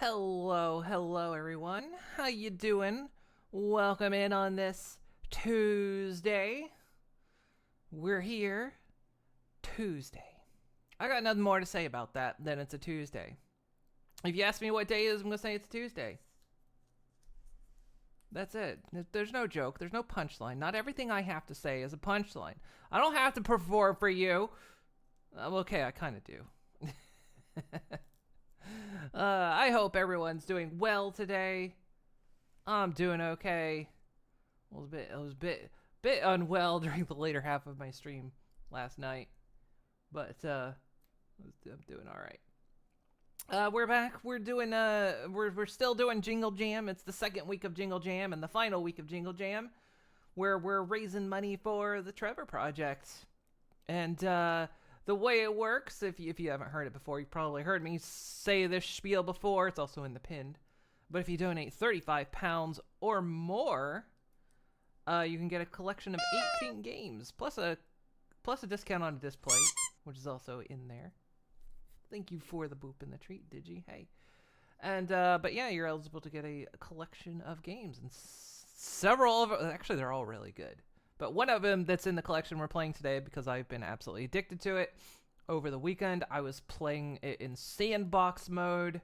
Hello everyone. How you doing? Welcome in on this Tuesday. We're here Tuesday. I got nothing more to say about that than it's a Tuesday. If you ask me what day it is, I'm going to say it's Tuesday. That's it. There's no joke. There's no punchline. Not everything I have to say is a punchline. I don't have to perform for you. Okay, I kind of do. I hope everyone's doing well today. I'm doing okay. I was a bit unwell during the later half of my stream last night, but I'm doing all right. We're back. We're still doing Jingle Jam. It's the second week of Jingle Jam and the final week of Jingle Jam, where we're raising money for the Trevor Project. And the way it works, if you haven't heard it before, you've probably heard me say this spiel before. It's also in the pinned. But if you donate £35 or more, you can get a collection of 18 games plus a discount on a display, which is also in there. Thank you for the boop and the treat, Digi. Hey. And but yeah, you're eligible to get a collection of games, and several of actually they're all really good. But one of them that's in the collection we're playing today, because I've been absolutely addicted to it. Over the weekend, I was playing it in sandbox mode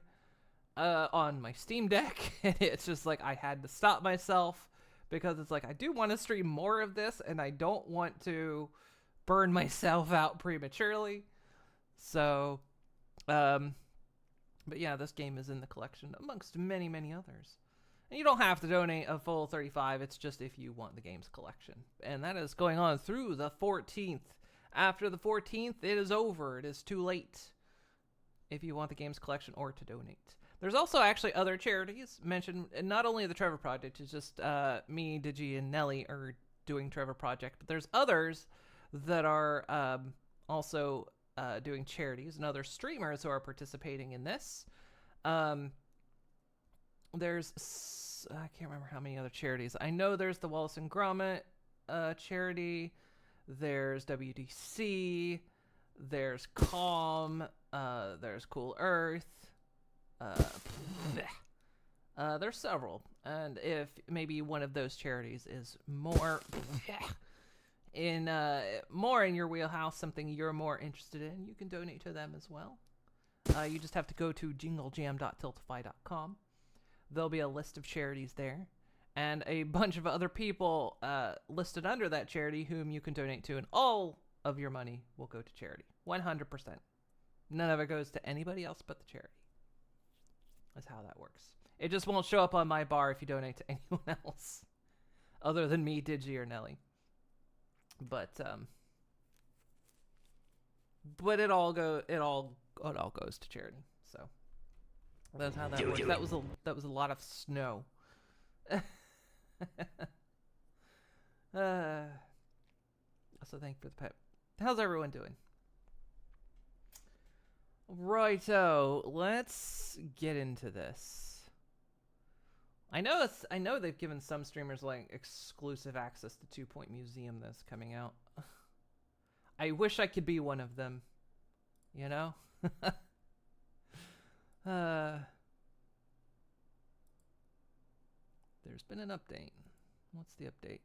on my Steam Deck, and it's just like I had to stop myself because it's like I do want to stream more of this, and I don't want to burn myself out prematurely. So, but yeah, this game is in the collection amongst many, many others. And you don't have to donate a full 35. It's just if you want the game's collection. And that is going on through the 14th. After the 14th, it is over. It is too late if you want the game's collection or to donate. There's also actually other charities mentioned. And not only the Trevor Project. It's just me, Digi, and Nelly are doing Trevor Project. But there's others that are also doing charities and other streamers who are participating in this. There's I can't remember how many other charities. I know there's the Wallace and Gromit charity. There's WDC. There's Calm. There's Cool Earth. There's several. And if maybe one of those charities is more in your wheelhouse, something you're more interested in, you can donate to them as well. You just have to go to jinglejam.tiltify.com. There'll be a list of charities there, and a bunch of other people listed under that charity whom you can donate to, and all of your money will go to charity. 100%. None of it goes to anybody else but the charity. That's how that works. It just won't show up on my bar if you donate to anyone else, other than me, Digi, or Nelly. But it all goes to charity. So. That's how that works. That was a lot of snow. So thank you for the pep. How's everyone doing? Righto, let's get into this. I know they've given some streamers like exclusive access to 2 Point Museum that's coming out. I wish I could be one of them. You know? There's been an update. What's the update?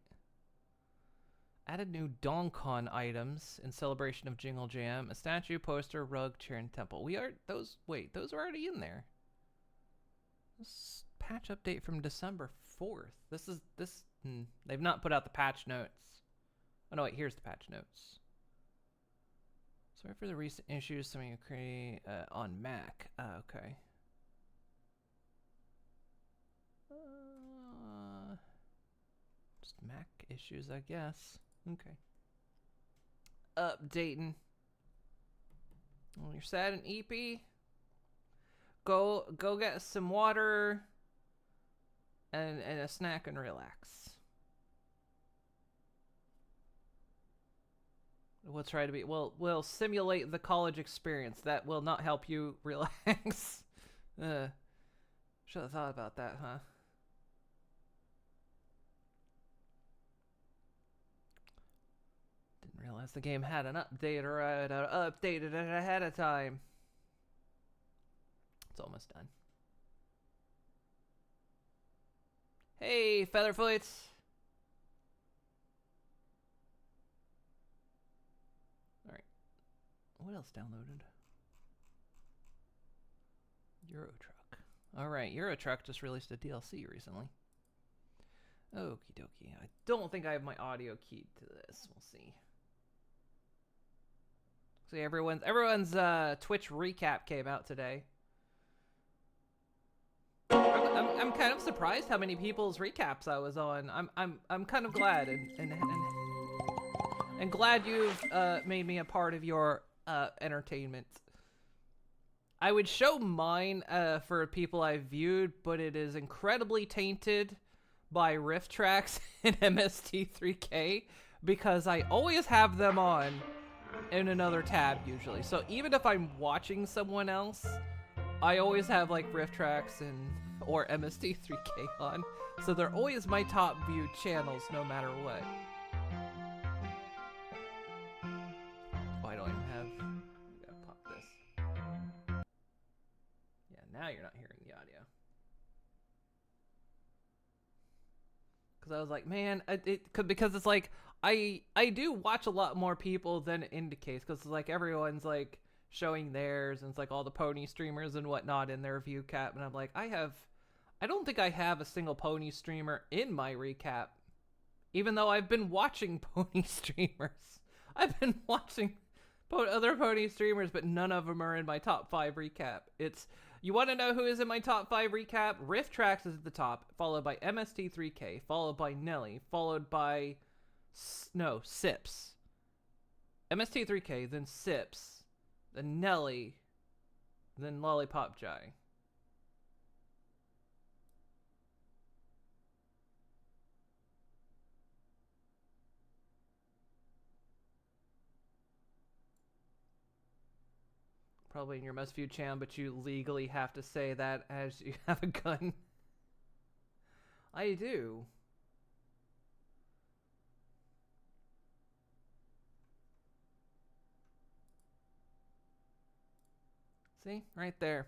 Added new DonCon items in celebration of Jingle Jam. A statue, poster, rug, chair, and temple. Those are already in there. This patch update from December 4th. They've not put out the patch notes. Oh no, wait, here's the patch notes. Sorry for the recent issues some of you create on Mac. Okay. Just Mac issues, I guess. Okay. Updating. Well, you're sad and eepy. Go get some water and a snack and relax. We'll try to be we'll simulate the college experience. That will not help you relax. Should have thought about that, huh? Didn't realize the game had an update, or I'd updated it ahead of time. It's almost done. Hey, Featherfoot. All right. What else downloaded? Euro Truck. All right, Euro Truck just released a DLC recently. Okie dokie. I don't think I have my audio keyed to this. We'll see. See, everyone's Twitch recap came out today. I'm kind of surprised how many people's recaps I was on. I'm kind of glad and glad you've made me a part of your entertainment. I would show mine for people I've viewed, but it is incredibly tainted by RiffTrax and MST3K because I always have them on in another tab usually. So even if I'm watching someone else, I always have like RiffTrax and or MST3K on. So they're always my top viewed channels no matter what. Oh, I don't even have... I gotta pop this. Yeah, now you're not hearing the audio. Because I was like, man, because it's like, I do watch a lot more people than it indicates. Because it's like everyone's like showing theirs. And it's like all the pony streamers and whatnot in their view cap. And I'm like, I don't think I have a single pony streamer in my recap. Even though I've been watching pony streamers. I've been watching other pony streamers, but none of them are in my top 5 recap. You want to know who is in my top 5 recap? RiffTrax is at the top, followed by MST3K, followed by Nelly, followed by Sips. MST3K, then Sips, then Nelly, then Lollipop Jai. Probably in your most viewed channel, but you legally have to say that as you have a gun. I do. See? Right there.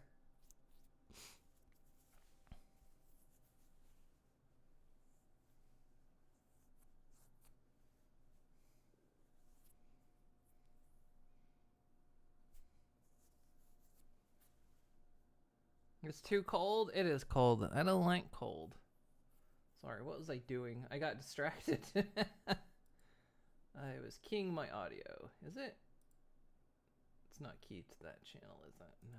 It's too cold? It is cold. I don't like cold. Sorry, what was I doing? I got distracted. I was keying my audio. Is it? It's not keyed to that channel, is that? No.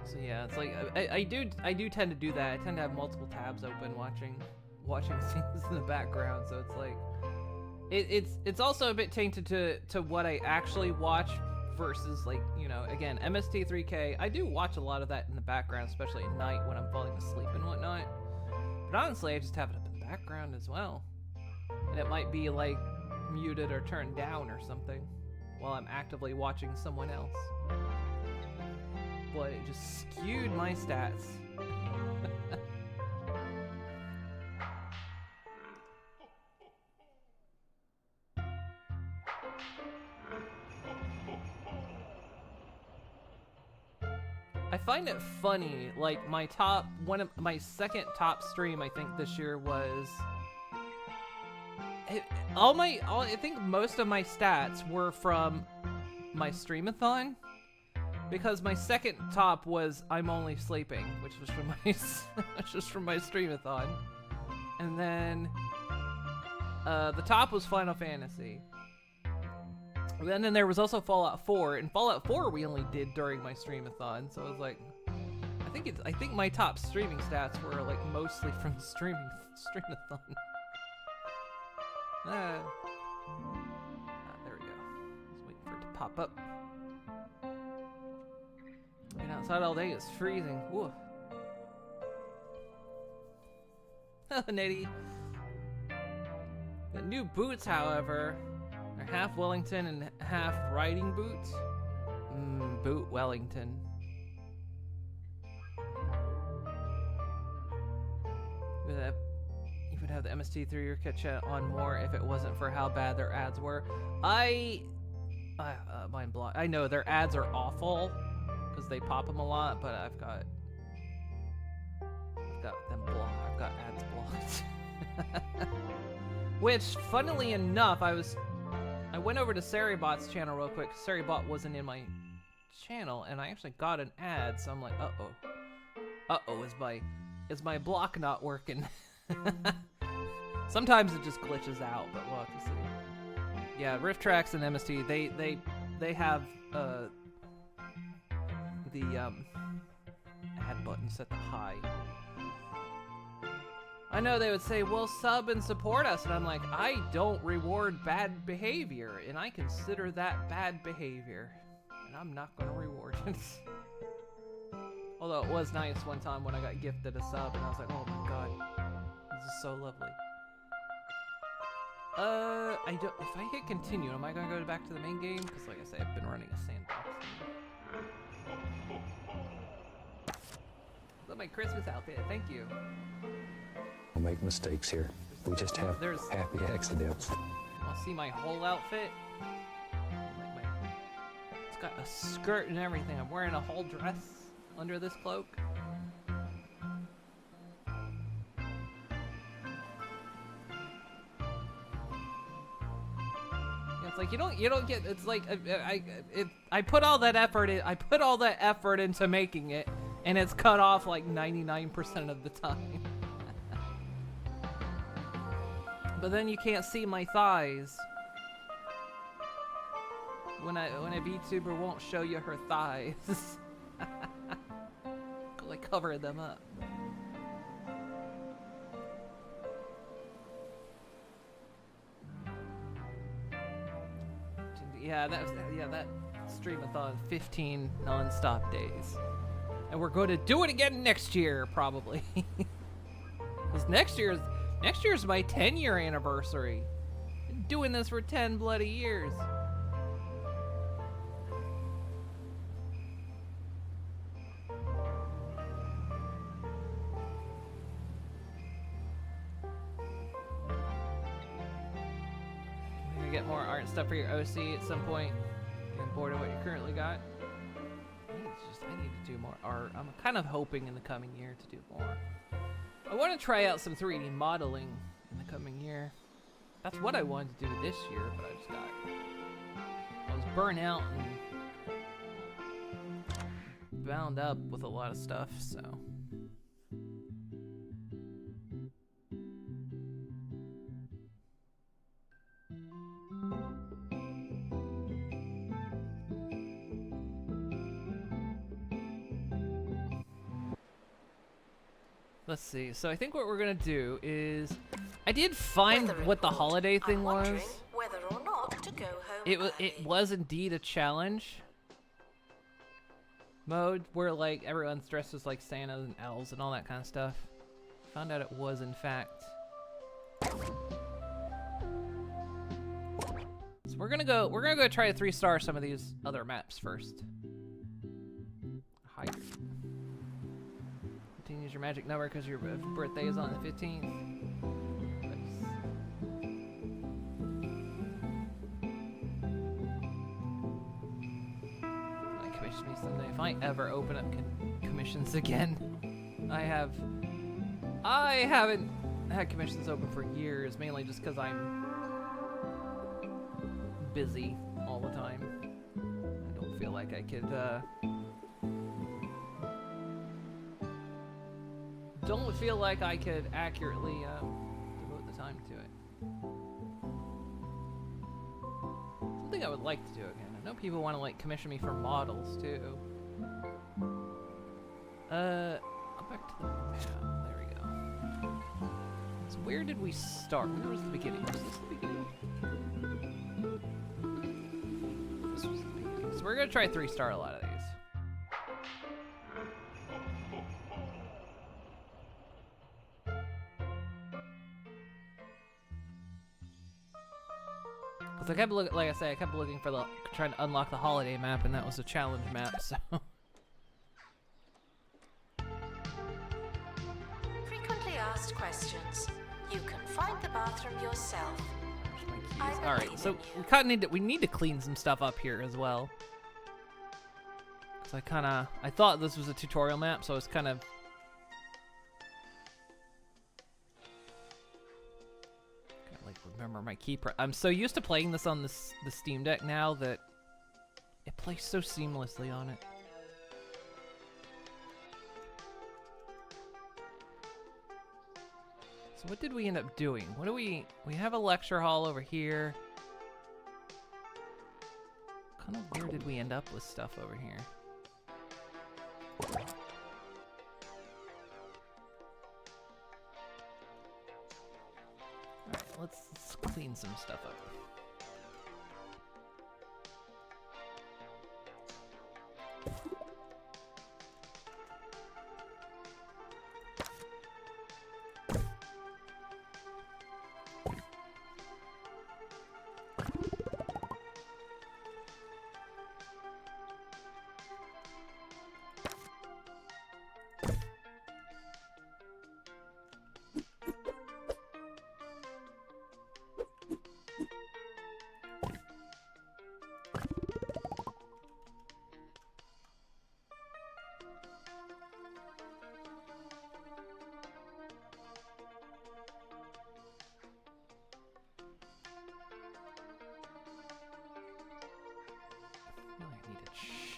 So yeah, it's like I do tend to do that. I tend to have multiple tabs open watching things in the background. So it's like it's also a bit tainted to what I actually watch versus like, you know, again, MST3K. I do watch a lot of that in the background, especially at night when I'm falling asleep and whatnot. But honestly, I just have it up in the background as well, and it might be like muted or turned down or something while I'm actively watching someone else. But it just skewed my stats. I find it funny, like my second top stream I think this year was I think most of my stats were from my streamathon. Because my second top was I'm Only Sleeping, which was from my streamathon. And then the top was Final Fantasy. And then there was also Fallout 4, and Fallout 4 we only did during my streamathon, so I was like, I think my top streaming stats were like mostly from the streamathon. There we go. Just waiting for it to pop up. Been outside all day, it's freezing. Woof. Nitty. The new boots, however, are half Wellington and half riding boots. Boot Wellington. You would have the MST through your kit chat on more if it wasn't for how bad their ads were. Mine blocked. I know their ads are awful because they pop them a lot, but I've got them blocked. I've got ads blocked. Which, funnily enough, I went over to Saribot's channel real quick. Saribot wasn't in my channel, and I actually got an ad, so I'm like, is my block not working? Sometimes it just glitches out, but we'll have to see. Yeah, RiffTrax and MST, they have the ad button set to high. I know they would say, well, sub and support us, and I'm like, I don't reward bad behavior, and I consider that bad behavior, and I'm not going to reward it. Although it was nice one time when I got gifted a sub, and I was like, oh my god, this is so lovely. If I hit continue, am I going to go back to the main game? Because like I say, I've been running a sandbox. Love my Christmas outfit, thank you. We'll make mistakes here. We just have happy accidents. I'll see my whole outfit. It's got a skirt and everything. I'm wearing a whole dress under this cloak. It's like you don't get. It's like I put all that effort in. I put all that effort into making it, and it's cut off like 99% of the time. But then you can't see my thighs. When a VTuber won't show you her thighs, like cover them up. Yeah, that streamathon 15 non-stop days. And we're going to do it again next year, probably. Because next year's my 10-year anniversary. Been doing this for 10 bloody years. Get more art and stuff for your OC at some point. You're bored of what you currently got. I need to do more art. I'm kind of hoping in the coming year to do more. I want to try out some 3D modeling in the coming year. That's what I wanted to do this year, but I was burnt out and bound up with a lot of stuff, so. Let's see. So I think what we're gonna do is, I did find what the holiday thing was. Whether or not to go home It was indeed a challenge mode where like everyone's dressed as like Santas and elves and all that kind of stuff. Found out it was in fact. So we're gonna go try to 3-star some of these other maps first. Hydrate. Use your magic number because your birthday is on the 15th. Might commission me someday if I ever open up commissions again. I haven't had commissions open for years, mainly just because I'm busy all the time. I don't feel like I could. Don't feel like I could accurately devote the time to it. Something I would like to do again. I know people want to like commission me for models too. Go back to the map. There we go. So where did we start? Where was the beginning? Was this the beginning? This was the beginning. So we're gonna try 3-star a lot of these. Because I kept looking, like I say, I kept looking for trying to unlock the holiday map, and that was a challenge map, so. Frequently asked questions. You can find the bathroom yourself. All right, so we need to clean some stuff up here as well. Cause I thought this was a tutorial map, so I was kind of. Like remember my key I'm so used to playing this on the Steam Deck now that it plays so seamlessly on it. So what did we end up doing? What do we have a lecture hall over here. Kind of where did we end up with stuff over here? Let's clean some stuff up.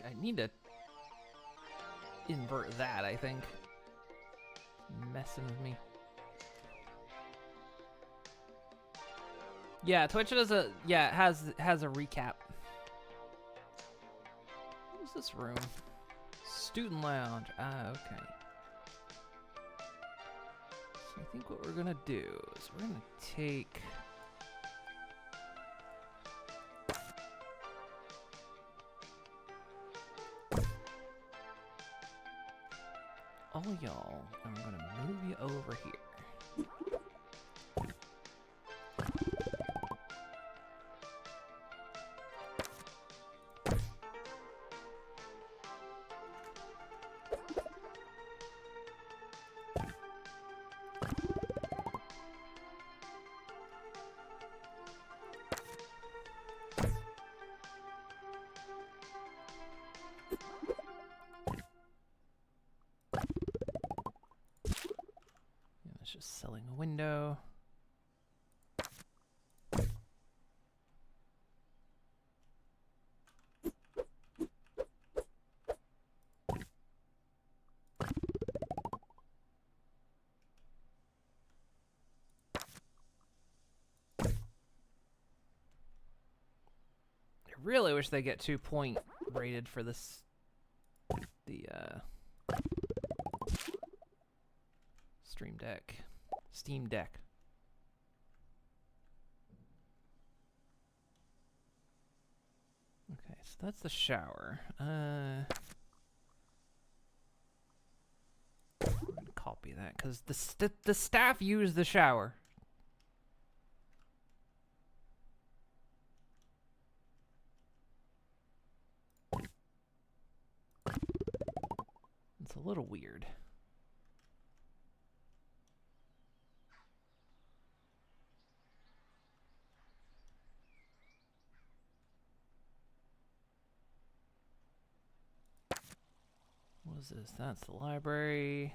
I need to invert that, I think. Messing with me. Yeah, Twitch does it has a recap. What's this room? Student lounge. Ah, okay. So I think what we're gonna do is we're gonna take all y'all, and I'm gonna move you over here. Just selling a window. I really wish they get 2-point rated for this. Steam Deck. Okay, so that's the shower. I'm gonna copy that because the staff use the shower. It's a little weird. What is this? That's the library.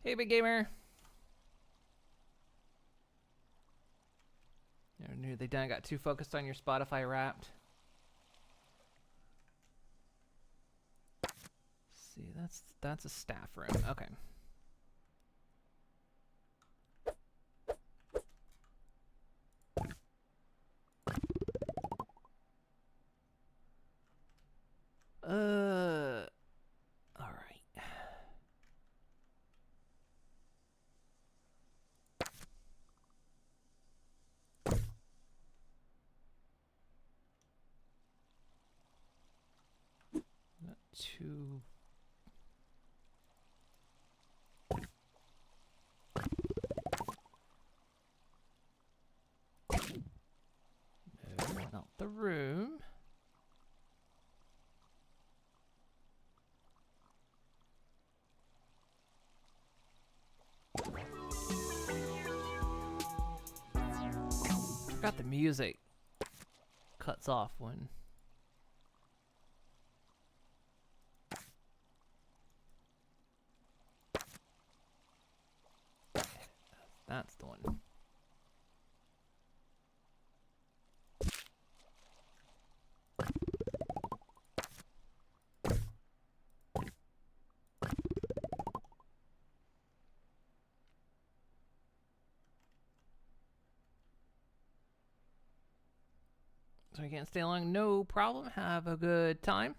Hey, big gamer. They done got too focused on your Spotify Wrapped. See, that's a staff room. Okay. All right. to... No, not the room. Forgot the music cuts off when... That's the one. So I can't stay long. No problem. Have a good time.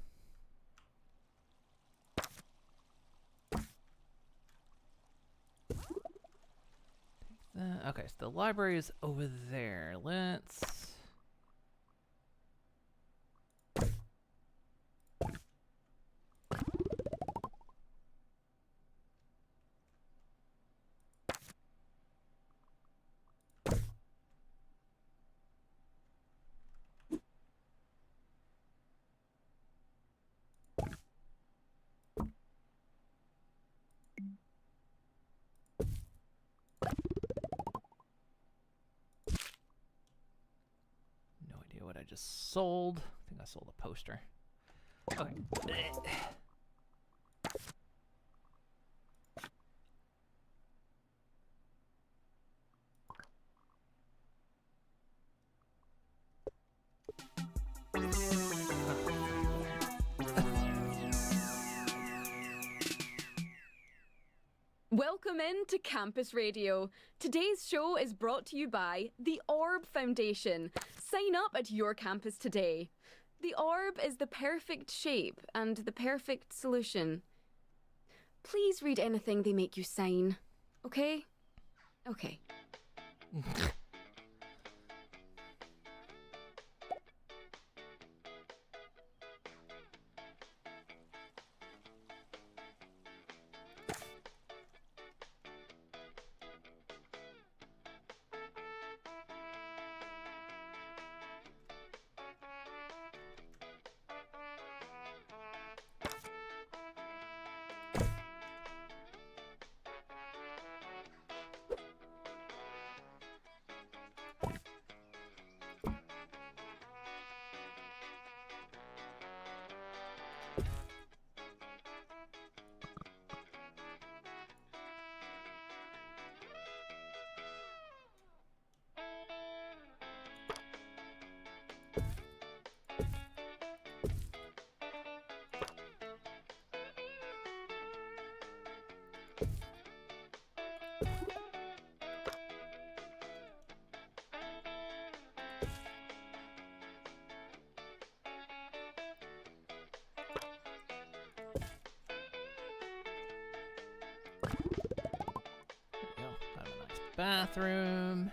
Okay, so the library is over there. Let's... No idea what I just sold. I think I sold a poster. Okay. Welcome in to Campus Radio. Today's show is brought to you by the Orb Foundation. Sign up at your campus today. The Orb is the perfect shape and the perfect solution. Please read anything they make you sign, okay? Okay. Bathroom.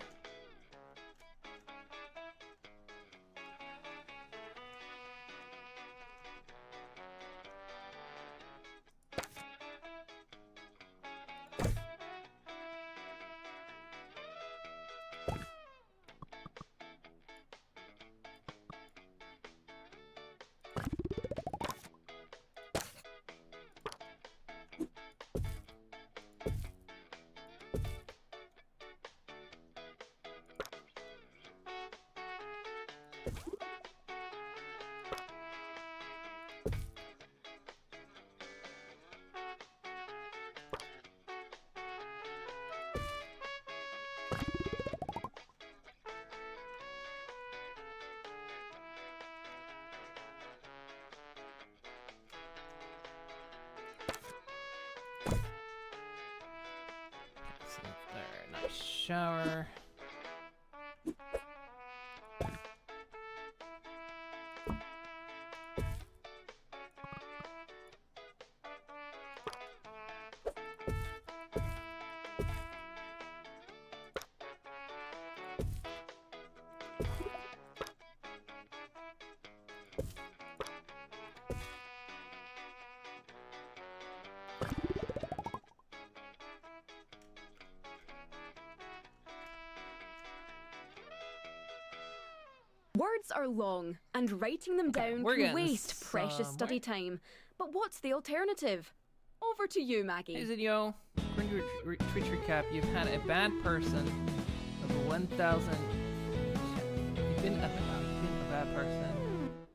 There, nice shower. Words are long, and writing them down we're can getting waste precious study time. But what's the alternative? Over to you, Maggie. Hey, Zinyo. According to your Twitch recap, you've had a bad person over 1,000. You've been a bad person.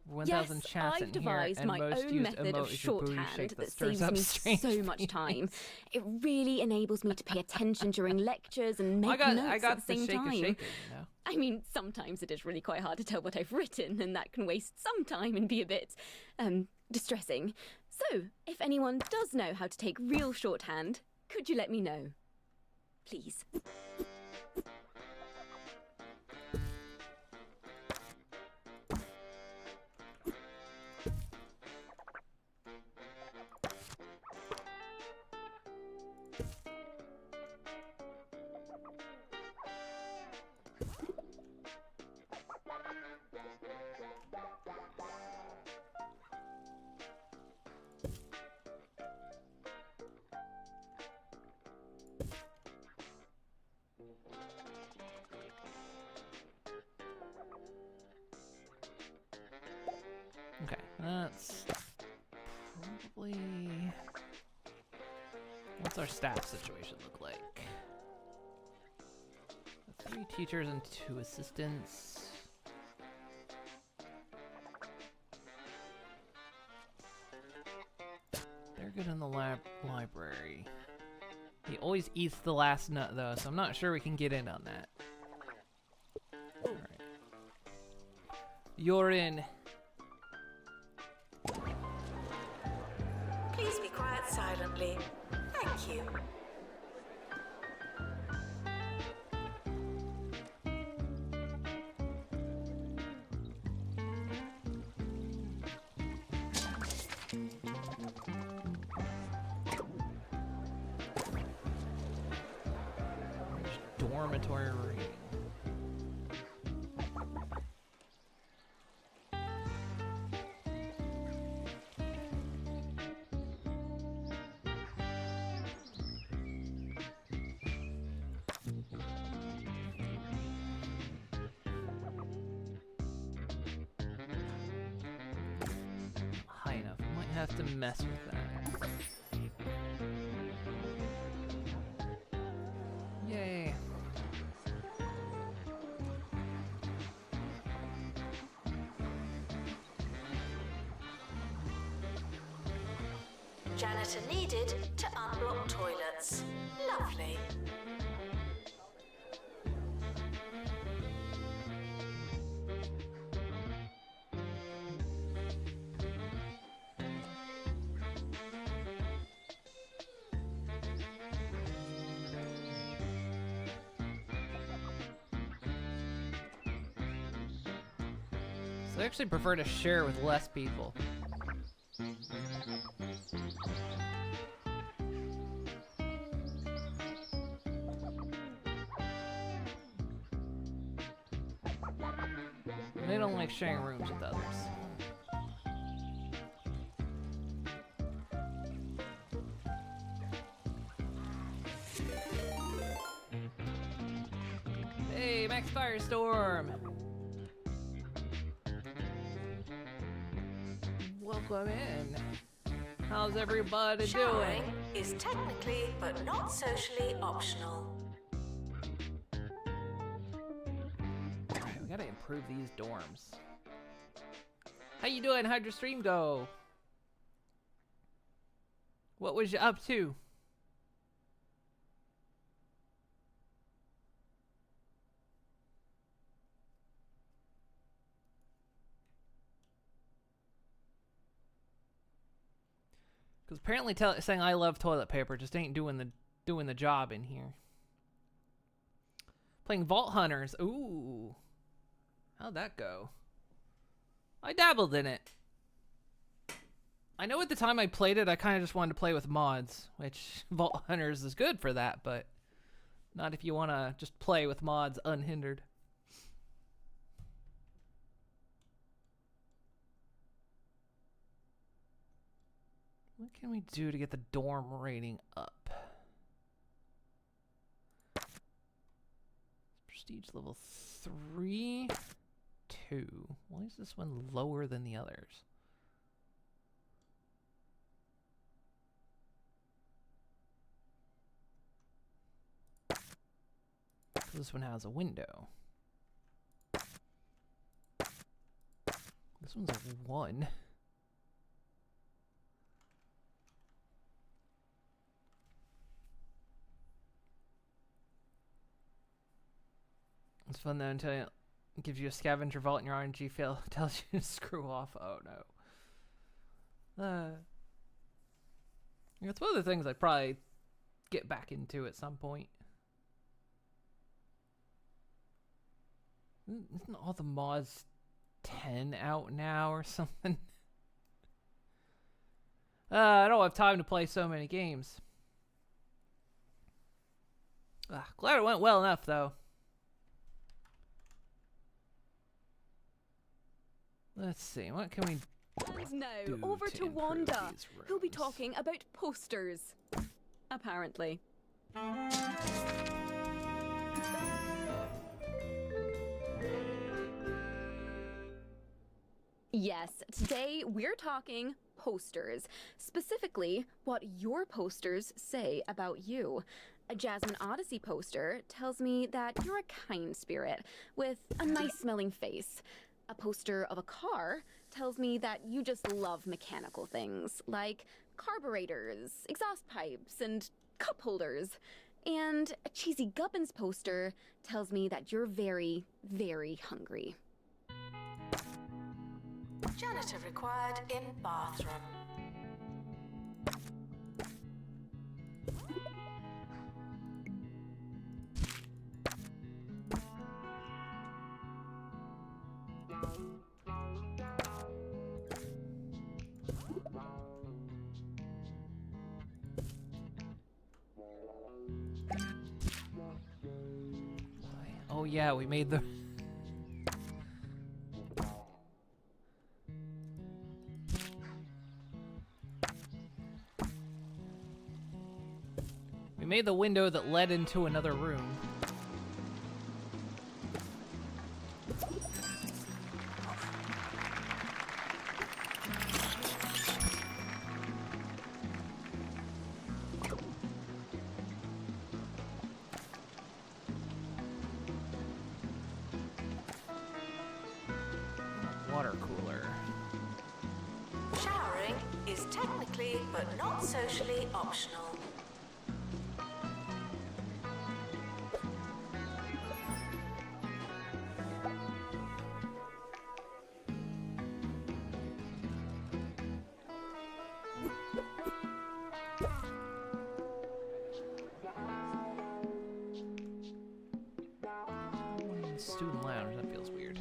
1,000 Yes, chats I've in here, devised and my most own used method of emote is your booty shorthand shake that stirs saves up me strange so much time. feelings. It really enables me to pay attention during lectures and make I notes got at the same shake time. you know. I mean, sometimes it is really quite hard to tell what I've written, and that can waste some time and be a bit, distressing. So, if anyone does know how to take real shorthand, could you let me know? Please. Okay, that's probably... What's our staff situation look like? 3 teachers and 2 assistants. They're good in the library. He always eats the last nut though, so I'm not sure we can get in on that. Alright. You're in. Please be quiet silently. Thank you. Dormitory reading. High enough. We might have to mess with that. Yay. Janitor needed to unblock toilets. Lovely. So I actually prefer to share with less people. They don't like sharing rooms with others. Hey, Max Firestorm! Welcome in. How's everybody Showering doing? is technically but not socially optional. Alright, we gotta improve these dorms. How you doing? How'd your stream go? What was you up to? Because apparently saying I love toilet paper just ain't doing the job in here. Playing Vault Hunters. Ooh. How'd that go? I dabbled in it. I know at the time I played it, I kind of just wanted to play with mods, which Vault Hunters is good for that, but not if you want to just play with mods unhindered. What can we do to get the dorm rating up? Prestige level 3, 2. Why is this one lower than the others? This one has a window. This one's a 1. It's fun though until it gives you a scavenger vault and your RNG fail tells you to screw off. Oh no. It's one of the things I'd probably get back into at some point. Isn't all the mods 10 out now or something? I don't have time to play so many games. Glad it went well enough though. Let's see, what can we Now, do over to improve Wanda, these who'll be rooms? talking about posters. Apparently. Yes, today we're talking posters. Specifically, what your posters say about you. A Jasmine Odyssey poster tells me that you're a kind spirit with a nice smelling face. A poster of a car tells me that you just love mechanical things like carburetors, exhaust pipes, and cup holders. And a cheesy Gubbins poster tells me that you're very, very hungry. Janitor required in bathroom. Oh yeah, we made the... We made the window that led into another room. Water cooler. Showering is technically but not socially optional. Student lounge, that feels weird.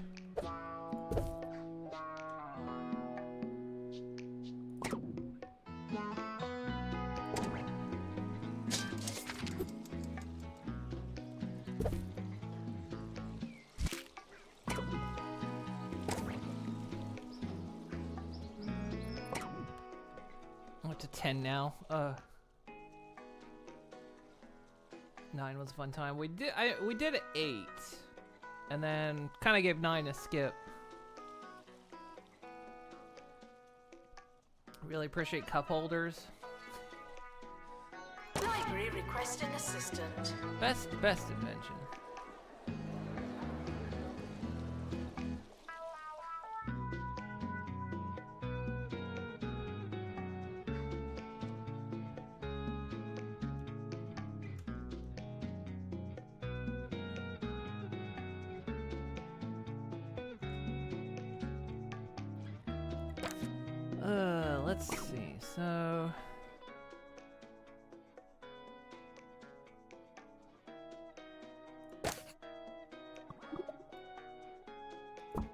I'm up to 10 now. 9 was a fun time. We did 8. And then kind of gave 9 a skip. Really appreciate cup holders. Library requesting assistant. Best invention. Let's see. So I'm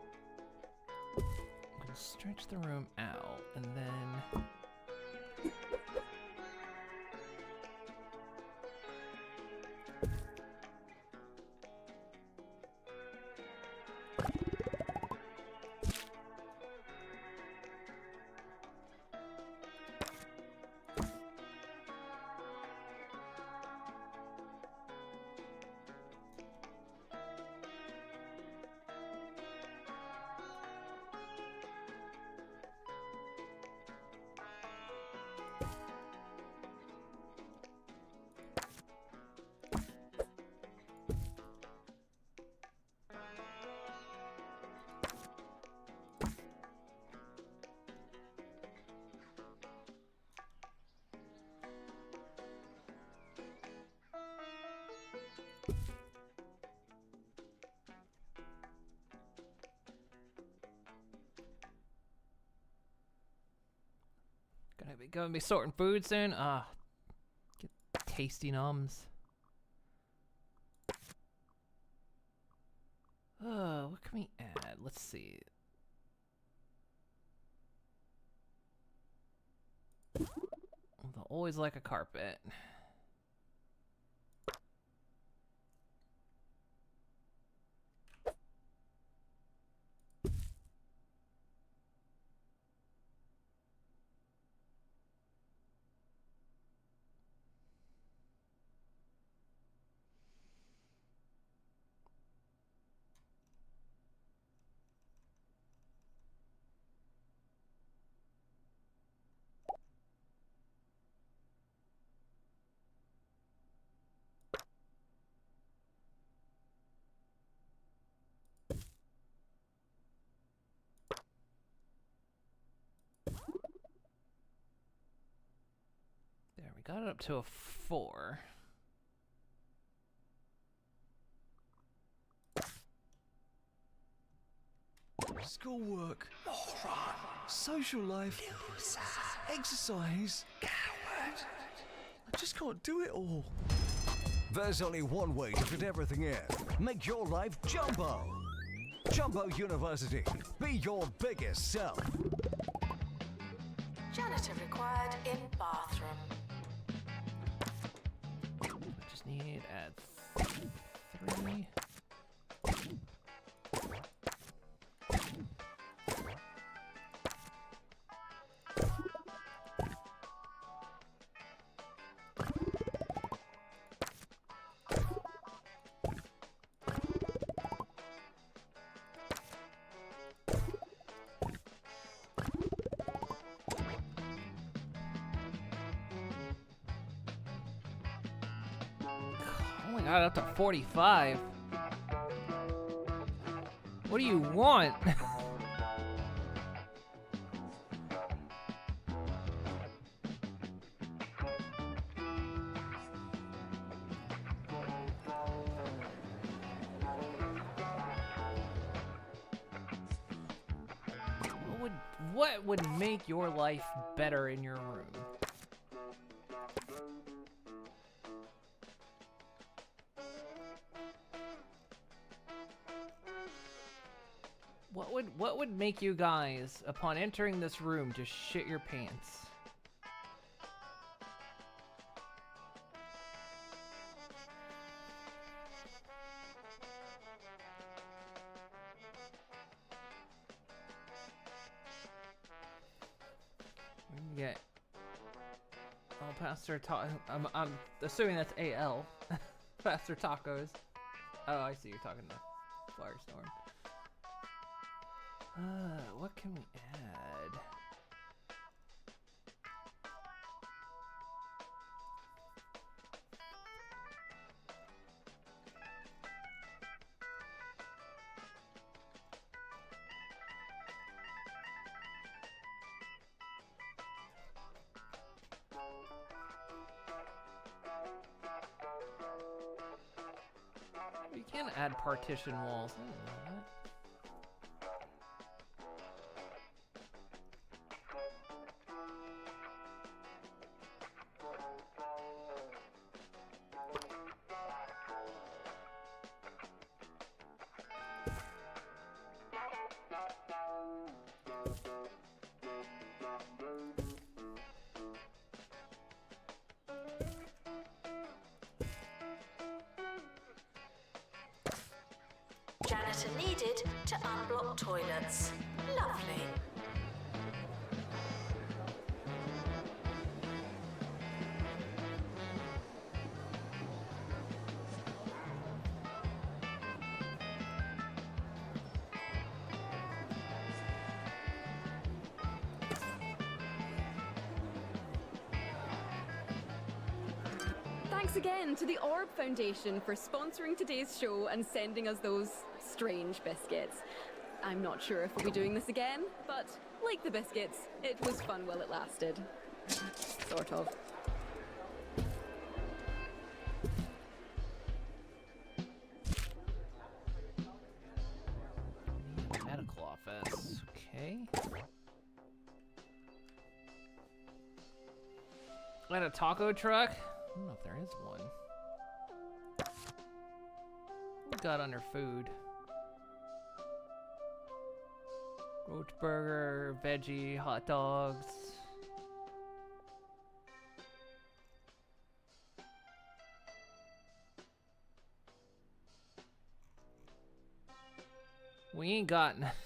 gonna stretch the room out and then gonna be sorting food soon. Get tasty nums. What can we add? Let's see. They'll always like a carpet. There, we got it up to a 4. Schoolwork, social life, exercise. I just can't do it all. There's only one way to fit everything in. Make your life Jumbo. Jumbo University. Be your biggest self. Janitor required in bathroom. Just need to add 3. Only got up to 45. What do you want? What would make your life better in your room? What would make you guys, upon entering this room, just shit your pants? We can get Pastor I'm assuming that's AL. Pastor Tacos. Oh, I see, you're talking to Firestorm. What can we add? We can add partition walls. I didn't know that. Janitor needed to unblock toilets. Lovely. Thanks again to the Orb Foundation for sponsoring today's show and sending us those strange biscuits. I'm not sure if we'll be doing this again, but like the biscuits, it was fun while it lasted. Sort of. Medical office. Okay. At a taco truck? I don't know if there is one. What we got under food? Roach burger, veggie, hot dogs. We ain't got nothing.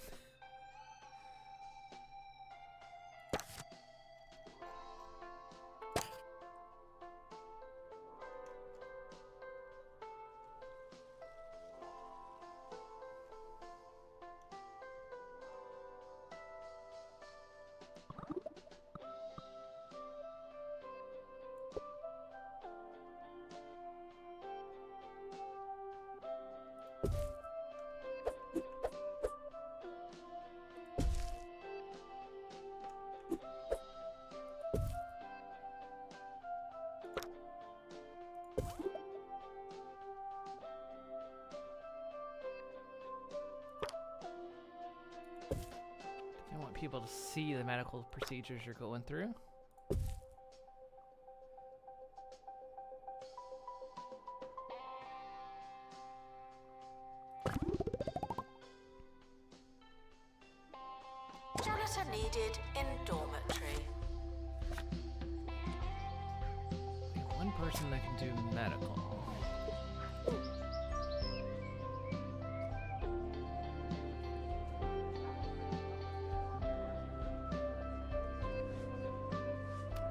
You want people to see the medical procedures you're going through. Janitor needed in dormitory. One person that can do medical.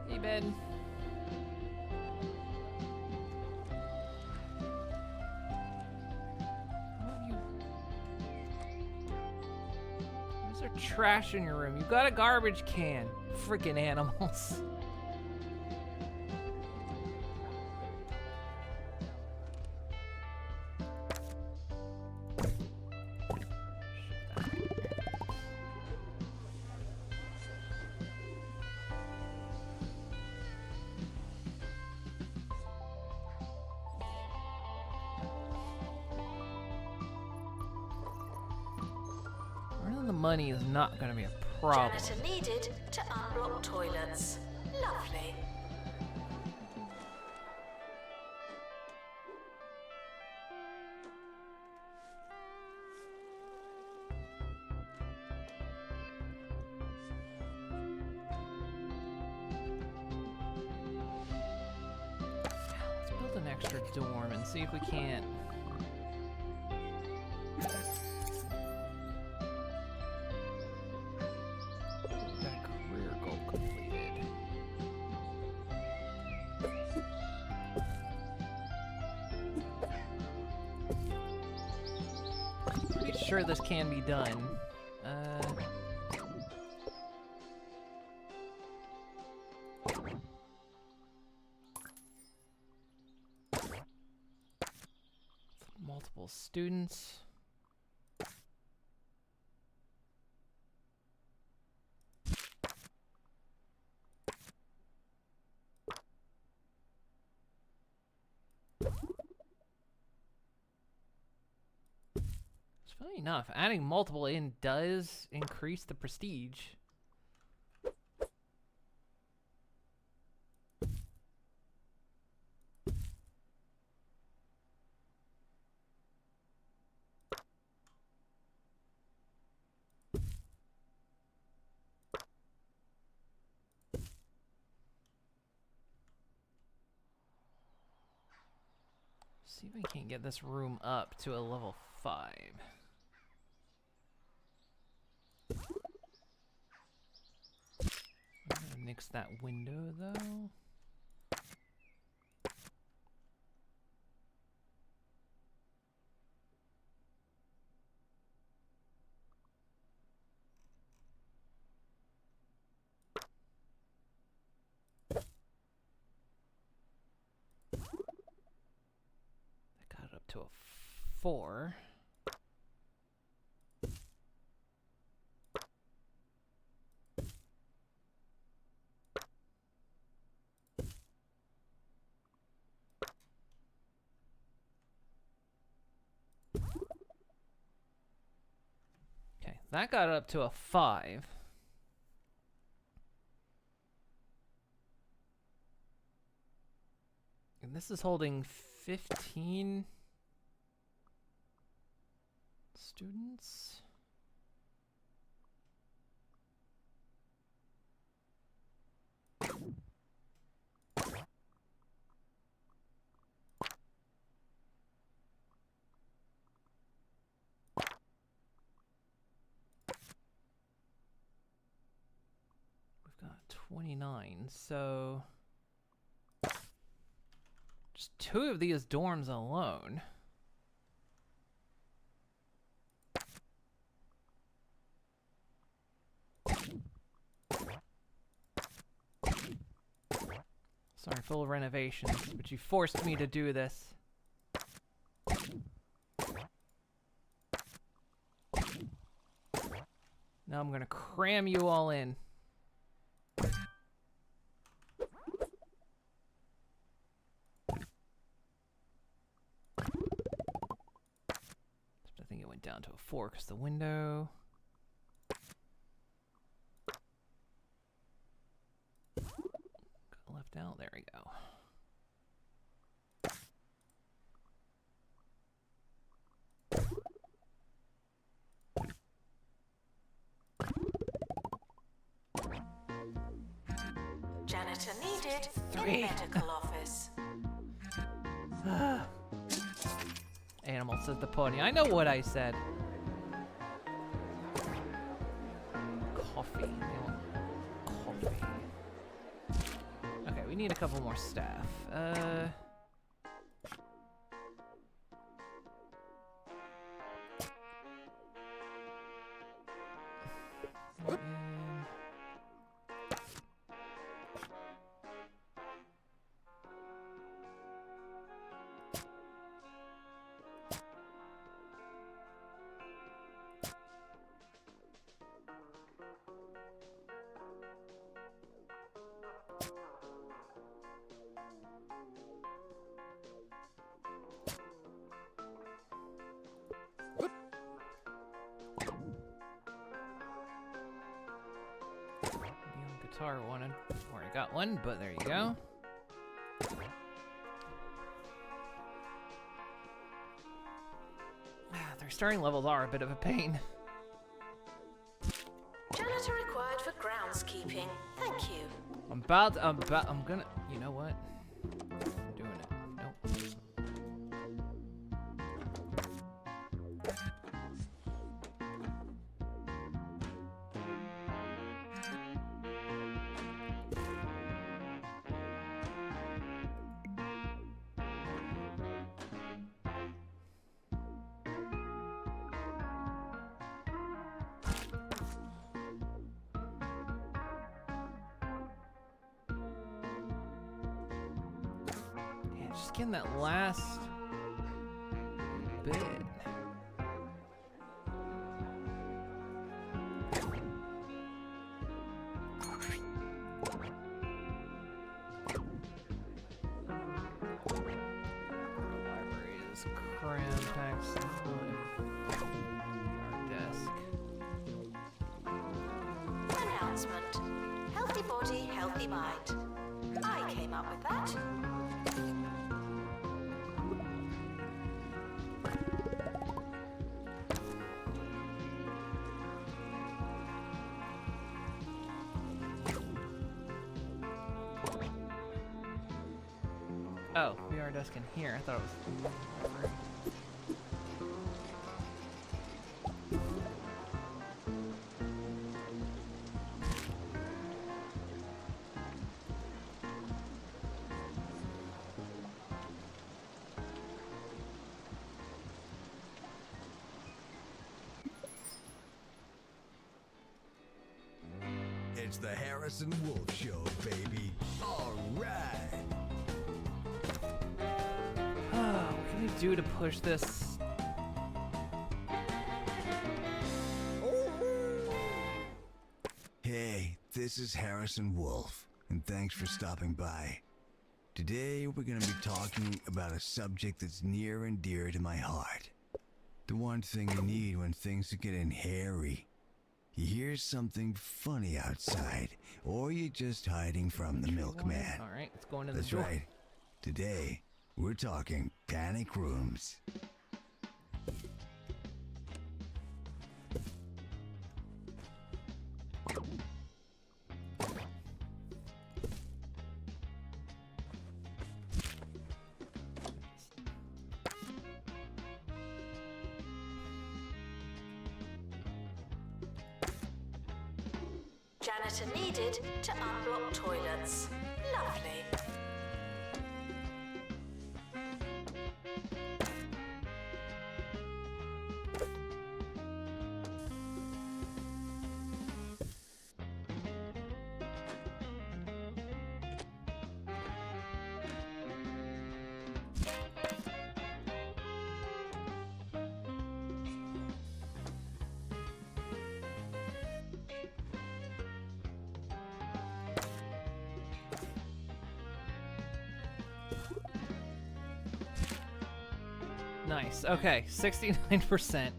Hey, Ben. Where's there trash in your room? You got a garbage can. Freaking animals. Running the money is not going to be a problem. Janitor needed to unblock toilets. Lovely. Let's build an extra dorm and see if we can't. Got a career goal completed. Pretty sure this can be done. Multiple students. It's funny enough, adding multiple in does increase the prestige. See if we can get this room up to a level 5. I'm gonna nix that window though. Got it up to a 4. Okay, that got it up to a 5. This is holding 15 students. We've got 29, so just 2 of these dorms alone. Sorry, full renovations, but you forced me to do this. Now I'm gonna cram you all in. I think it went down to a 4 because the window. Got left out. There we go. Janitor needed 3. in medical office. Animal, says the pony. I know what I said. Coffee. They want coffee. Okay, we need a couple more staff. Guitar wanted. Already got one, but there you go. Their starting levels are a bit of a pain. Janitor required for groundskeeping. Thank you. I'm gonna, you know what? I'm doing it. Nope. Just getting that last bit. Library is crammed packs our desk. Announcement. Healthy body, healthy mind. I came up with that. Oh, VR desk in here. I thought it was. It's the Harrison Wolf Show, baby. All right. What can we do to push this? Hey, this is Harrison Wolf, and thanks for stopping by. Today, we're going to be talking about a subject that's near and dear to my heart. The one thing you need when things are getting hairy. You hear something funny outside, or you're just hiding from the milkman. All right, it's going to the That's door. right. Today, We're talking panic rooms. Janitor needed to unblock toilets. Lovely. Nice. Okay, 69%.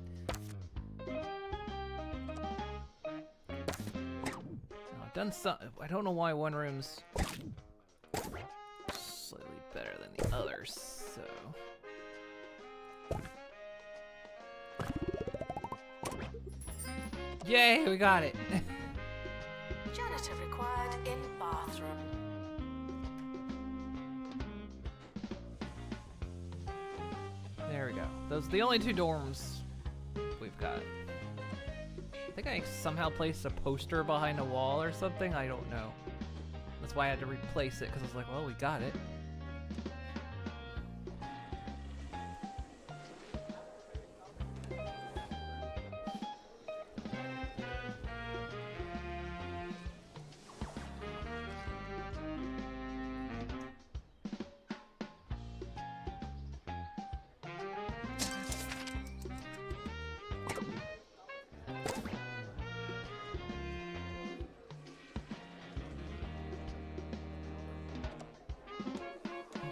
I've done some. I don't know why one room's slightly better than the others. So, yay, we got it. Janitor required in bathroom. There we go. Those are the only two dorms we've got. I think I somehow placed a poster behind a wall or something. I don't know. That's why I had to replace it, because I was like, well, we got it.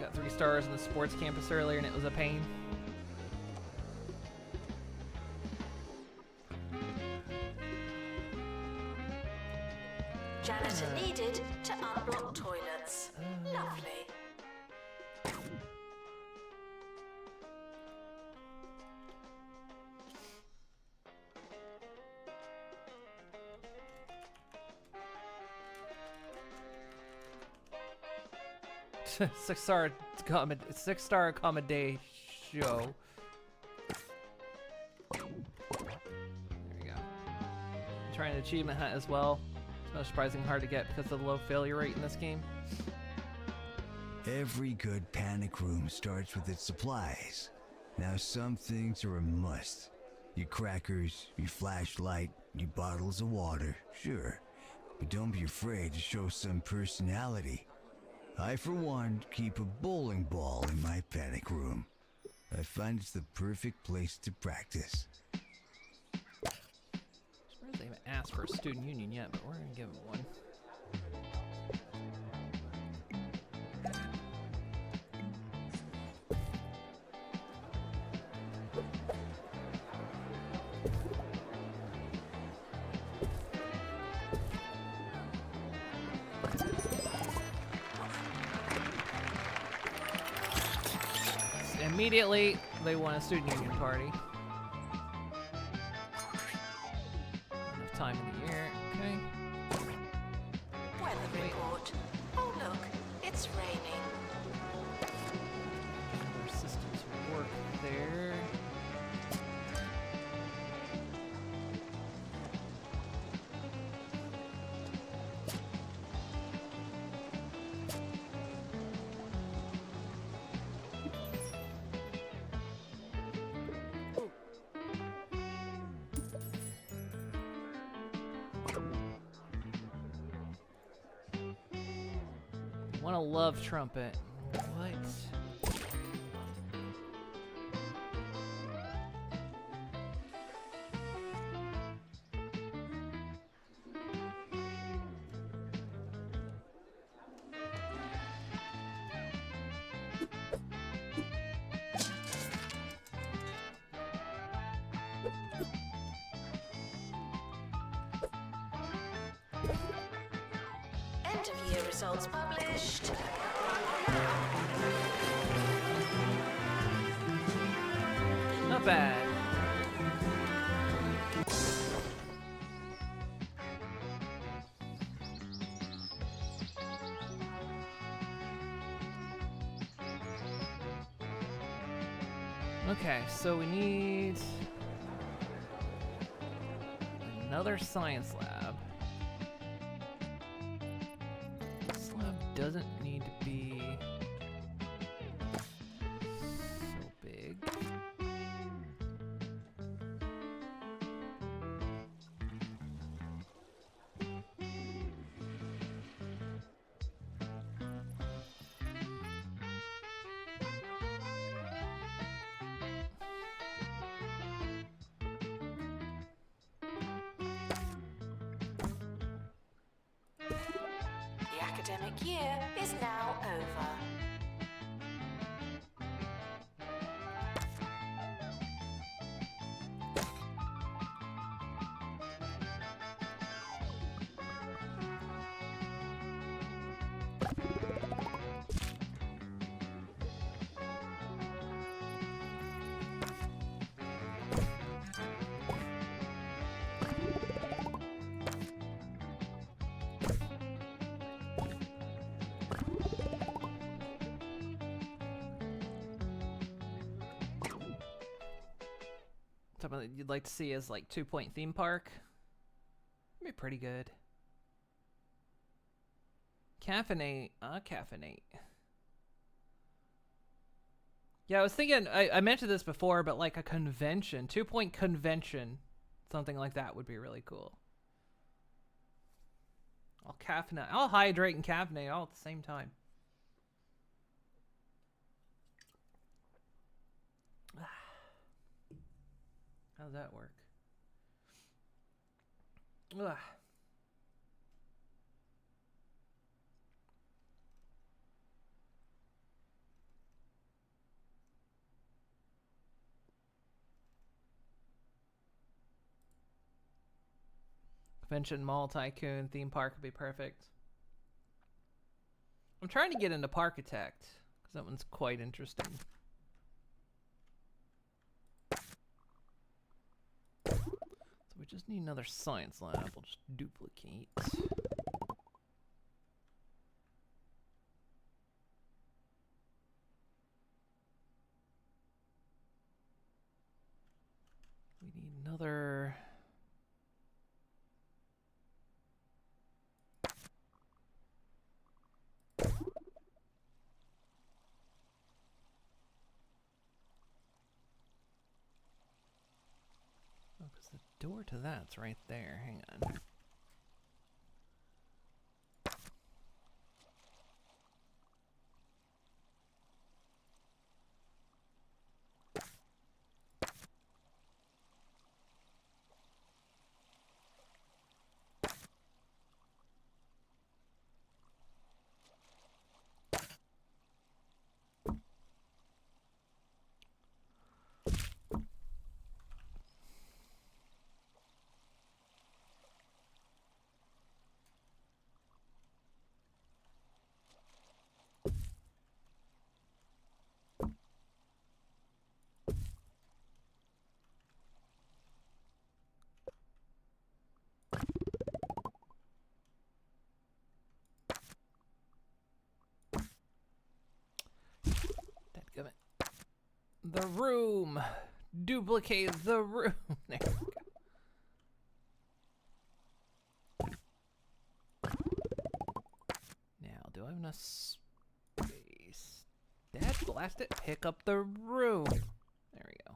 Got 3 stars in the sports campus earlier and it was a pain. Janitor needed to unblock toilets. Lovely. Six-star accommodation. There we go. I'm trying an achievement hunt as well. It's not surprisingly hard to get because of the low failure rate in this game. Every good panic room starts with its supplies. Now some things are a must. Your crackers, your flashlight, your bottles of water, sure. But don't be afraid to show some personality. I, for one, keep a bowling ball in my panic room. I find it's the perfect place to practice. I'm surprised they haven't asked for a student union yet, but we're gonna give them one. Immediately, they want a student union party. Enough time in the year, okay. Weather report. Oh look, it's raining. Our systems work there. Want a love trumpet. What? End of year results published. not bad. Okay, so we need another science lab. This lab doesn't need to be so big. The academic year is now over. Something that you'd like to see as like 2-point theme park. Be pretty good. Caffeinate. Caffeinate. Yeah, I was thinking, I mentioned this before, but like a convention, 2-point convention, something like that would be really cool. I'll hydrate and caffeinate all at the same time. How does that work? Ugh. Convention Mall Tycoon theme park would be perfect. I'm trying to get into Parkitect because that one's quite interesting. So we just need another science lab. We'll just duplicate. We need another. Oh, because the door to that's right there. Hang on. Dadgummit. The room. Duplicate the room. There we go. Now, do I have enough space? Dad, blast it. Pick up the room. There we go.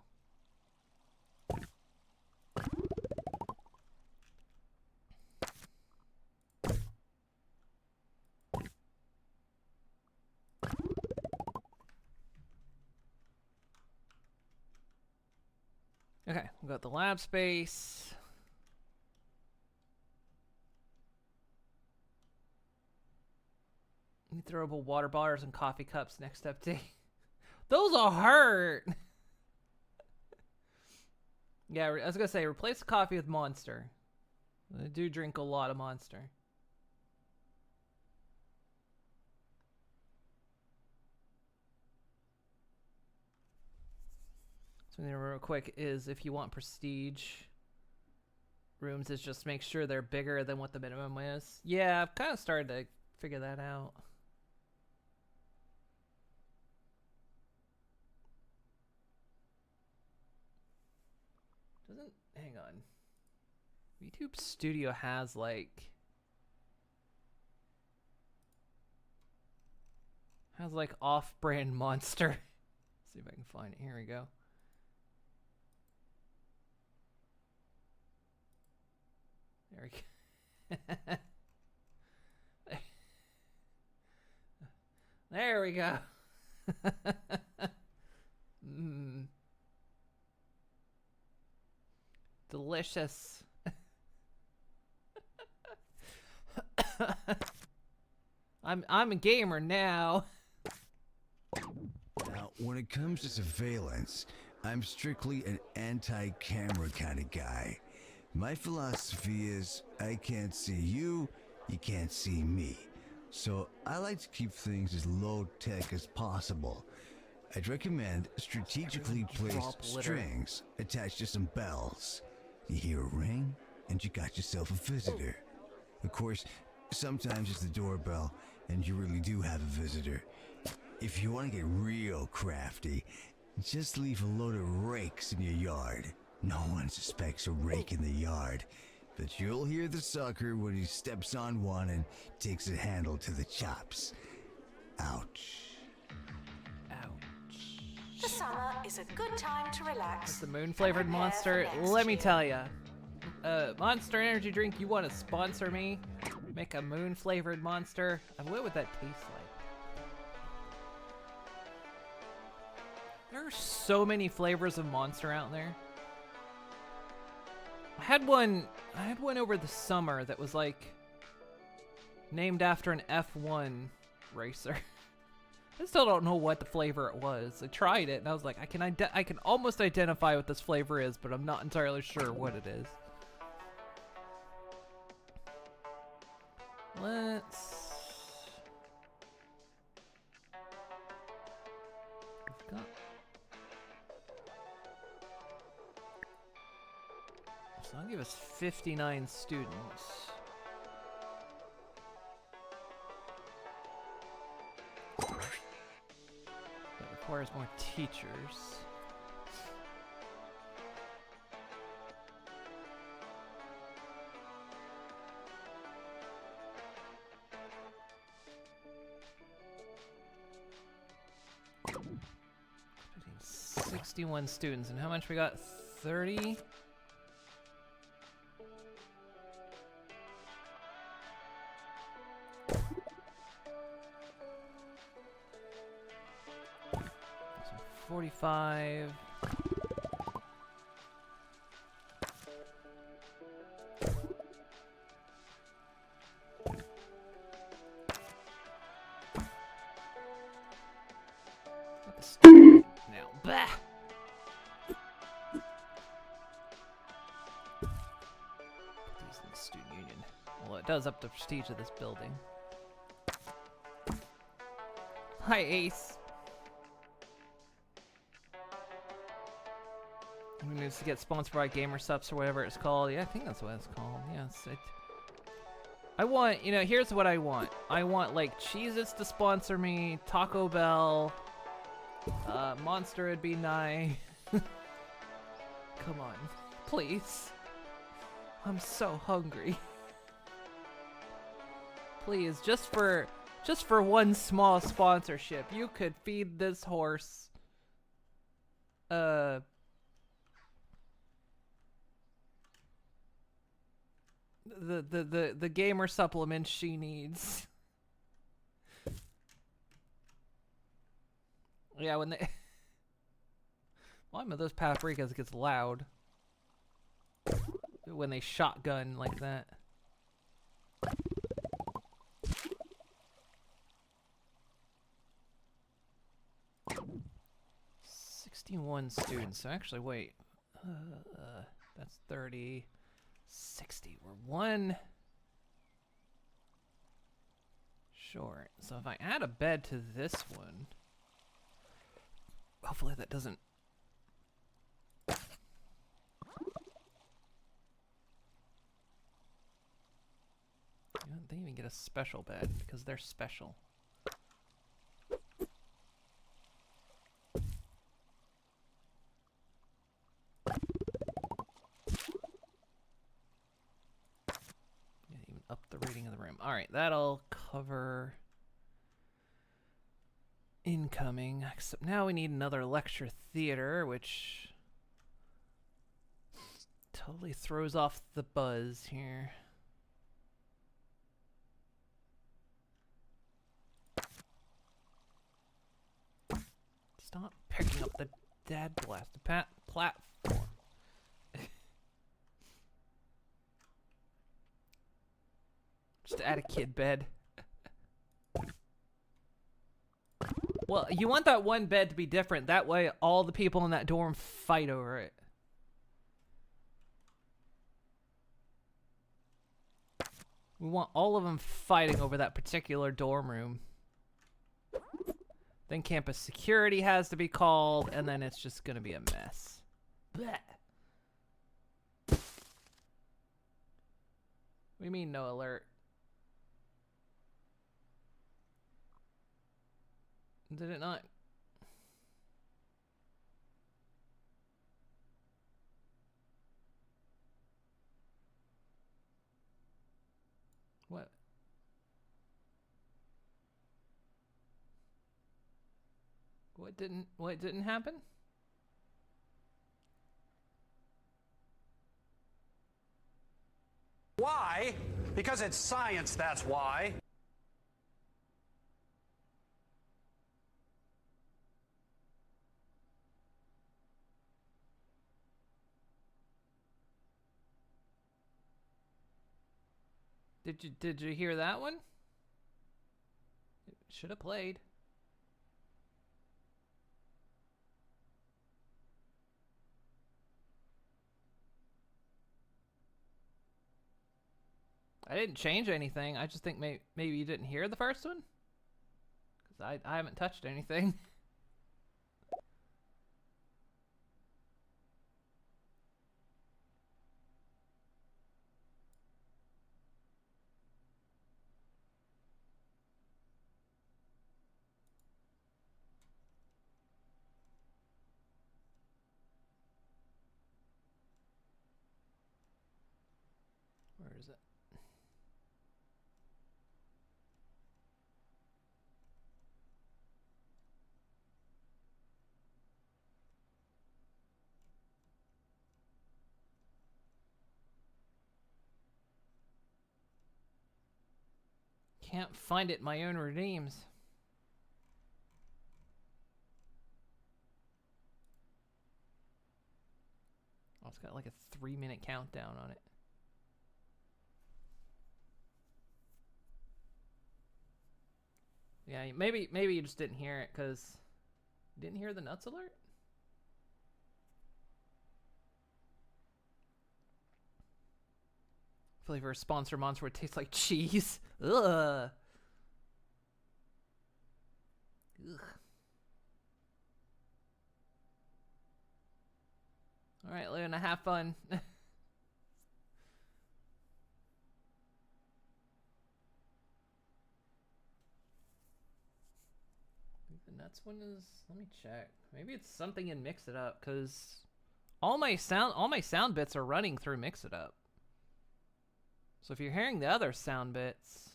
Okay, we've got the lab space. Throwable water bars and coffee cups next up to. Those will hurt. Yeah, I was gonna say replace the coffee with Monster. I do drink a lot of Monster. Something real quick is if you want prestige rooms, is just make sure they're bigger than what the minimum is. Yeah, I've kind of started to figure that out. Hang on. YouTube Studio has like off-brand monster. Let's see if I can find it. Here we go. There we go. There we go. Delicious. I'm a gamer now. Now, when it comes to surveillance, I'm strictly an anti-camera kind of guy. My philosophy is, I can't see you, you can't see me. So I like to keep things as low-tech as possible. I'd recommend strategically placed strings attached to some bells. You hear a ring, and you got yourself a visitor. Of course, sometimes it's the doorbell, and you really do have a visitor. If you want to get real crafty, just leave a load of rakes in your yard. No one suspects a rake in the yard, but you'll hear the sucker when he steps on one and takes a handle to the chops. Ouch. The summer is a good time to relax. The moon-flavored Prepare monster. for next Let me year. tell ya. Monster Energy drink, you want to sponsor me? Make a moon-flavored monster? What would that taste like? There are so many flavors of Monster out there. I had one over the summer that was like named after an F1 racer. I still don't know what the flavor it was. I tried it and I was like, I can almost identify what this flavor is, but I'm not entirely sure what it is. So I'll give us 59 students. That requires more teachers. I think 61 students, and how much we got? 30? So 45. Now, bah! These in the student union. Well, it does up the prestige of this building. Hi, Ace. He needs to get sponsored by GamerSups or whatever it's called. Yeah, I think that's what it's called. Yes. I want, you know, here's what I want. I want, like, Cheez-Its to sponsor me, Taco Bell, Monster would be nice. Come on, please. I'm so hungry. Please, just for one small sponsorship, you could feed this horse, the gamer supplements she needs. Yeah, when they one of those paprikas gets loud when they shotgun like that. "61 students." So actually, wait. That's 30. 60. We're one short. So if I add a bed to this one, hopefully that doesn't a special bed because they're special. Yeah, even up the rating of the room. All right, that'll cover incoming. Except now we need another lecture theater, which totally throws off the buzz here. Stop picking up the dad blasted platform. Just add a kid bed. Well, you want that one bed to be different. That way all the people in that dorm fight over it. We want all of them fighting over that particular dorm room. Then campus security has to be called, and then it's just gonna be a mess. Blech. What do you mean, no alert? Did it not? What? What didn't happen? Why? Because it's science, that's why. Did you hear that one? It should have played. I didn't change anything. I just think maybe you didn't hear the first one? Because I haven't touched anything. Where is it? Can't find it in my own redeems. Oh, it's got like a 3-minute countdown on it. Yeah, maybe you just didn't hear it because you didn't hear the nuts alert? Flavor sponsor monster would taste like cheese. Ugh. Ugh. All right, Luna, have fun. The nuts one is. Let me check. Maybe it's something in Mix It Up, because all my sound bits are running through Mix It Up. So if you're hearing the other sound bits,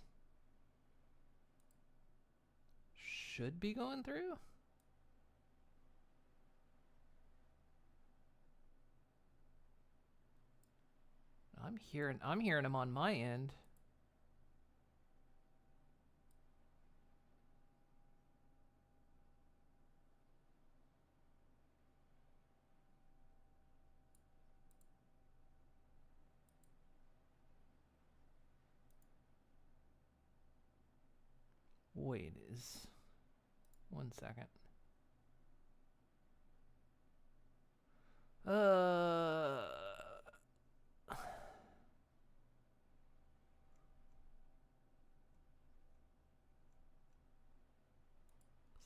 should be going through. I'm hearing them on my end. Wait, is 1 second.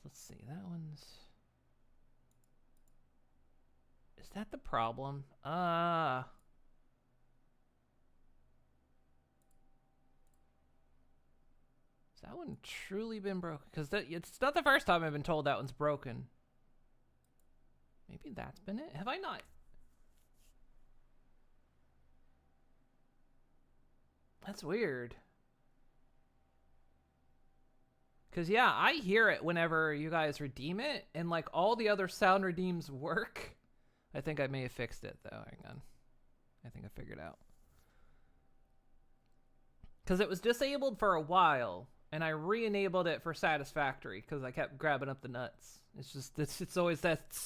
Let's see, that one's... Is that the problem? That one truly been broken? Because it's not the first time I've been told that one's broken. Maybe that's been it? Have I not? That's weird. Because, yeah, I hear it whenever you guys redeem it, and, like, all the other sound redeems work. I think I may have fixed it, though. Hang on. I think I figured out. Because it was disabled for a while, and I re-enabled it for satisfactory, because I kept grabbing up the nuts. It's just, it's always that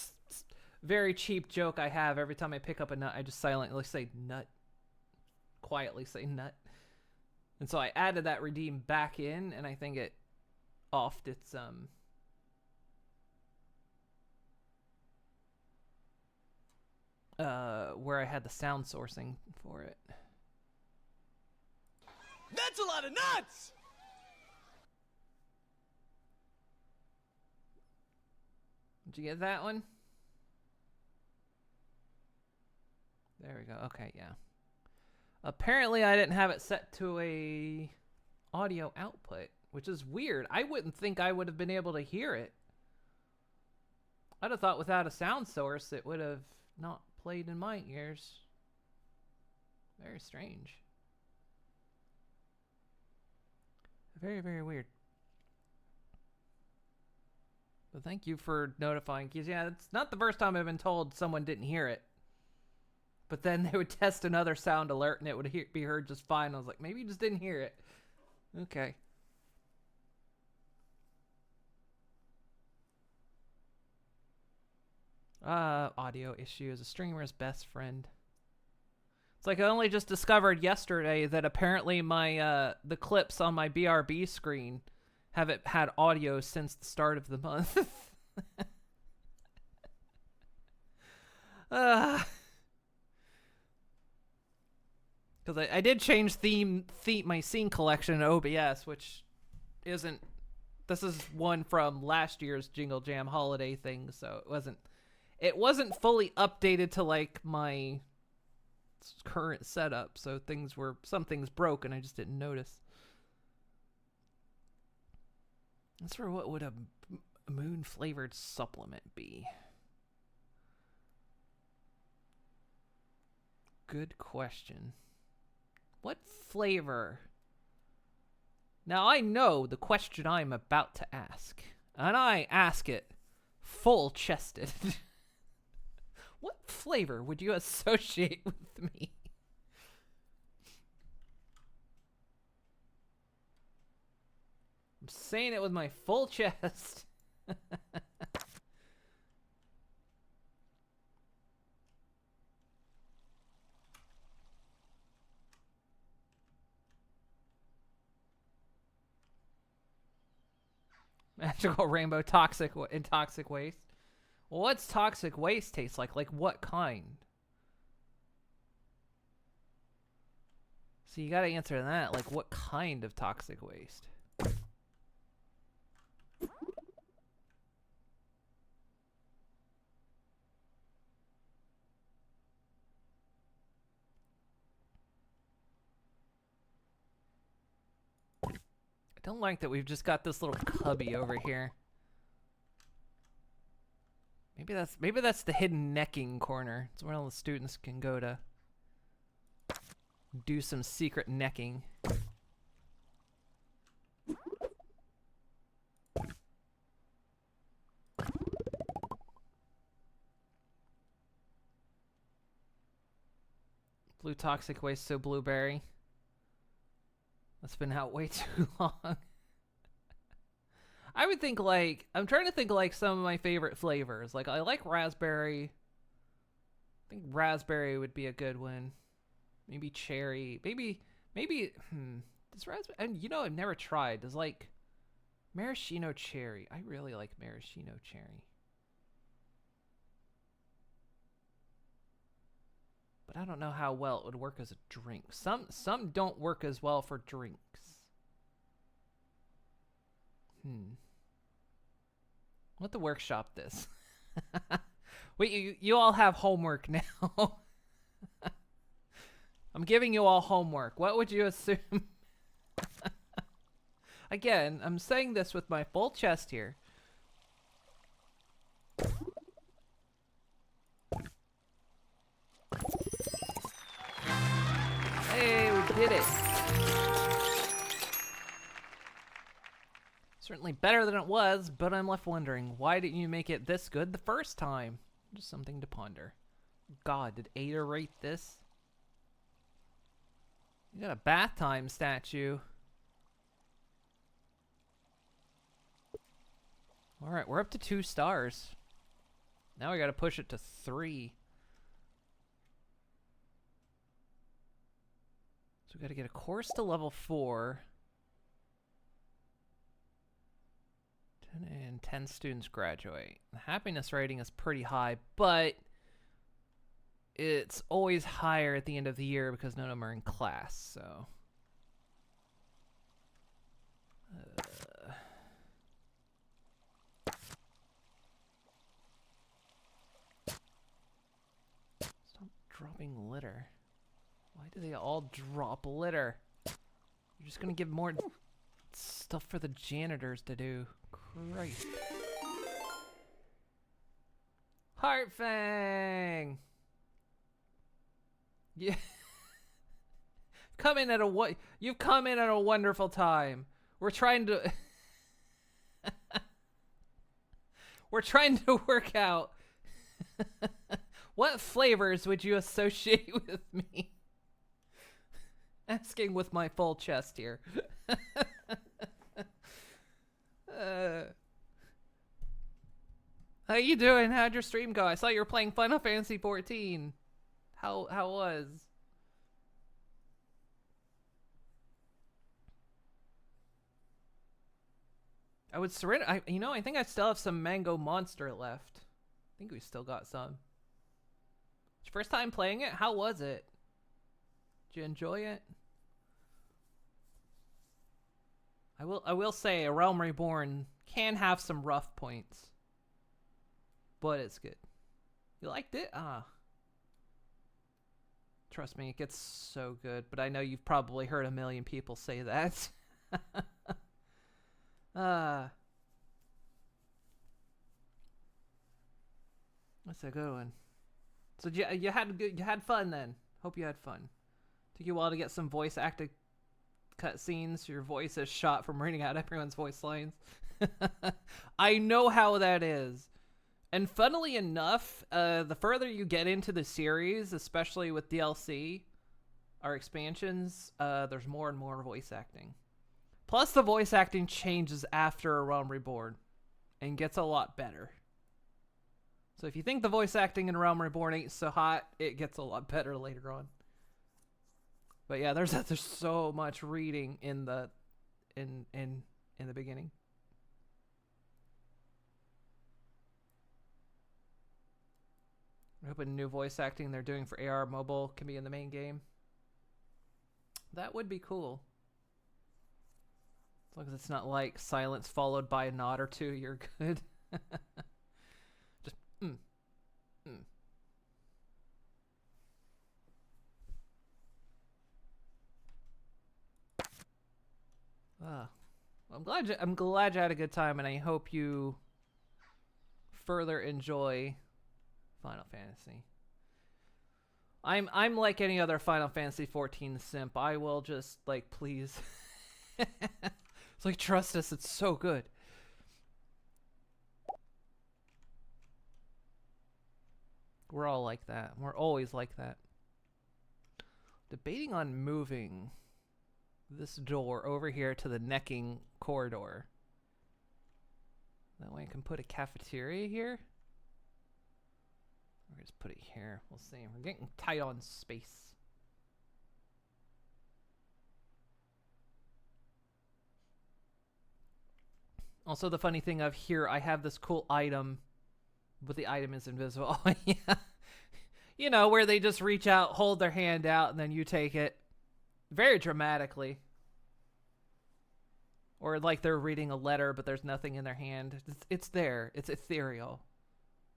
very cheap joke I have every time I pick up a nut. I just silently say nut. Quietly say nut. And so I added that redeem back in, and I think it offed its where I had the sound sourcing for it. That's a lot of nuts! Did you get that one? There we go. Okay, yeah. Apparently I didn't have it set to a audio output, which is weird. I wouldn't think I would have been able to hear it. I'd have thought without a sound source it would have not played in my ears. Very strange. Very, very weird. But thank you for notifying, because yeah, it's not the first time I've been told someone didn't hear it. But then they would test another sound alert and it would be heard just fine. I was like, maybe you just didn't hear it. Okay. Audio issue is a streamer's best friend. It's like I only just discovered yesterday that apparently my the clips on my BRB screen haven't had audio since the start of the month. Because I did change my scene collection in OBS, which isn't. This is one from last year's Jingle Jam holiday thing, so it wasn't fully updated to like my current setup. So some things broke, and I just didn't notice. That's for what would a moon flavored supplement be? Good question. What flavor? Now I know the question I'm about to ask, and I ask it full-chested. What flavor would you associate with me? I'm saying it with my full chest. Magical rainbow toxic waste. Well, what's toxic waste taste like? Like what kind? So you gotta answer that. Like what kind of toxic waste? I don't like that we've just got this little cubby over here. Maybe that's the hidden necking corner. It's where all the students can go to do some secret necking. Blue toxic waste, so blueberry. That's been out way too long. I would think like, I'm trying to think like some of my favorite flavors. Like I like raspberry. I think raspberry would be a good one. Maybe cherry. Maybe, does raspberry, and you know, I've never tried. Does like maraschino cherry. I really like maraschino cherry. But I don't know how well it would work as a drink. Some don't work as well for drinks. We'll have to workshop this. Wait, you all have homework now. I'm giving you all homework. What would you assume? Again, I'm saying this with my full chest here. Hey, we did it. Certainly better than it was, but I'm left wondering, why didn't you make it this good the first time? Just something to ponder. God, did Ada rate this? You got a bath time statue. Alright, we're up to 2 stars. Now we gotta push it to 3. So we gotta get a course to level 4. 10 students graduate. The happiness rating is pretty high, but it's always higher at the end of the year because none of them are in class, so. Stop dropping litter. Why do they all drop litter? You're just gonna give more stuff for the janitors to do. Christ. Heartfang! Yeah. You've come in at a wonderful time. We're trying to work out what flavors would you associate with me? Asking with my full chest here. How you doing? How'd your stream go? I saw you were playing Final Fantasy 14. How was? I would surrender. I think I still have some Mango Monster left. I think we still got some. First time playing it? How was it? Did you enjoy it? I will say A Realm Reborn can have some rough points. But it's good. You liked it? Ah. Trust me, it gets so good, but I know you've probably heard a million people say that. That's a good one. So you had fun then. Hope you had fun. Took you a while to get some voice acted cutscenes. Your voice is shot from reading out everyone's voice lines. I know how that is. And funnily enough, the further you get into the series, especially with DLC or expansions, there's more and more voice acting. Plus, the voice acting changes after A Realm Reborn and gets a lot better. So if you think the voice acting in Realm Reborn ain't so hot, it gets a lot better later on. But yeah, there's so much reading in the beginning. I'm hoping new voice acting they're doing for AR Mobile can be in the main game. That would be cool. As long as it's not like silence followed by a nod or two, you're good. Just, Well, I'm glad you had a good time, and I hope you further enjoy Final Fantasy. I'm like any other Final Fantasy 14 simp. I will just like please. It's like trust us, it's so good. We're all like that. We're always like that. Debating on moving this door over here to the necking corridor. That way I can put a cafeteria here. Or just put it here. We'll see. We're getting tight on space. Also, the funny thing of here, I have this cool item, but the item is invisible. Yeah. You know, where they just reach out, hold their hand out, and then you take it. Very dramatically. Or like they're reading a letter, but there's nothing in their hand. It's there. It's ethereal.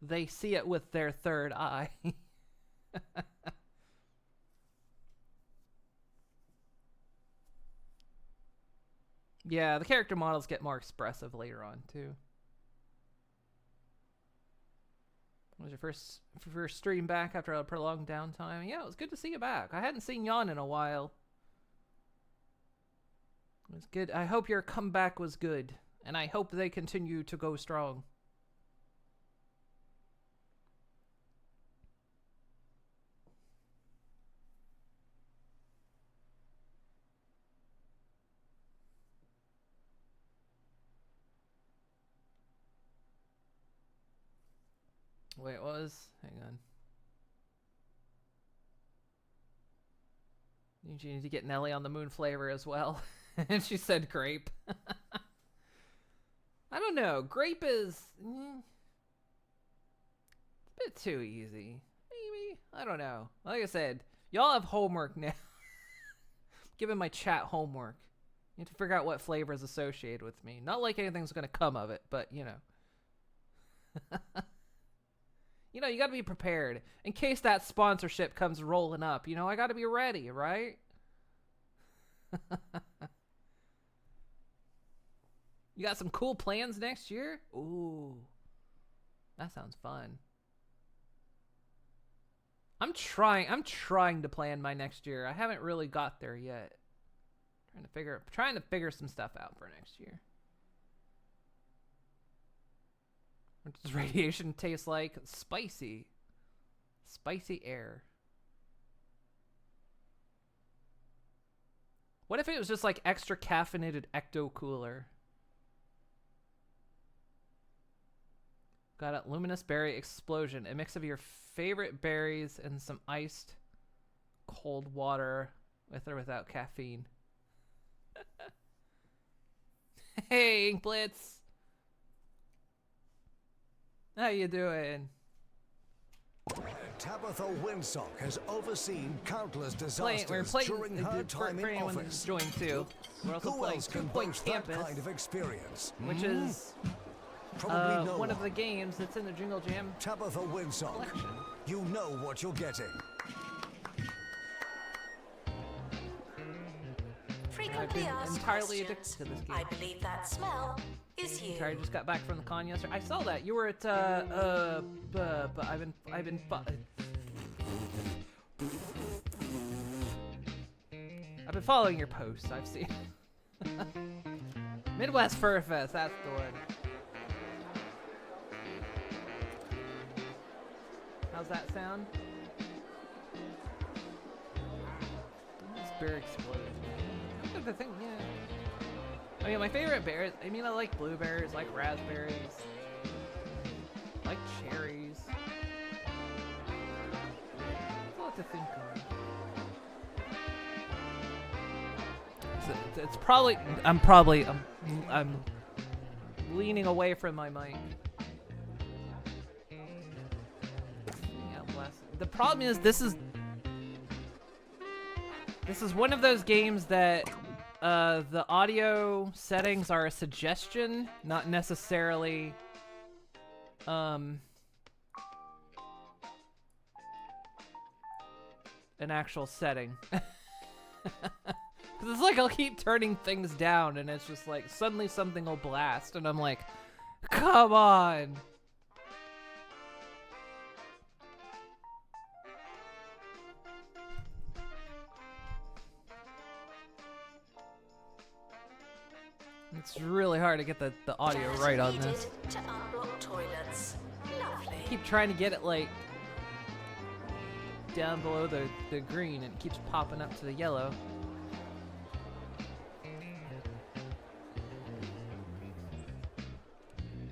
They see it with their third eye. Yeah, the character models get more expressive later on too. What was your first stream back after a prolonged downtime? Yeah, it was good to see you back. I hadn't seen Yon in a while. It was good. I hope your comeback was good, and I hope they continue to go strong. Wait, what was? Hang on. You need to get Nelly on the moon flavor as well. And she said grape. I don't know. Grape is a bit too easy. Maybe. I don't know. Like I said, y'all have homework now. Giving my chat homework. You have to figure out what flavor is associated with me. Not like anything's going to come of it, but, you know. You know, you got to be prepared. In case that sponsorship comes rolling up, you know, I got to be ready, right? You got some cool plans next year? Ooh. That sounds fun. I'm trying to plan my next year. I haven't really got there yet. Trying to figure some stuff out for next year. What does radiation taste like? Spicy. Spicy air. What if it was just like extra caffeinated Ecto Cooler? Got a luminous berry explosion. A mix of your favorite berries and some iced cold water with or without caffeine. Hey, Inkblitz. How you doing? Tabitha Windsock has overseen countless disasters we're playing during her time in anyone office. joined too. We're also Who playing else 2 can Point boast Campus, that kind of experience? which is Probably no one of the games that's in the Jingle Jam Tabitha Windsock, collection. you know what you're getting. Frequently been asked entirely questions. addicted to this game. I believe that smell is you. Sorry, I just got back from the con yesterday. I saw that you were at but I've been following your posts. I've seen Midwest Fur Fest. That's the one. How's that sound? This bear exploded. The thing, yeah. I mean, my favorite berries. I mean, I like blueberries, like raspberries, like cherries. There's a lot to think of. It's probably. I'm leaning away from my mic. Yeah, bless. The problem is this is one of those games that the audio settings are a suggestion, not necessarily an actual setting. Because it's like I'll keep turning things down and it's just like suddenly something will blast and I'm like, come on. It's really hard to get the audio right on this. To unblock toilets. Lovely. I keep trying to get it like down below the green and it keeps popping up to the yellow.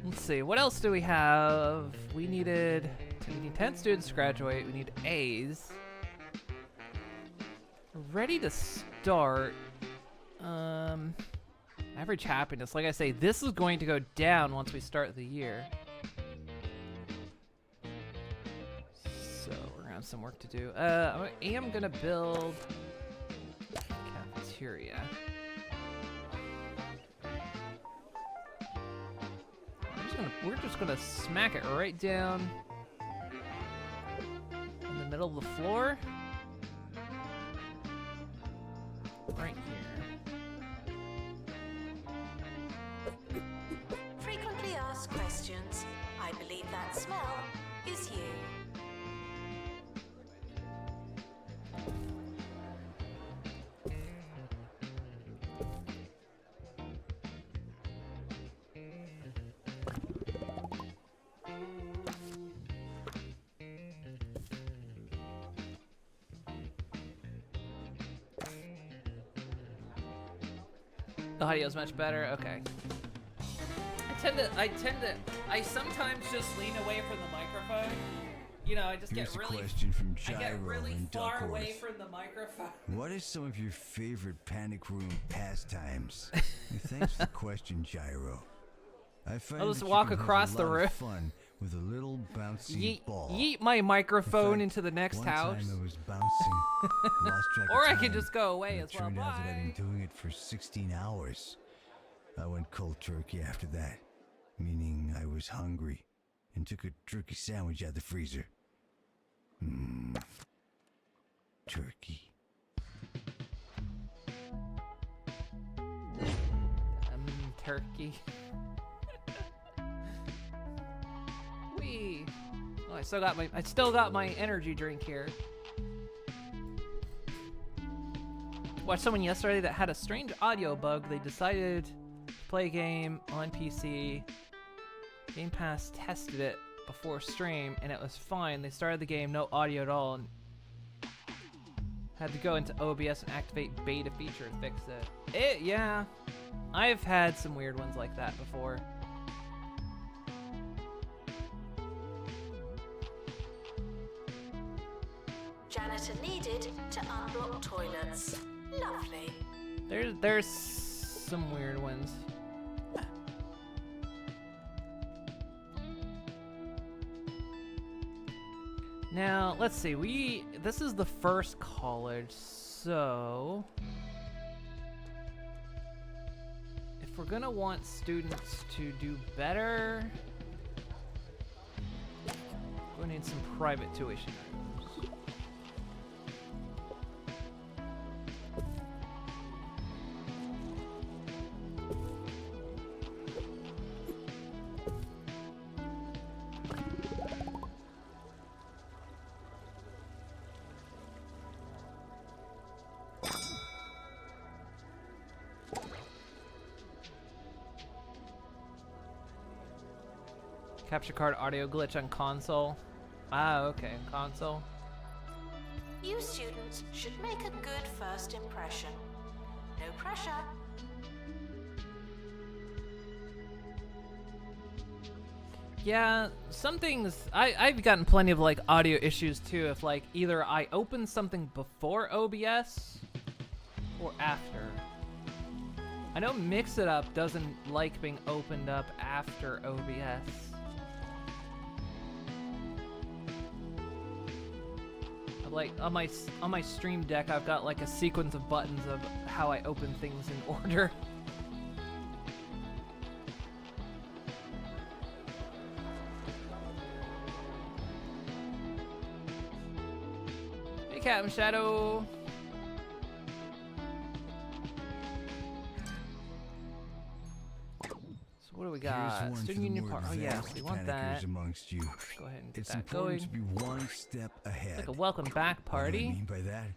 Let's see, what else do we have? We need 10 students to graduate. We need A's. We're ready to start. Average happiness. Like I say, this is going to go down once we start the year. So we're gonna have some work to do. I am gonna build cafeteria. We're just gonna smack it right down in the middle of the floor. Right here. that smell is you. The audio's much better. Okay. I sometimes just lean away from the microphone. You know, I just Here's get a really. question from I Gyro get really and far Duck away Horse. from the microphone. What are some of your favorite panic room pastimes? Thanks for the question, Gyro. I find I'll just that you walk can have across a the lot of room. fun with a little bouncy ball. Yeet my microphone In fact, into the next one house. time I was bouncing, lost track Or of I could time, just go away and as it well. turned out that I'd Bye. been doing it for 16 hours. I went cold turkey after that, meaning I was hungry, and took a turkey sandwich out the freezer. Turkey. Turkey. Wee. Oh, I still got my energy drink here. Watched someone yesterday that had a strange audio bug. They decided to play a game on PC. Game Pass tested it before stream, and it was fine. They started the game, no audio at all, and had to go into OBS and activate beta feature to fix it. Yeah, I've had some weird ones like that before. Janitor needed to unblock toilets. Lovely. There's some weird ones. Now, let's see. This is the first college, so if we're gonna want students to do better, we're gonna need some private tuition rooms. Capture card audio glitch on console. Ah, okay, console. You students should make a good first impression. No pressure. Yeah, some things I've gotten plenty of like audio issues too. If like either I open something before OBS or after. I know Mix It Up doesn't like being opened up after OBS. Like on my Stream Deck, I've got like a sequence of buttons of how I open things in order. Hey, Captain Shadow. So what do we got? Here's one for Student the Union more Park. Oh yeah, advanced we want panickers that. amongst you. Go ahead and get It's that important going. to be one step ahead. Like a welcome back What do I party. mean by that?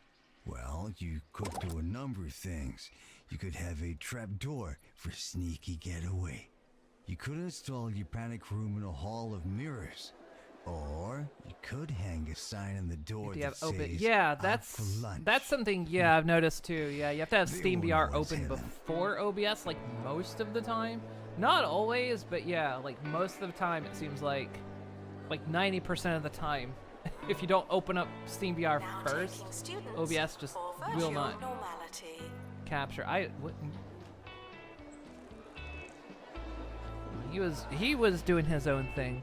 Well, you could do a number of things. You could have a trapdoor for sneaky getaway. You could install your panic room in a hall of mirrors. Or you could hang a sign on the door Do you that have open? says, Yeah, "Out that's for lunch." something. Yeah, I've noticed too. Yeah, you have to have They Steam won't VR always open have them. before OBS, like most of the time. Not always, but yeah, like most of the time, it seems like 90% of the time, if you don't open up Steam VR Now first, taking students OBS just for will virtual not normality. capture. He was doing his own thing.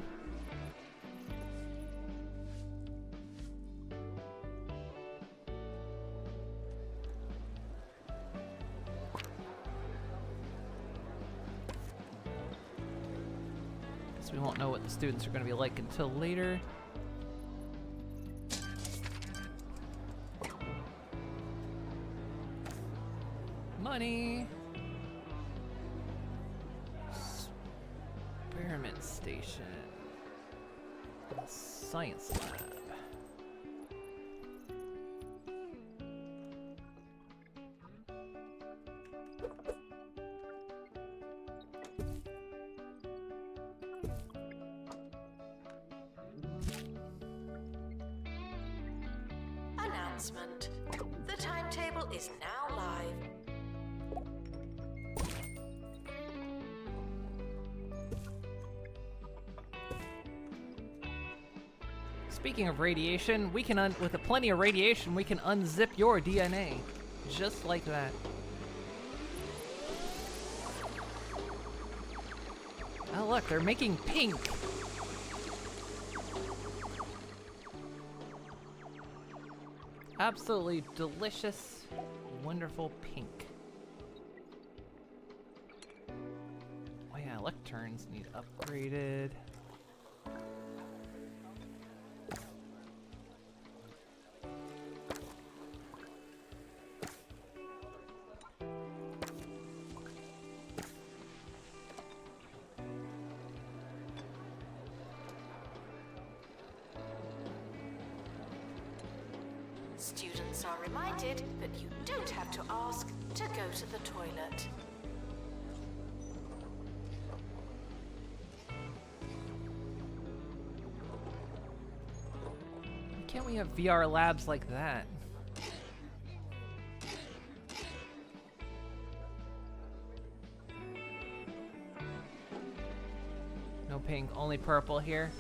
Guess we won't know what the students are going to be like until later. Money. Experiment station. Science lab. Announcement. The timetable is now live. Speaking of radiation, we can with plenty of radiation, we can unzip your DNA, just like that. Oh look, they're making pink. Absolutely delicious, wonderful pink. Oh yeah, lecterns need upgraded. Students are reminded that you don't have to ask to go to the toilet. Why can't we have VR labs like that? No pink, only purple here.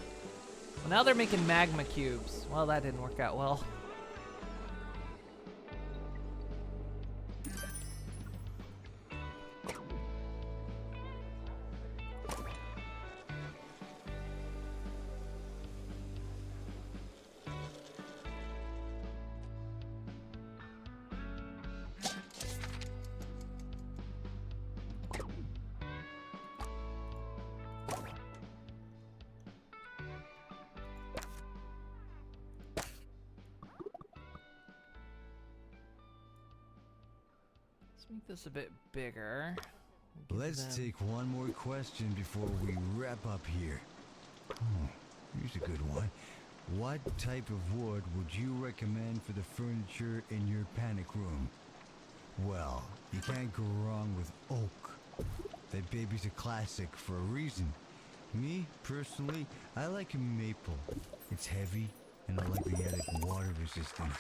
Well, now they're making magma cubes. Well, that didn't work out well. Let's make this a bit bigger. Give Let's them- take one more question before we wrap up here. Here's a good one. What type of wood would you recommend for the furniture in your panic room? Well, you can't go wrong with oak. That baby's a classic for a reason. Me, personally, I like maple. It's heavy, and I like the added water resistance.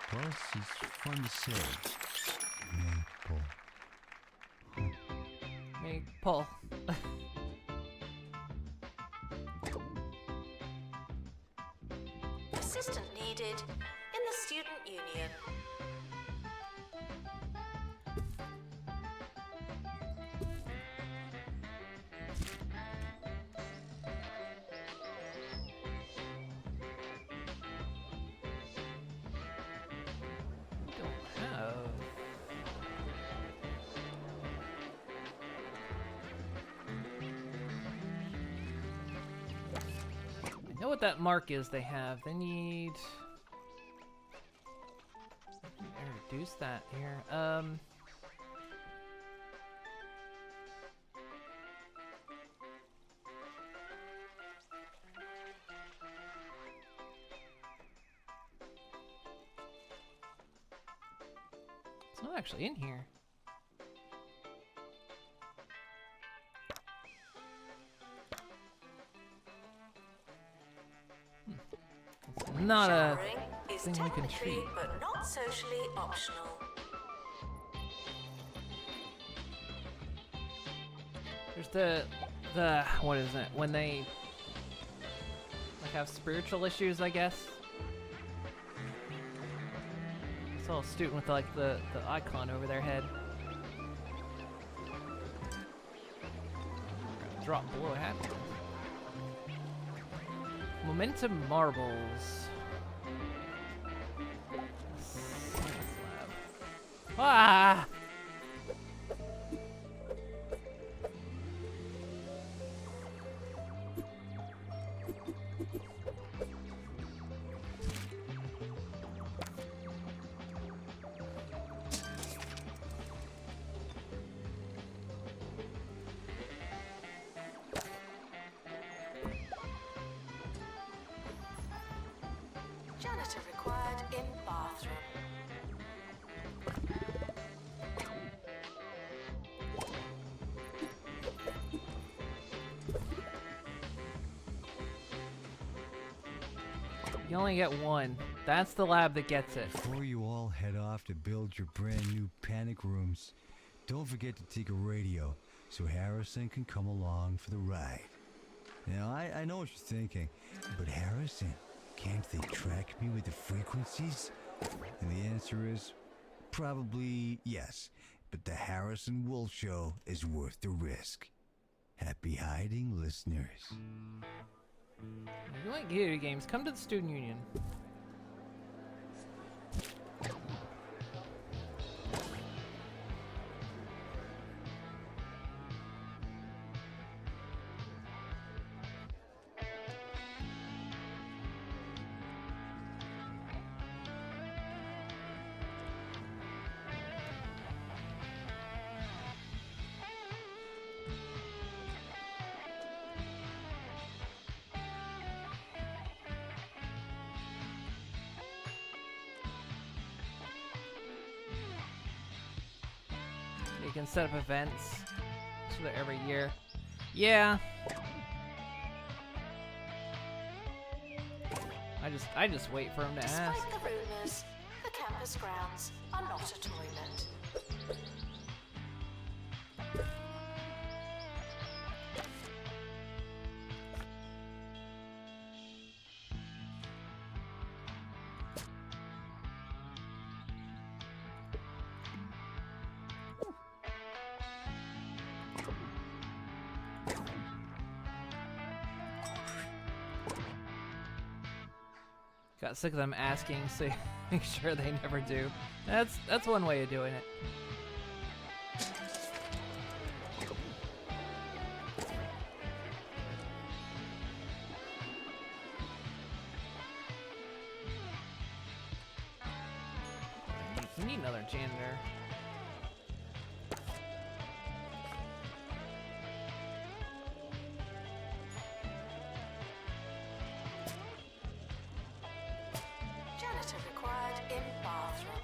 Plus, it's fun to say. Maple. Maple. Assistant needed in the student union. Don't have. I know what that mark is they have. They need. Reduce that here. It's not actually in here. It's not a Showering is thing we can technically treat. but not socially optional. There's the what is it? When they like have spiritual issues, I guess. I saw a student with like the icon over their head. Drop below happiness. Momentum marbles. Ah! Janitor required in bathroom. You only get one. That's the lab that gets it. Before you all head off to build your brand new panic rooms, don't forget to take a radio so Harrison can come along for the ride. Now, I know what you're thinking, but Harrison, can't they track me with the frequencies? And the answer is probably yes, but the Harrison Wolf Show is worth the risk. Happy hiding, listeners. If you like video games, come to the Student Union. You can set up events so that every year. Yeah. I just wait for him to ask. Despite the rumors, the campus grounds are not a toilet. Got sick of them asking, so make sure they never do. That's one way of doing it. We need another janitor. Janitor required in bathroom.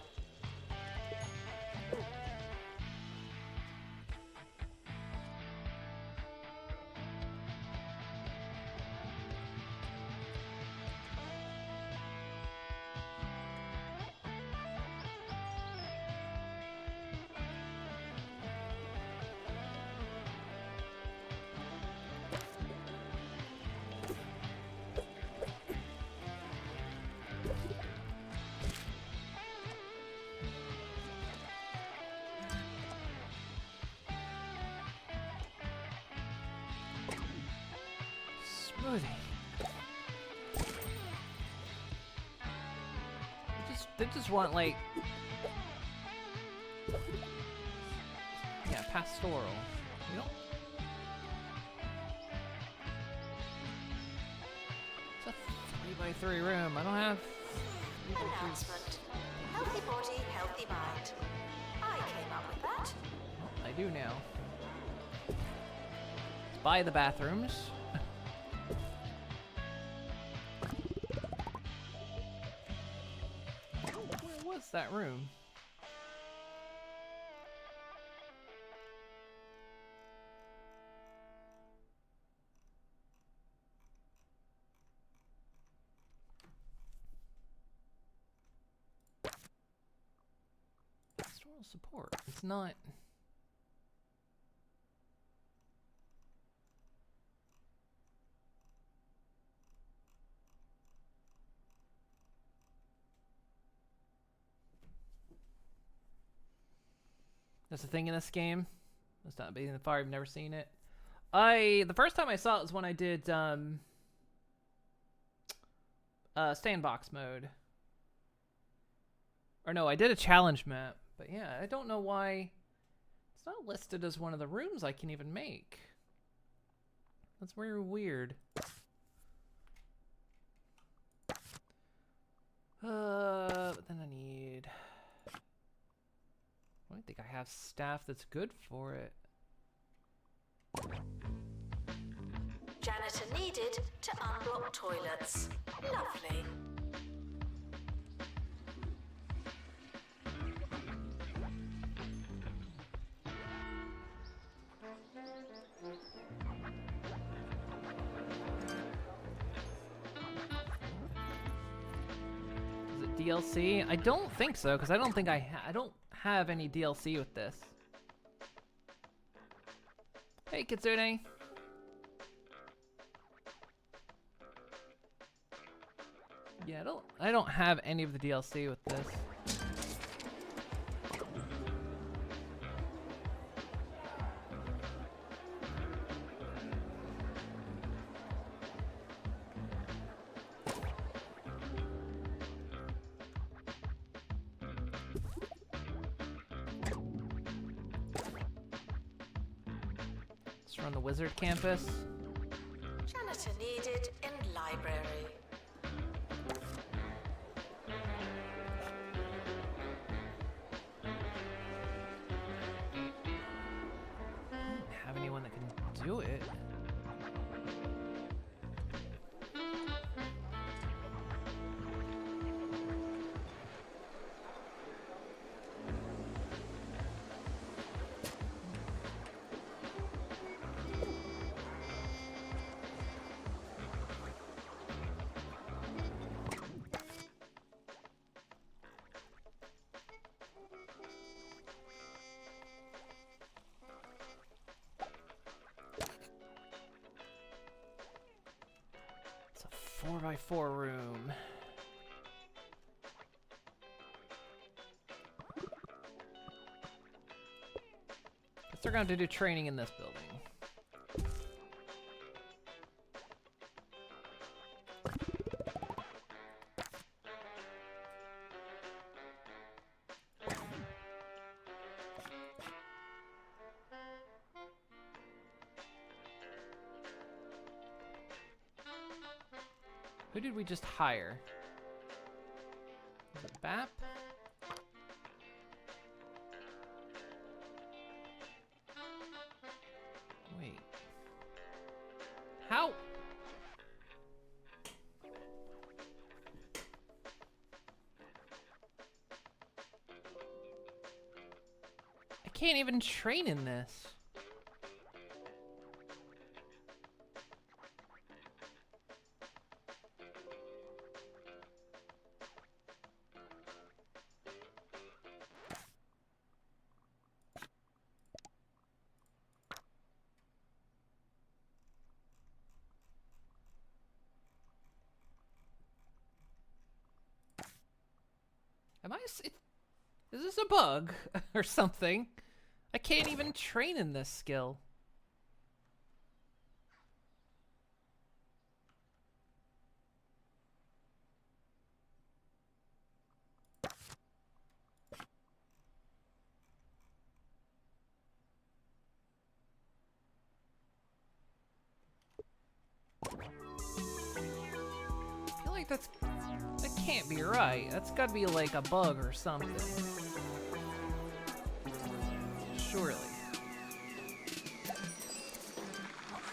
Smoothie. They just want like, yeah, pastoral. You don't. It's a 3x3 room. I don't have. 3x3s. Announcement. Healthy body, healthy mind. I came up with that. I do now. Buy the bathrooms. Where was that room? Pastoral support. It's not. That's the thing in this game. It's not Bathing in the Fire. I've never seen it. The first time I saw it was when I did sandbox mode. Or no, I did a challenge map. But yeah, I don't know why it's not listed as one of the rooms I can even make. That's very weird. But then I need. I don't think I have staff that's good for it. Janitor needed to unblock toilets. Lovely. DLC? I don't think so, because I don't think I don't have any DLC with this. Hey, Kitsune. Yeah, I don't have any of the DLC with this. Let's run the wizard campus. Janitor needed in library. Have anyone that can do it? It's a 4x4 room. Guess they're going to do training in this building. Who did we just hire? Was it BAP? Wait. How? I can't even train in this. Is this a bug or something? I can't even train in this skill. I feel like that can't be right. That's gotta be like a bug or something. Surely.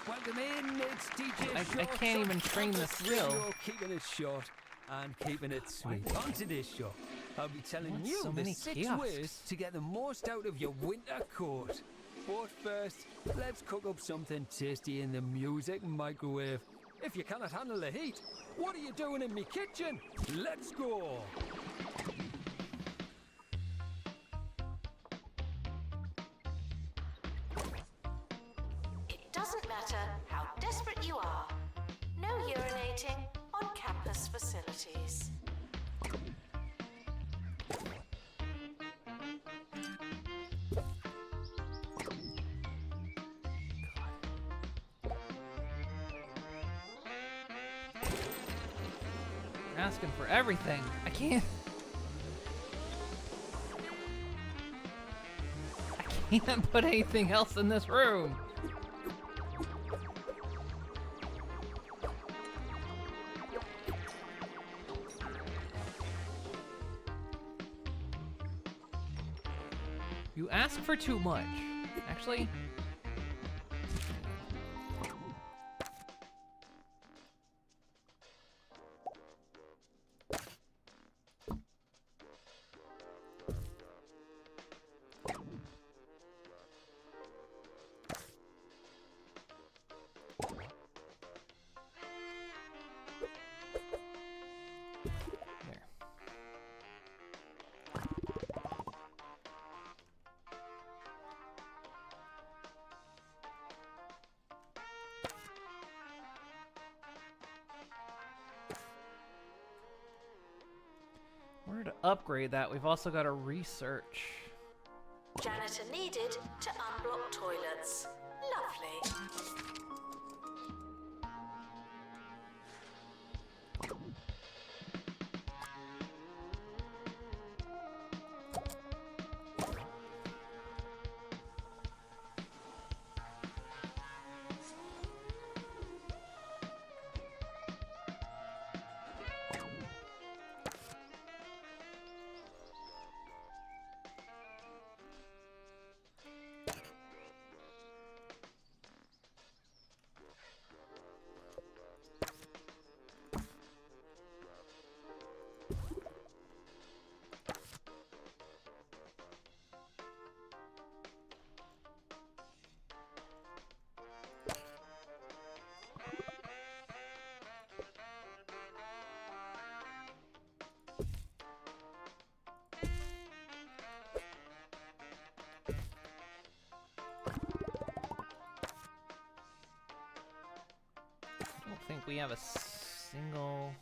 Welcome in, it's DJ I can't even train the skill. You're keeping it short and keeping it sweet. On today's show, I'll be telling you so the many 6 kiosks? ways to get the most out of your winter coat. But first, let's cook up something tasty in the music microwave. If you cannot handle the heat, what are you doing in me kitchen? Let's go! It doesn't matter how desperate you are. No urinating on campus facilities. You're asking for everything. I can't. I can't put anything else in this room. You ask for too much. Actually. There. order to upgrade that, we've also got to research. Janitor needed to unblock toilets. Lovely. I don't think we have a single...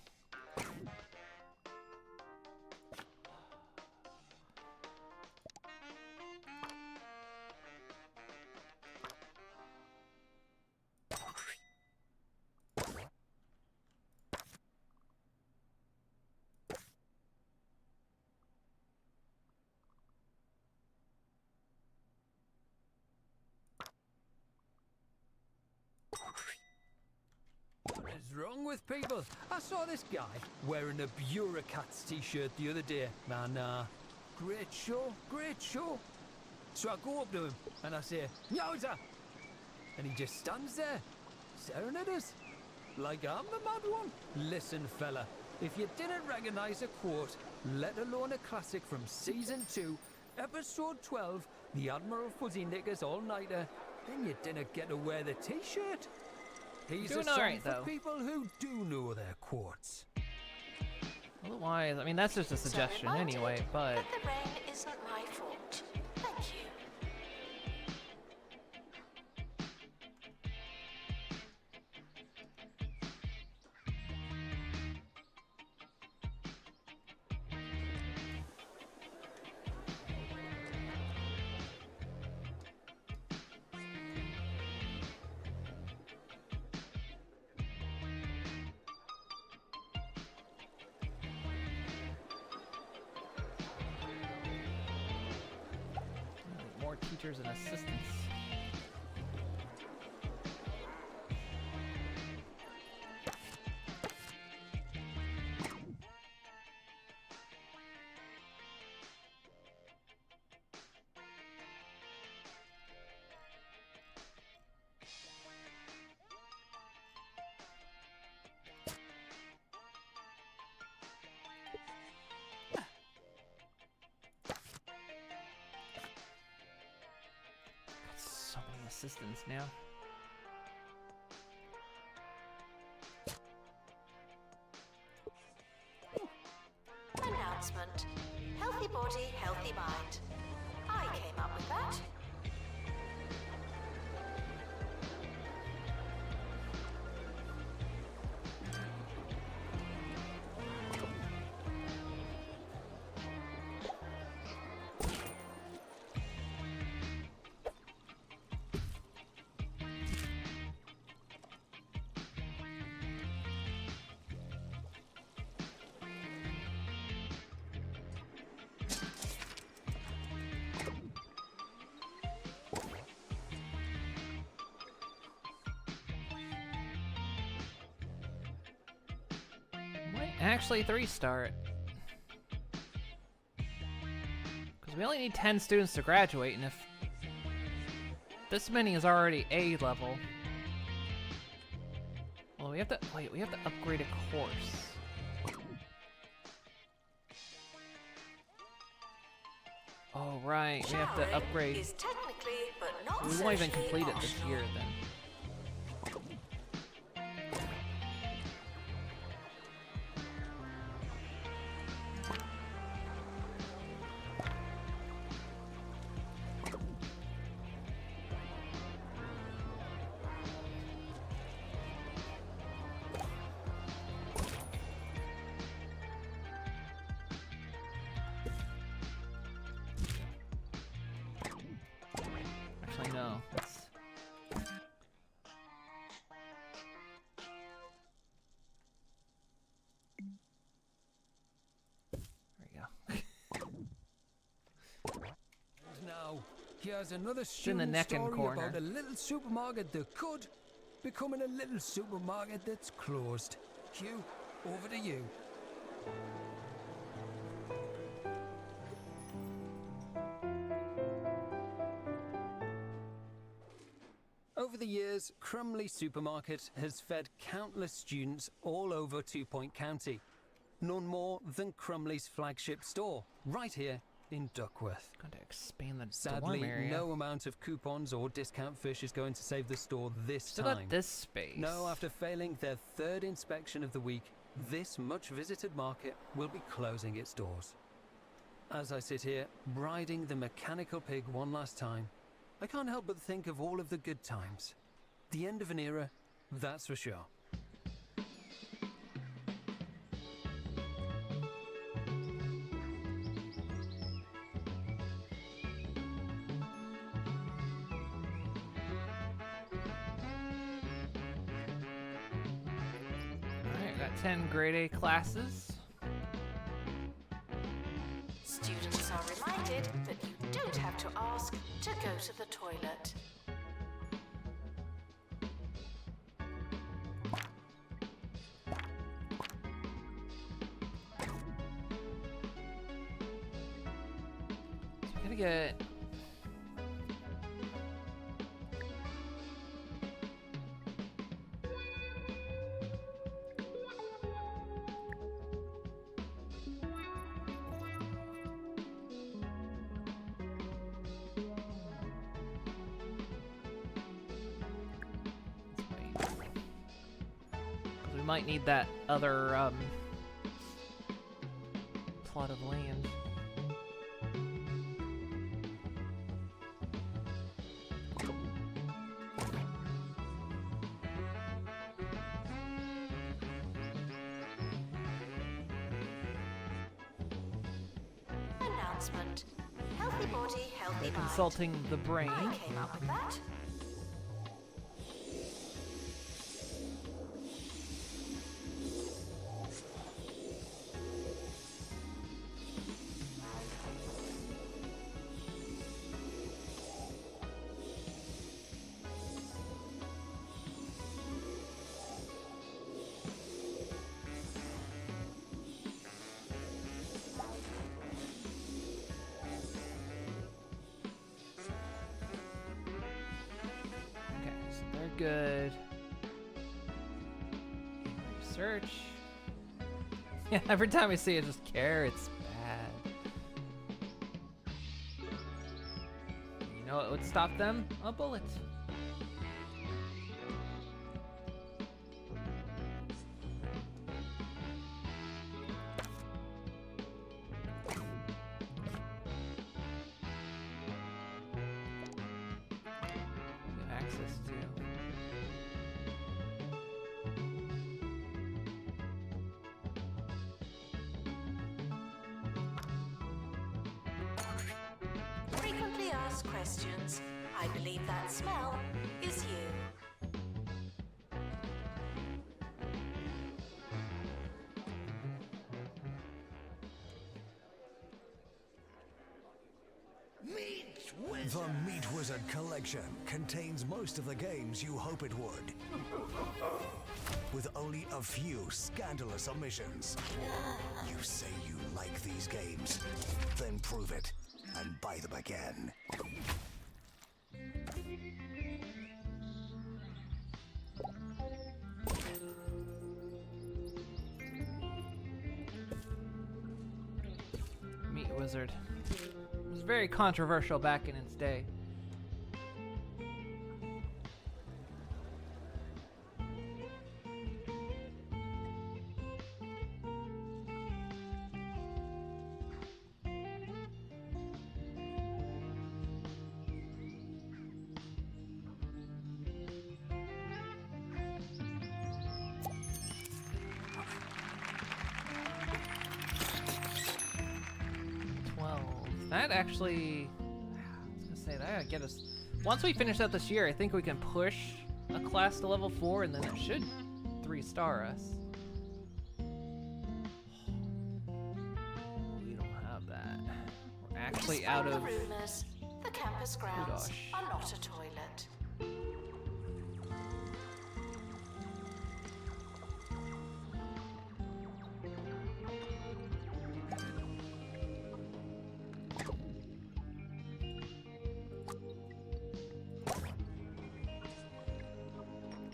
What is wrong with people? I saw this guy wearing a Bureaucrats t-shirt the other day. And, great show, great show. So I go up to him and I say, Yowza! And he just stands there, staring at us. Like I'm the mad one. Listen, fella, if you didn't recognize a quote, let alone a classic from Season 2, Episode 12, The Admiral Fuzzy Knickers All-Nighter, then you didn't get to wear the t-shirt. He's Doing a song alright, for though. people who do know their quotes. Otherwise, I mean, that's just a suggestion So reminded anyway, but... that the rain isn't my fault. Thank you. More teachers and assistants. So many assistants now. Announcement. Healthy body, healthy mind. I came up with that. Might actually 3-star it. Because we only need 10 students to graduate, and if this many is already A level... Well, we have to... Wait, we have to upgrade a course. Oh, right. We have to Showering upgrade... is technically, but not We won't even socially complete it this optional. year, then. Here's another in the student neck and story corner. about a little supermarket that could becoming a little supermarket that's closed. Hugh, over to you. Over the years, Crumley Supermarket has fed countless students all over 2 Point County. None more than Crumley's flagship store, right here in Duckworth. Going to expand the Sadly, dorm area. no amount of coupons or discount fish is going to save the store this Still time. got this space. No, after failing their third inspection of the week, this much visited market will be closing its doors. As I sit here, riding the mechanical pig one last time, I can't help but think of all of the good times. The end of an era, that's for sure. Alright, got 10 grade A classes. Students are reminded that you don't have to ask to go to the toilet. So we gotta get... We might need that other plot of land. Announcement. Healthy body, healthy They're mind. consulting the brain. I came up with that. Okay, so they're good. Research. Yeah, every time I see it, just carrots bad. You know what would stop them? A bullet. Access to. Frequently asked questions. I believe that smell is you. The Meat Wizard Collection contains most of the games you hope it would, with only a few scandalous omissions. You say you like these games, then prove it and buy them again. Meat Wizard. It was very controversial back in its day. That actually, I was gonna say that get us. Once we finish out this year, I think we can push a class to level 4, and then it should 3-star us. We don't have that. We're actually out of. The rumors. The campus campus grounds Gosh. are not a toilet.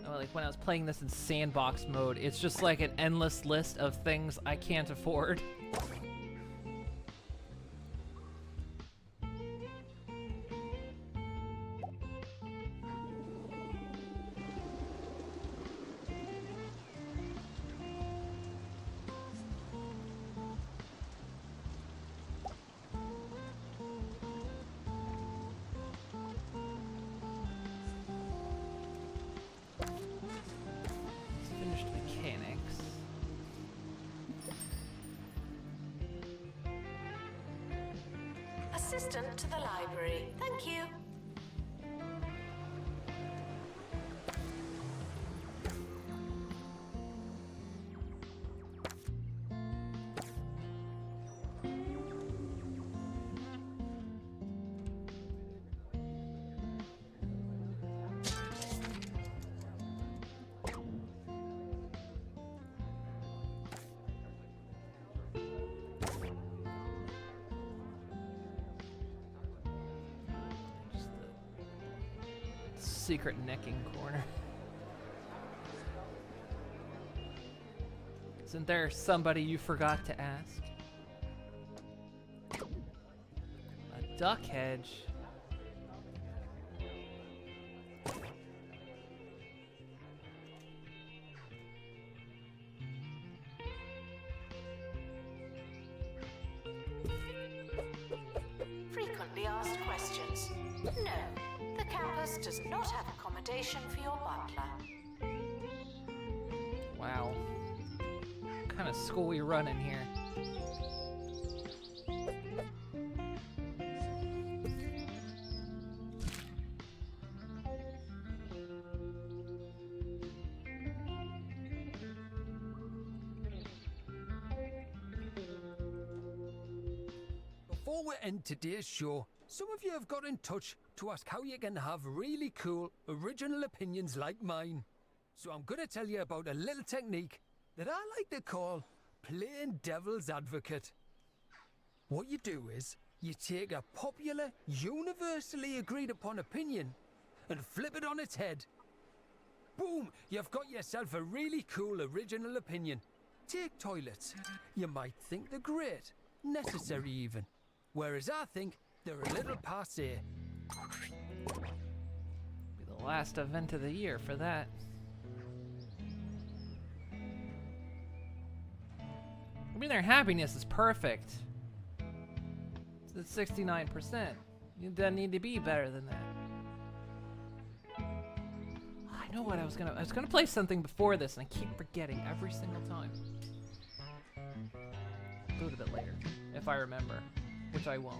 Oh, like when I was playing this in sandbox mode, it's just like an endless list of things I can't afford. Finished mechanics. Assistant to the library. Thank you. Just the secret necking corner. Isn't there somebody you forgot to ask? A duck hedge. Frequently asked questions. No, the campus does not have accommodation for your butler. Wow. What kind of school we running here? Before we end today's show, some of you have got in touch to ask how you can have really cool, original opinions like mine. So I'm going to tell you about a little technique that I like to call playing devil's advocate. What you do is, you take a popular, universally agreed upon opinion and flip it on its head. Boom! You've got yourself a really cool original opinion. Take toilets. You might think they're great, necessary even. Whereas I think they're a little passé. Be the last event of the year for that. I mean, their happiness is perfect. It's at 69%. It doesn't need to be better than that. I know what I was gonna play something before this, and I keep forgetting every single time. Do it a bit later, if I remember, which I won't.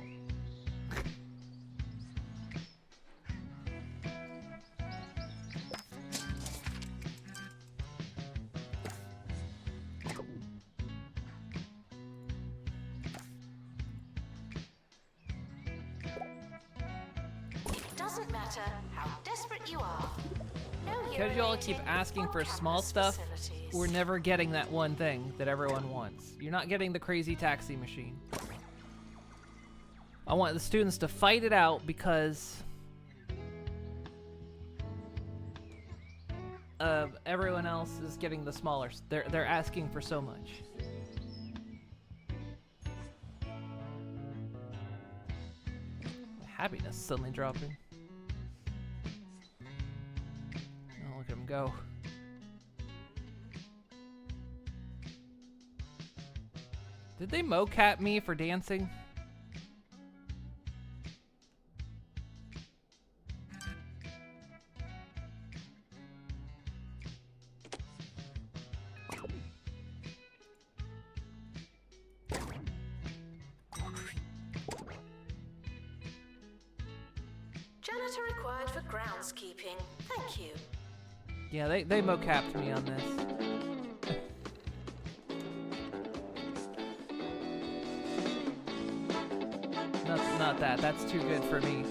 It doesn't matter how desperate you are. No Because y'all keep urinating asking on for small campus stuff, facilities. we're never getting that one thing that everyone wants. You're not getting the crazy taxi machine. I want the students to fight it out because everyone else is getting the smaller. They're asking for so much. Happiness suddenly dropping. Oh, look at him go. Did they mocap me for dancing? Janitor required for groundskeeping. Thank you. Yeah, they mocapped me on this. Not that. That's too good for me.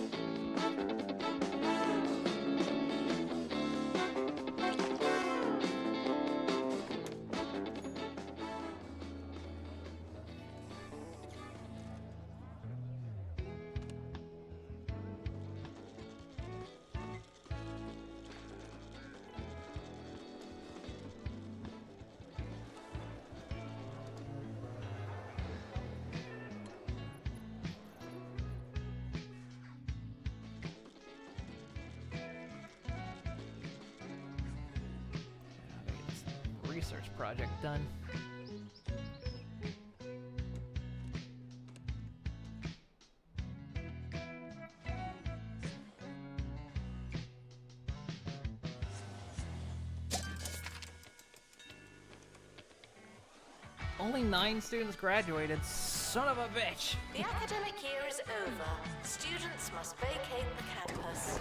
research project done. Only 9 students graduated. Son of a bitch! The academic year is over. Students must vacate the campus.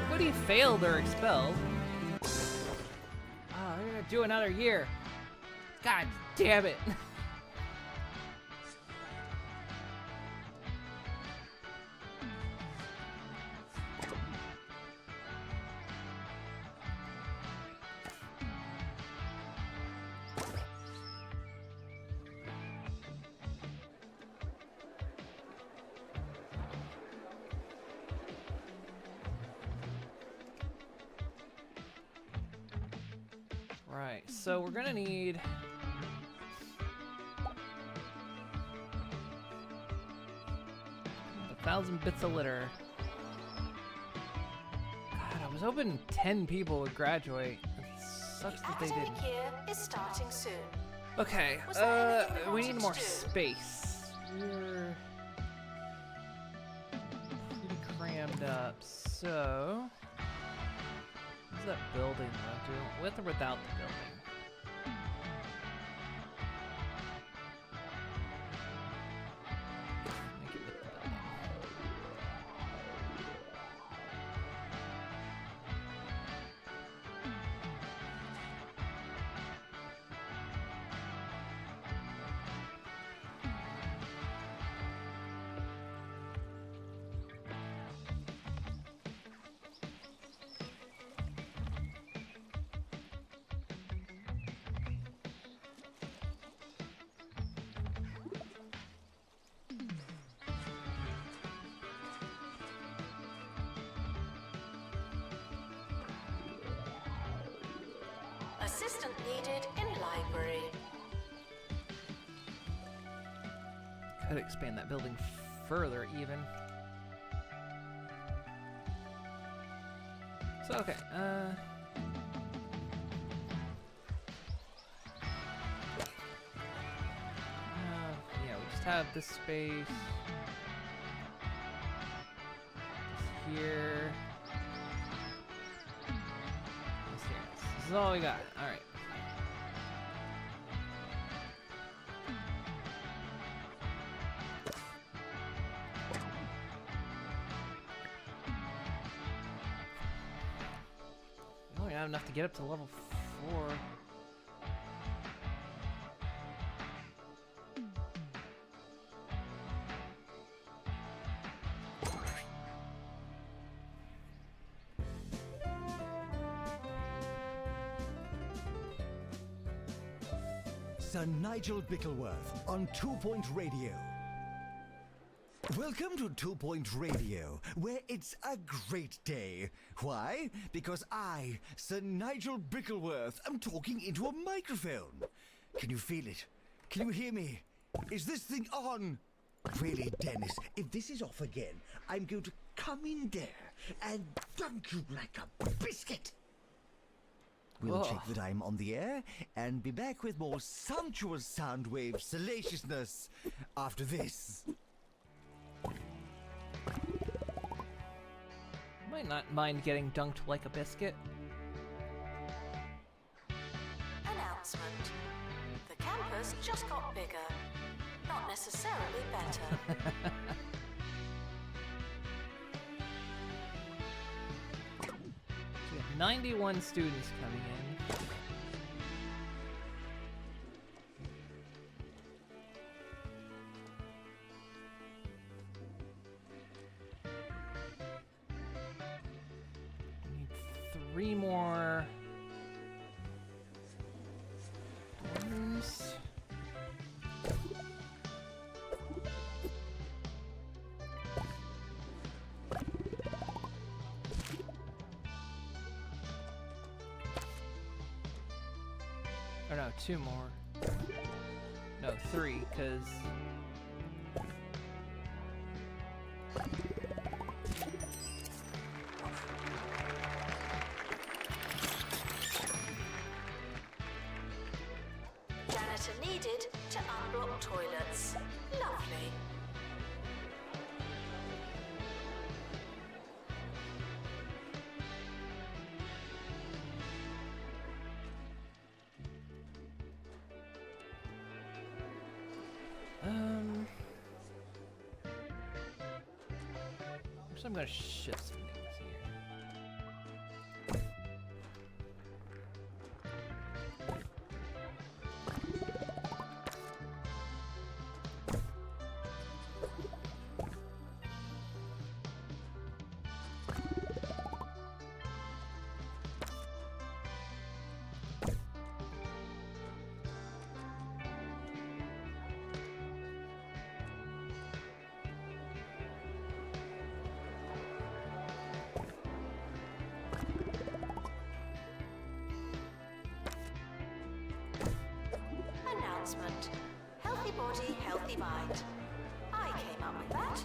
Nobody failed or expelled. Oh, they're gonna do another year. God damn it. Right, so we're gonna need 1,000 bits of litter. God, I was hoping 10 people would graduate. It sucks that they didn't. The academic year is starting soon. Okay, Was there anything you we wanted need to more do? space. We're pretty crammed up, so... What's that building though? With or without the building? Make it with the building. Assistant needed in library. Could expand that building further, even. So, okay, yeah, we just have this space. This here. This here. This is all we got. All right. We only have enough to get up to level 4. Sir Nigel Bickleworth on 2 Point Radio. Welcome to 2 Point Radio, where it's a great day. Why? Because I, Sir Nigel Bickleworth, am talking into a microphone. Can you feel it? Can you hear me? Is this thing on? Really, Dennis, if this is off again, I'm going to come in there and dunk you like a biscuit. We'll check that I'm on the air and be back with more sumptuous sound wave salaciousness after this. Might not mind getting dunked like a biscuit. Announcement. The campus just got bigger. Not necessarily better. We have 91 students coming in. We need 3 more dorms. Or no, 2 more. No, 3, because Actually, I'm gonna shift some things here. Announcement. Healthy body, healthy mind. I came up with that.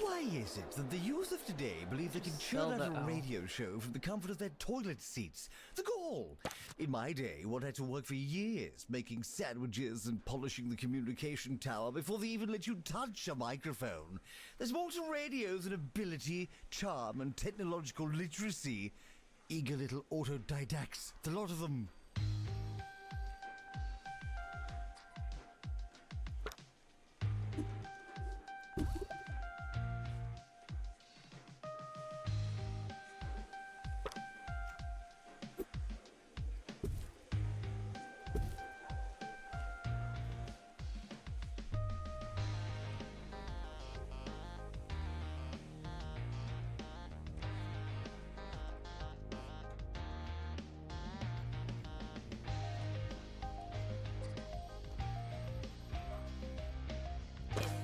Why is it that the youth of today believe they can churn out a radio show from the comfort of their toilet seats? The gall! In my day, one had to work for years making sandwiches and polishing the communication tower before they even let you touch a microphone. There's more to radio than ability, charm, and technological literacy. Eager little autodidacts, the lot of them.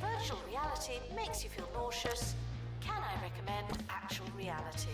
Virtual reality makes you feel nauseous. Can I recommend actual reality?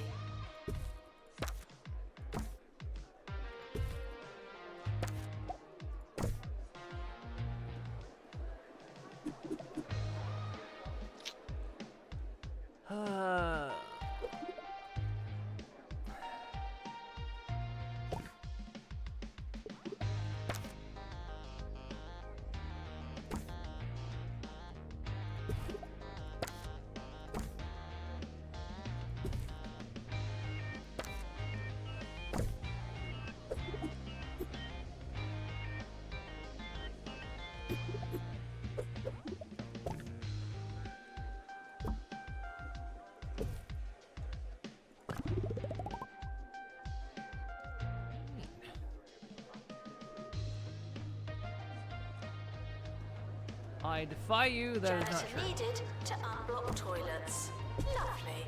I defy you, that is not Janitor true. needed to unblock toilets. Lovely.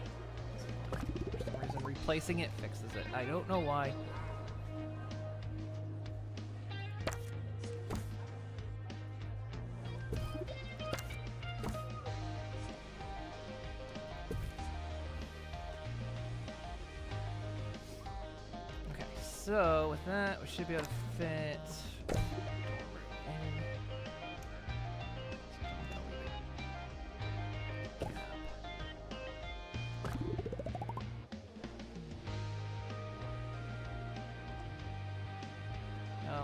For some reason, replacing it fixes it. I don't know why. Okay, so with that, we should be able to fit.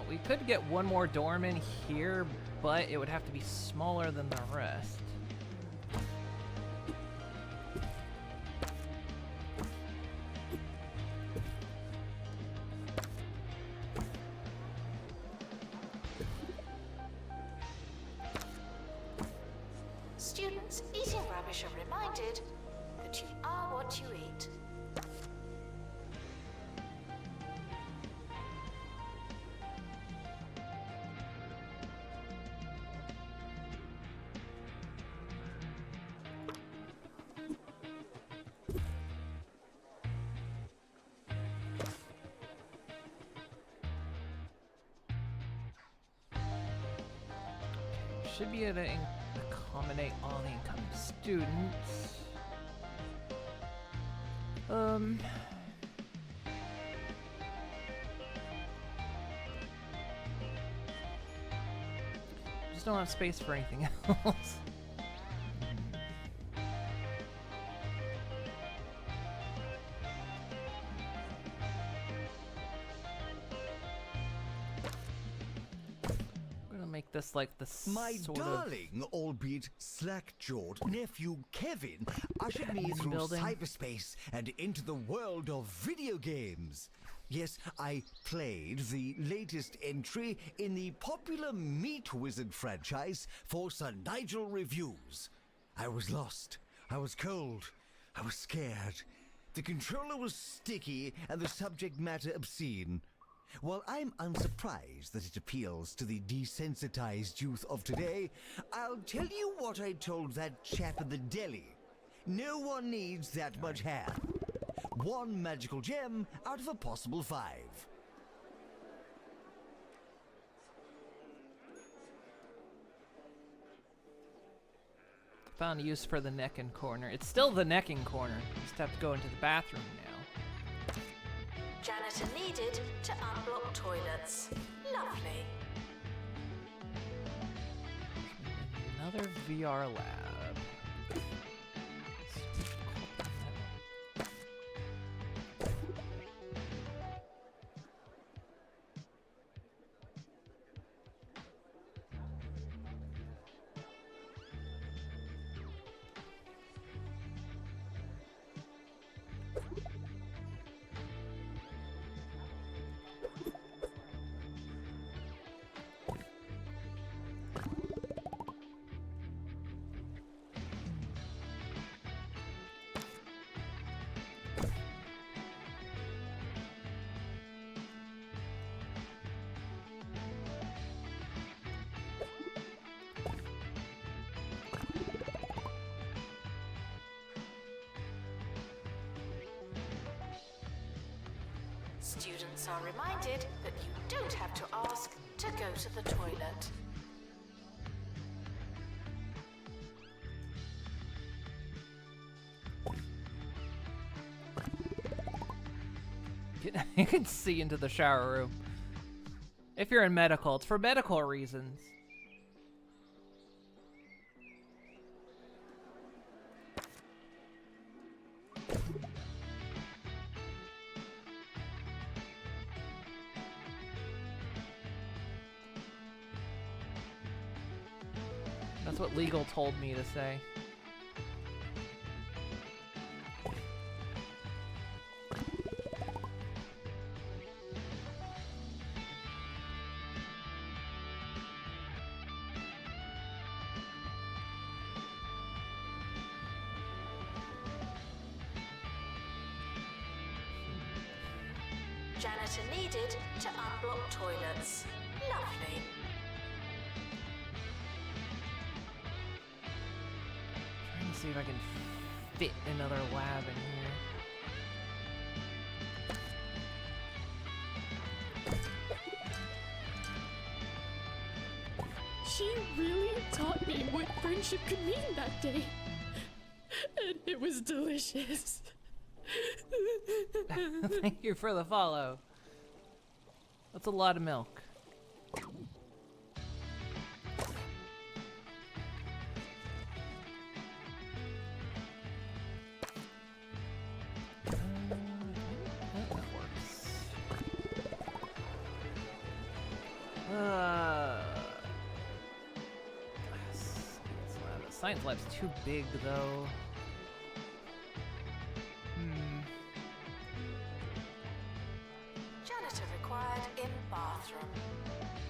We could get one more dorm in here, but it would have to be smaller than the rest. Students eating rubbish are reminded that you are what you eat. Should be able to accommodate all the incoming students. Just don't have space for anything else. make this like the My sort darling, albeit slack-jawed nephew Kevin ushered me through building. cyberspace and into the world of video games. Yes, I played the latest entry in the popular Meat Wizard franchise for Sir Nigel reviews. I was lost. I was cold. I was scared. The controller was sticky and the subject matter obscene. While I'm unsurprised that it appeals to the desensitized youth of today, I'll tell you what I told that chap in the deli. No one needs that much hair. One magical gem out of a possible 5. found use for the necking corner. It's still the necking corner. Just have to go into the bathroom now. Janitor needed to unblock toilets. Lovely. Another VR lab. Students are reminded that you don't have to ask to go to the toilet. You can see into the shower room. If you're in medical, it's for medical reasons. That's what legal told me to say. Janitor needed to unblock toilets. Lovely. Trying to see if I can fit another lab in here. She really taught me what friendship could mean that day. And it was delicious. Thank you for the follow. That's a lot of milk. That works. Science lab's too big though. Janitor required in bathroom.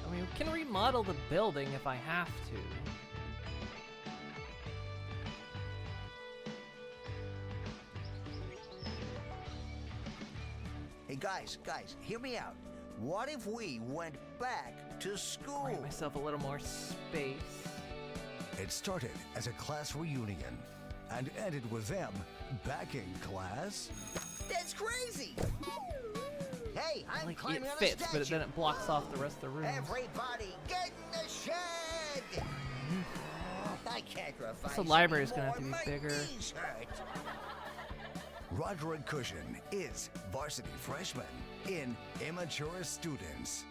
I mean, we can remodel the building if I have to. Hey guys, hear me out. What if we went back to school? Grant myself a little more space. It started as a class reunion and ended with them back in class. That's crazy! Hey, I'm Like climbing it on fits, a but statue. then it blocks off the rest of the room. Everybody get in the shed! I can't revise The library's gonna have to anymore. be My bigger. knees hurt. Roderick Cushion is varsity freshman in Immature Students.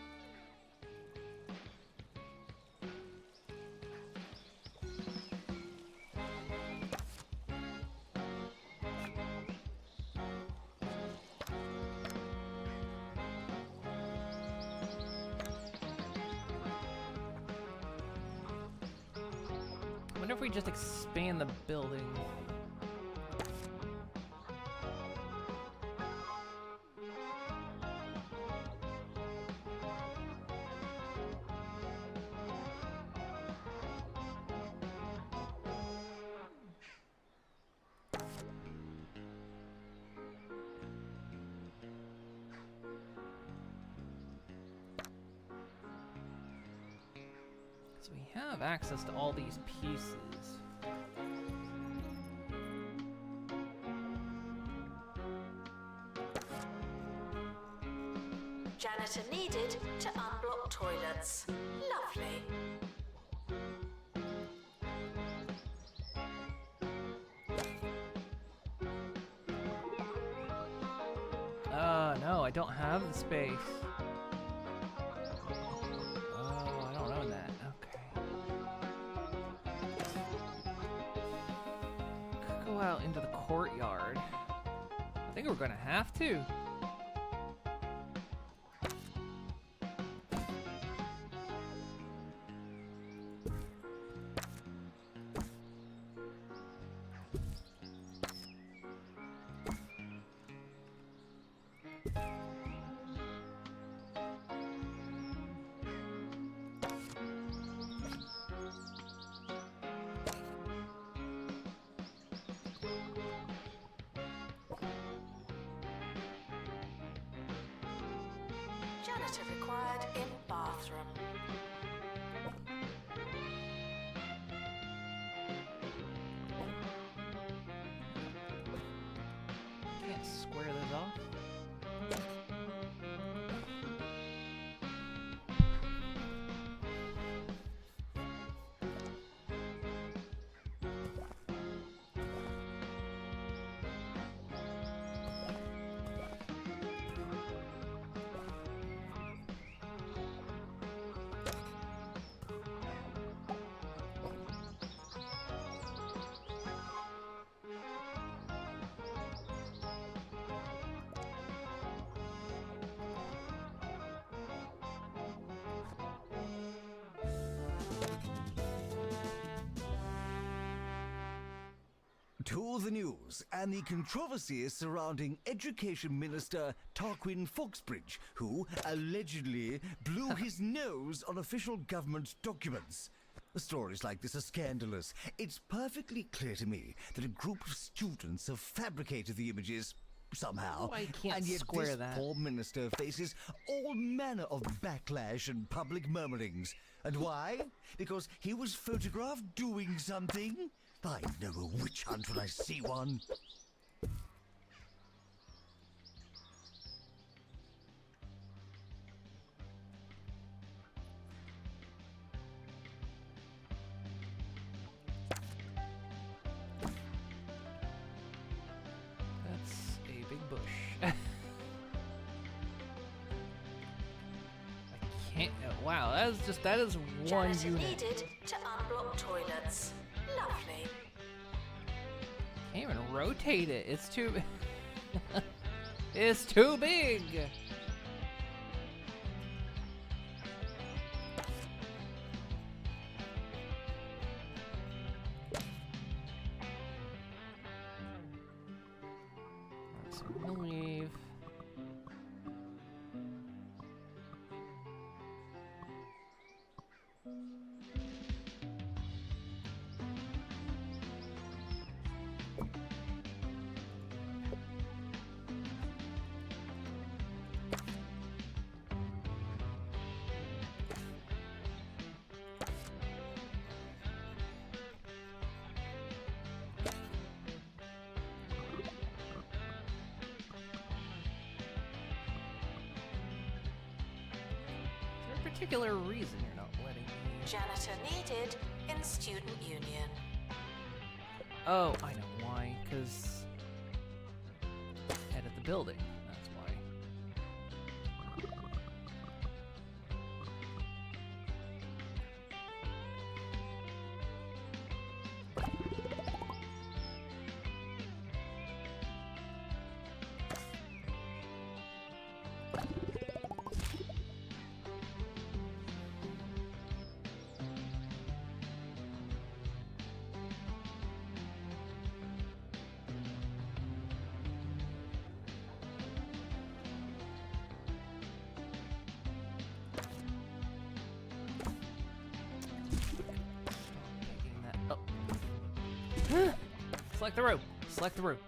if we just expand the building? So we have access to all these pieces. Janitor needed to unblock toilets. Lovely. No, I don't have the space. Oh, I don't own that. Okay. Could go out into the courtyard. I think we're gonna have to. Janitor required in bathroom. Can't square those off. To the news and the controversies surrounding Education Minister Tarquin Foxbridge, who allegedly blew his nose on official government documents. Stories like this are scandalous. It's perfectly clear to me that a group of students have fabricated the images somehow, Oh, I can't and yet square this that. poor minister faces all manner of backlash and public murmurings. And why? Because he was photographed doing something? I know a witch hunt when I see one. That's a big bush. I can't. Wow, that is one Janitor unit. needed to unblock toilets. Lovely. Can't even rotate it. It's too. It's too big. So we'll leave. Is there a particular reason you're not letting me? Janitor needed in student union. Oh, I know why. Because edit the building. That's why. Select the room. Select the room.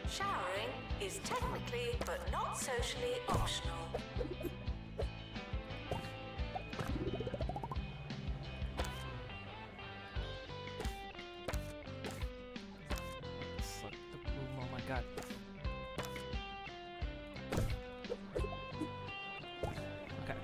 Showering is technically but not socially optional. Select the room. Oh my god. Okay.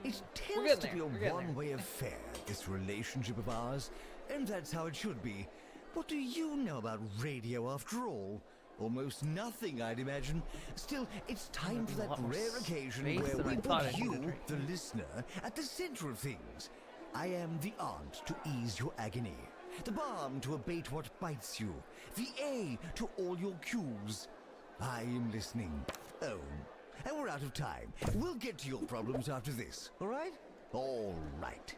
It We're tends getting to there, be we're a getting one-way affair, this relationship of ours, and that's how it should be. What do you know about radio after all? Almost nothing, I'd imagine. Still, it's time for be a that lot more rare occasion space where than we I thought put I needed, you, right? the listener, at the center of things. I am the aunt to ease your agony, the balm to abate what bites you, the A to all your cues. I am listening. Oh, and we're out of time. We'll get to your problems after this, all right? All right.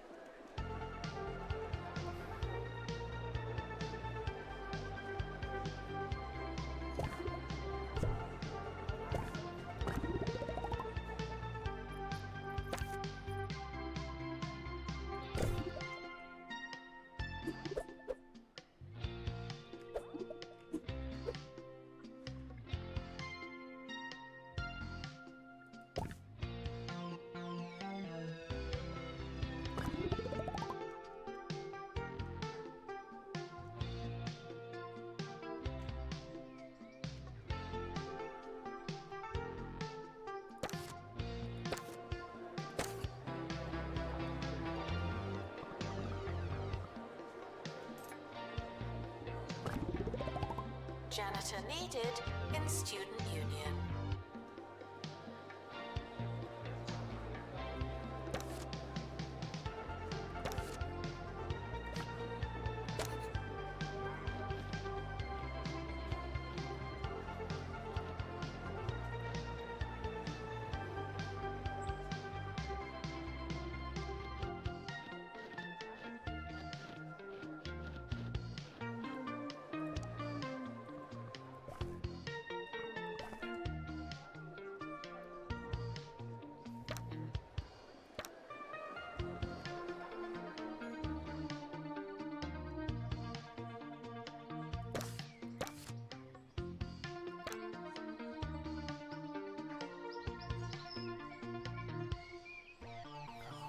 Janitor needed in student union.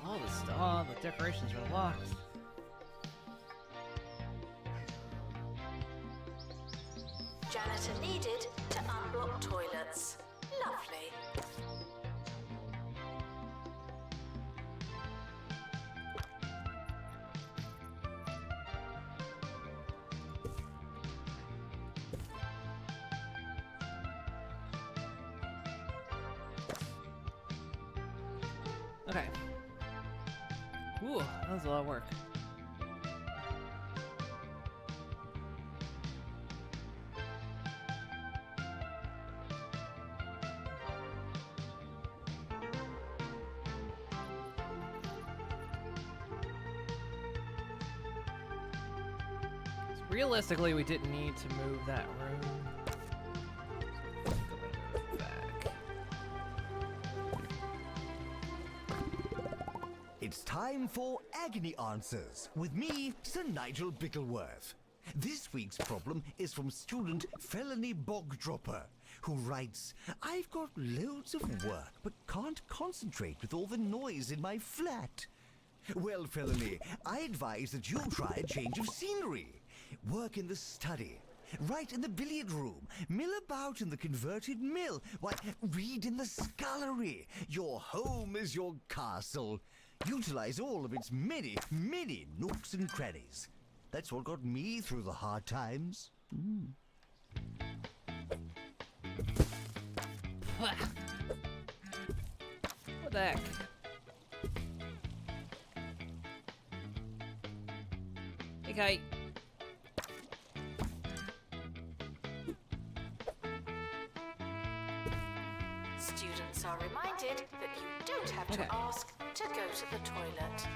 All the stuff. Oh, the decorations are locked. Janitor needed to unblock toilets. Lovely. Okay. Ooh, that was a lot of work. Realistically, we didn't need to move that room. Back. It's time for Agony Answers with me, Sir Nigel Bickleworth. This week's problem is from student Felony Bogdropper, who writes, I've got loads of work but can't concentrate with all the noise in my flat. Well, Felony, I advise that you try a change of scenery. Work in the study, write in the billiard room, mill about in the converted mill, why, read in the scullery. Your home is your castle. Utilize all of its many, many nooks and crannies. That's what got me through the hard times. What the heck? Hey, Kite. Students are reminded that you don't have Okay. to ask to go to the toilet.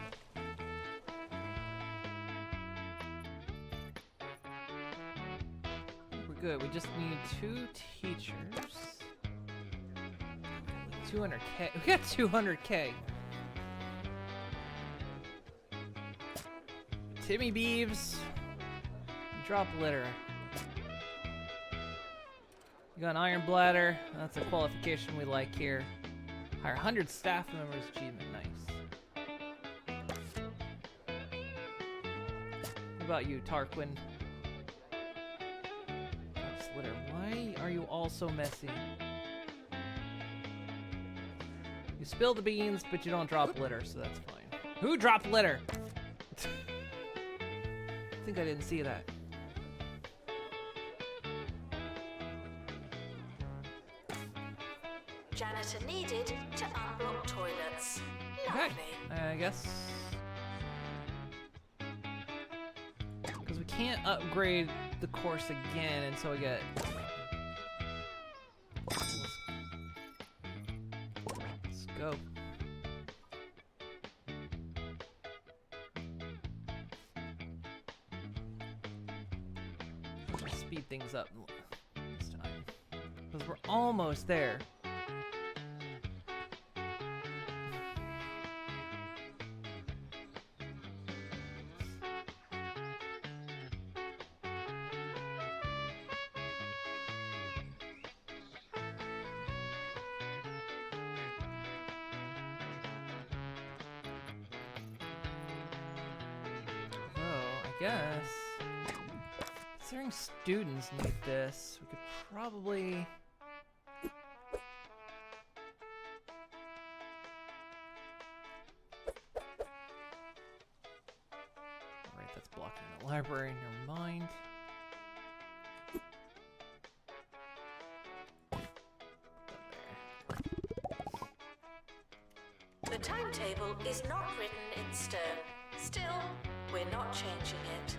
We're good. We just need 2 teachers. 200K. We got 200K. Timmy Beeves. Drop litter. You got an iron bladder. That's a qualification we like here. Hire 100 staff members achievement. Nice. What about you, Tarquin? Drops litter. Why are you all so messy? You spill the beans, but you don't drop litter, so that's fine. Who dropped litter? I think I didn't see that. Janitor needed to unblock toilets. Lovely. Okay, I guess. Because we can't upgrade the course again until we get... Let's go. Let's speed things up this time. Because we're almost there. Guess, considering students need this, we could probably... Alright, that's blocking the library, never mind. The timetable is not written in stone. Still, we're not changing it.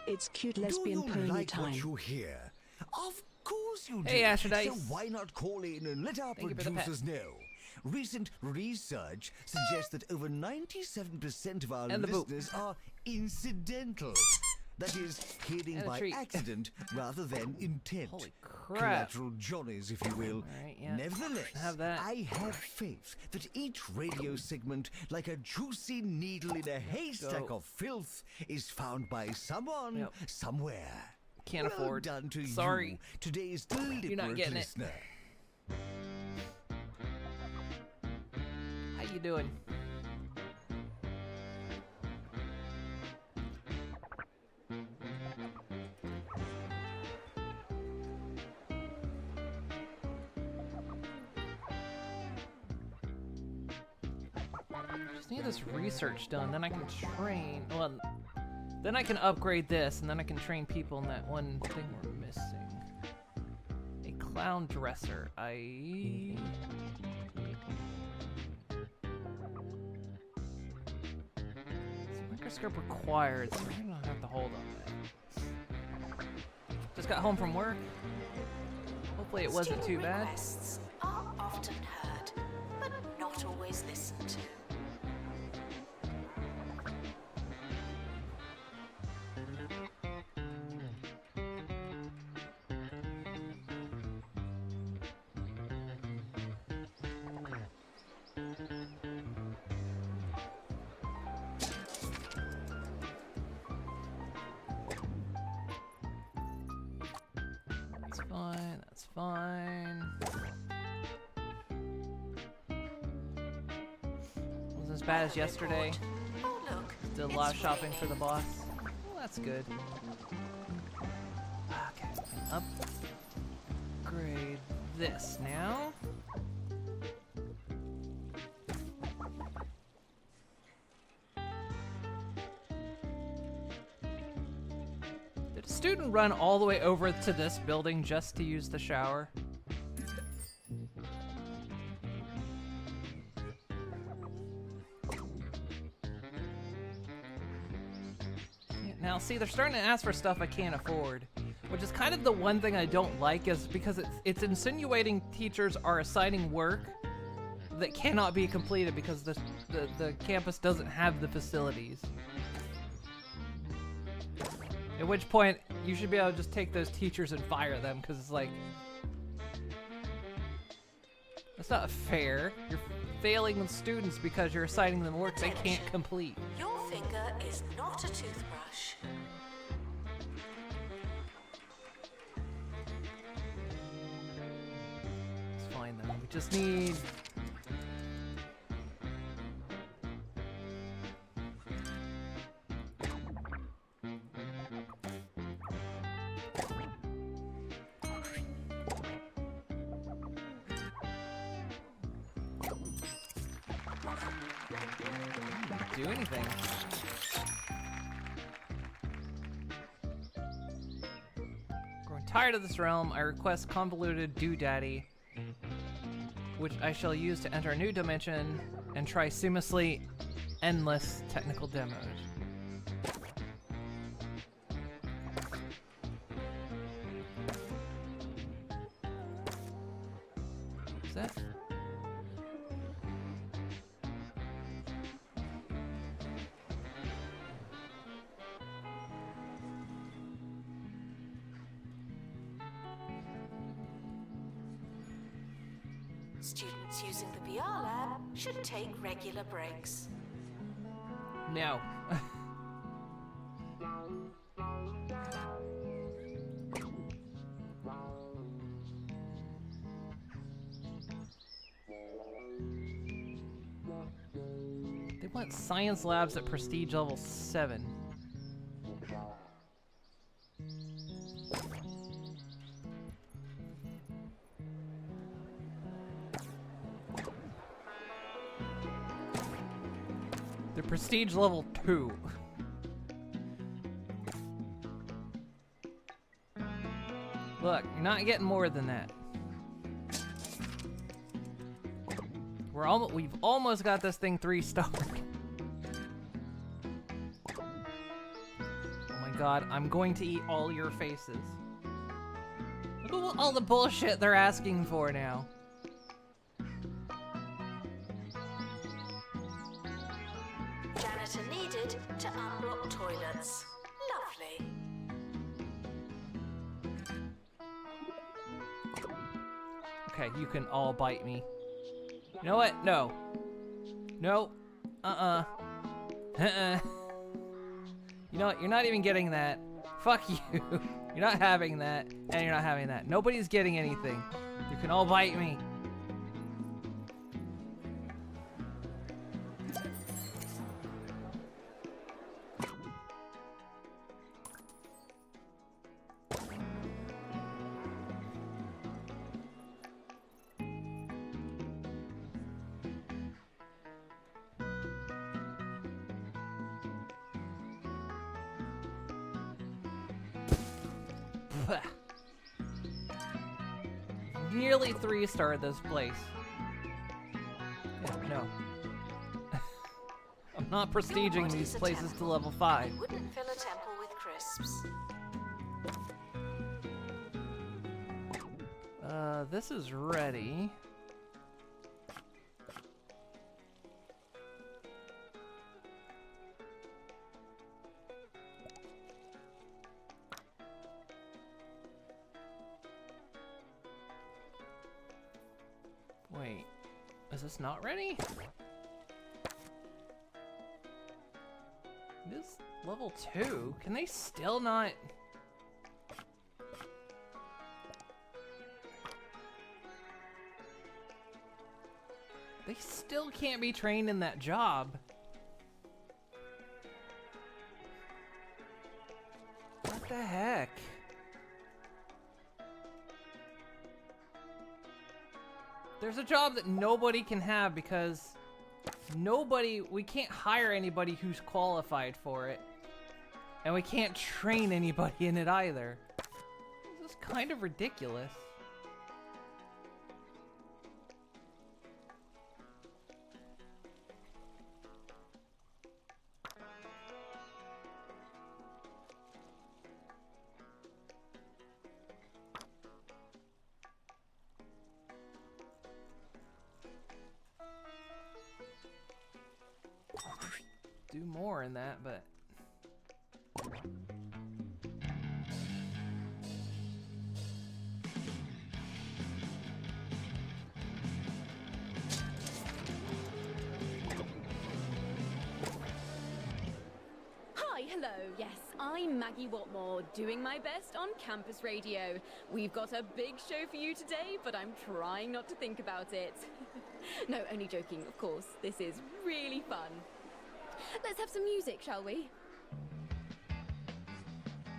It's cute lesbian do you pony like time. What you hear? Of course you do. Hey, Asherdice. So why not call in and let our Thank you for the producers know? Recent research suggests that over 97% of our And the boot. listeners are incidental. That is, hearing And a by treat. accident rather than intent. Holy crap. Collateral Johnnies, if you will. Alright, yeah. Nevertheless, Have that. I have faith that each radio segment, like a juicy needle in a haystack Go. of filth, is found by someone, Yep. somewhere. Can't Well afford. done to Sorry. you, today's deliberate You're not getting it. listener. How you doing? Just need this research done, then I can train. Well, then I can upgrade this, and then I can train people in that one thing we're missing. A clown dresser. Microscope required, so we're gonna have to hold on that. Just got home from work. Hopefully it wasn't too Student bad. requests are often heard, but not always listened to. That's fine, that's fine. Wasn't as bad as yesterday. Oh look, Did a lot of it's shopping for the raining. boss. Well, that's good. Okay, upgrade this now. Did a student run all the way over to this building just to use the shower? Now, see, they're starting to ask for stuff I can't afford, which is kind of the one thing I don't like, is because it's insinuating teachers are assigning work that cannot be completed because the campus doesn't have the facilities. At which point, you should be able to just take those teachers and fire them, because it's like... That's not fair. You're failing the students because you're assigning them work they can't complete. Your finger is not a toothbrush. It's fine though. We just need... do anything. Growing tired of this realm, I request convoluted doodaddy, which I shall use to enter a new dimension and try seamlessly endless technical demos. Is that? Students using the VR lab should take regular breaks. No. They want science labs at prestige level 7. They're prestige level 2. Look, you're not getting more than that. We've almost got this thing 3-starred. Oh my god, I'm going to eat all your faces. Look at all the bullshit they're asking for now. Janitor needed to unblock toilets. Lovely. Okay, you can all bite me. You know what? No. No. Uh-uh. Uh-uh. You know what? You're not even getting that. Fuck you. You're not having that, and you're not having that. Nobody's getting anything. You can all bite me. Nearly 3-starred this place. Yeah, no. I'm not prestiging these places to level 5. Wouldn't fill a temple with crisps. This is ready. Wait, is this not ready? This level 2? Can they still not? They still can't be trained in that job. What the heck? There's a job that nobody can have because we can't hire anybody who's qualified for it. And we can't train anybody in it either. This is kind of ridiculous. Do more in that, but yes, I'm Maggie Watmore, doing my best on campus radio. We've got a big show for you today, but I'm trying not to think about it. No, only joking, of course. This is really fun. Let's have some music, shall we?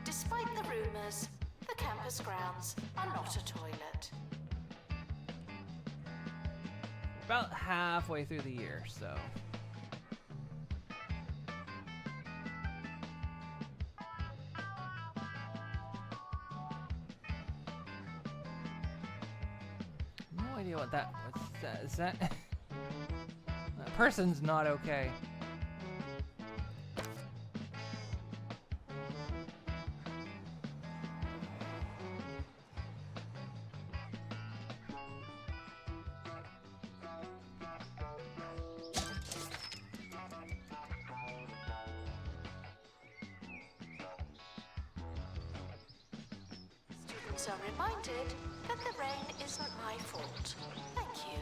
Despite the rumours, the campus grounds are not a toilet. About halfway through the year, so. No idea what's that? Is that? That person's not okay. Students are reminded that the rain isn't my fault. Thank you.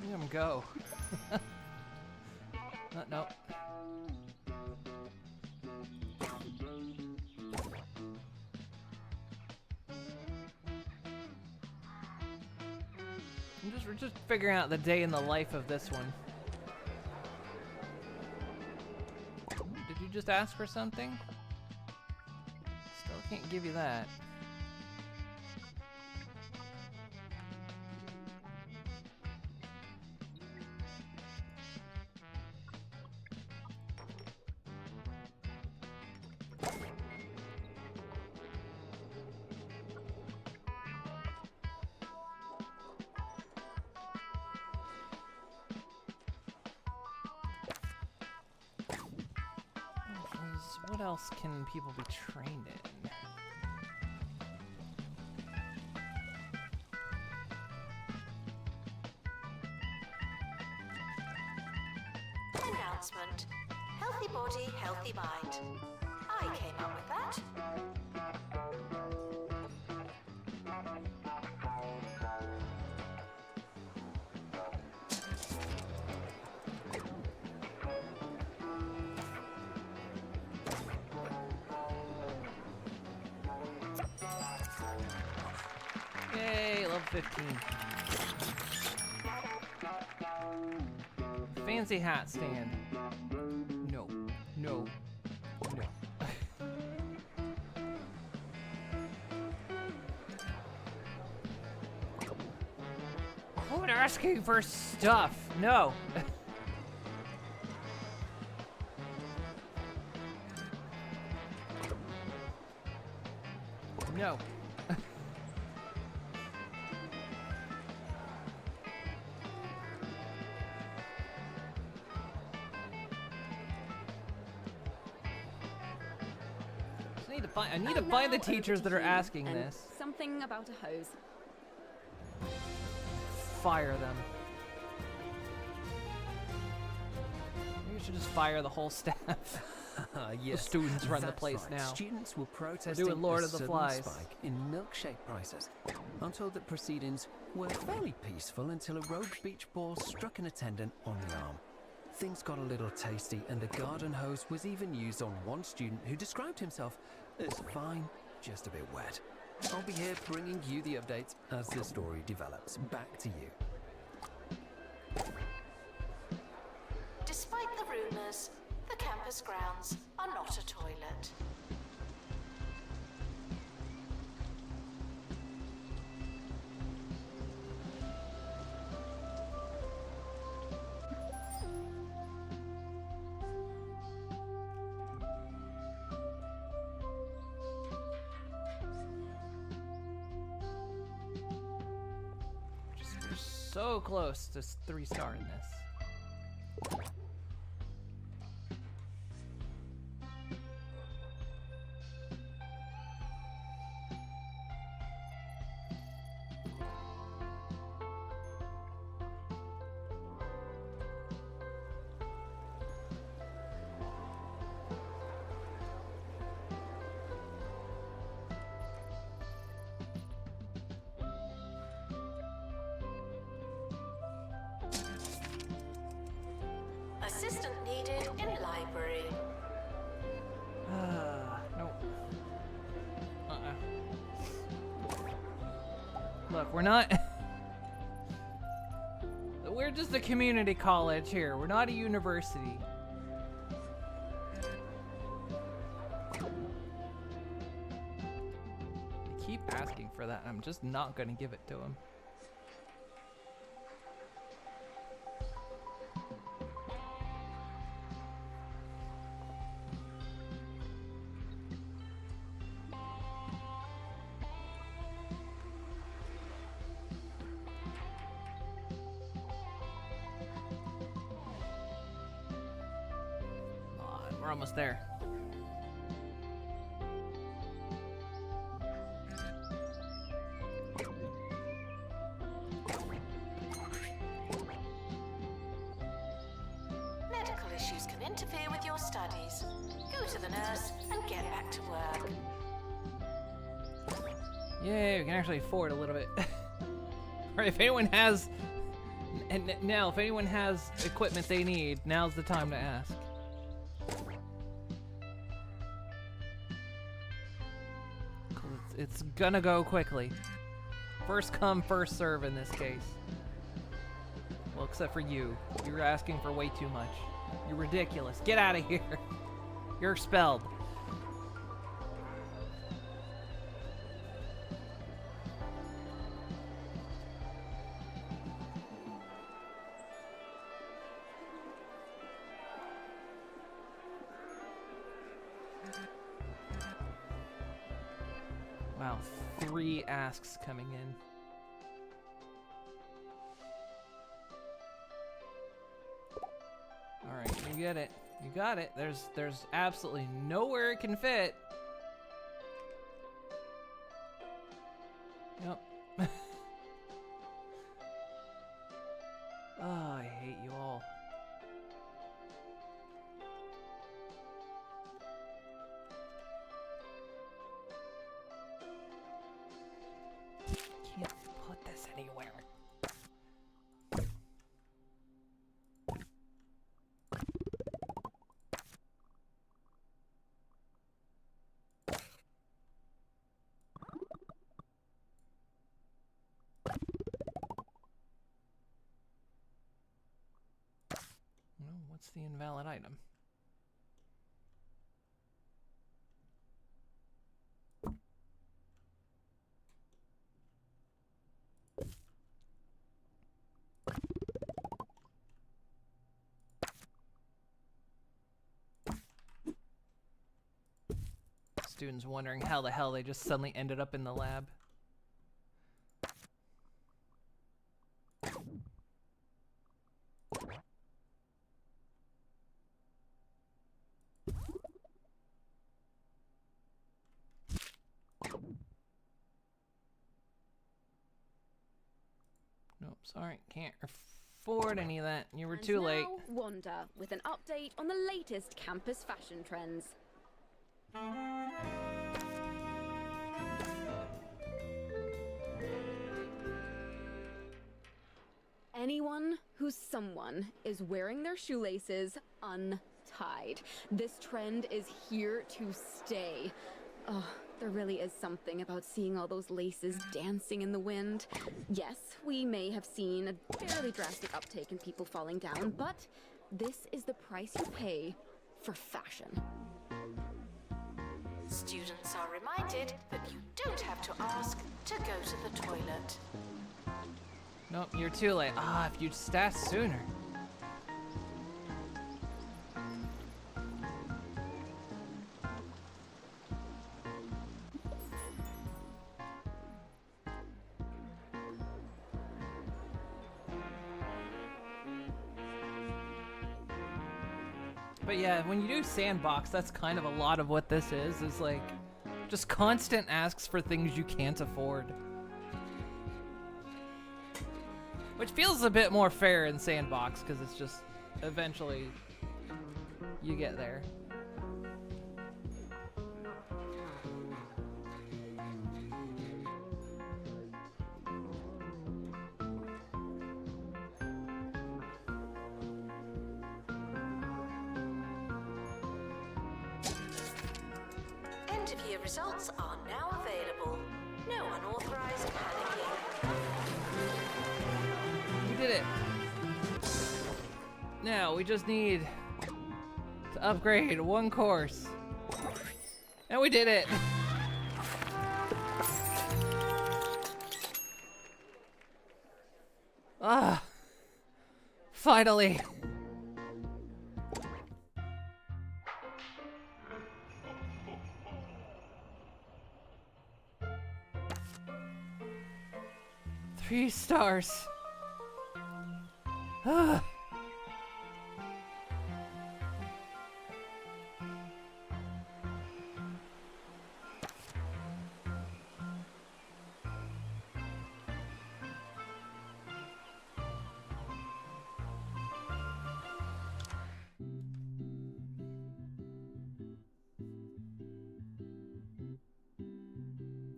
Let him go. No. We're just figuring out the day in the life of this one. Did you just ask for something? Still can't give you that. What else can people be trained in? Announcement. Healthy body, healthy mind. I came up with that. Yay, level 15. Fancy hat stand. No. No. No. Quit asking for stuff. No. No. I need to find the teachers that are asking this. Something about a hose. Fire them. Maybe we should just fire the whole staff. Yes, the students run the that's place right. now. Students were protesting doing Lord a of the sudden Flies. spike in milkshake prices. I'm told that proceedings were fairly peaceful until a rogue beach ball struck an attendant on the arm. Things got a little tasty, and a garden hose was even used on one student who described himself as fine, just a bit wet. I'll be here bringing you the updates as the story develops. Back to you. Despite the rumours, the campus grounds are not a toilet. We're so close to 3-star in this. needed in library. Nope. Look, we're not... We're just a community college here. We're not a university. They keep asking for that, and I'm just not gonna give it to him. We're almost there. Medical issues can interfere with your studies. Go to the nurse and get back to work. Yay, we can actually afford a little bit. Or if anyone has... And now, if anyone has equipment they need, now's the time to ask. It's gonna go quickly. First come, first serve in this case. Well, except for you. You're asking for way too much. You're ridiculous. Get out of here. You're expelled. Wow, 3 asks coming in. All right, you get it. You got it. There's absolutely nowhere it can fit. Yep. Oh, I hate you all. Can't put this anywhere. Well, what's the invalid item? Students wondering how the hell they just suddenly ended up in the lab. Nope, sorry, can't afford any of that. You were too late. Now, Wanda with an update on the latest campus fashion trends. Anyone who's someone is wearing their shoelaces untied. This trend is here to stay. Oh, there really is something about seeing all those laces dancing in the wind. Yes, we may have seen a fairly drastic uptake in people falling down, but this is the price you pay for fashion. Students are reminded that you don't have to ask to go to the toilet. Nope, you're too late. Ah, if you'd stat sooner. But yeah, when you do sandbox, that's kind of a lot of what this is like just constant asks for things you can't afford. Which feels a bit more fair in sandbox, because it's just eventually you get there. end-of-year results are now available. No unauthorized panicking. We did it. Now we just need to upgrade one course. And we did it. Ah, finally. Three stars. Ah.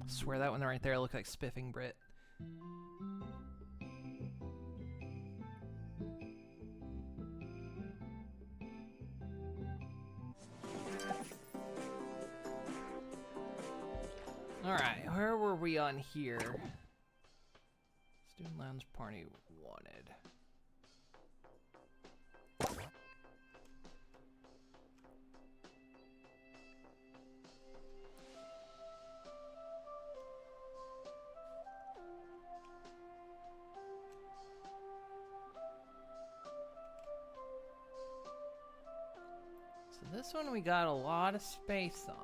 I swear that one right there looked like Spiffing Brit. Alright, where were we on here? Student Lounge Party wanted. So this one we got a lot of space on.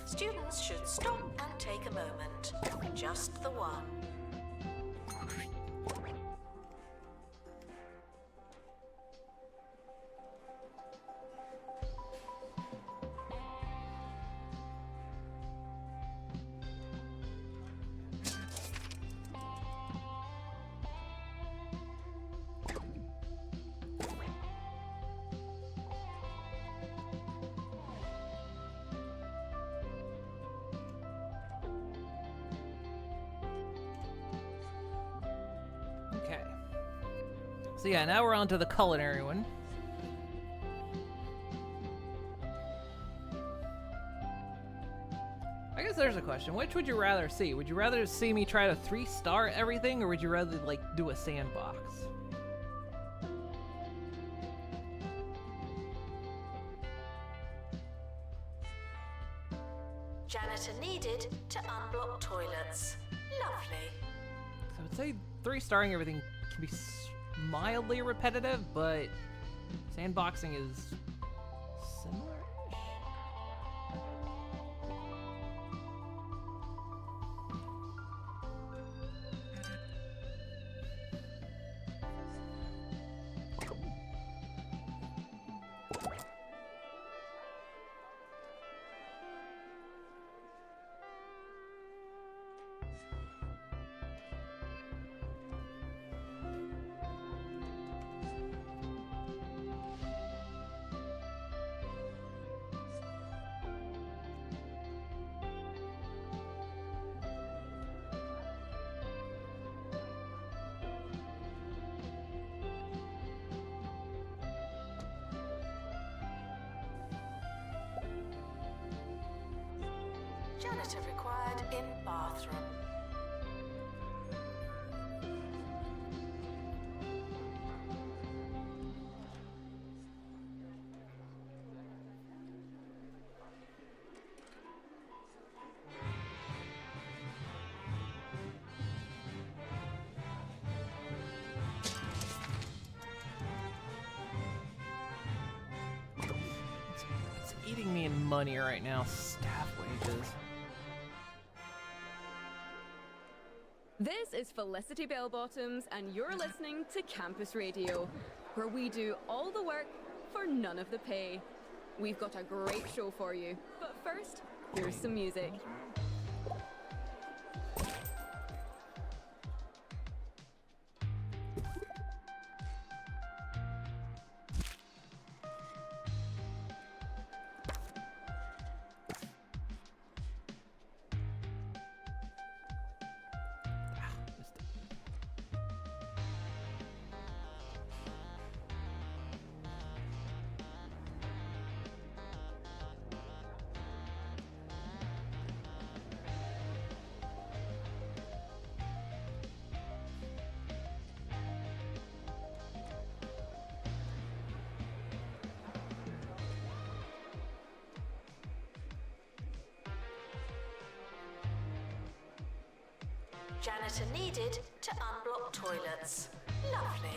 Students should stop and take a moment. Just the one. Okay. So yeah, now we're on to the culinary one. I guess there's a question. Which would you rather see? Would you rather see me try to 3-star everything, or would you rather, like, do a sandbox? Janitor needed to unblock toilets. Lovely. So I would say 3-starring everything can be mildly repetitive, but sandboxing is similar-ish. Janitor required in bathroom. money right now. Staff wages. This is Felicity Bellbottoms, and you're listening to Campus Radio, where we do all the work for none of the pay. We've got a great show for you, but first, here's some music. Janitor needed to unblock toilets. Lovely.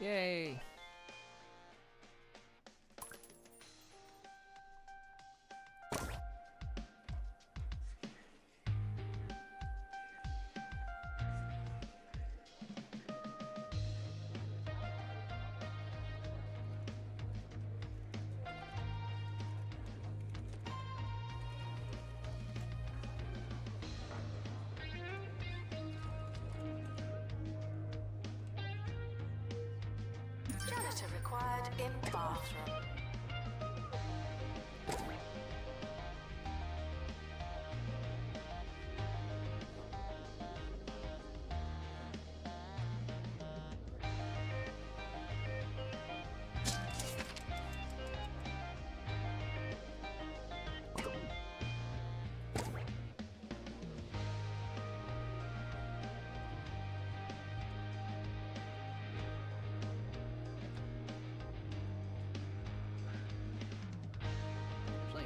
Yay. Janitor required in bathroom.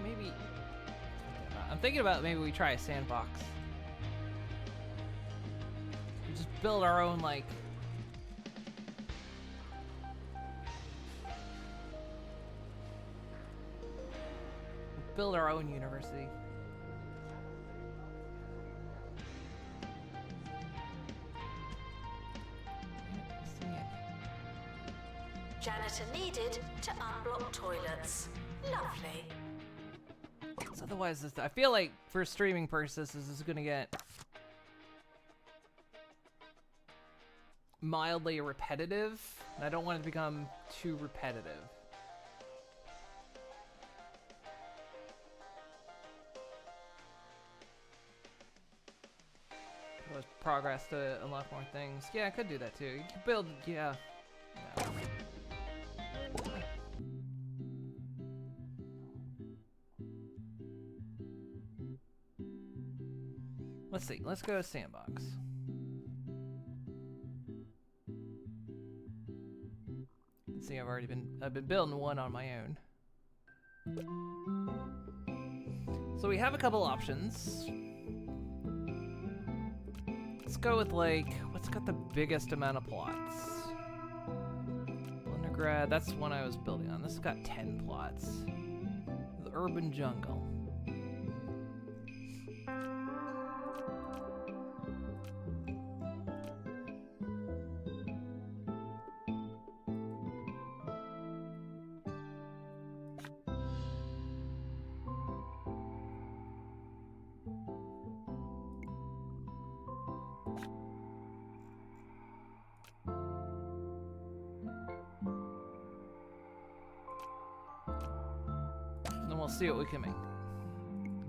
Maybe I'm thinking about maybe we try a sandbox. We just build our own like university. Janitor needed to unblock toilets. Lovely. Otherwise, I feel like for streaming purposes, this is gonna get mildly repetitive, and I don't want it to become too repetitive. Let's progress to unlock more things. Yeah, I could do that too. You can build, yeah. No. Let's see. Let's go to sandbox. Let's see. I've been building one on my own. So we have a couple options. Let's go with like what's got the biggest amount of plots. Undergrad. That's one I was building on. This has got 10 plots. The urban jungle. We'll see what we can make.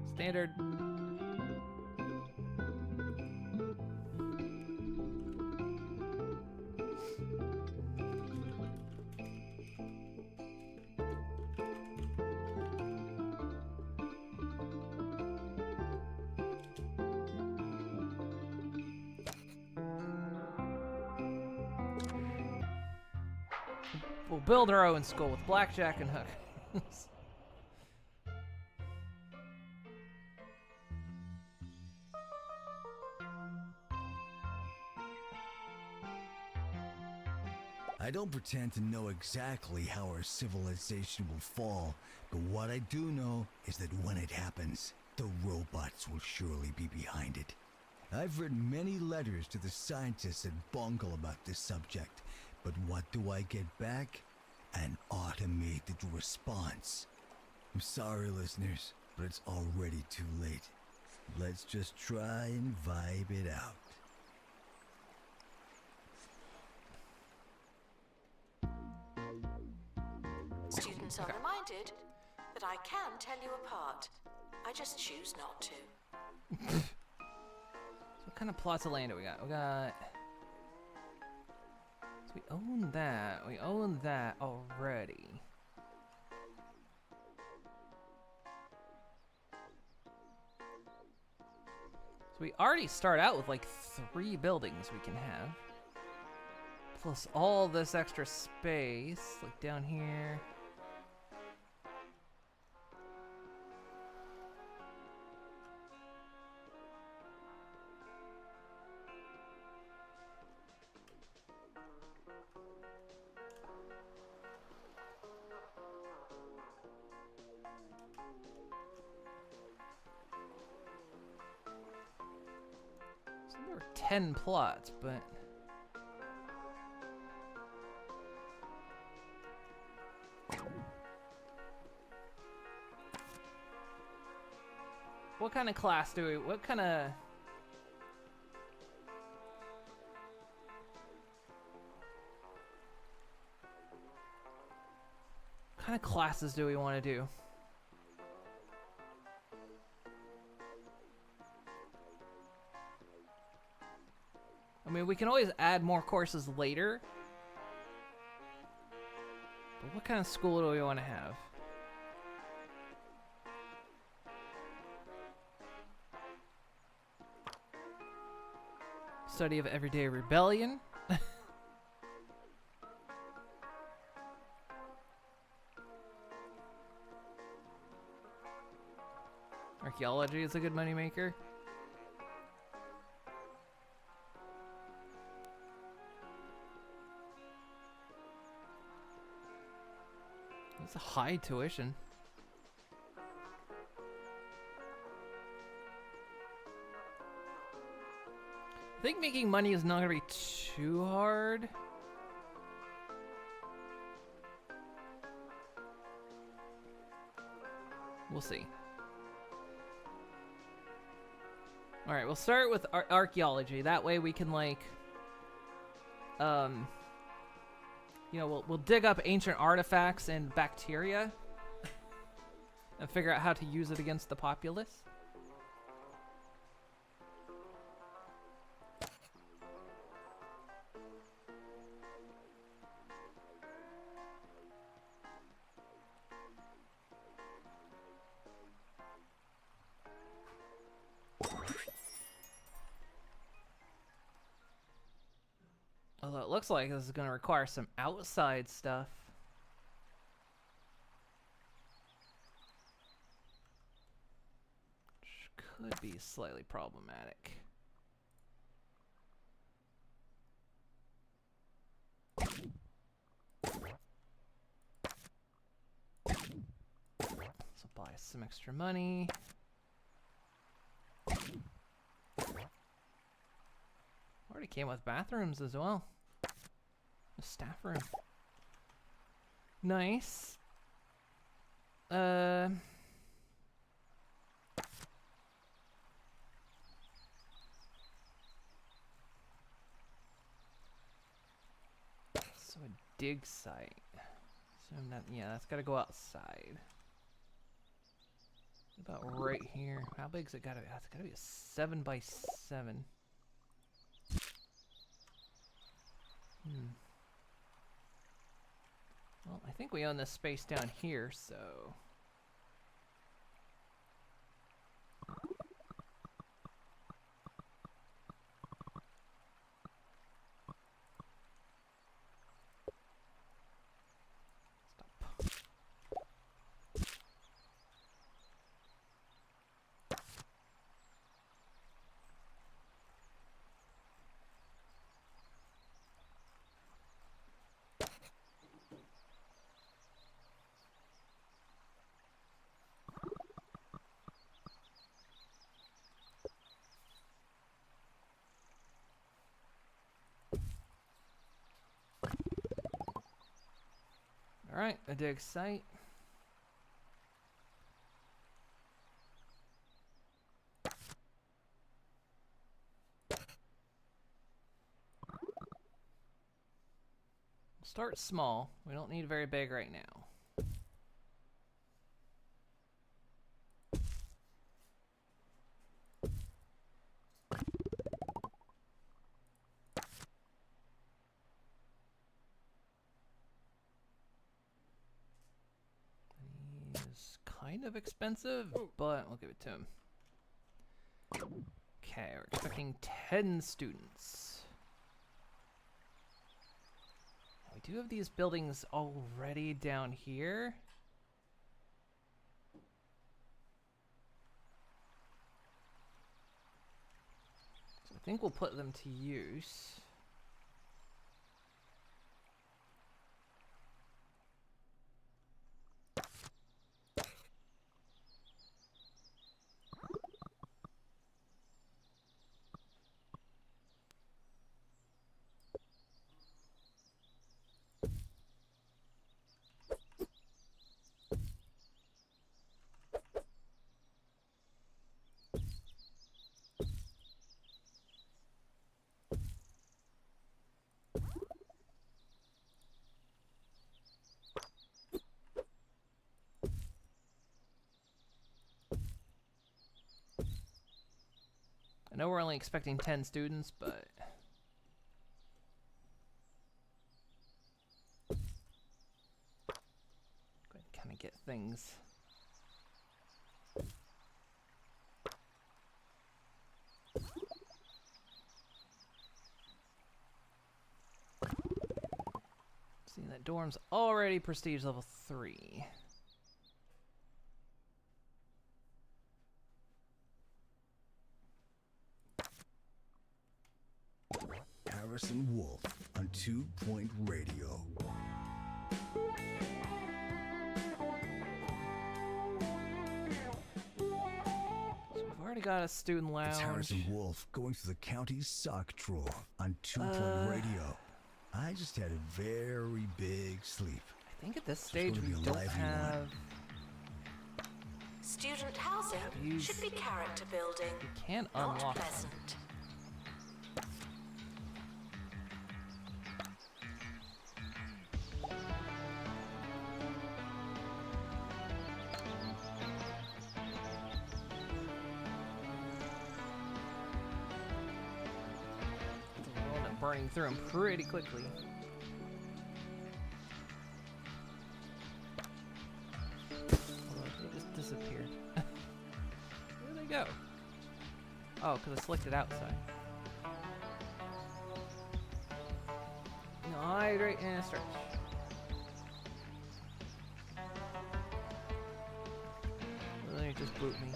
Standard. We'll build our own school with blackjack and hookers. I don't pretend to know exactly how our civilization will fall, but what I do know is that when it happens, the robots will surely be behind it. I've written many letters to the scientists at Bungle about this subject, but what do I get back? An automated response. I'm sorry, listeners, but it's already too late. Let's just try and vibe it out. Students are reminded that I can tell you apart. I just choose not to. So what kind of plots of land do we got? We got... So we own that. We own that already. So we already start out with like 3 buildings we can have. Plus all this extra space, like down here. So there were 10 plots, but... What kind of class do we... What kind of... What kind of classes do we want to do? I mean, we can always add more courses later. But what kind of school do we want to have? Study of everyday rebellion. Archaeology is a good moneymaker. It's a high tuition. I think making money is not going to be too hard. We'll see. Alright, we'll start with archaeology. That way we can, like... You know, we'll dig up ancient artifacts and bacteria. And figure out how to use it against the populace. Although it looks like this is going to require some outside stuff. Which could be slightly problematic. So buy some extra money. Already came with bathrooms as well. A staff room. Nice. So a dig site. So I'm not, yeah, that's gotta go outside. About right here. How big's it gotta be? It's gotta be a 7 by 7. Well, I think we own this space down here, so... Alright, I dig site. Start small. We don't need very big right now. He's kind of expensive, but we'll give it to him. Okay, we're expecting 10 students. We do have these buildings already down here. So I think we'll put them to use. I know we're only expecting 10 students, but go ahead and kind of get things. See, that dorm's already prestige level 3. Harrison Wolf on 2 Point Radio. So we've already got a student lounge. It's Harrison Wolf going through the county's sock drawer on 2 Point Radio. I just had a very big sleep. I think at this stage we don't have... Student housing should be character building, We can't not unlock them. pleasant. We'll end up burning through them pretty quickly. Although they just disappeared. Where'd they go? Oh, because I selected outside. No, hydrate and stretch. Let me just boot me.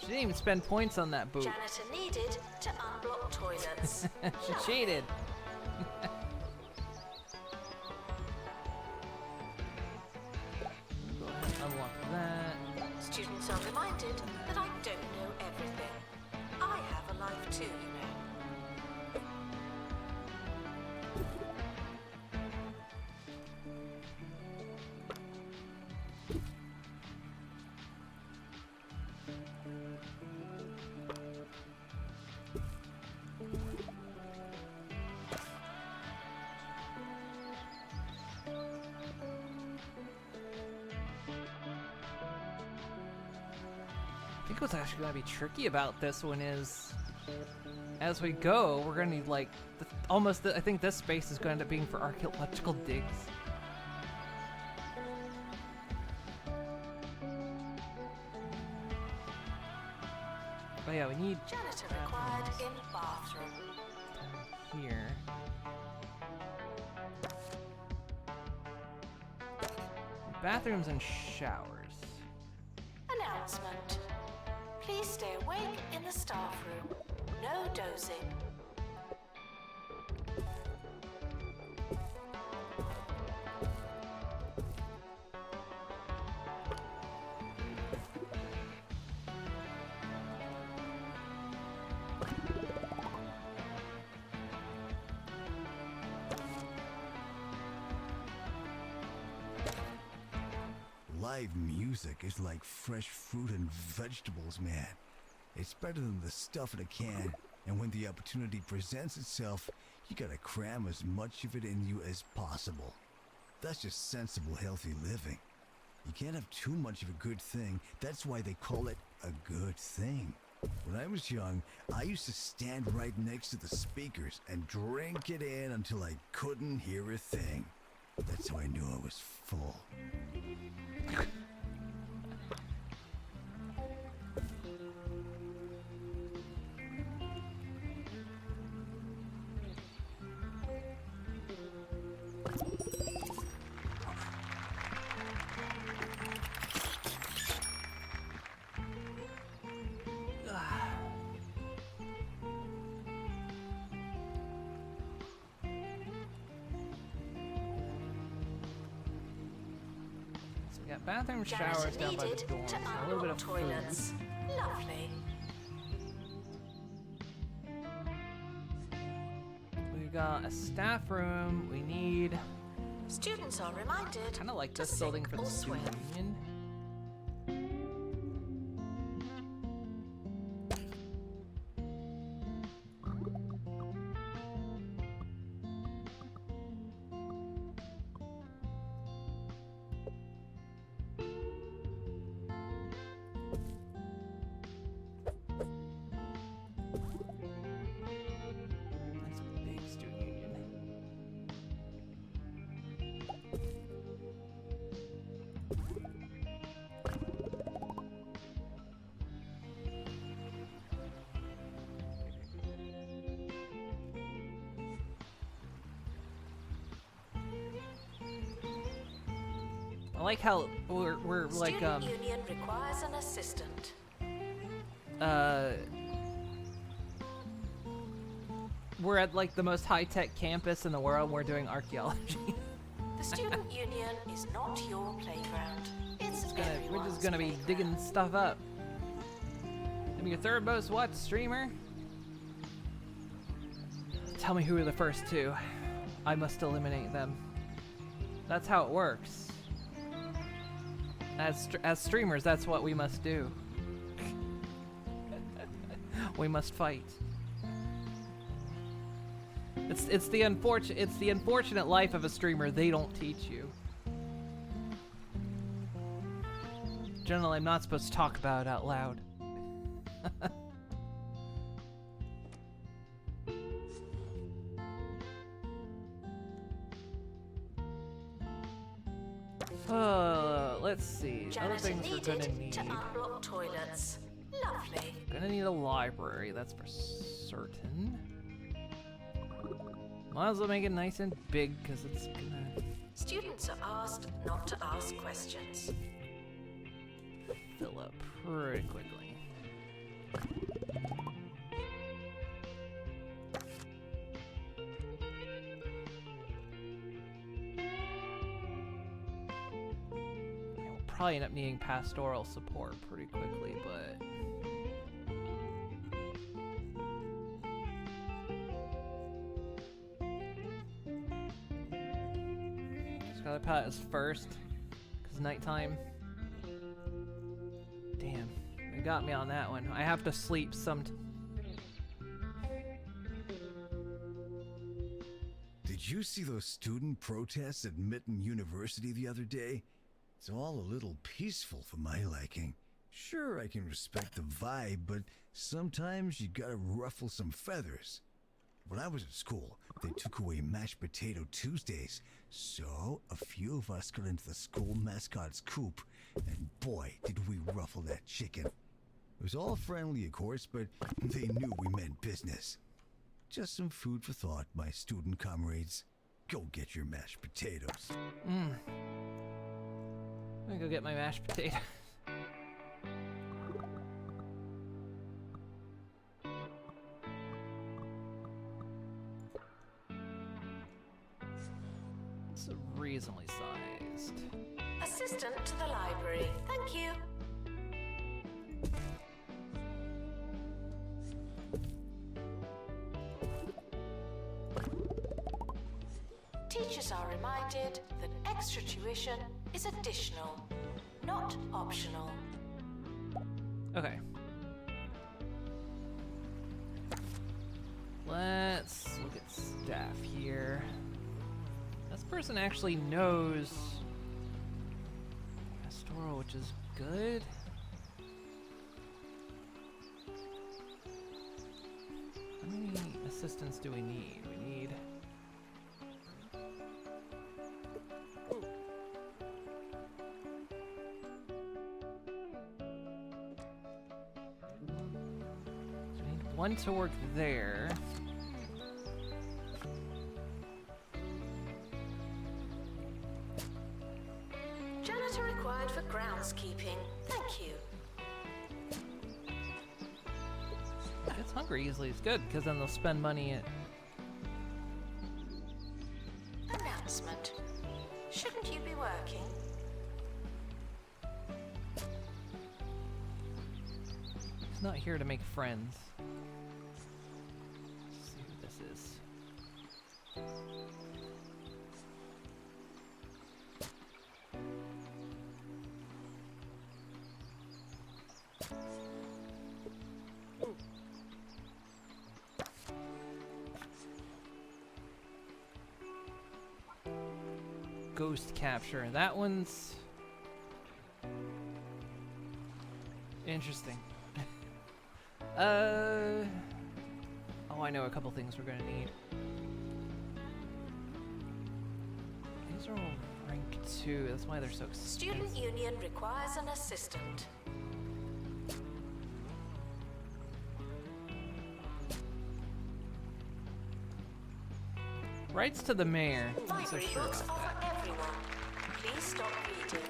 She didn't even spend points on that boot. Janitor needed to unblock toilets. She cheated. Go ahead and unlock that. Students are reminded that I don't know everything. I have a life too, you know. I think what's actually going to be tricky about this one is, as we go, we're going to need like I think this space is going to end up being for archaeological digs. But yeah, we need Janitor required in bathroom. down here. Bathrooms and showers. Announcement. Please stay awake in the staff room. No dozing. Live music is like fresh fruit and vegetables, man. It's better than the stuff in a can, and when the opportunity presents itself, you gotta cram as much of it in you as possible. That's just sensible, healthy living. You can't have too much of a good thing. That's why they call it a good thing. When I was young, I used to stand right next to the speakers and drink it in until I couldn't hear a thing. That's how I knew I was full. Bathroom, showers down by the dorms, and a little bit of toilets. Lovely. We've got a staff room. We need. Students are reminded. Kind of like this building for the student union. I like how we're like Student union requires an assistant. We're at like the most high-tech campus in the world. We're doing archaeology. The student union is not your playground. It's We're just gonna be digging stuff up. I'm your third most watched streamer. Tell me who are the first two. I must eliminate them. That's how it works. As streamers, that's what we must do. We must fight. It's the unfortunate life of a streamer they don't teach you. Generally, I'm not supposed to talk about it out loud. Let's see. Other things we're gonna need. To unblock toilets. Lovely. Gonna need a library, that's for certain. Might as well make it nice and big, because it's gonna... Students are asked not to ask questions. Fill up pretty quickly. Probably end up needing pastoral support pretty quickly, but just gotta put us first, cause nighttime. Damn, they got me on that one. I have to sleep some. Did you see those student protests at Mitten University the other day? It's all a little peaceful for my liking. Sure, I can respect the vibe, but sometimes you gotta ruffle some feathers. When I was at school, they took away mashed potato Tuesdays, so a few of us got into the school mascot's coop, and boy, did we ruffle that chicken. It was all friendly, of course, but they knew we meant business. Just some food for thought, my student comrades. Go get your mashed potatoes. I'm gonna go get my mashed potato. It's reasonably sized. Assistant to the library. Thank you. Teachers are reminded that extra tuition is additional. not optional. Okay. Let's look at staff here. This person actually knows pastoral, which is good. How many assistants do we need? We need... one to work there. Janitor required for groundskeeping. Thank you. Gets hungry easily. It's good because then they'll spend money at... Announcement. Shouldn't you be working? He's not here to make friends. Let's see who this is. Ghost capture. That one's interesting. Oh, I know a couple things we're gonna need. These are all rank 2. That's why they're so expensive. Student union requires an assistant. Rights to the mayor. I'm not so Library sure books about are that. for everyone. Please stop reading.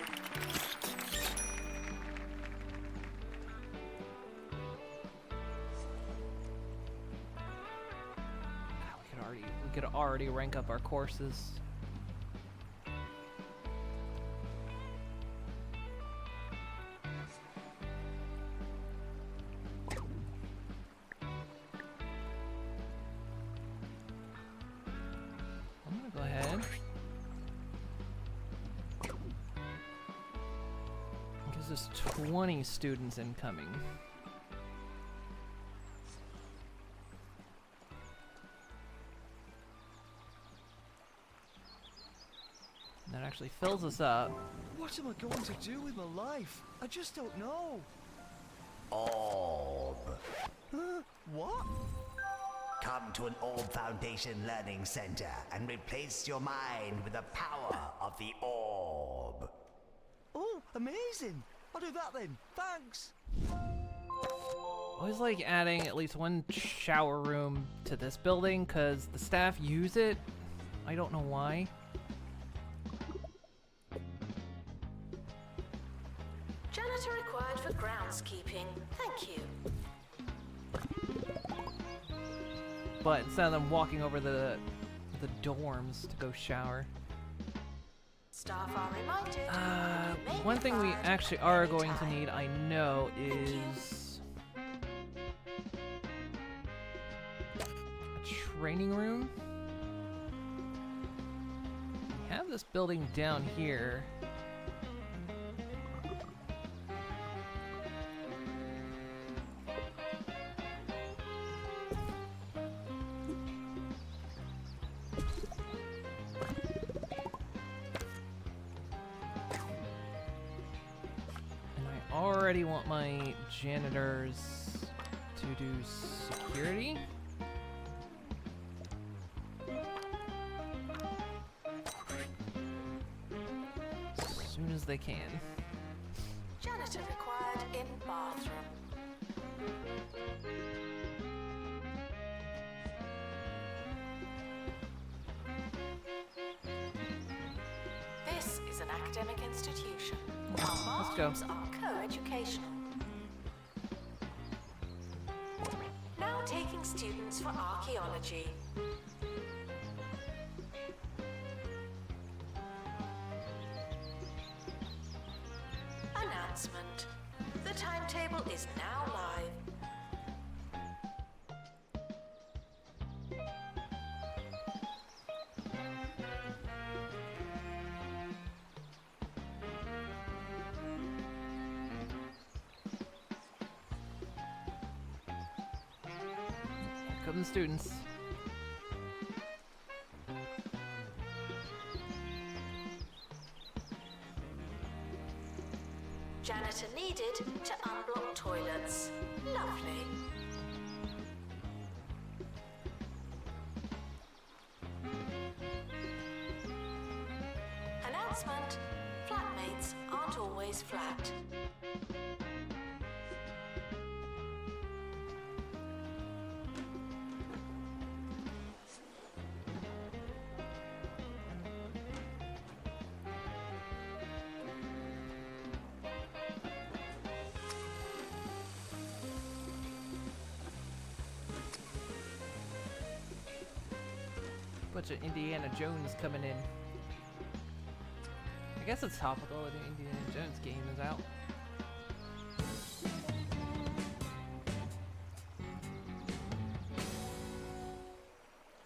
We could already rank up our courses. I'm gonna go ahead. Because there's 20 students incoming. That actually fills us up. What am I going to do with my life? I just don't know. Orb. What? Come to an Orb Foundation Learning Center and replace your mind with the power of the Orb. Oh, amazing. I'll do that then. Thanks. Always like adding at least one shower room to this building because the staff use it. I don't know why. Janitor required for groundskeeping. Thank you. But instead of them walking over the dorms to go shower. Staff are reminded. you may One be thing we fired actually at are any going to time. need, I know, is a training room. We have this building down here. Already want my janitors to do security. As soon as they can. Janitor required in bathroom. This is an academic institution. Our Let's go. bathrooms are co-educational. Now taking students for archaeology. Announcement. The timetable is now live. come the students. Janitor needed to unblock toilets. Lovely. Announcement. Flatmates aren't always flat. Bunch of Indiana Jones coming in. I guess it's topical. The Indiana Jones game is out.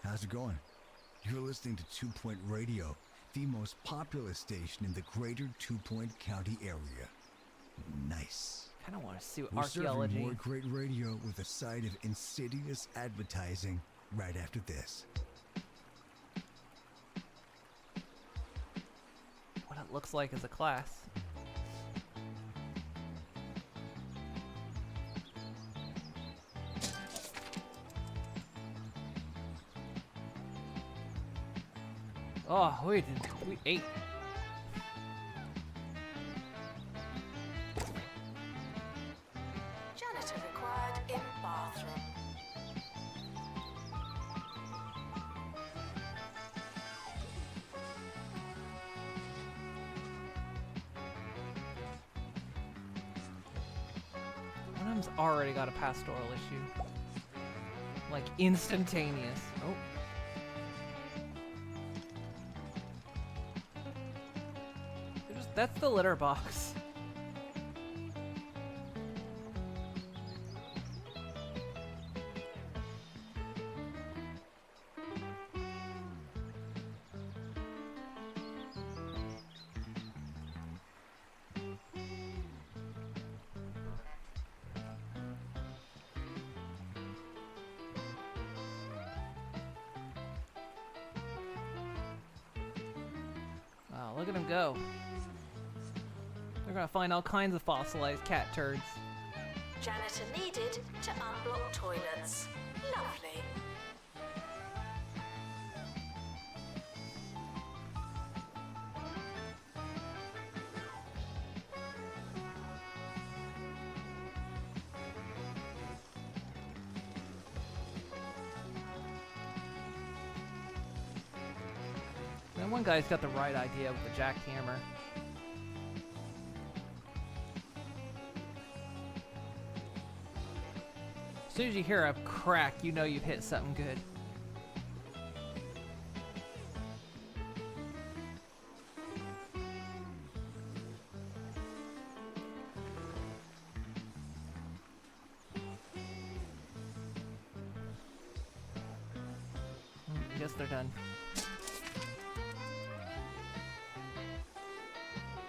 How's it going? You're listening to 2 Point Radio, the most popular station in the greater 2 Point County area. Nice. I kind of want to see what We're archaeology. serving more great radio with a side of insidious advertising right after this. What it looks like as a class. Oh, we ate. Janitor required in bathroom. One of them's already got a pastoral issue. Like instantaneous. Oh. That's the litter box. Wow, look at him go. They're gonna find all kinds of fossilized cat turds. Janitor needed to unblock toilets. Lovely. That one guy's got the right idea with the jackhammer. As soon as you hear a crack, you know you've hit something good. I guess they're done.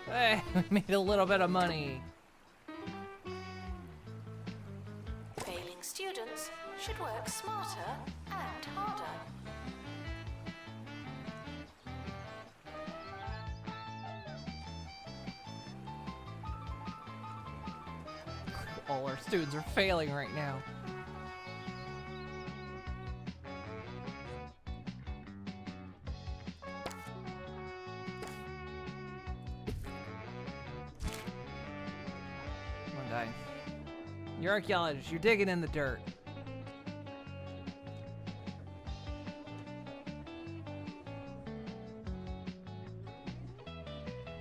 Hey, we made a little bit of money. Failing students should work smarter and harder. All our students are failing right now. Come on, guys. You're archaeologists. You're digging in the dirt.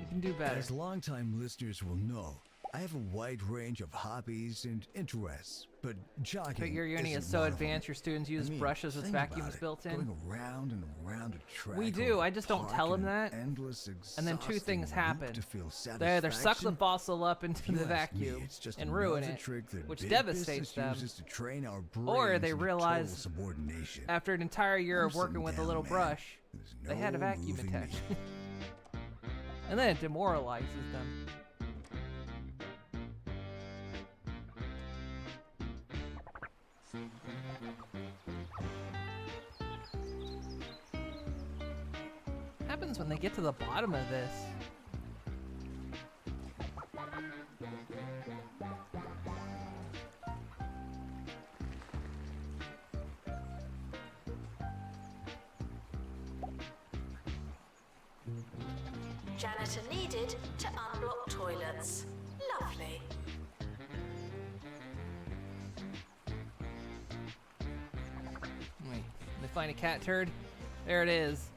You can do better. As longtime listeners will know, I have a wide range of hobbies and interests, but jogging But your uni isn't is so one of them. advanced, your students use I mean, brushes with think vacuums about it. built in. Going around and around a track. We do, over I just don't park tell 'em in an that. endless, And then two exhausting things loop happen. to feel They either suck the satisfaction. fossil up into If you the ask me, vacuum it's just and ruin another it, trick that which big devastates business them. uses to train our Or brains they into realize total subordination. after an entire year I'm of working sitting with a down, little man. brush, There's they had a no vacuum moving attached. me. And then it demoralizes them. What happens when they get to the bottom of this? Janitor needed to unblock toilets. Lovely. Wait, they find a cat turd? There it is.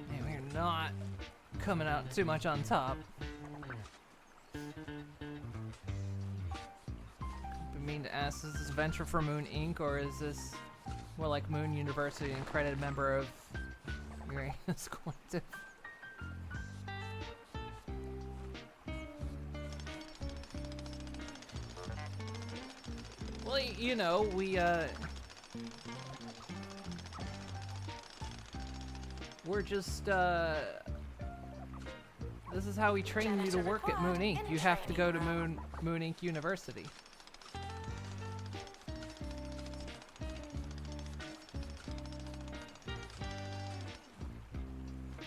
Man, we're not coming out too much on top. I mean to ask, is this Venture for Moon Inc. or is this more like Moon University and credited member of Uranus Collective? Well, you know, we're just, this is how we train you to work at Moon Inc. You have to go to Moon Inc. University.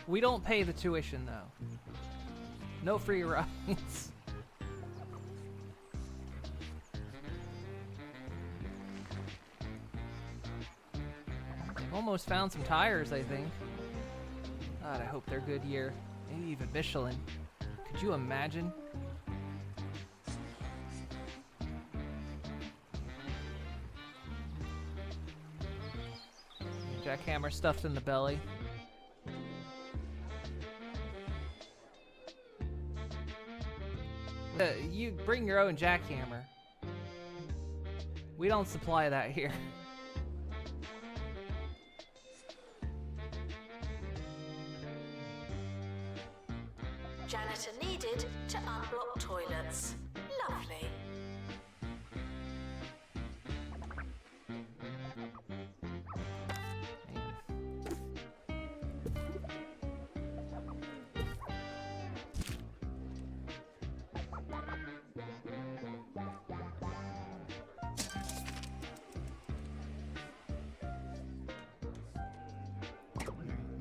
We don't pay the tuition, though. No free rides. They've almost found some tires, I think. God, I hope they're Goodyear. Maybe even Michelin. Could you imagine? Jackhammer stuffed in the belly. You bring your own jackhammer. We don't supply that here. Janitor needed to unblock toilets. Lovely.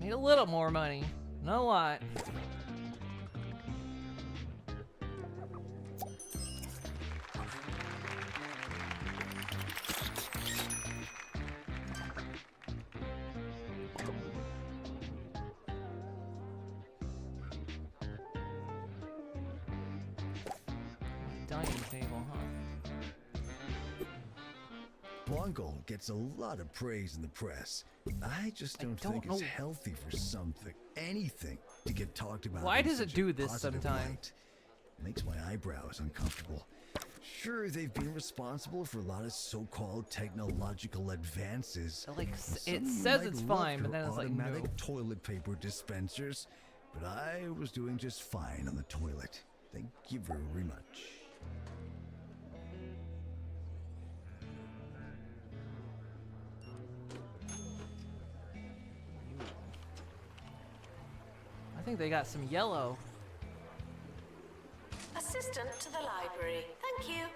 Made a little more money. Not a lot. Dining table, huh? Bungle gets a lot of praise in the press. I just don't think it's healthy for anything to get talked about. Why in does it such a do this positive sometimes? light. Makes my eyebrows uncomfortable. Sure, they've been responsible for a lot of so-called technological advances. Like, it Some says might it's love fine, but their then it's like, no. automatic toilet paper dispensers, but I was doing just fine on the toilet. Thank you very much. I think they got some yellow. Assistant to the library. Thank you.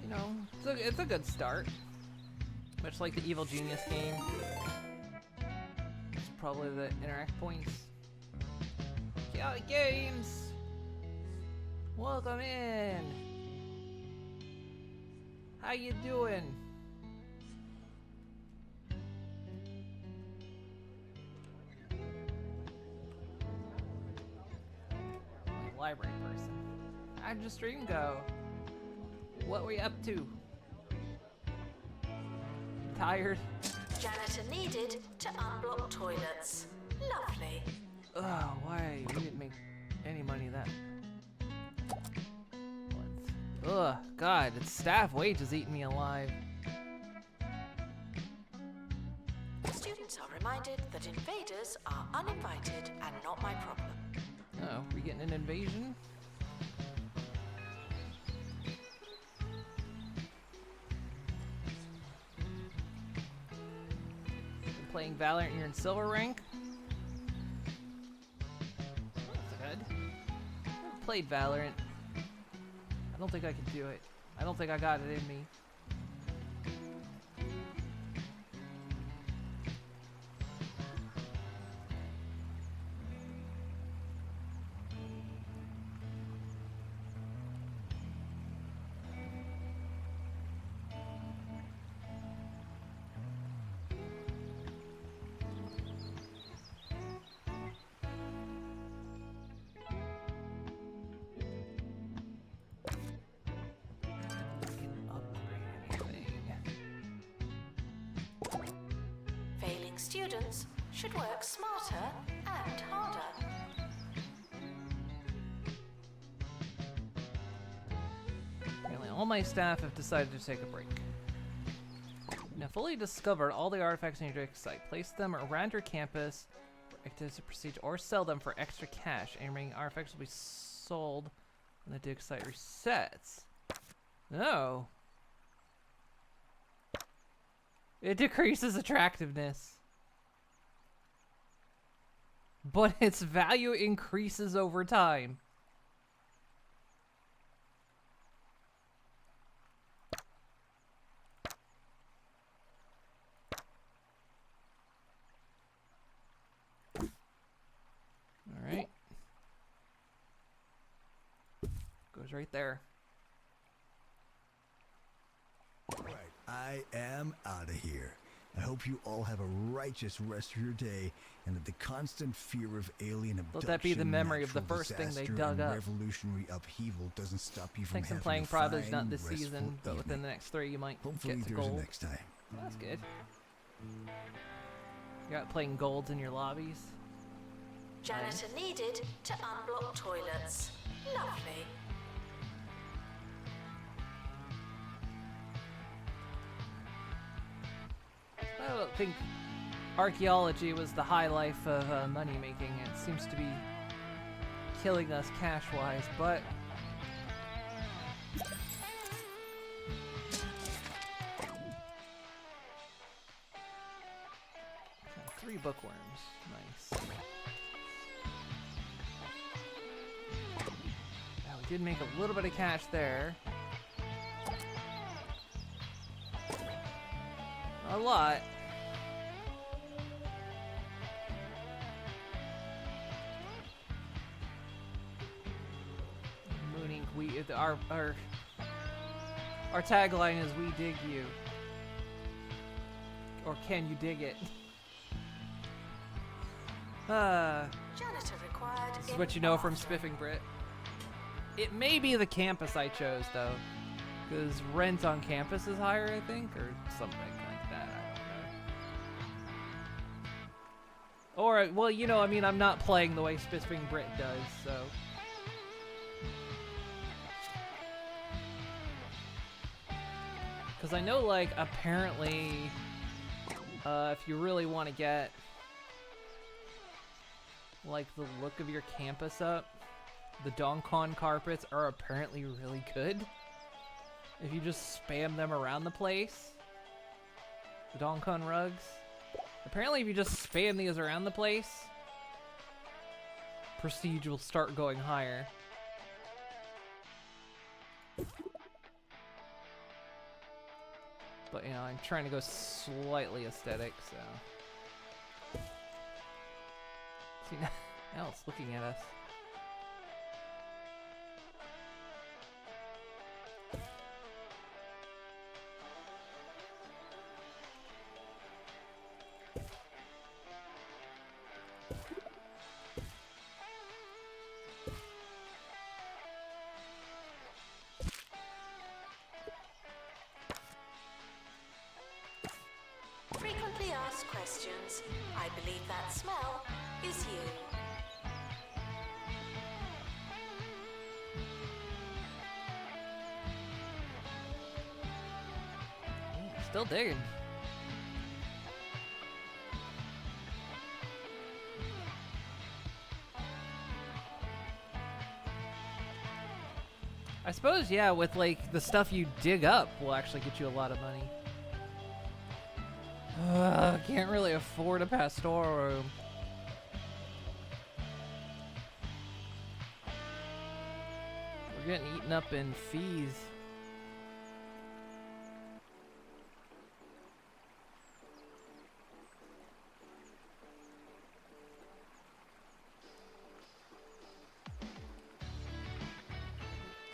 You know, it's a good start. Much like the Evil Genius game. It's probably the interact points. Chaotic Games! Welcome in! How you doing? Library person. How'd your stream go? What were you up to? Tired? Janitor needed to unblock toilets. Lovely. Oh, why? We didn't make any money that. Ugh, God, its staff wages eating me alive. Students are reminded that invaders are uninvited and not my problem. Oh, we getting an invasion? Been playing Valorant, you're in silver rank? That's good. I've played Valorant. I don't think I can do it. I don't think I got it in me. Failing students should work smarter and harder. Apparently all my staff have decided to take a break. Now fully discovered all the artifacts in your dig site. Place them around your campus for activities to proceed or sell them for extra cash. Any remaining artifacts will be sold when the dig site resets. No. It decreases attractiveness. But its value increases over time. Alright. Goes right there. Right, I am out of here. I hope you all have a righteous rest of your day, and that the constant fear of alien abduction, Let that be the memory of the natural first thing they disaster, dug and up. revolutionary upheaval doesn't stop you from Thanks having for playing a probably fine, not this restful season, but within evening. the next 3 you might Hopefully get to there's gold. a next time. That's good. You're out playing golds in your lobbies. Janitor needed to unblock toilets. Lovely. I don't think archaeology was the high life of money making. It seems to be killing us cash wise, but three bookworms. Nice. Now we did make a little bit of cash there. Not a lot. Mooning, our tagline is "We dig you," or can you dig it? Janitor required. This is what you know from Spiffing Brit. It may be the campus I chose though, because rent on campus is higher, I think, or something like that. I don't know. Or, well, you know, I mean, I'm not playing the way Spiffing Brit does, so. Because I know, like, apparently, if you really want to get, like, the look of your campus up, the Doncon carpets are apparently really good. If you just spam them around the place. The Doncon rugs. Apparently if you just spam these around the place, prestige will start going higher. But, you know, I'm trying to go slightly aesthetic, so. See, now it's looking at us. Frequently asked questions. I believe that smell is you. Still digging. I suppose, yeah, with like the stuff you dig up will actually get you a lot of money. Can't really afford a pastoral room. We're getting eaten up in fees.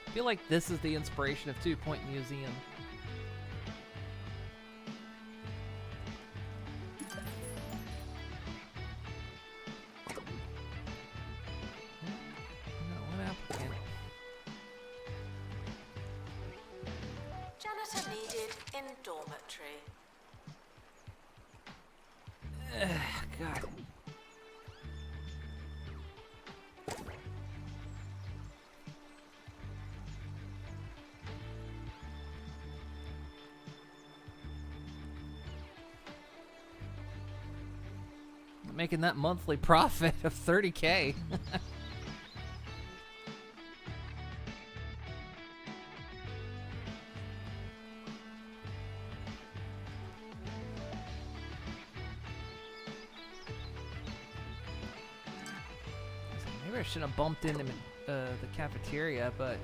I feel like this is the inspiration of 2 Point Museum. Janitor needed in dormitory. God. Making that monthly profit of 30K. Maybe I shouldn't have bumped into the cafeteria, but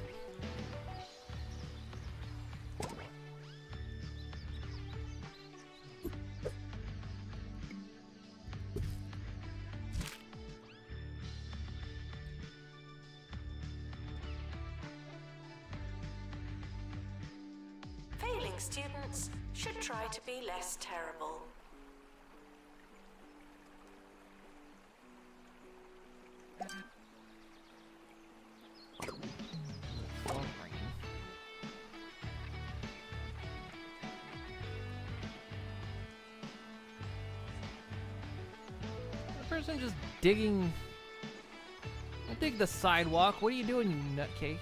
Failing students should try to be less terrible. the person just digging. Don't dig the sidewalk. What are you doing, you nutcase?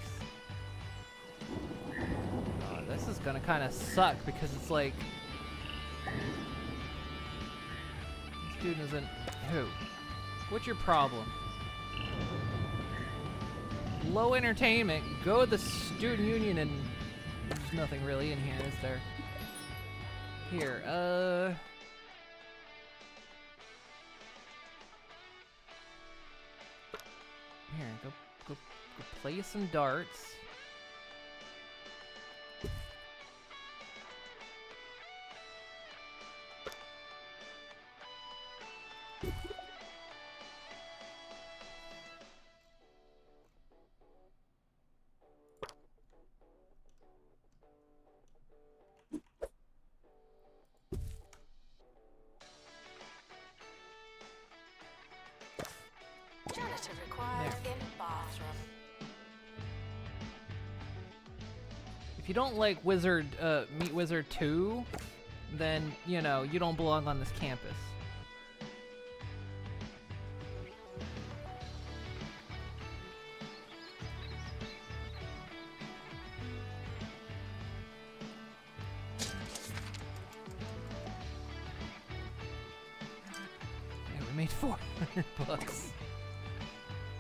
This is gonna kind of suck because it's like this dude isn't. Who? What's your problem? Low entertainment. Go to the student union and there's nothing really in here, is there? Here, here, go play some darts. Janitor required in bathroom. If you don't like Wizard, Meat Wizard 2, then, you know, you don't belong on this campus. Yeah, we made 400 bucks.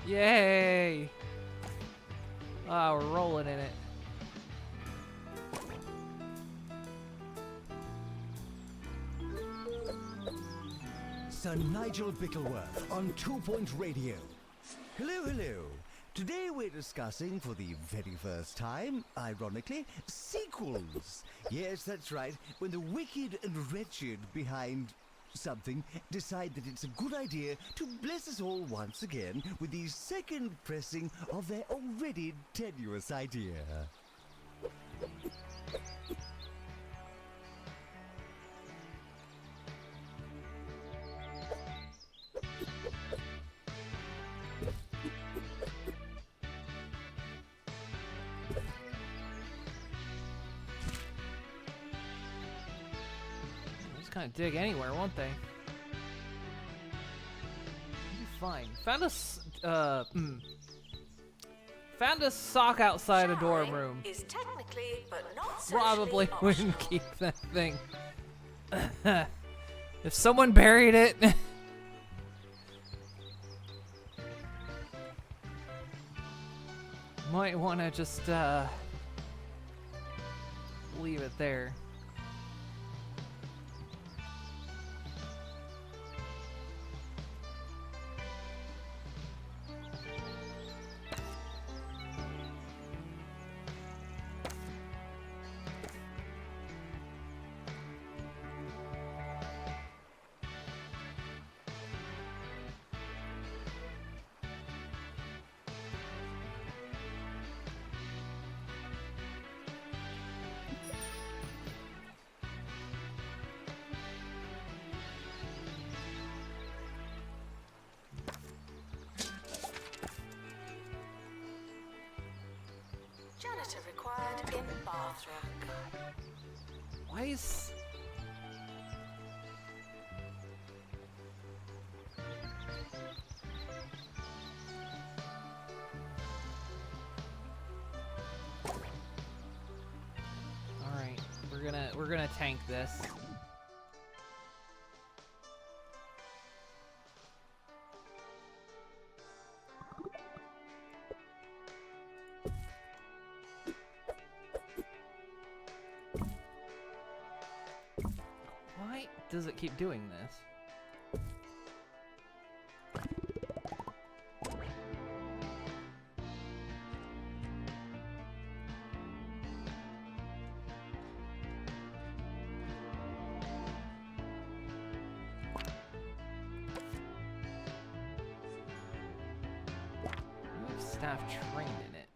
Yay! Ah, we're rolling in it. Sir Nigel Bickleworth on 2 Point Radio. Hello, hello. Today we're discussing for the very first time, ironically, sequels. Yes, that's right. When the wicked and wretched behind something decide that it's a good idea to bless us all once again with the second pressing of their already tenuous idea. Kind of dig anywhere, won't they? You'll be fine. Found a sock outside a dorm Showering room. is technically, but not Probably socially wouldn't optional. keep that thing. If someone buried it. Might want to just leave it there. Janitor required in bathroom. Why is... Alright, we're gonna tank this. Why does it keep doing this? We have staff trained in it.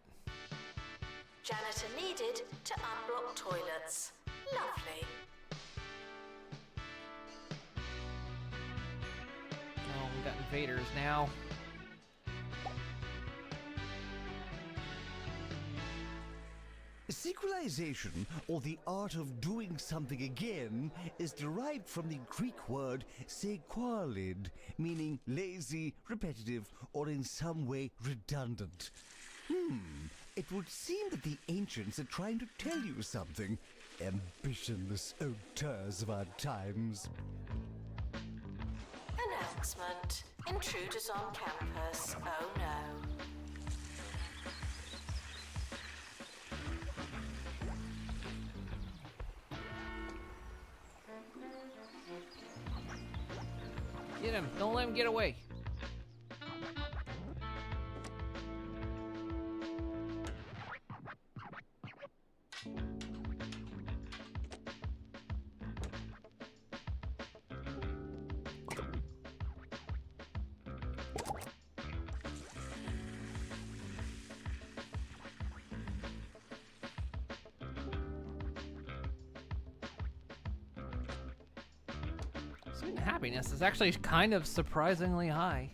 Janitor needed to unblock toilets. Lovely. Oh, we got invaders now. Sequelization, or the art of doing something again, is derived from the Greek word sequalid, meaning lazy, repetitive, or in some way redundant. It would seem that the ancients are trying to tell you something. Ambitionless auteurs of our times. Announcement. Intruders on campus. Oh no. Get him! Don't let him get away! Student happiness is actually kind of surprisingly high.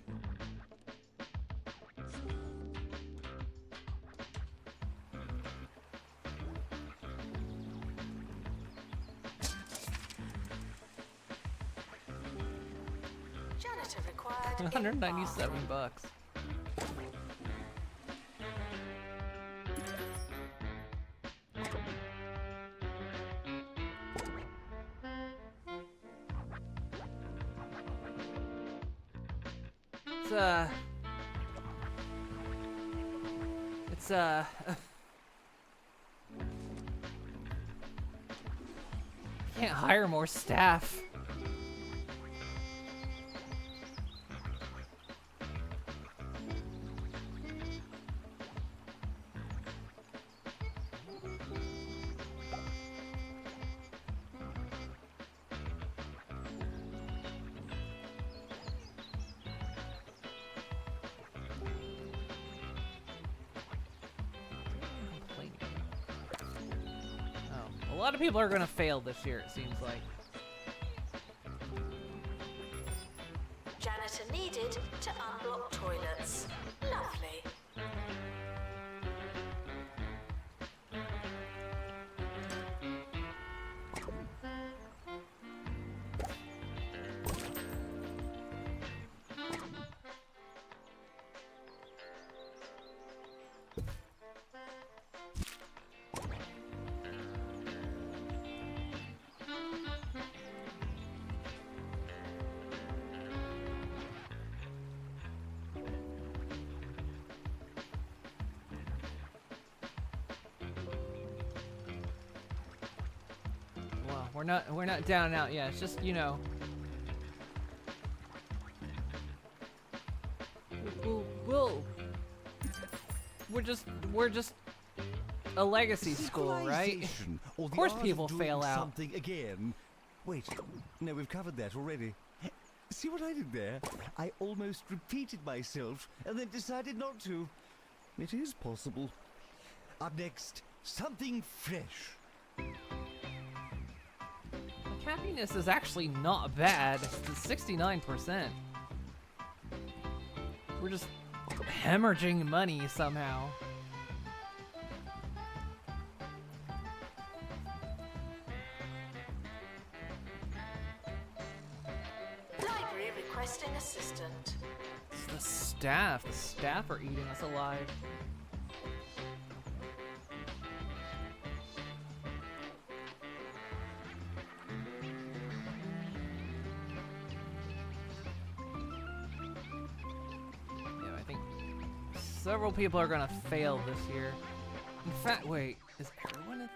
Janitor required in 197 bathroom. bucks. It's can't hire more staff. A lot of people are gonna fail this year, it seems like. Janitor needed to unblock toilets. Lovely. we're not down and out yet. It's just, you know, we're just a legacy school, right? Of course people fail out. Something again. Wait, no, we've covered that already. See what I did there? I almost repeated myself and then decided not to. It is possible. Up next, something fresh. Like, happiness is actually not bad. It's 69%. We're just hemorrhaging money somehow. Library requesting assistant. It's the staff. The staff are eating us alive. Yeah, I think several people are gonna fail this year. In fact, wait, is everyone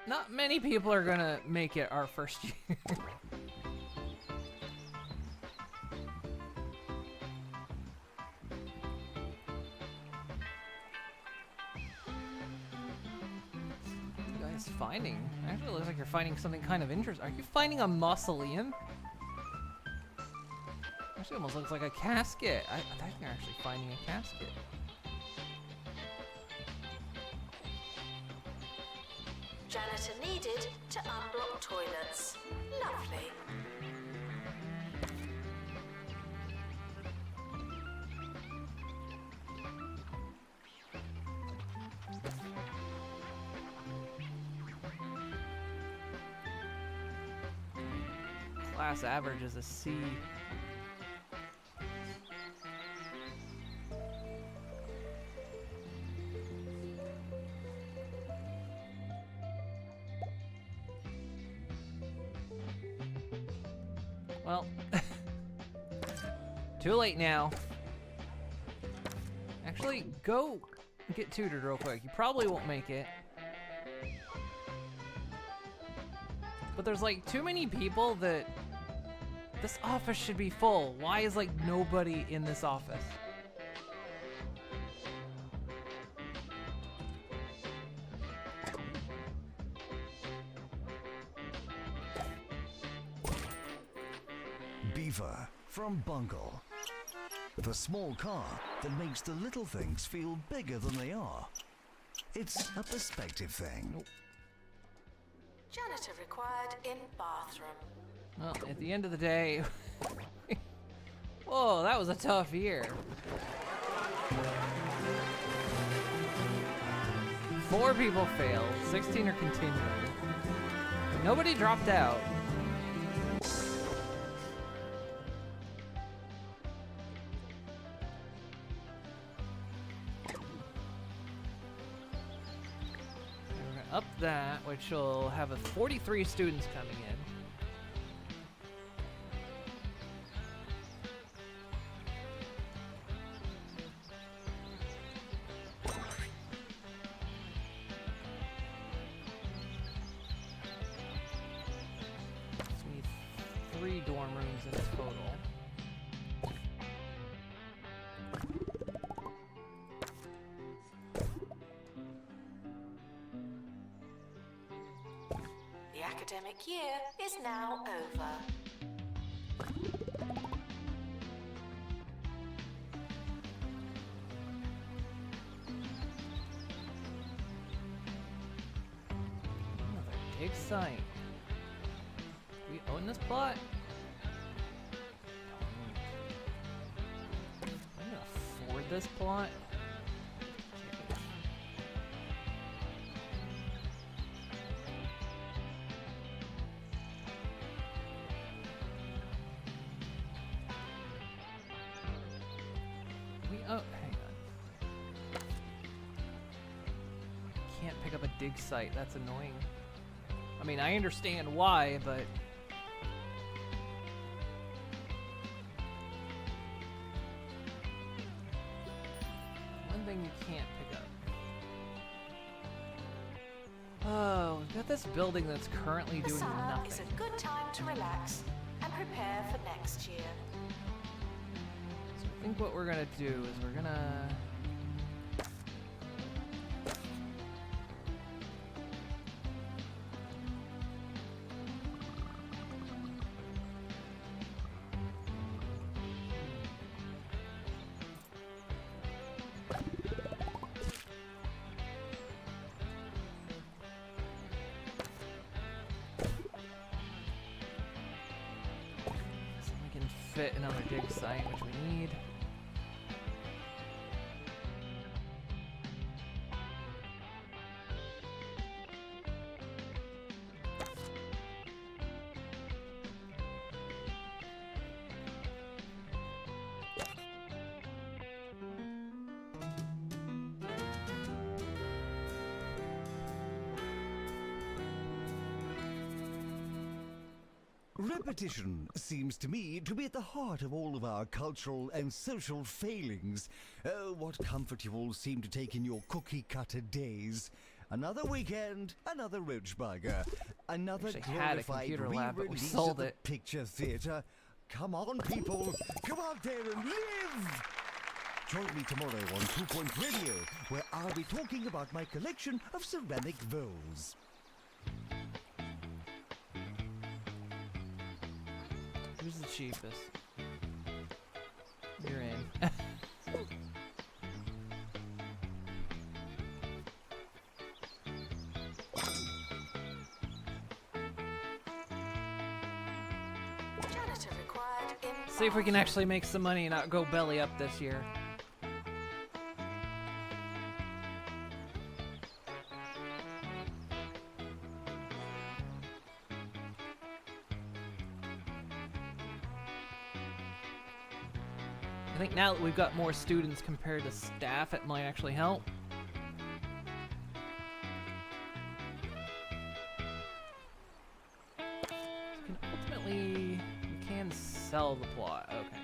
not many people are gonna make it our first year. You guys finding? Actually, it looks like you're finding something kind of interesting. Are you finding a mausoleum? Actually, almost looks like a casket. I think you're actually finding a casket. Janitor needed to unblock toilets. Lovely. Class average is a C. Well, too late now. Actually, go get tutored real quick. You probably won't make it. But there's like too many people that this office should be full. Why is like nobody in this office? Beaver from Bungle. With a small car that makes the little things feel bigger than they are. It's a perspective thing. Janitor required in bathroom. Well, at the end of the day, whoa, that was a tough year. 4 people failed, 16 are continuing. Nobody dropped out. Up that, which will have 43 students coming in. So we need 3 dorm rooms in total. The academic year is now over. Another dig site. Do we own this plot? I'm gonna afford this plot. Oh, hang on. Can't pick up a dig site. That's annoying. I mean, I understand why, but one thing you can't pick up. Oh, we've got this building that's currently The doing summer nothing. is a good time to relax and prepare for next year. So I think what we're gonna do is we're gonna... So we can fit another dig site, which we need. Repetition seems to me to be at the heart of all of our cultural and social failings. Oh, what comfort you all seem to take in your cookie-cutter days. Another weekend, another roach burger, another Actually had a glorified computer lab, but we re-release sold of the it. picture theatre. Come on, people, come out there and live! Join me tomorrow on 2 Point Radio, where I'll be talking about my collection of ceramic bowls. Who's the cheapest? You're in. Janitor required in See if we can actually make some money and not go belly up this year. I think now that we've got more students compared to staff, it might actually help. Ultimately, you can sell the plot. Okay.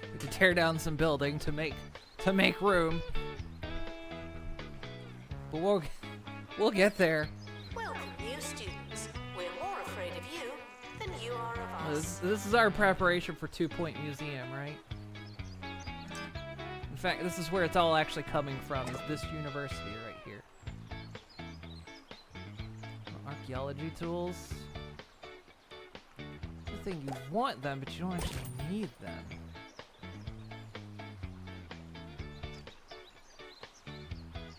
We have to tear down some building to make room. But we'll get there. Welcome, new students. We're more afraid of you than you are of us. This is our preparation for 2 Point Museum, right? In fact, this is where it's all actually coming from, is this university right here. Archaeology tools. The thing, you want them, but you don't actually need them.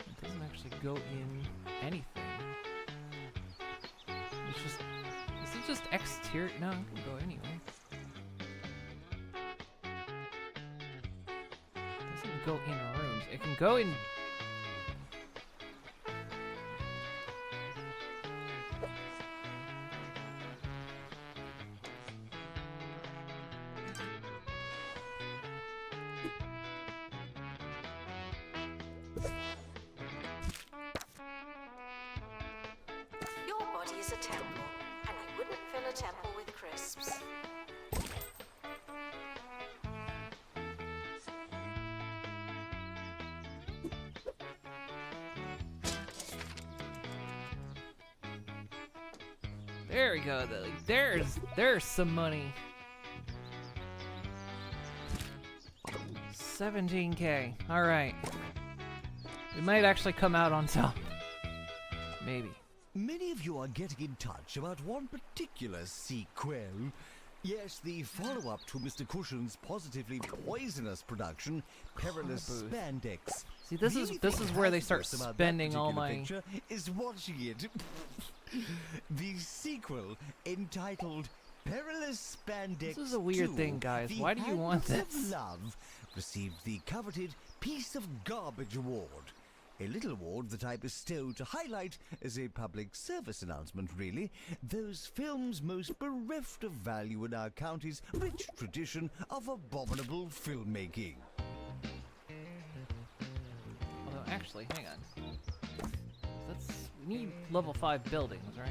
It doesn't actually go in anything. It's just... Is it just exterior? No, it can go anywhere. It doesn't go in rooms. It can go in... Your body is a temple, and you wouldn't fill a temple with crisps. There we go. There's some money. 17K. All right. We might actually come out on top. Maybe. Many of you are getting in touch about one particular sequel. Yes, the follow-up to Mr. Cushion's positively poisonous production, Perilous Booth. Spandex. See, this The is only this thing is where they hazardous start about that spending all particular my. picture is watching it. The sequel, entitled Perilous Spandex This is a weird 2, thing, guys. The Why do you want Hands of this? Love, received the coveted Piece of Garbage Award. A little award that I bestow to highlight, as a public service announcement really, those films most bereft of value in our county's rich tradition of abominable filmmaking. actually, hang on. We need level 5 buildings, right?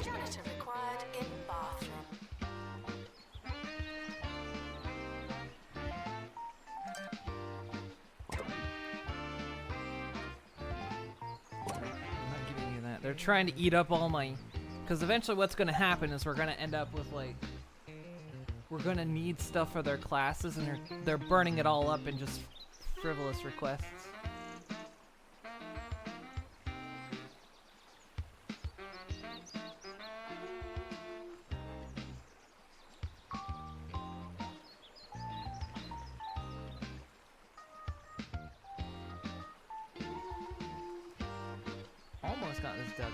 Janitor required in bathroom. I'm not giving you that. They're trying to eat up all my... Because eventually what's going to happen is we're going to end up with, like... We're going to need stuff for their classes, and they're burning it all up in just frivolous requests. Almost got this dugout.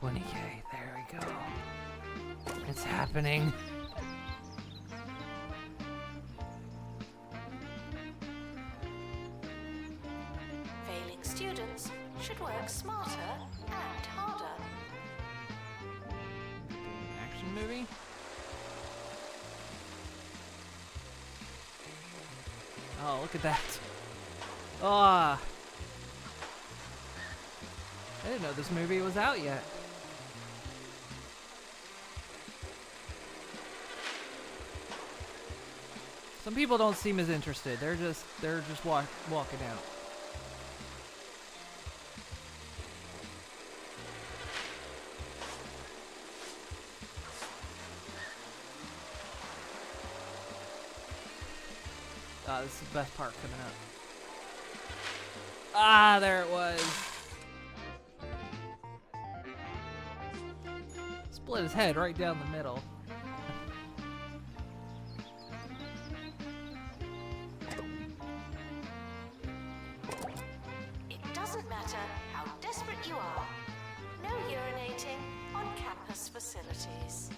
20K, there we go. It's happening. Failing students should work smarter and harder. Action movie? Oh, look at that. Ah. I didn't know this movie was out yet. Some people don't seem as interested. They're just walking out. This is the best part coming up. Ah, there it was. Split his head right down the middle. It doesn't matter how desperate you are. No urinating on campus facilities.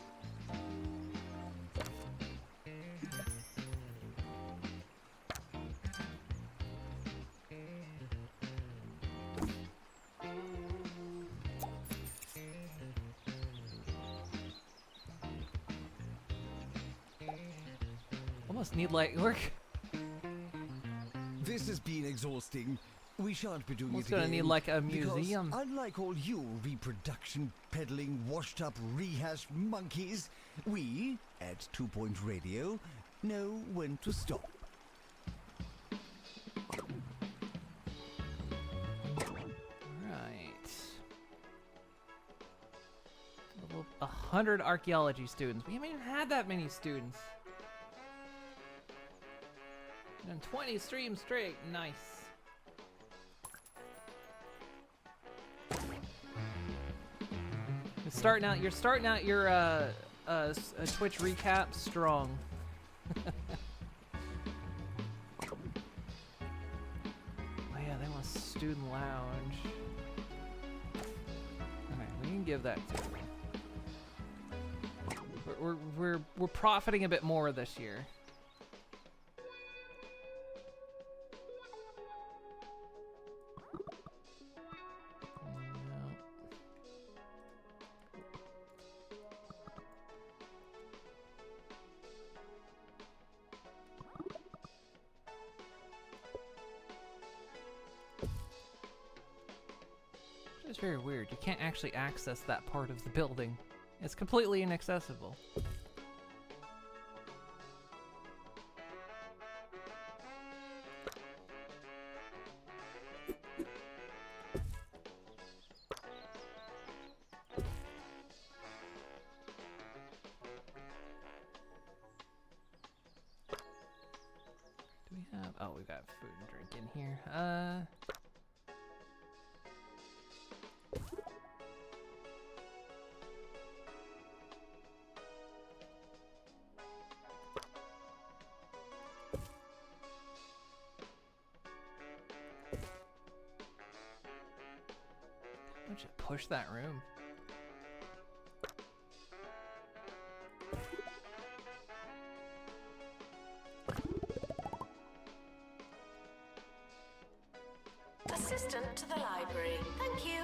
Almost need light work. This has been exhausting. We shan't be doing Almost it gonna again. need like a because museum. unlike all you reproduction peddling washed up rehash monkeys, we at 2 Point Radio know when to stop. Right. 100 archaeology students. We haven't even had that many students. And 20 streams straight. Nice. You're starting out your Twitch recap strong. Oh yeah, they want student lounge. Alright, we can give that to them. We're profiting a bit more this year. It's very weird. You can't actually access that part of the building. It's completely inaccessible. Do we have... Oh, we got food and drink in here. Just push that room. Assistant to the library. Thank you.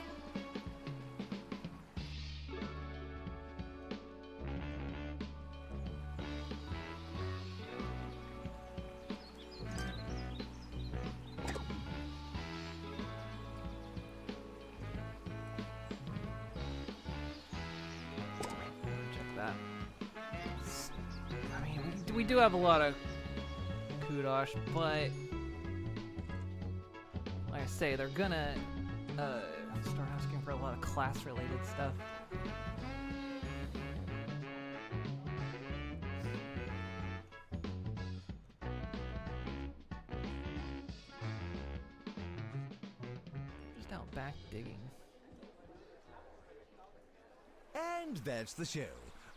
Check that. I mean, we do have a lot of kudosh, but like I say, they're gonna start asking for a lot of class-related stuff. Just out back digging. And that's the show.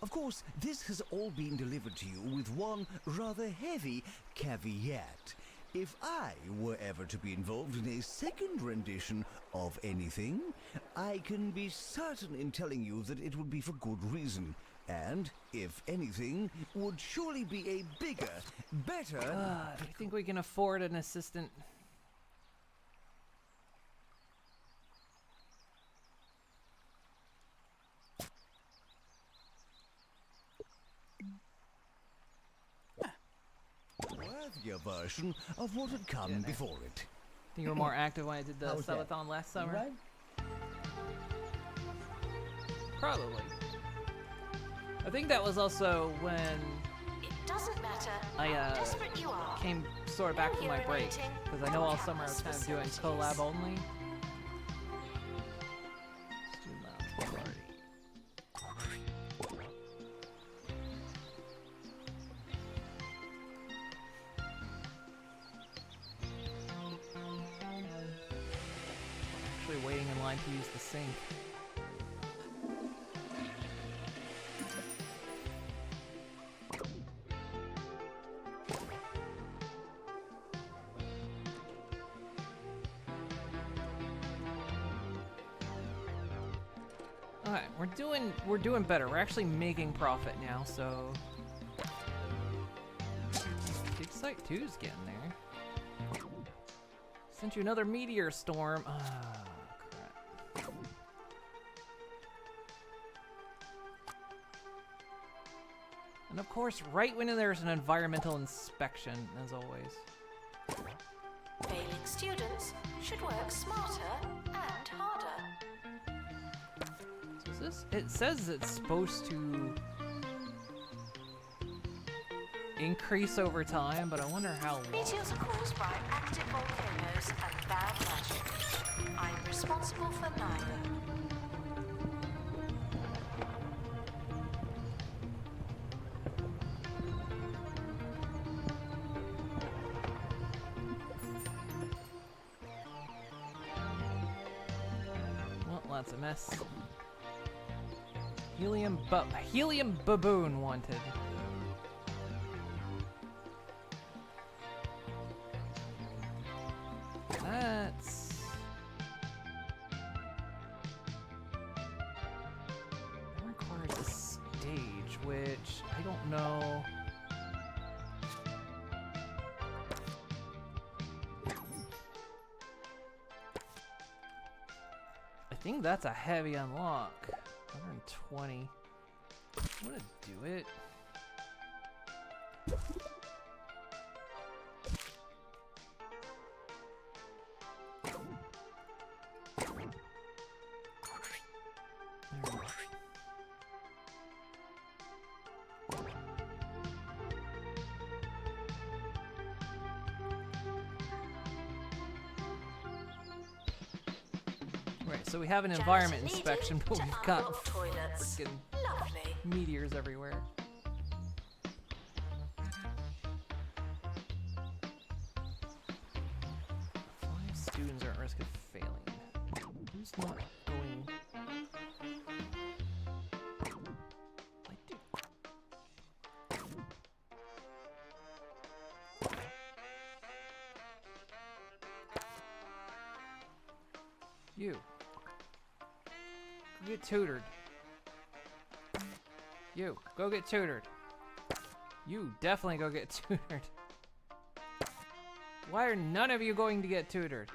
Of course, this has all been delivered to you with one rather heavy caveat. If I were ever to be involved in a second rendition of anything, I can be certain in telling you that it would be for good reason. And, if anything, would surely be a bigger, better... Do you think we can afford an assistant? worthier version of what had come before it. Think you were more active when I did the subathon last summer? Right? Probably. I think that was also when It doesn't matter I how desperate you are. came sort of back from my break, Urinating because I know on all summer I was kind of doing campus collab only. Actually waiting in line to use the sink. Alright, we're doing better. We're actually making profit now, so Dig Site 2's getting there. Sent you another meteor storm. Ah, crap. And of course, right when there's an environmental inspection, as always. Failing students should work smarter and harder. So is this? It says it's supposed to increase over time, but I wonder how long. Meteors are caused by active volcanoes and bad magic. I'm responsible for neither. Well, lots of mess. Helium baboon wanted. That's... that requires a stage, which I don't know. I think that's a heavy unlock. 120. I'm gonna do it. Right, so we have an environment inspection, but we've got toilets. freaking Lovely. meteors everywhere. Five students are at risk of failing. Who's not going? You. Get tutored. You, go get tutored. You definitely go get tutored. Why are none of you going to get tutored?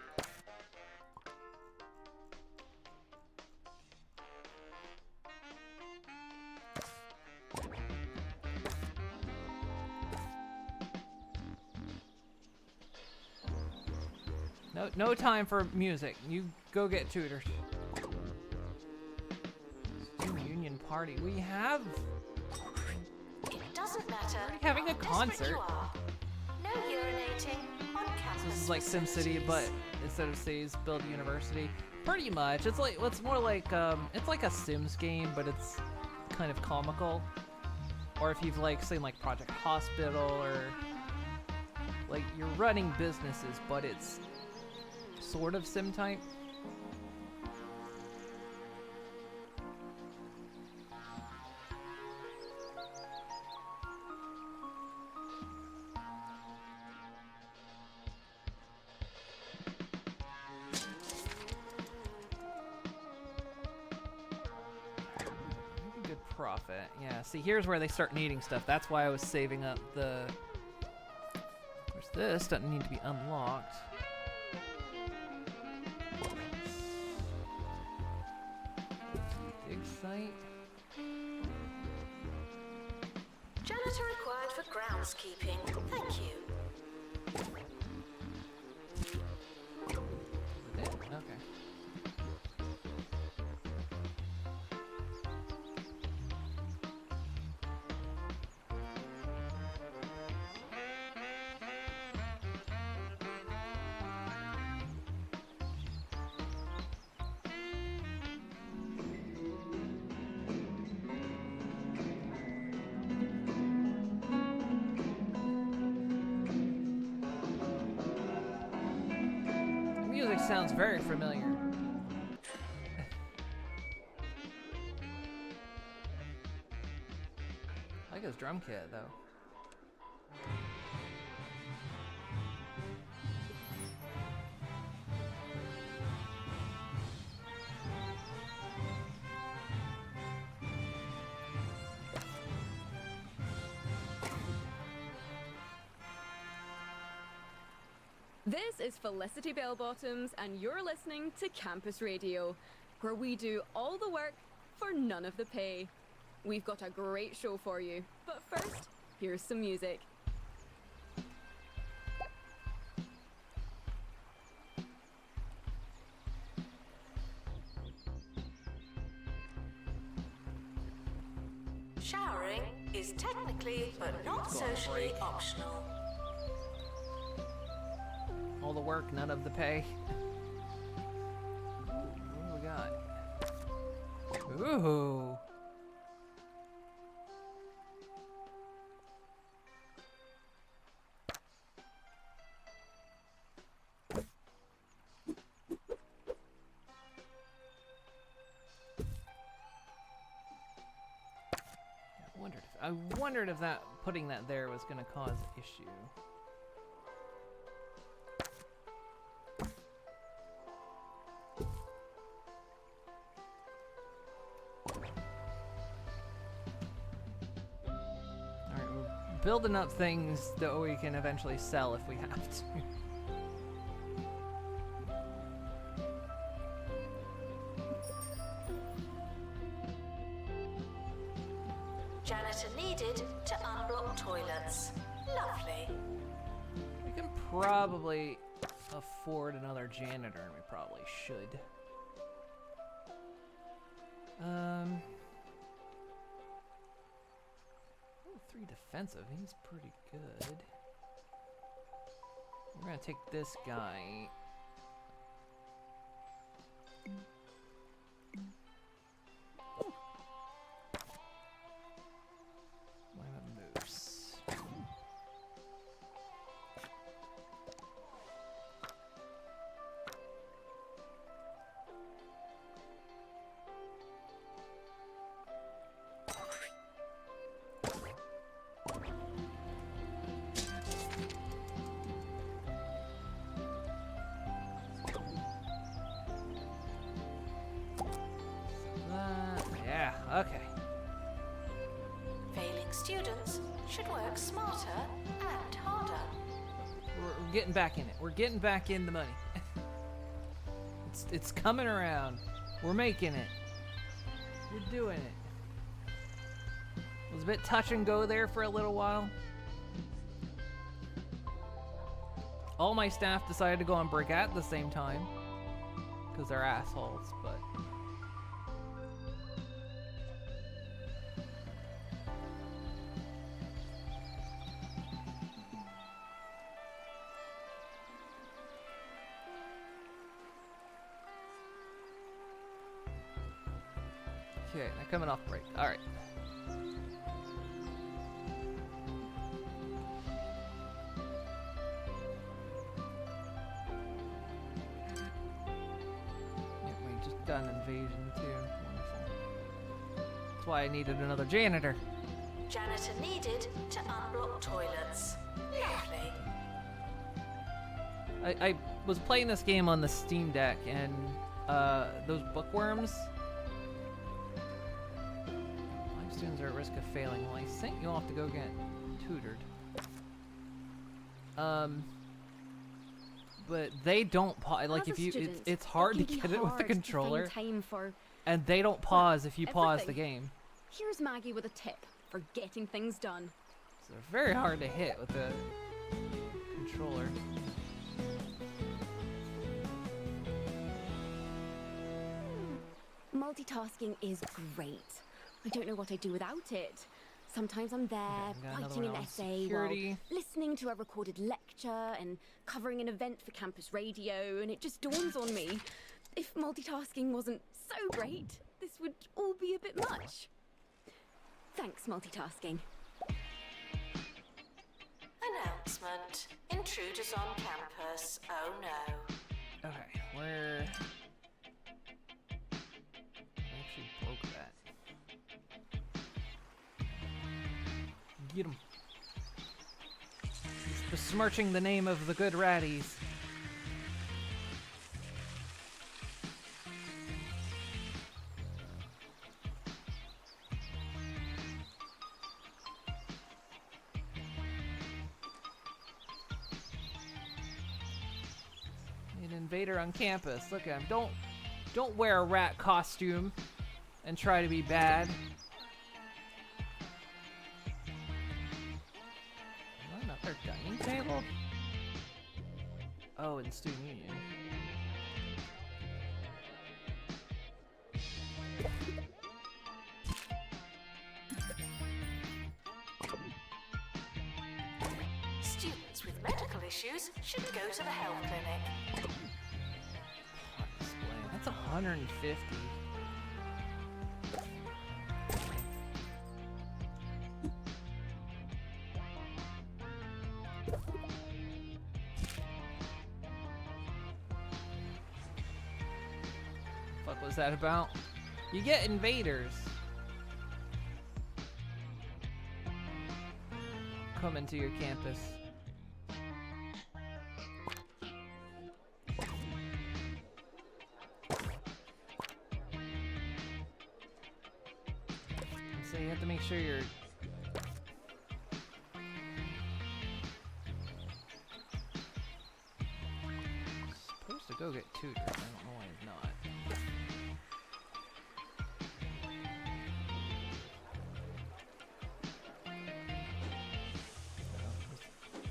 No time for music. You go get tutored. Student Union Party. We have... It doesn't matter. We're having a how desperate concert. You are. No urinating on campus. This is like SimCity, but instead of cities, build university. Pretty much. It's like it's more like it's like a Sims game, but it's kind of comical. Or if you've like seen like Project Hospital, or like you're running businesses, but it's sort of sim type. Good profit. Yeah, see, here's where they start needing stuff. That's why I was saving up the... There's this, doesn't need to be unlocked. Dig site. Janitor required for groundskeeping. Thank you. Yeah, okay. The music sounds very familiar. I like his drum kit, though. This is Felicity Bellbottoms, and you're listening to Campus Radio, where we do all the work for none of the pay. We've got a great show for you, but first, here's some music. Showering is technically but not socially optional. All the work, none of the pay. What do we got? Ooh. I wondered if that putting that there was going to cause an issue. Alright, we're building up things that we can eventually sell if we have to. Janitor needed to unblock toilets. Lovely. We can probably afford another janitor, and we probably should. Ooh, 3 defensive, he's pretty good. We're gonna take this guy. Why not moose? students should work smarter and harder. We're getting back in it. We're getting back in the money. It's coming around. We're making it. We're doing it. It was a bit touch and go there for a little while. All my staff decided to go on break at the same time because they're assholes, but okay, they're coming off break. All right. Got an invasion too. Wonderful. That's why I needed another janitor. Janitor needed to unblock toilets. Lovely. I was playing this game on the Steam Deck, and those bookworms. My students are at risk of failing. Well, I think you'll have to go get tutored. But they don't pause. Like if you, it's hard to get it with the controller, and they don't pause if you pause the game. Here's Maggie with a tip for getting things done. So they're very hard to hit with the controller. Multitasking is great. I don't know what I'd do without it. Sometimes I'm there, writing an essay while listening to a recorded lecture and covering an event for campus radio, and it just dawns on me, if multitasking wasn't so great, this would all be a bit much. Thanks, multitasking. Announcement. Intruders on campus. Oh no. Okay, where... I actually broke that. Get him. He's besmirching the name of the good ratties. An invader on campus. Look at him. Don't wear a rat costume and try to be bad. Another dining table? Oh, in student union. Students with medical issues should go to the health clinic. That's 150. What was that about? You get invaders coming to your campus. So you have to make sure you're supposed to go get tutored. I don't know why he's not.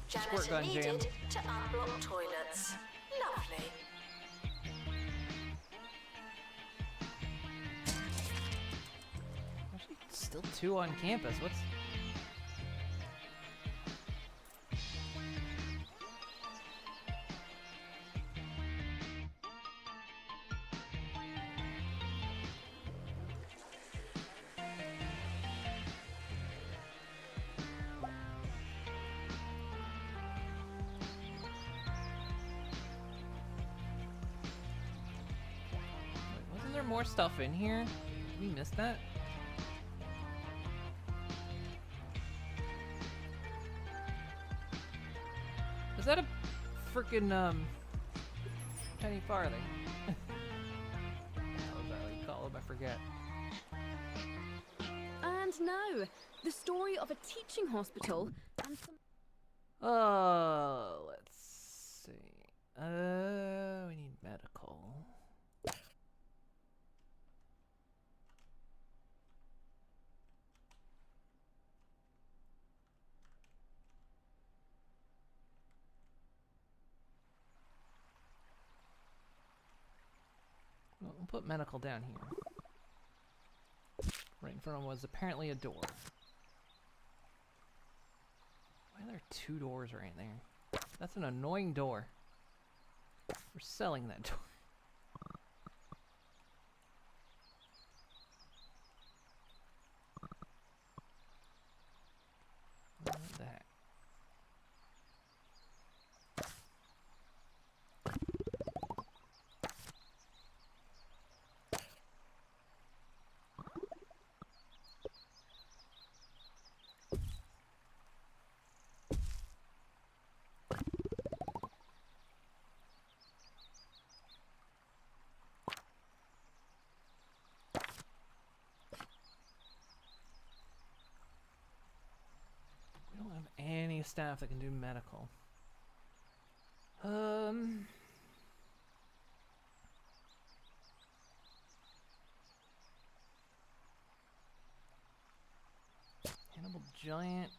Squirt gun jam. To unblock toilets. Lovely. Actually, still 2 on campus. What's... Wasn't there more stuff in here? Did we miss that? Is that a freaking penny farthing? How was that what you call them? I forget. And now, The story of a teaching hospital and some... Let's see. We need medical. Well, we'll put medical down here. Right in front of him was apparently a door. Why are there two doors right there? That's an annoying door. We're selling that door. What the heck? We don't have any staff that can do medical. Hannibal Giant.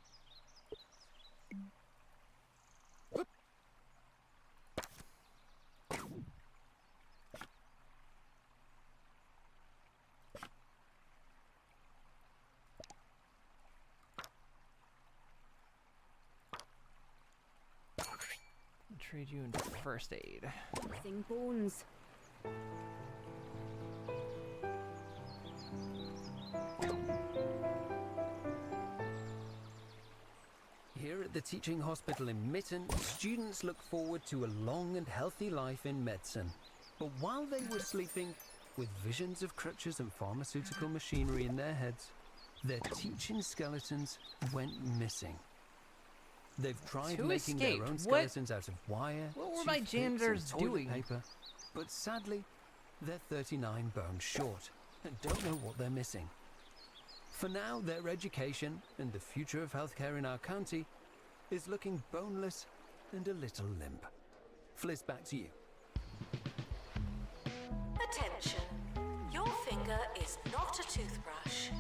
I'll trade you in first aid. Missing bones. Here at the teaching hospital in Mitten, students look forward to a long and healthy life in medicine. But while they were sleeping, with visions of crutches and pharmaceutical machinery in their heads, their teaching skeletons went missing. They've tried Who making escaped? their own What? skeletons out of wire, What were my toothpicks and janitors toilet doing? paper, but sadly, they're 39 bones short and don't know what they're missing. For now, their education and the future of healthcare in our county is looking boneless and a little limp. Fliss, back to you. Attention. Your finger is not a toothbrush.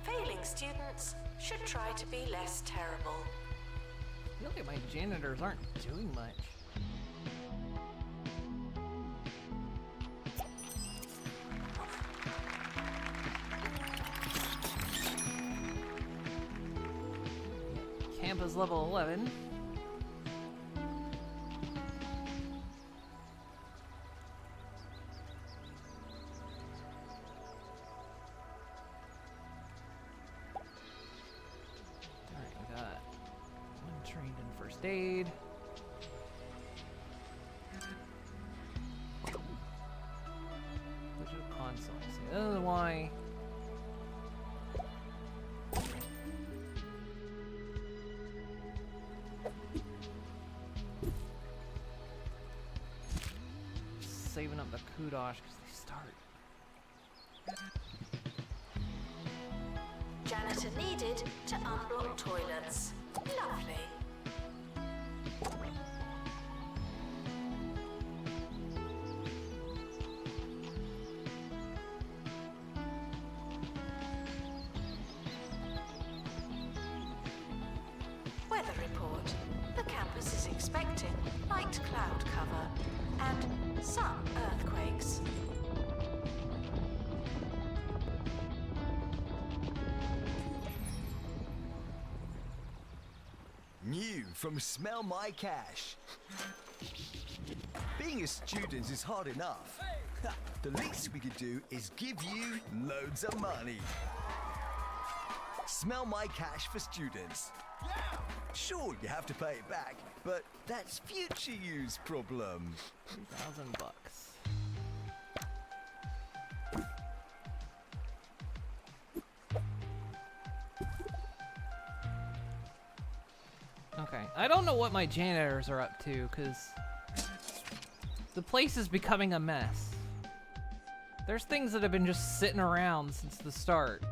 Failing students should try to be less terrible. I feel like my janitors aren't doing much. Camp is level 11. Alright, we got one trained in first aid. Digital consoles. I don't know why. Saving up the kudosh because they start. Janitor needed to unblock toilets. Lovely. Weather report. The campus is some earthquakes. New from Smell My Cash. Being a student is hard enough. The least we could do is give you loads of money. Smell My Cash for students. Sure, you have to pay it back, but that's future use problem. $3,000. Okay, I don't know what my janitors are up to, because the place is becoming a mess. There's things that have been just sitting around since the start.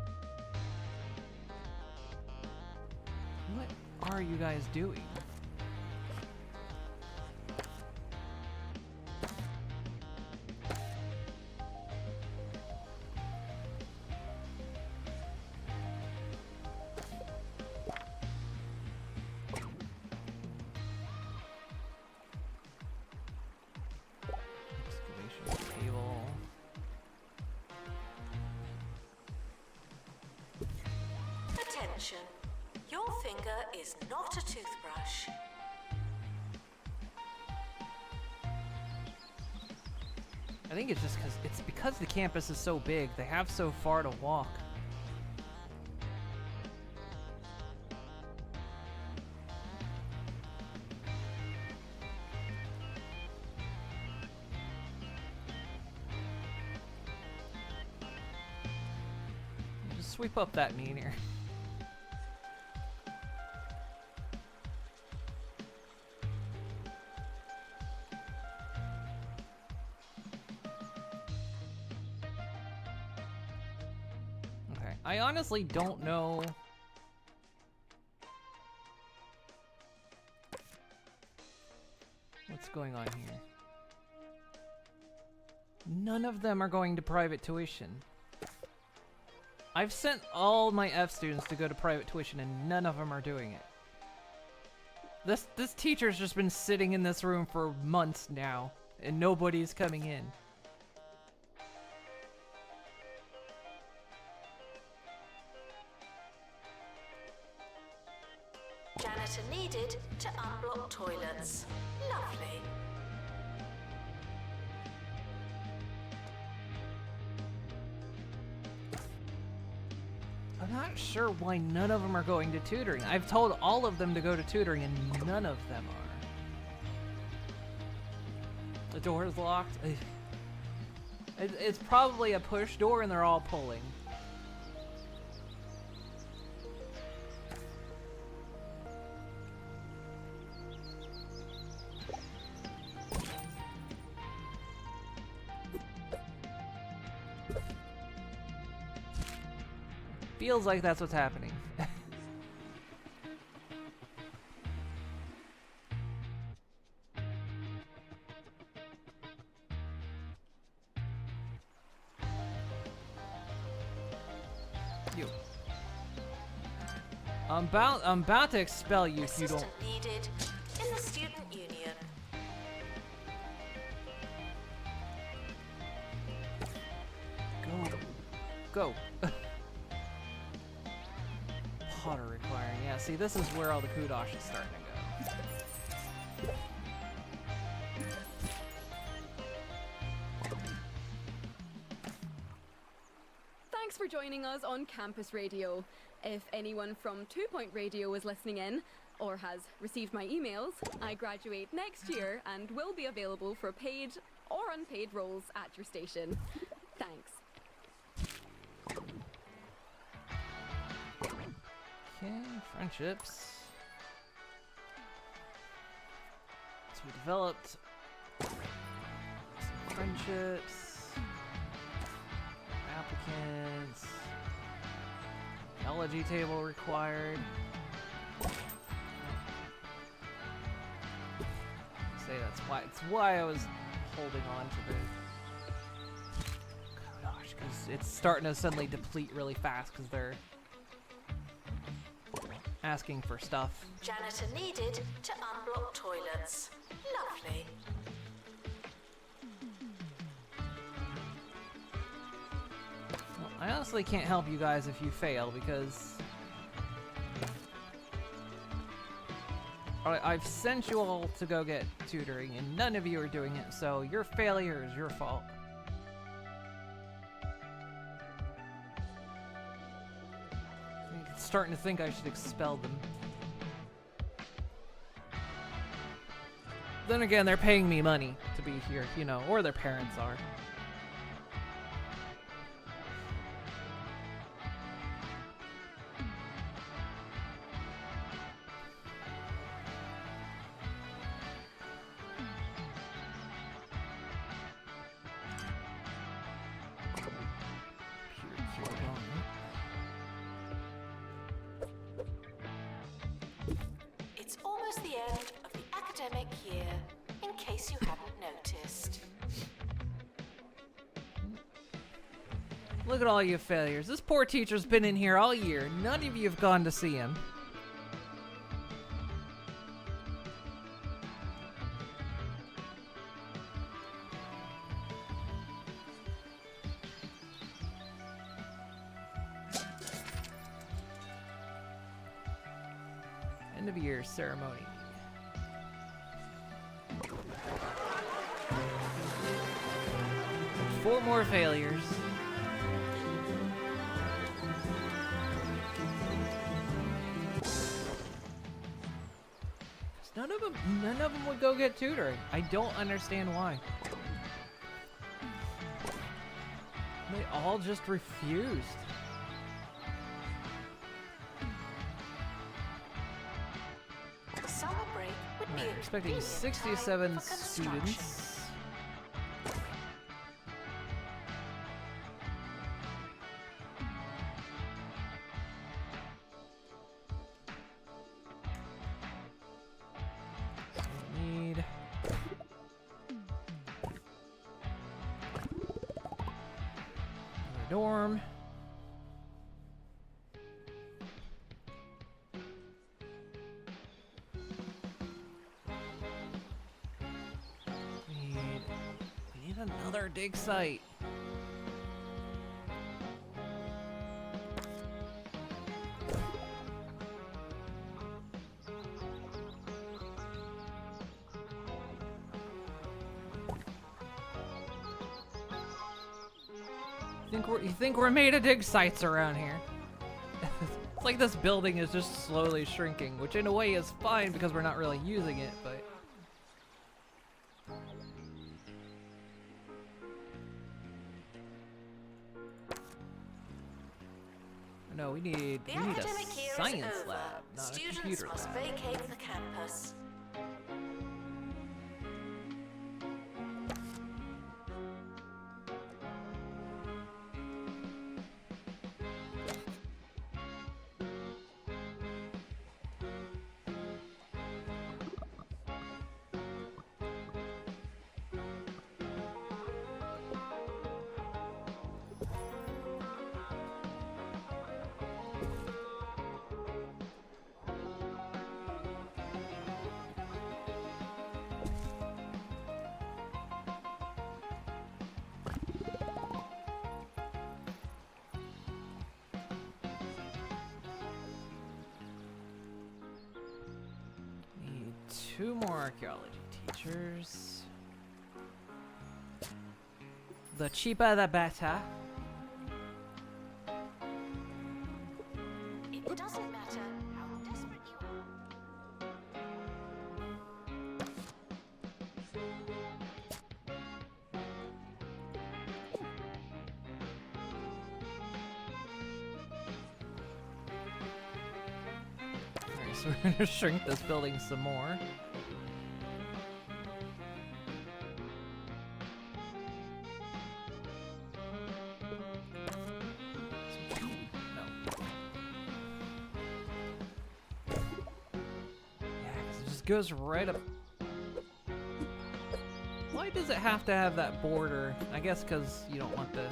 What are you guys doing? Attention, your finger is not a toothbrush. I think it's just because the campus is so big, they have so far to walk. Just sweep up that meaner. I honestly don't know. What's going on here? None of them are going to private tuition. I've sent all my F students to go to private tuition and none of them are doing it. This teacher's just been sitting in this room for months now and nobody's coming in. Janitor needed to unblock toilets. Lovely. I'm not sure why none of them are going to tutoring. I've told all of them to go to tutoring and none of them are. The door is locked. It's probably a push door and they're all pulling. Feels like that's what's happening. You. I'm about to expel you if you don't. Assistant needed in the student union. Go. Potter requiring. Yeah, see, this is where all the kudosh is starting to go. Thanks for joining us on Campus Radio. If anyone from 2 Point Radio is listening in, or has received my emails, I graduate next year and will be available for paid or unpaid roles at your station. Thanks. Okay, friendships. So we developed some friendships, applicants, elegy table required. Say it's why I was holding on to the kudosh, because it's starting to suddenly deplete really fast because they're asking for stuff. Janitor needed to unblock toilets. Lovely. I honestly can't help you guys if you fail because I've sent you all to go get tutoring and none of you are doing it, so your failure is your fault. I'm starting to think I should expel them. Then again, they're paying me money to be here, you know, or their parents are. It's almost the end of the academic year, in case you hadn't noticed. Look at all you failures. This poor teacher's been in here all year. None of you have gone to see him. End of year ceremony. Four more failures. None of them would go get tutoring. I don't understand why. They all just refused. Summer break would be Alright, a expecting convenient 67 time for construction. students. So we need another dorm. We need another dig site. You think we're made of dig sites around here? It's like this building is just slowly shrinking, which in a way is fine because we're not really using it, but no, we need The a academic year science is over. lab, not a Students computer must lab. vacate the campus. Need 2 more archaeology teachers. The cheaper the better. It doesn't matter how desperate you are. Alright, so we're gonna shrink this building some more. Goes right up. Why does it have to have that border? I guess because you don't want the.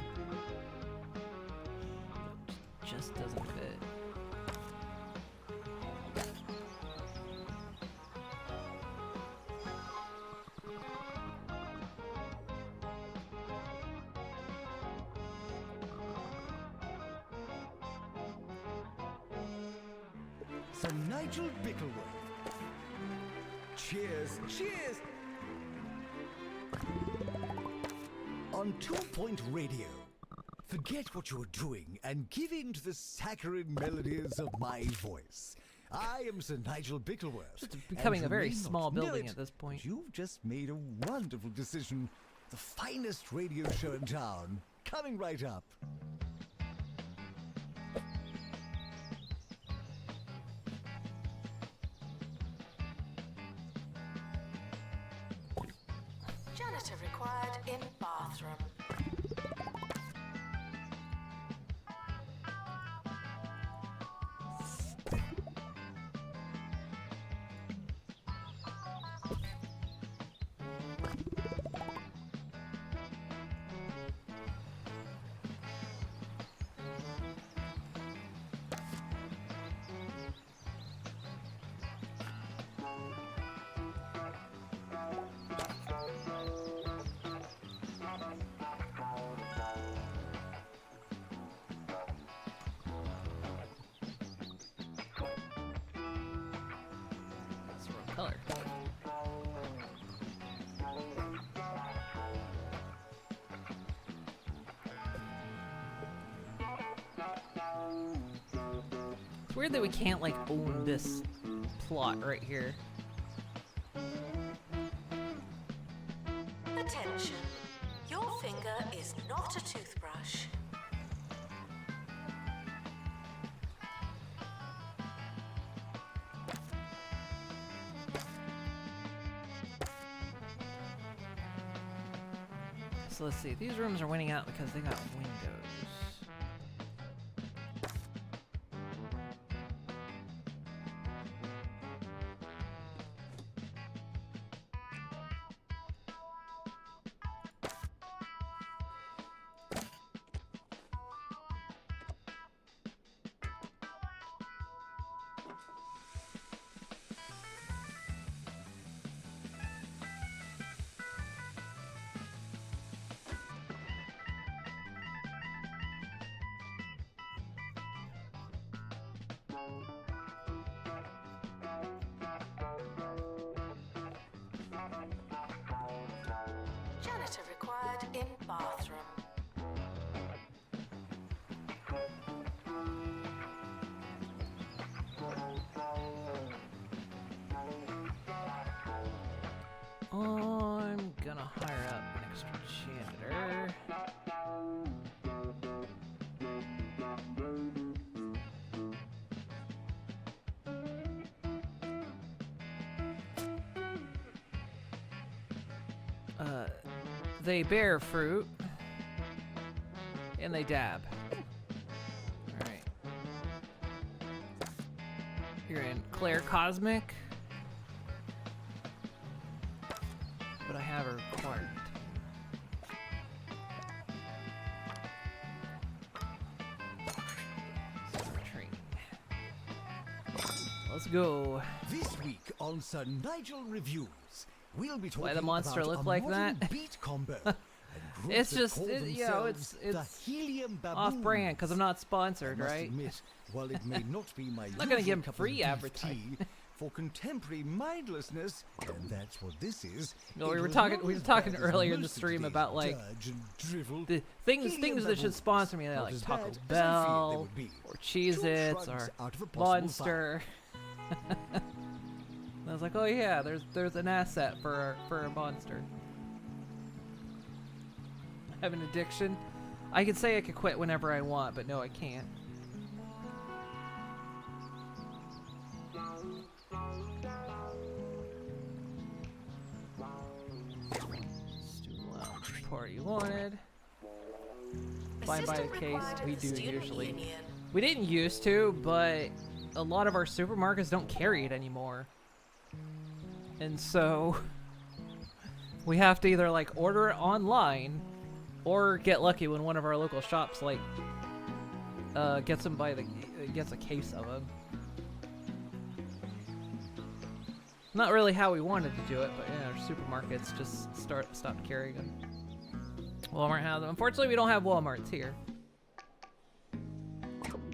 Just doesn't fit. Sir Nigel Bickleworth. Cheers, cheers! On 2 Point Radio. Forget what you're doing and give in to the saccharine melodies of my voice. I am Sir Nigel Bickleworth. It's becoming a very and you may small not know building it, at this point. but you've just made a wonderful decision. The finest radio show in town. Coming right up. Janitor required in bathroom. Color. It's weird that we can't like own this plot right here. Attention. Your finger is not a toothbrush. So let's see. These rooms are winning out because they got windows. Janitor required in bathroom. I'm gonna hire up an extra janitor. They bear fruit, and they dab. Alright. You're in Claire Cosmic. But I have a requirement. Summer training. Let's go. This week on Sir Nigel Reviews, we'll be talking Why the monster about look a like modern that? beat combo. and groups It's that just, call you know, themselves it's the Helium off-brand because I'm Baboons. not sponsored, I must right? admit, while it may not be my not gonna usual give 'em cup of free beef advertising. tea, for contemporary mindlessness, and that's what this is. No, it we were was talking. not We were as talking bad as earlier in the most of stream today's about like dirge and drivel. the things Helium that should Baboons, sponsor me, not like as Taco bad as I feared they Bell would be. or Two Cheez-Its shrugs or out of a possible Monster. And I was like, oh yeah, there's an asset for a monster. I have an addiction. I could say I could quit whenever I want, but no, I can't. Student lounge party wanted. Fly by the Assistant case. required in We the do student usually. union. We didn't used to, but a lot of our supermarkets don't carry it anymore. And so we have to either like order it online or get lucky when one of our local shops like gets them gets a case of them. Not really how we wanted to do it, but yeah, our supermarkets just stopped carrying them. Walmart has them. Unfortunately, we don't have Walmarts here.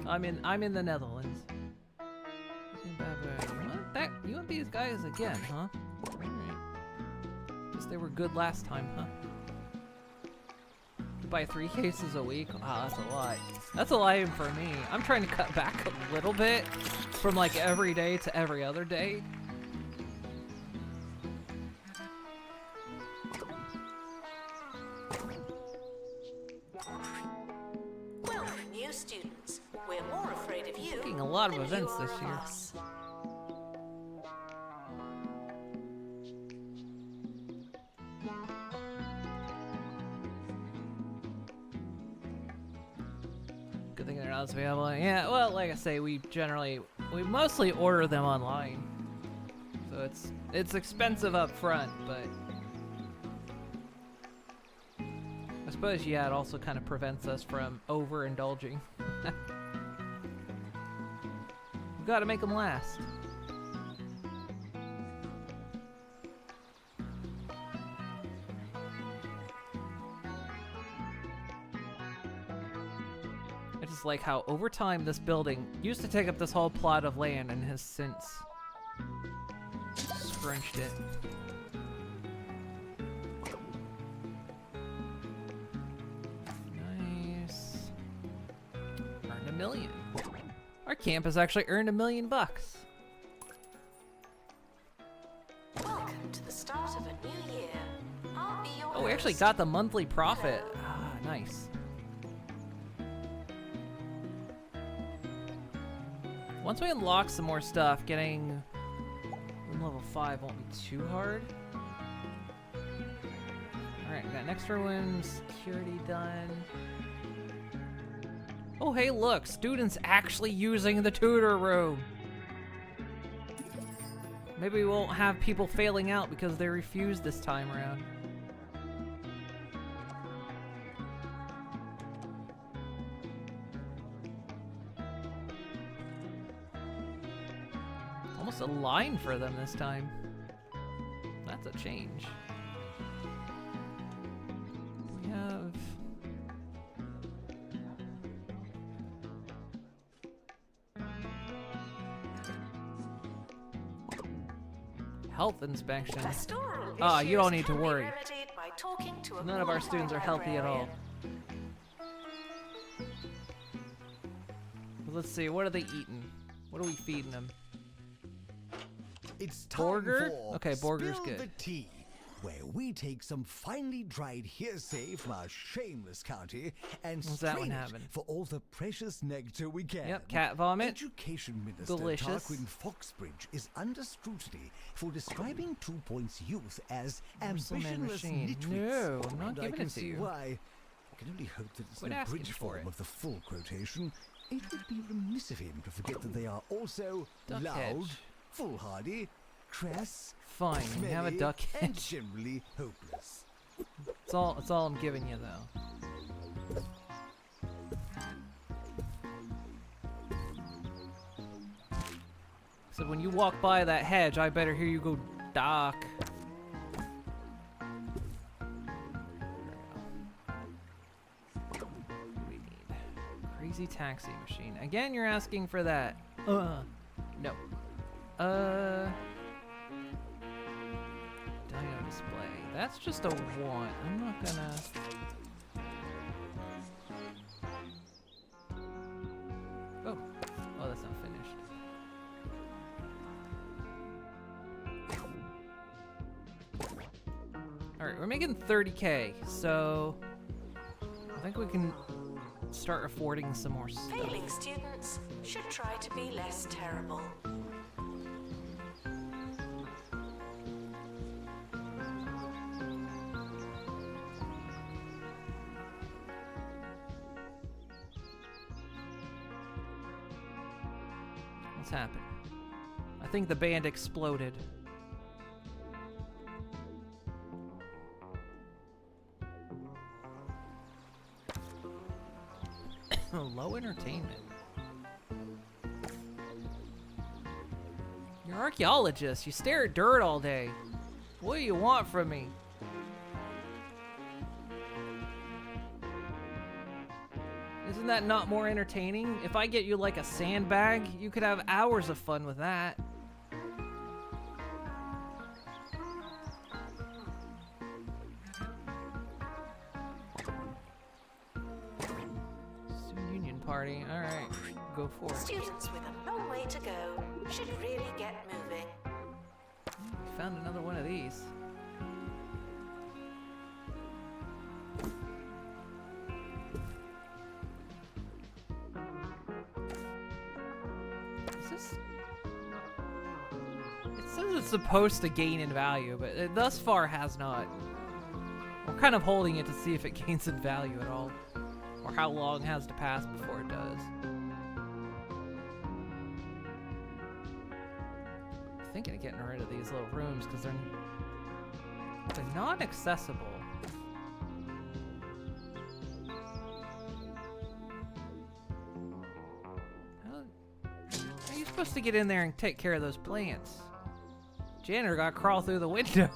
I'm in the Netherlands. these guys again, huh? Alright. Guess they were good last time, huh? You buy 3 cases a week? Wow, that's a lot. That's a lot even for me. I'm trying to cut back a little bit from like every day to every other day. Welcome, new students. We're more afraid of you Getting a lot of than events you are this of year. us. Good thing they're not available. Yeah, well, like I say, we mostly order them online. So it's expensive up front, but I suppose, yeah, it also kind of prevents us from overindulging. We've got to make them last. I just like how over time this building used to take up this whole plot of land and has since scrunched it. Nice. Earned $1 million. Our camp has actually earned $1 million bucks. Welcome to the start of a new year. I'll be your Oh, we actually host. got the monthly profit. Ah, nice. Once we unlock some more stuff, getting level 5 won't be too hard. Alright, we got an extra one, security done. Oh, hey, look, students actually using the tutor room. Maybe we won't have people failing out because they refused this time around. Almost a line for them this time. That's a change. We have... health inspection. Pastoral Ah, you don't issues need to can be worry. remedied by talking to a None of our students are healthy at all. Let's see, what are they eating? What are we feeding them? It's time Borger? for Okay, Borger's Spill good. the Tea, where we take some finely dried hearsay from our shameless county and What's that one strain it having? for all the precious nectar we can. Yep, cat vomit. Education Minister Delicious. Tarquin Foxbridge is under scrutiny for describing 2 Points youth as Muscle Man ambitionless machine. nitwits. No, I'm not and I giving can it to see you. why. I can only hope that it's Quit an asking abridged for form it. of the full quotation. It would be remiss of him to forget that they are also Duck loud, hedge. foolhardy, crass, Fine, we have a smelly, duck and hedge. generally hopeless. That's all I'm giving you, though. So when you walk by that hedge, I better hear you go, Doc. We need crazy taxi machine. Again, you're asking for that. No. Dino display. That's just a want. I'm not gonna... Oh. Oh, that's not finished. Alright, we're making 30K, so... I think we can start affording some more stuff. Failing students should try to be less terrible. What's happened? I think the band exploded. Low entertainment. You're an archaeologist. You stare at dirt all day. What do you want from me? Isn't that not more entertaining? If I get you like a sandbag, you could have hours of fun with that. party. All right, go for it. Students with a long way to go should really get moving. Found another one of these. Is this? It says it's supposed to gain in value, but it thus far has not. We're kind of holding it to see if it gains in value at all, or how long has to pass before it does. I'm thinking of getting rid of these little rooms because they're not accessible. How are you supposed to get in there and take care of those plants? Janitor got to crawl through the window.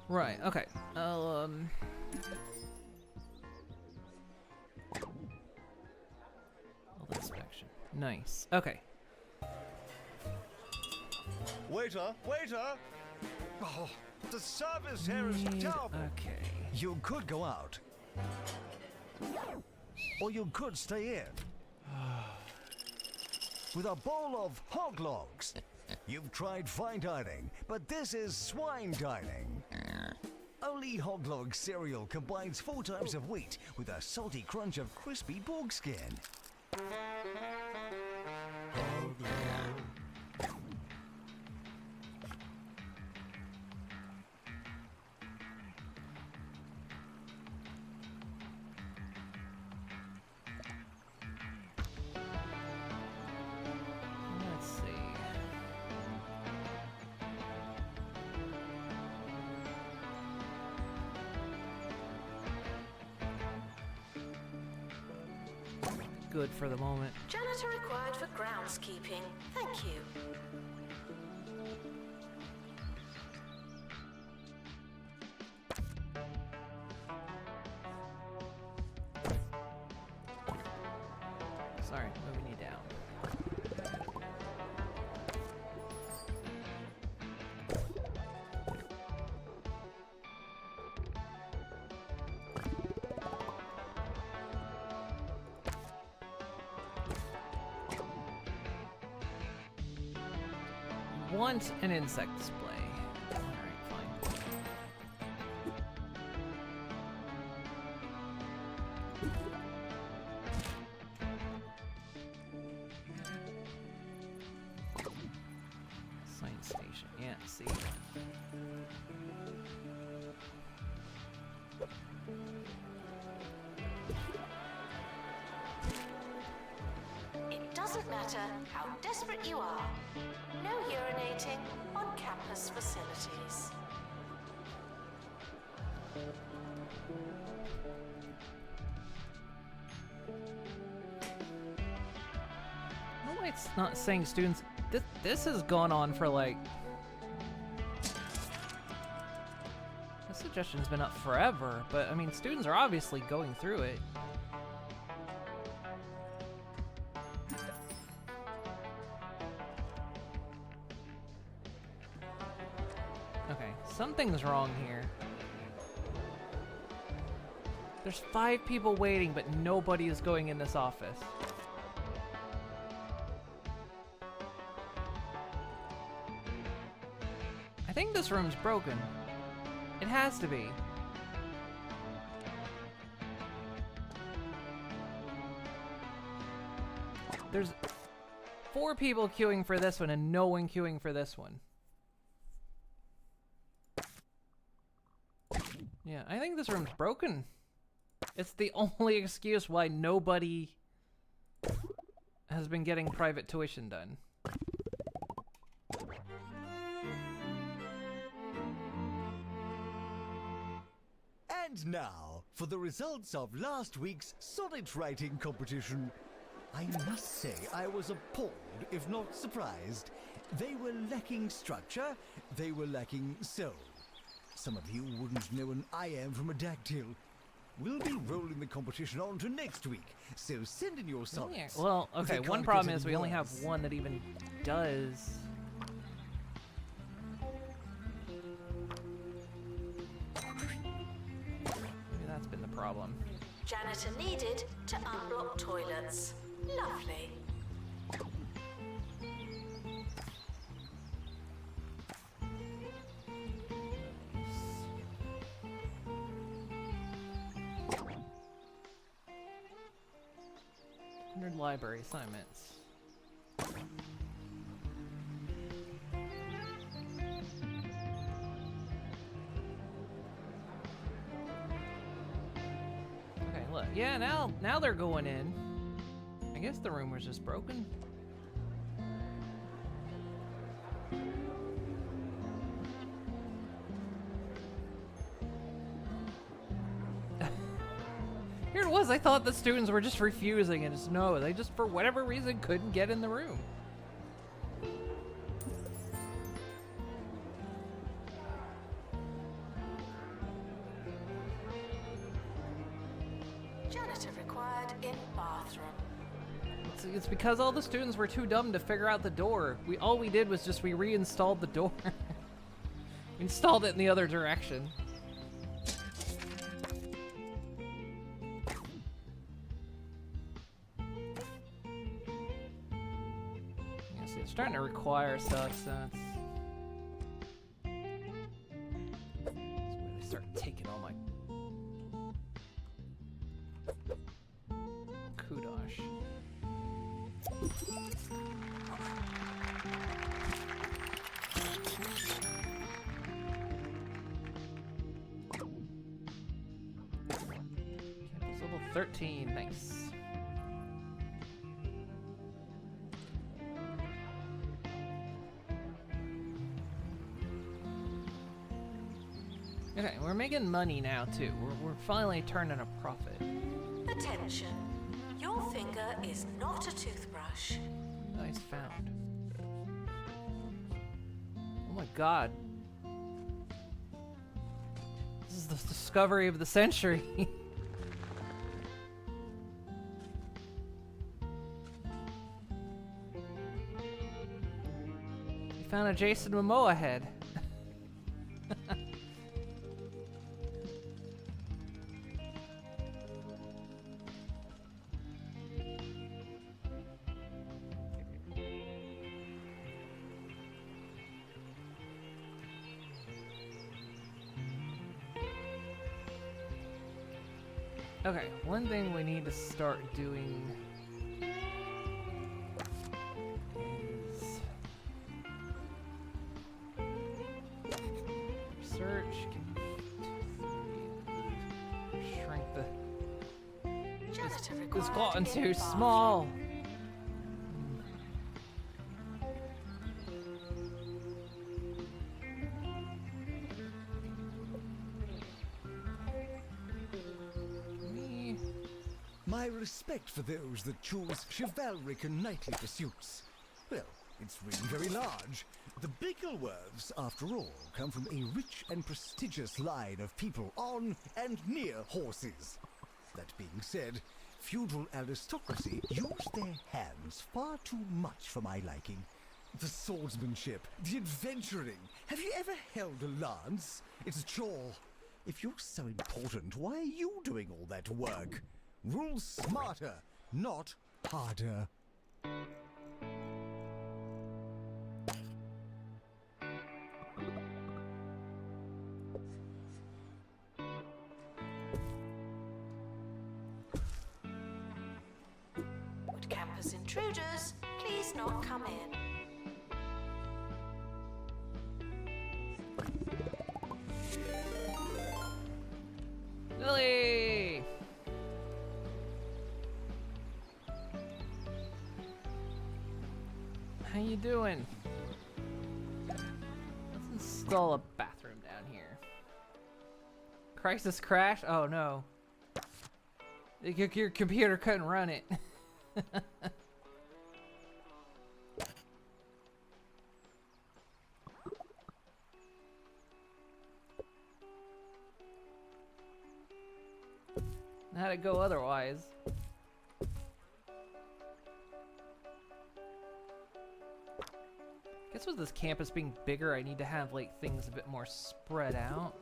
Right, okay. I'll, inspection. Nice. Okay. Waiter! Waiter! Oh, the service here is terrible. Okay. You could go out. Or you could stay in. With a bowl of hog logs. You've tried fine dining, but this is swine dining. Only Hog Log cereal combines 4 types of wheat with a salty crunch of crispy pork skin. Let's see. Good for the moment. Janitor required for groundskeeping. Thank you. Sorry, moving you down. Want an insect display. Alright, fine. Science station, yeah, see. It doesn't matter how desperate you are. No urinating on campus facilities. No, it's not saying students. This has gone on for like. This suggestion's been up forever, but I mean, students are obviously going through it. Okay, something's wrong here. There's 5 people waiting, but nobody is going in this office. I think this room's broken. It has to be. There's 4 people queuing for this one and no one queuing for this one. Yeah, I think this room's broken. It's the only excuse why nobody has been getting private tuition done. And now, for the results of last week's sonnet writing competition. I must say I was appalled, if not surprised. They were lacking structure, they were lacking soul. Some of you wouldn't know an I am from a dactyl. We'll be rolling the competition on to next week, so send in your sonnets. Well, If okay, they one can't problem get is any we only have worse. one that even does. been the problem. Janitor needed to unblock toilets. Lovely. Library assignments. Okay, look. Yeah, now they're going in. I guess the room was just broken. Here it was, I thought the students were just refusing, and it's no, they just, for whatever reason, couldn't get in the room. Janitor required in bathroom. It's because all the students were too dumb to figure out the door. All we did was just we reinstalled the door. We installed it in the other direction. It's starting to require stuff, so it's really start taking all my kudosh. Campus level 13, nice. Okay, we're making money now too. We're finally turning a profit. Attention. Your finger is not a toothbrush. Nice found. Oh my god. This is the discovery of the century. We found a Jason Momoa head. Okay, one thing we need to start doing is research. Shrink the. It's gotten too small. My respect for those that choose chivalric and knightly pursuits. Well, it's really very large. The Bigglesworths, after all, come from a rich and prestigious line of people on and near horses. That being said, feudal aristocracy use their hands far too much for my liking. The swordsmanship, the adventuring. Have you ever held a lance? It's a chore. If you're so important, why are you doing all that work? Rule smarter, not harder. Would campus intruders please not come in? Lily! How you doing? Let's install a bathroom down here. Crisis crash? Oh no. Your computer couldn't run it. How'd it go otherwise? Guess with this campus being bigger, I need to have like things a bit more spread out.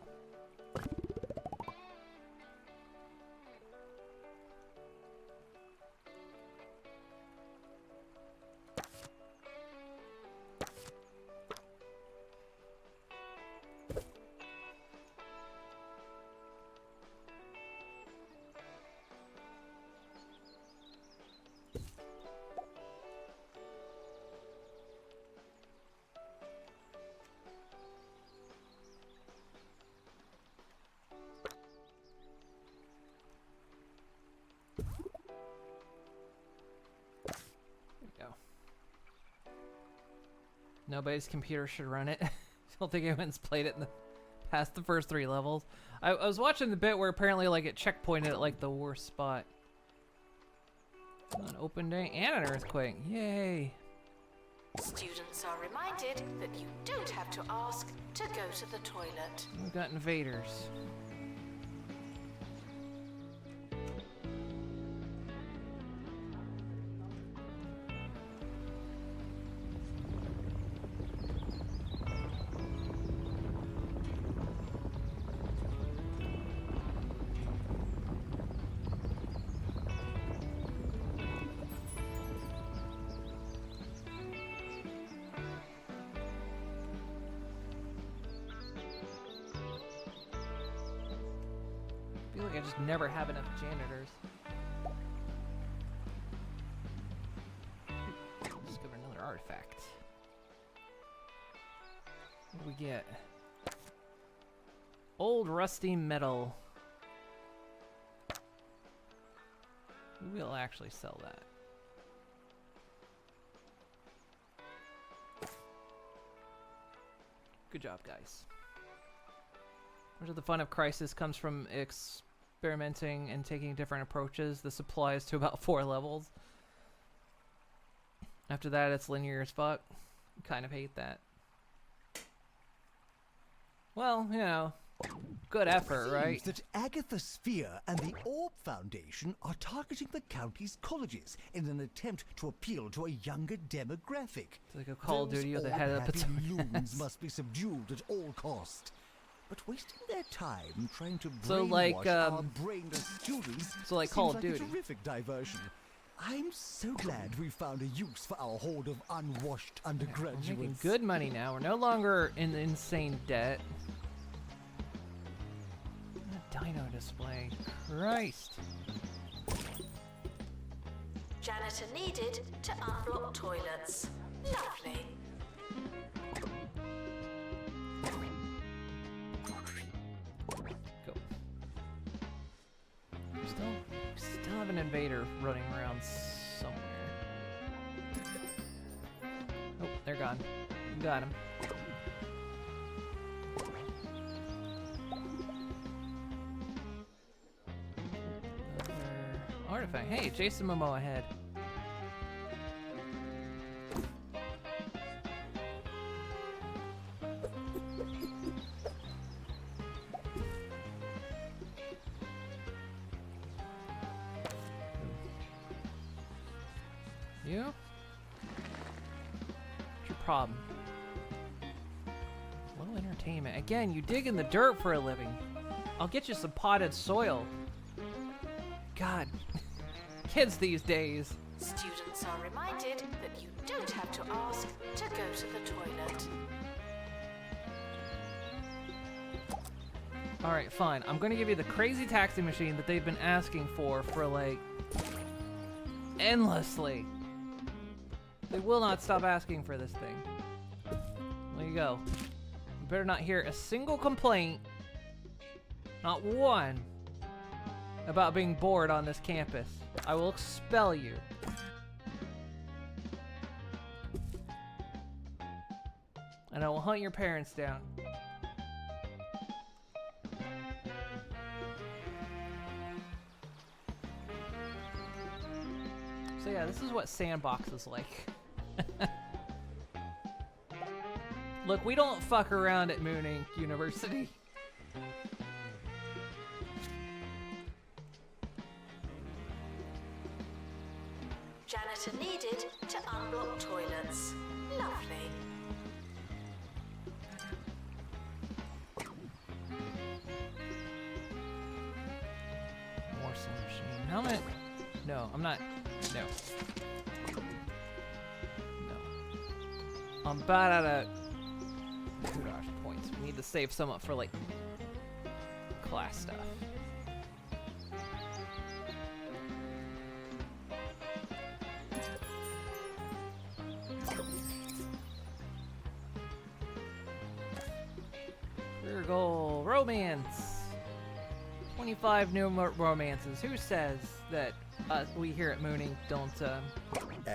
Nobody's computer should run it. I don't think anyone's played it in the past the first 3 levels. I was watching the bit where apparently like it checkpointed at like the worst spot. An open day and an earthquake. Yay. Students are reminded that you don't have to ask to go to the toilet. We've got invaders. I feel like I just never have enough janitors. Discover another artifact. What do we get? Old rusty metal. We'll actually sell that. Good job, guys. Much of the fun of Crisis comes from experimenting and taking different approaches. This applies to about 4 levels. After that, it's linear as fuck. Kind of hate that. Well, you know, good effort, right? That Agatha Sphere and the Orb Foundation are targeting the county's colleges in an attempt to appeal to a younger demographic. It's like a Call of Duty with the head of the loons must be subdued at all cost. But wasting their time trying to brainwash So like, our brainless students so like seems Call of like Duty. a terrific diversion. I'm so glad we found a use for our horde of unwashed undergraduates. We're making good money now. We're no longer in insane debt. A dino display. Christ. Janitor needed to unblock toilets. Lovely. Go. Still have an invader running around somewhere. Oh, they're gone. You got him. Artifact. Hey, Jason Momoa ahead. You? What's your problem? Low entertainment. Again, you dig in the dirt for a living. I'll get you some potted soil. God. Kids these days. Students are reminded that you don't have to ask to go to the toilet. Alright, fine. I'm gonna give you the crazy taxi machine that they've been asking for like endlessly. They will not stop asking for this thing. There you go. You better not hear a single complaint, not one, about being bored on this campus. I will expel you. And I will hunt your parents down. So yeah, this is what Sandbox is like. Look, we don't fuck around at Mooning University. Janitor needed to unblock toilets. Lovely. Morsel machine. Helmet? No, I'm not. No. No. I'm about out of kudos points. We need to save some up for like class stuff. Career goal, romance. 25 new romances. Who says that we here at Mooning don't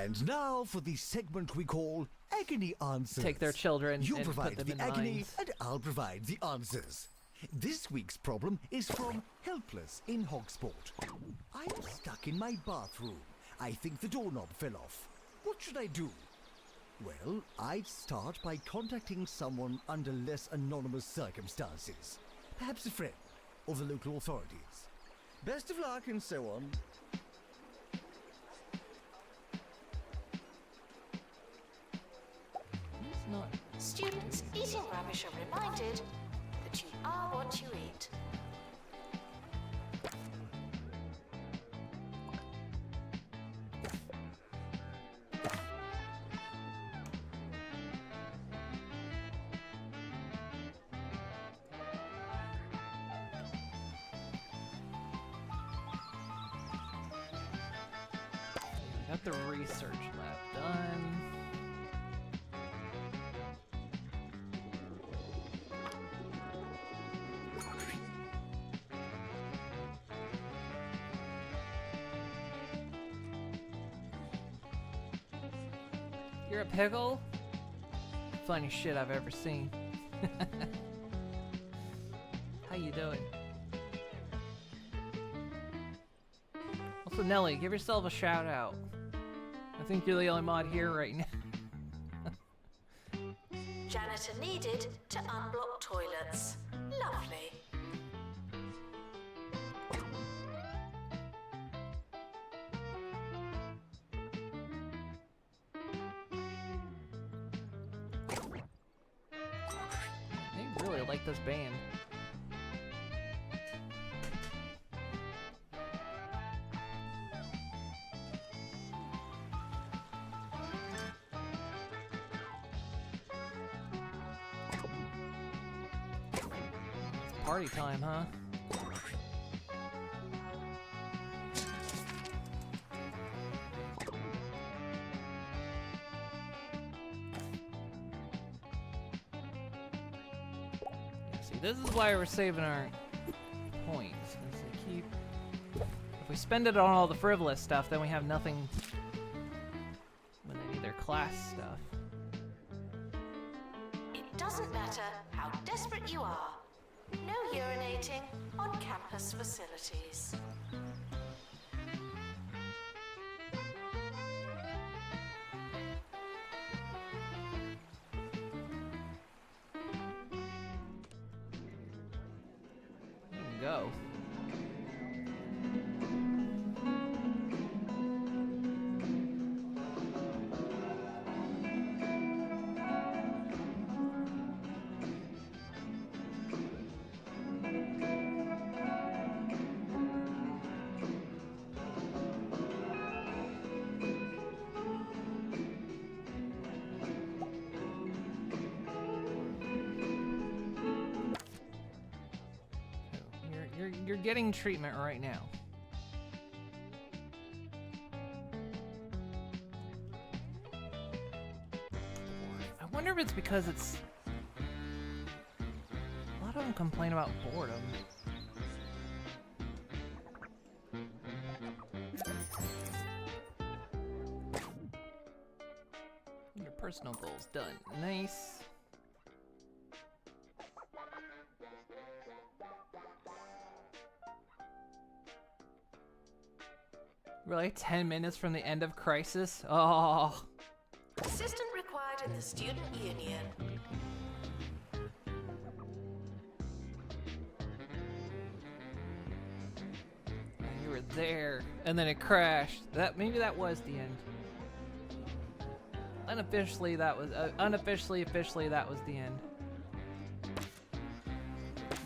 And now for the segment we call Agony Answers. Take their children You and provide put them the in agony, mines. and I'll provide the answers. This week's problem is from Helpless in Hogsport. I'm stuck in my bathroom. I think the doorknob fell off. What should I do? Well, I'd start by contacting someone under less anonymous circumstances. Perhaps a friend or the local authorities. Best of luck and so on. It's not. Students eating rubbish are reminded that you are what you eat. Got the research lab done. You're a pickle? Funniest shit I've ever seen. How you doing? Also, Nelly, give yourself a shout out. I think you're the only mod here right now. Janitor needed to unblock toilets. Lovely. They really like this band. Party time, huh? See, this is why we're saving our points. 'Cause they keep... If we spend it on all the frivolous stuff, then we have nothing when they need their class stuff. It doesn't matter how desperate you are. No urinating on campus facilities. You can go. You're getting treatment right now. I wonder if it's because it's... A lot of them complain about boredom. Your personal goals done. Nice. Really? 10 minutes from the end of Crisis? Oh. Assistant required in the student union. You were there, and then it crashed. Maybe that was the end. Unofficially, that was unofficially, officially, that was the end.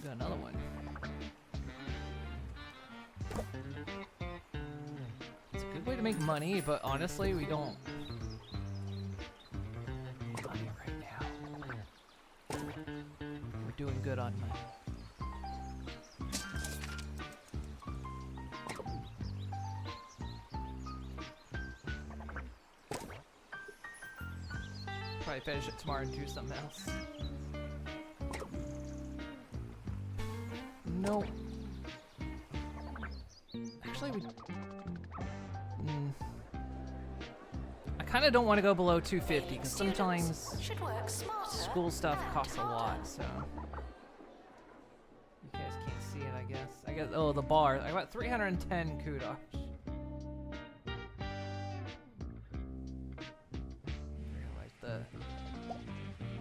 Do another one. It's a good way to make money, but honestly, we don't need money right now. We're doing good on money. Probably finish it tomorrow and do something else. No. Actually, we... kind of don't want to go below 250 because sometimes should work smarter school stuff and costs a lot, harder. so. You guys can't see it, I guess. Oh, the bar. I got 310 kudos. Realized the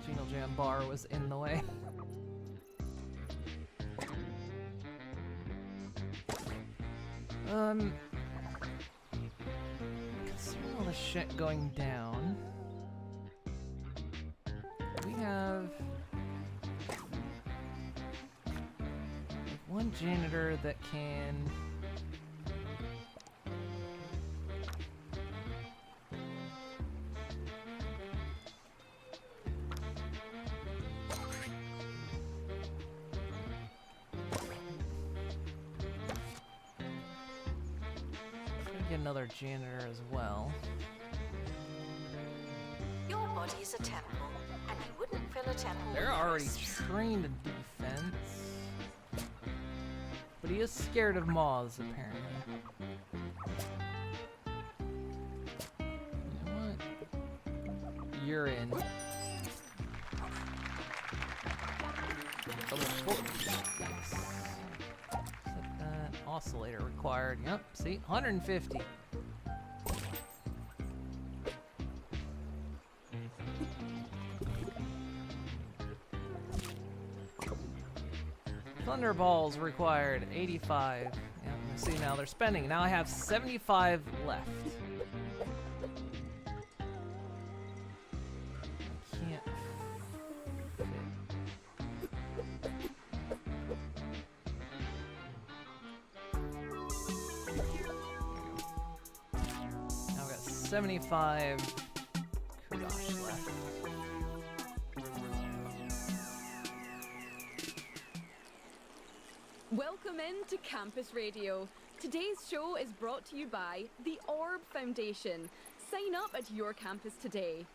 Jingle Jam bar was in the way. Considering all the shit going down, we have one janitor that can get another janitor as well. Your body's a temple, and you wouldn't fill a temple They're with already crisps. trained in defense. But he is scared of moths, apparently. You know what? You're in. Double torch. Nice. Set that. Oscillator required. Yep, see? 150. Thunderballs required, 85. Yeah, see now they're spending. Now I have 75 left. Can't fit. Now I've got 75 kudosh left. Welcome in to Campus Radio. Today's show is brought to you by the Orb Foundation. Sign up at your campus today.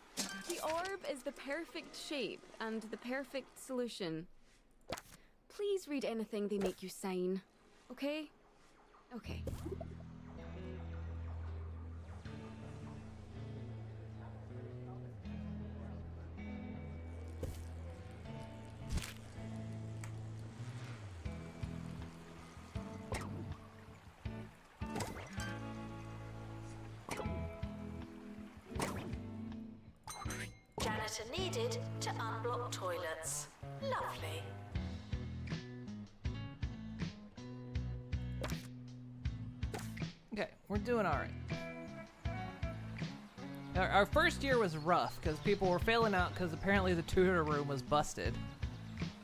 The orb is the perfect shape and the perfect solution. Please read anything they make you sign, okay? Okay. Janitor needed to unblock toilets. Lovely. Okay, we're doing all right. Our first year was rough because people were failing out because apparently the tutor room was busted.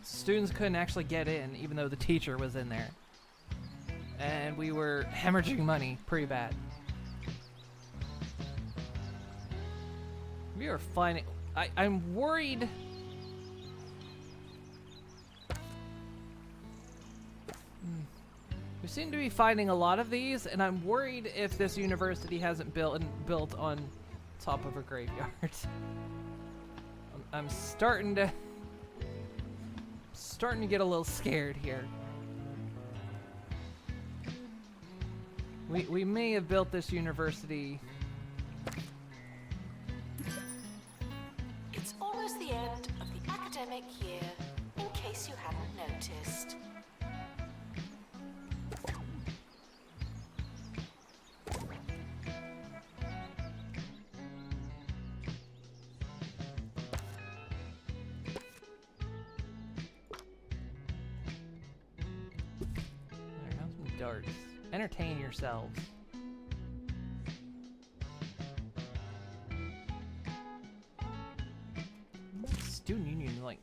Students couldn't actually get in even though the teacher was in there. And we were hemorrhaging money pretty bad. We are finding... I'm worried... We seem to be finding a lot of these, and I'm worried if this university hasn't built on top of a graveyard. I'm starting to get a little scared here. We may have built this university. It's almost the end of the academic year, in case you hadn't noticed. There, have some darts. Entertain yourselves. Student union, like.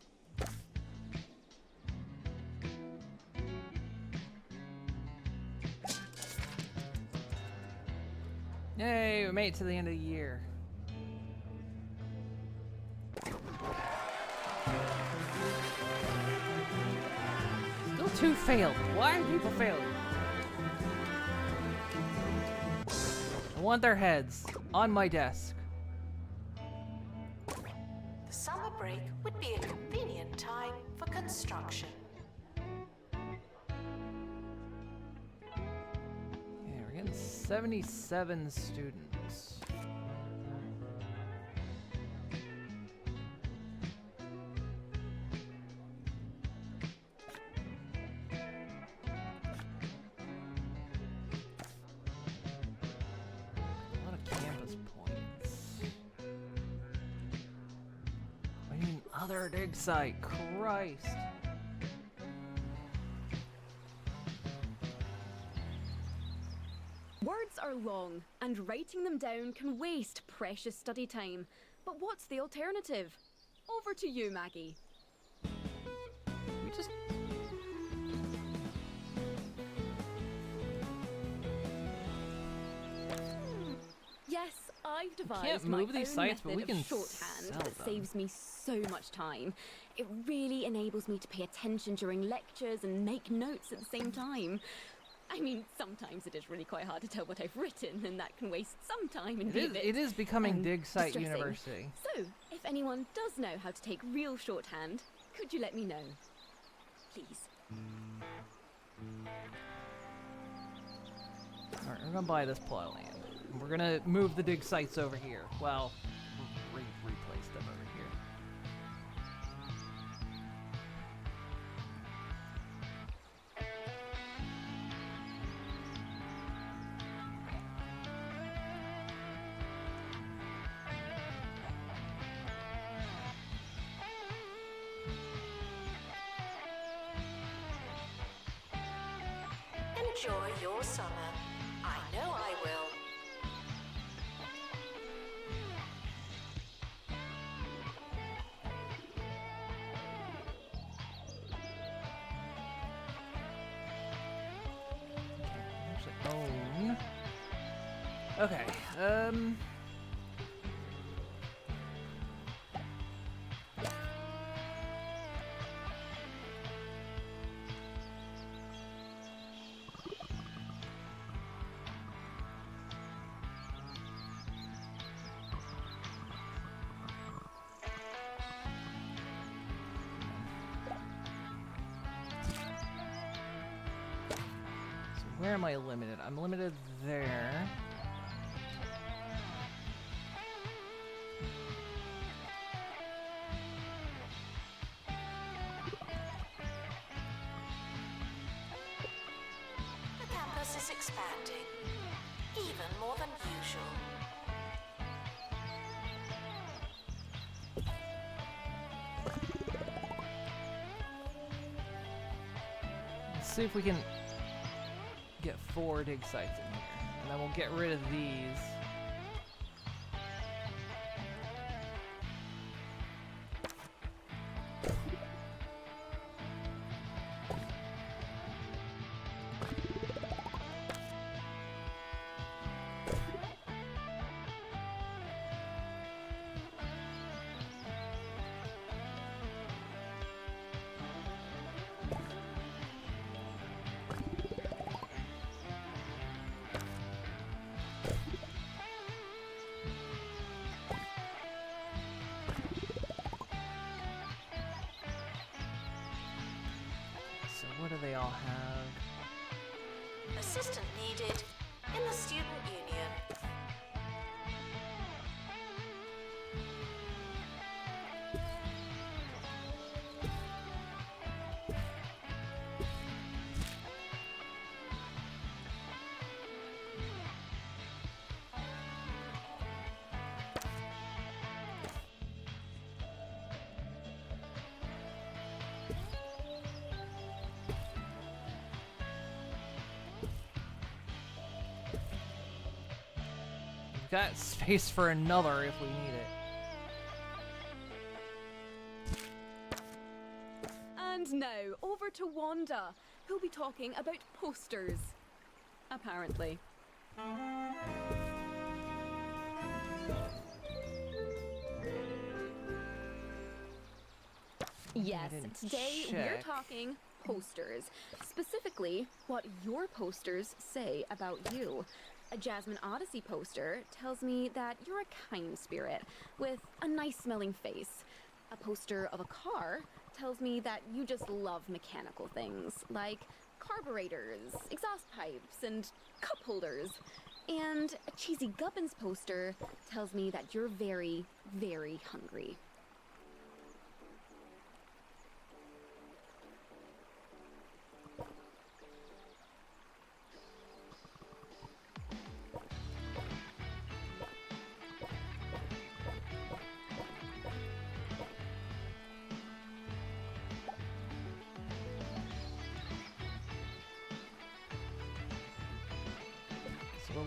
Yay, we made it to the end of the year. Still 2 failed. Why are people failing? I want their heads on my desk. The summer break would be a convenient time for construction. Okay, we're getting 77 students. Another dig site. Christ. Words are long, and writing them down can waste precious study time. But what's the alternative? Over to you, Maggie. We just... Yes, I've devised can't my move these own sites, but method we can of shorthand sell that them. saves me so much time. It really enables me to pay attention during lectures and make notes at the same time. I mean, sometimes it is really quite hard to tell what I've written, and that can waste some time and be a bit, It is becoming dig site distressing. university. So, if anyone does know how to take real shorthand, could you let me know? Please. Alright, we're gonna buy this plow land. We're gonna move the dig sites over here. Well, replace them over here. Enjoy your summer. I know I will. Own. Okay, where am I limited? I'm limited there. The campus is expanding, even more than usual. Let's see if we can get 4 dig sites in here, and then we'll get rid of these. So what do they all have? Assistant needed in the student union. We've got space for another if we need it. And now, over to Wanda, who'll be talking about posters. Apparently. Yes, today we're check. talking posters. Specifically, what your posters say about you. A Jasmine Odyssey poster tells me that you're a kind spirit with a nice smelling face. A poster of a car tells me that you just love mechanical things like carburetors, exhaust pipes, and cup holders. And a Cheesy Gubbins poster tells me that you're very, very hungry.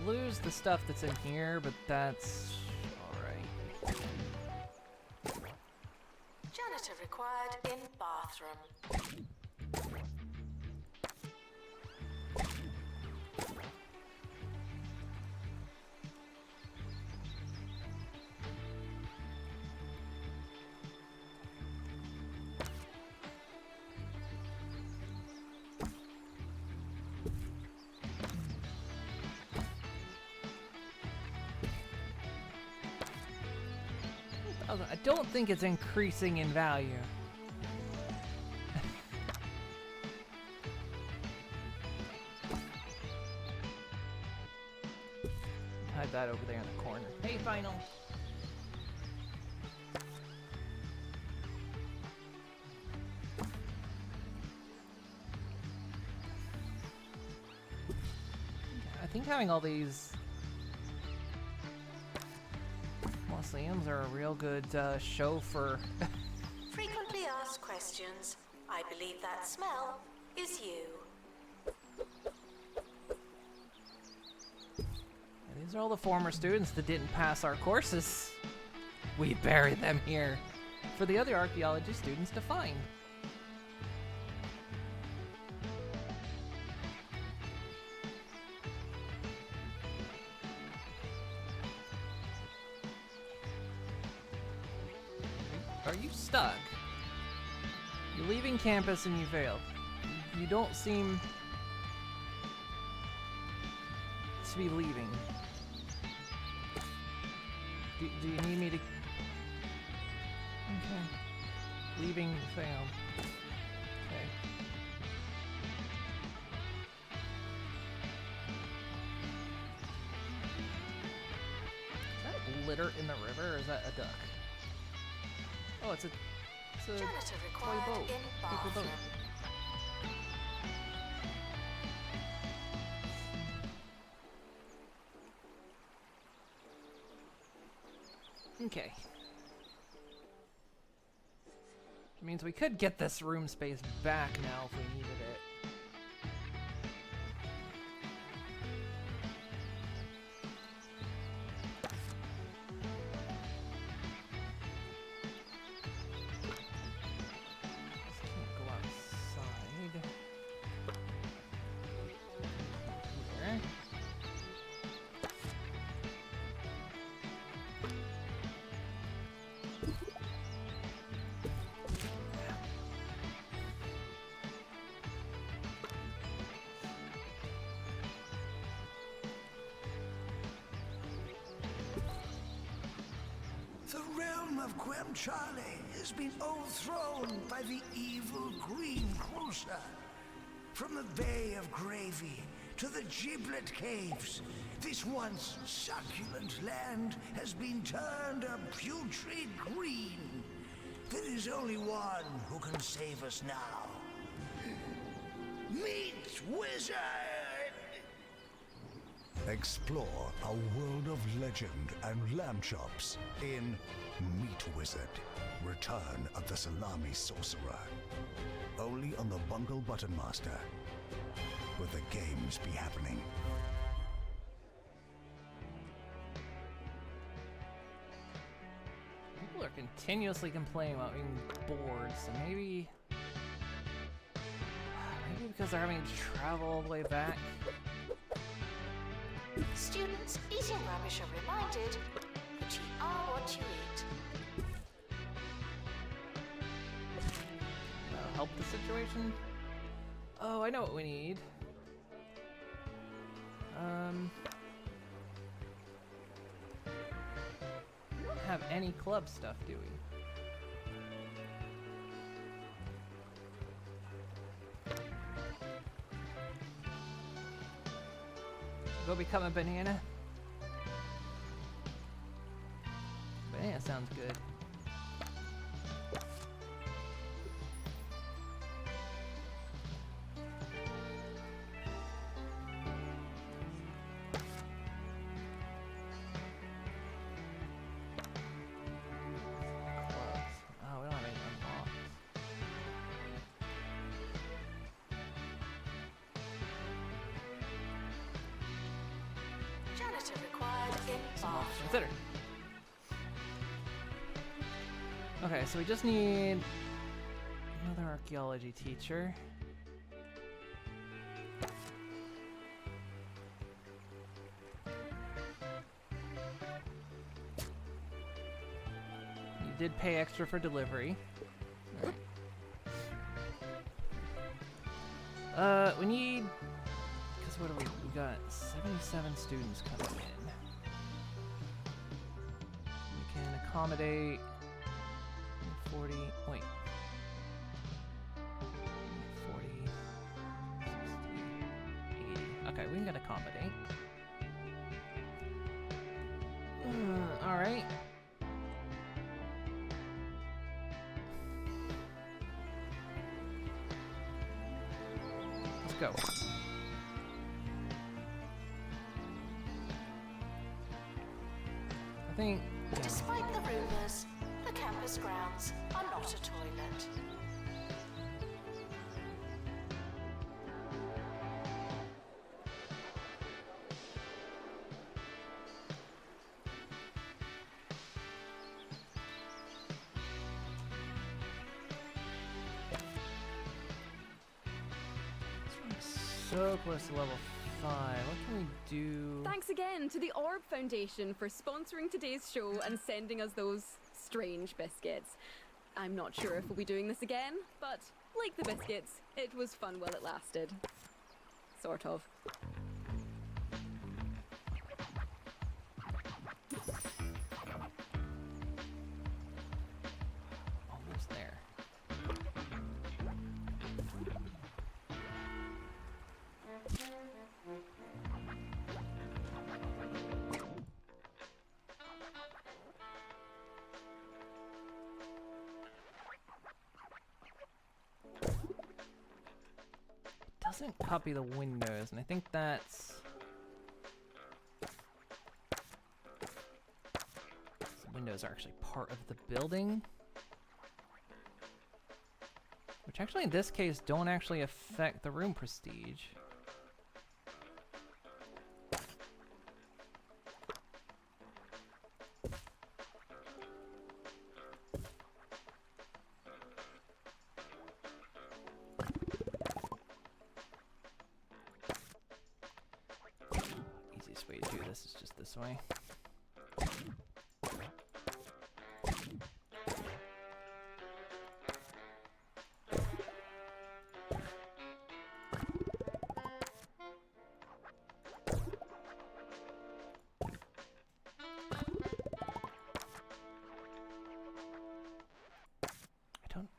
lose the stuff that's in here, but that's alright. Janitor required in bathroom. I don't think it's increasing in value. Hide that over there in the corner. Hey, Final. I think having all these mausoleums are a real good show for Frequently asked questions. I believe that smell is you. These are all the former students that didn't pass our courses. We buried them here for the other archaeology students to find. Are you stuck? You're leaving campus and you failed. You don't seem to be leaving. Do you need me to... Okay. Leaving failed. Okay. Is that litter in the river or is that a duck? Oh, it's a Janitor toy required boat. in Paper boat. bathroom. Okay. Which means we could get this room space back now if we needed it. Just can't go outside. There. The realm of Quemchale has been overthrown by the evil Green Cruiser. From the Bay of Gravy to the Giblet Caves, this once succulent land has been turned a putrid green. There is only one who can save us now. Meet Wizard! Explore a world of legend and lamb chops in Meat Wizard, Return of the Salami Sorcerer. Only on the Bungle Button Master, where the games be happening. People are continuously complaining about being bored, so maybe because they're having to travel all the way back. Students eating rubbish are reminded that you are what you eat. That'll help the situation. Oh, I know what we need. We don't have any club stuff, do we? Go become a banana. Banana sounds good. Clubs. Oh, we don't have any unlocked. monitor required in bathroom. Consider. Okay, so we just need another archaeology teacher. You did pay extra for delivery. We need, because what do we got 77 students coming in. We can accommodate 40, wait. 40, 60, 80. Okay, we can accommodate. Alright. Let's go. I think. Despite the rumors, the campus grounds are not a toilet. So close to level 5. What can we do? Thanks again to the Orb Foundation for sponsoring today's show and sending us those strange biscuits. I'm not sure if we'll be doing this again, but like the biscuits, it was fun while it lasted. Sort of. Almost there. Doesn't copy the windows, and I think that's the windows are actually part of the building, which actually in this case don't actually affect the room prestige. Easiest way to do this is just this way.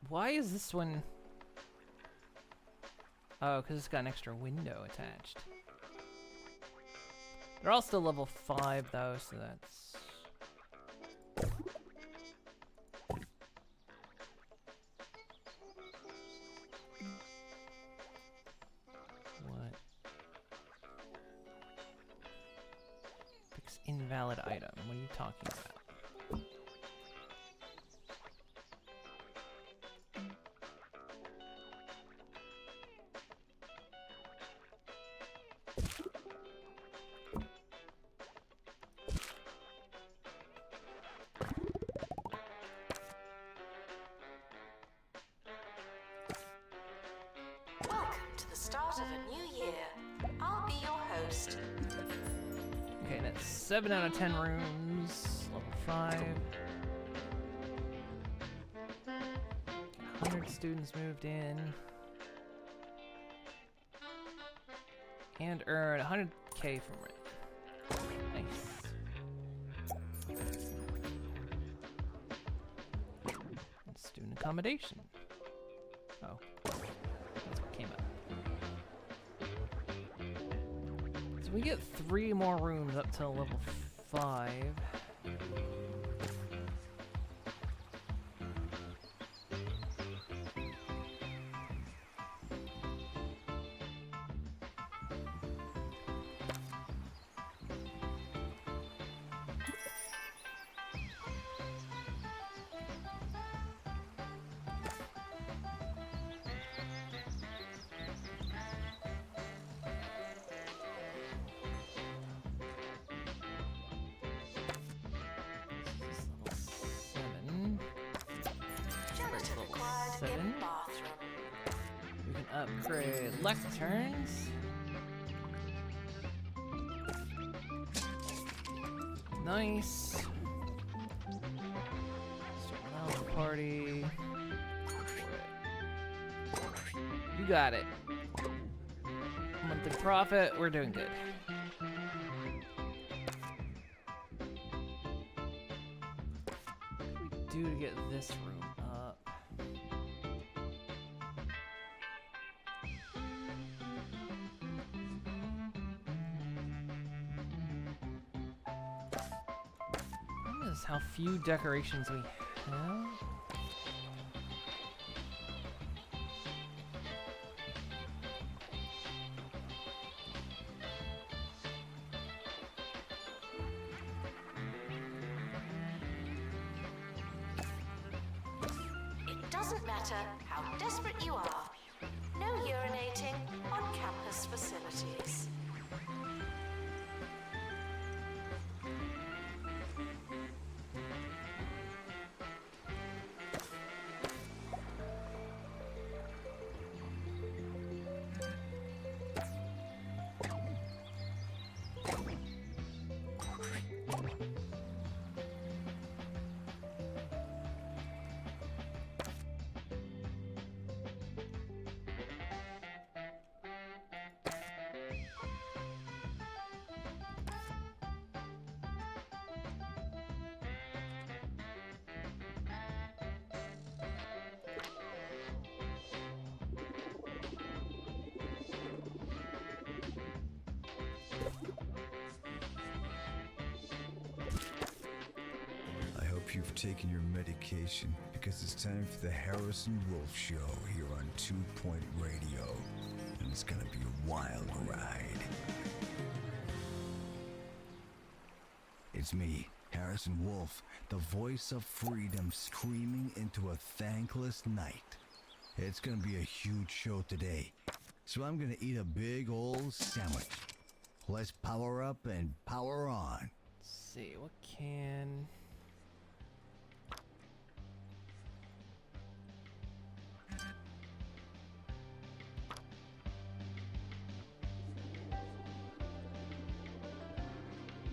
Why is this one? Oh, because it's got an extra window attached. They're all still level 5 though, so that's... What? Fix invalid item. What are you talking about? Welcome to the start of a new year. I'll be your host. Okay, that's 7 out of 10 rooms, level 5. 100 students moved in. And earn 100k from rent. Nice. And student accommodation. Oh, that's what came up. So we get 3 more rooms up to level 5. Upgrade lecterns. Nice. Start the party. You got it. Monthly profit, we're doing good. What do we do to get this room up? Notice how few decorations we have. Doesn't matter how desperate you are. No urinating on campus facilities. You've taken your medication because it's time for the Harrison Wolf Show here on 2 Point Radio, and it's gonna be a wild ride. It's me, Harrison Wolf, the voice of freedom screaming into a thankless night. It's gonna be a huge show today, so I'm gonna eat a big old sandwich. Let's power up and power on. Let's see, what can...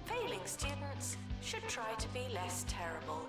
Failing students should try to be less terrible.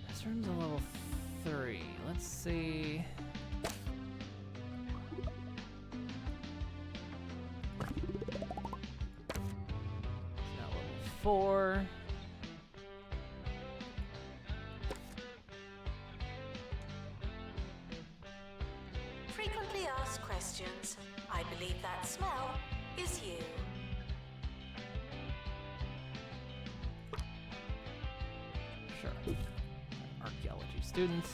This room's a level 3. Let's see. It's not level 4. Frequently asked questions. I believe that smell is you. Sure. Archaeology students.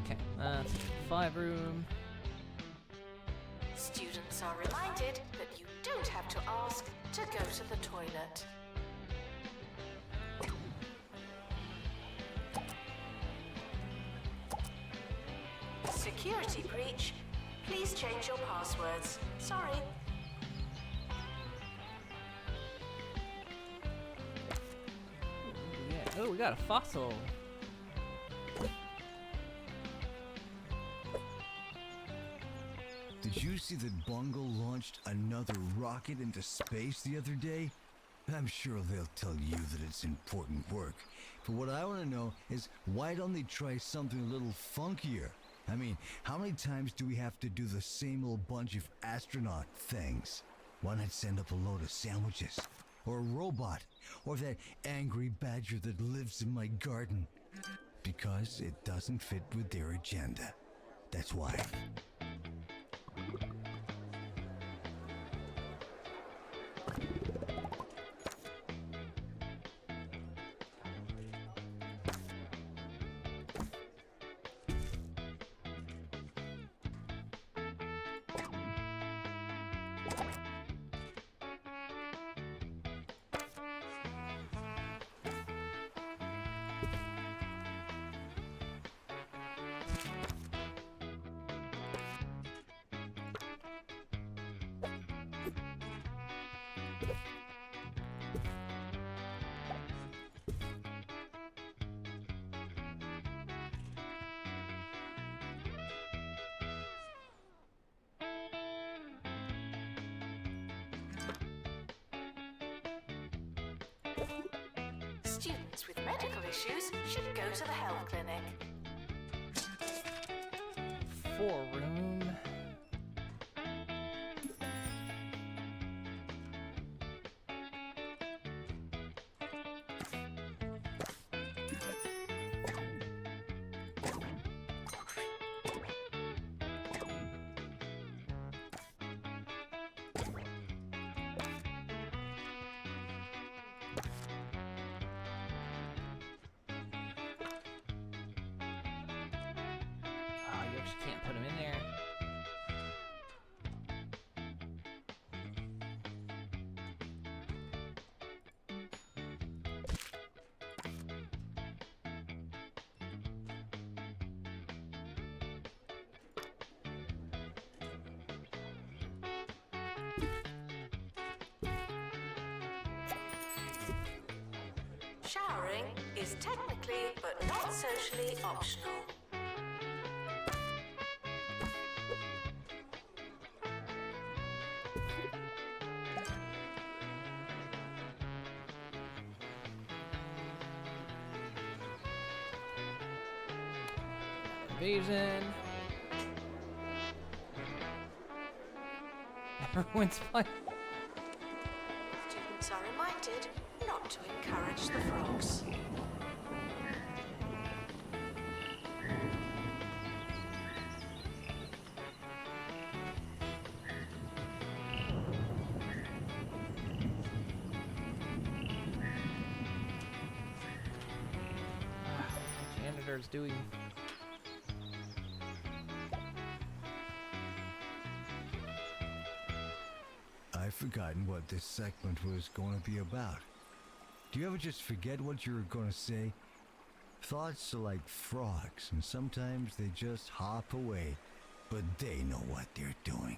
Okay, that's 5 room. Students are reminded that you don't have to ask to go to the toilet. Security breach. Please change your passwords. Sorry. Yeah. Oh, we got a fossil. see that Bungle launched another rocket into space the other day? I'm sure they'll tell you that it's important work. But what I want to know is, why don't they try something a little funkier? I mean, how many times do we have to do the same old bunch of astronaut things? Why not send up a load of sandwiches? Or a robot? Or that angry badger that lives in my garden? Because it doesn't fit with their agenda. That's why. Students with medical issues should go to the health clinic. 4-room. Can't put him in there. Showering is technically but not socially optional. Invasion. Everyone's fine. Students are reminded not to encourage the frogs. Janitor's doing. I've forgotten what this segment was going to be about. Do you ever just forget what you were going to say? Thoughts are like frogs, and sometimes they just hop away, but they know what they're doing.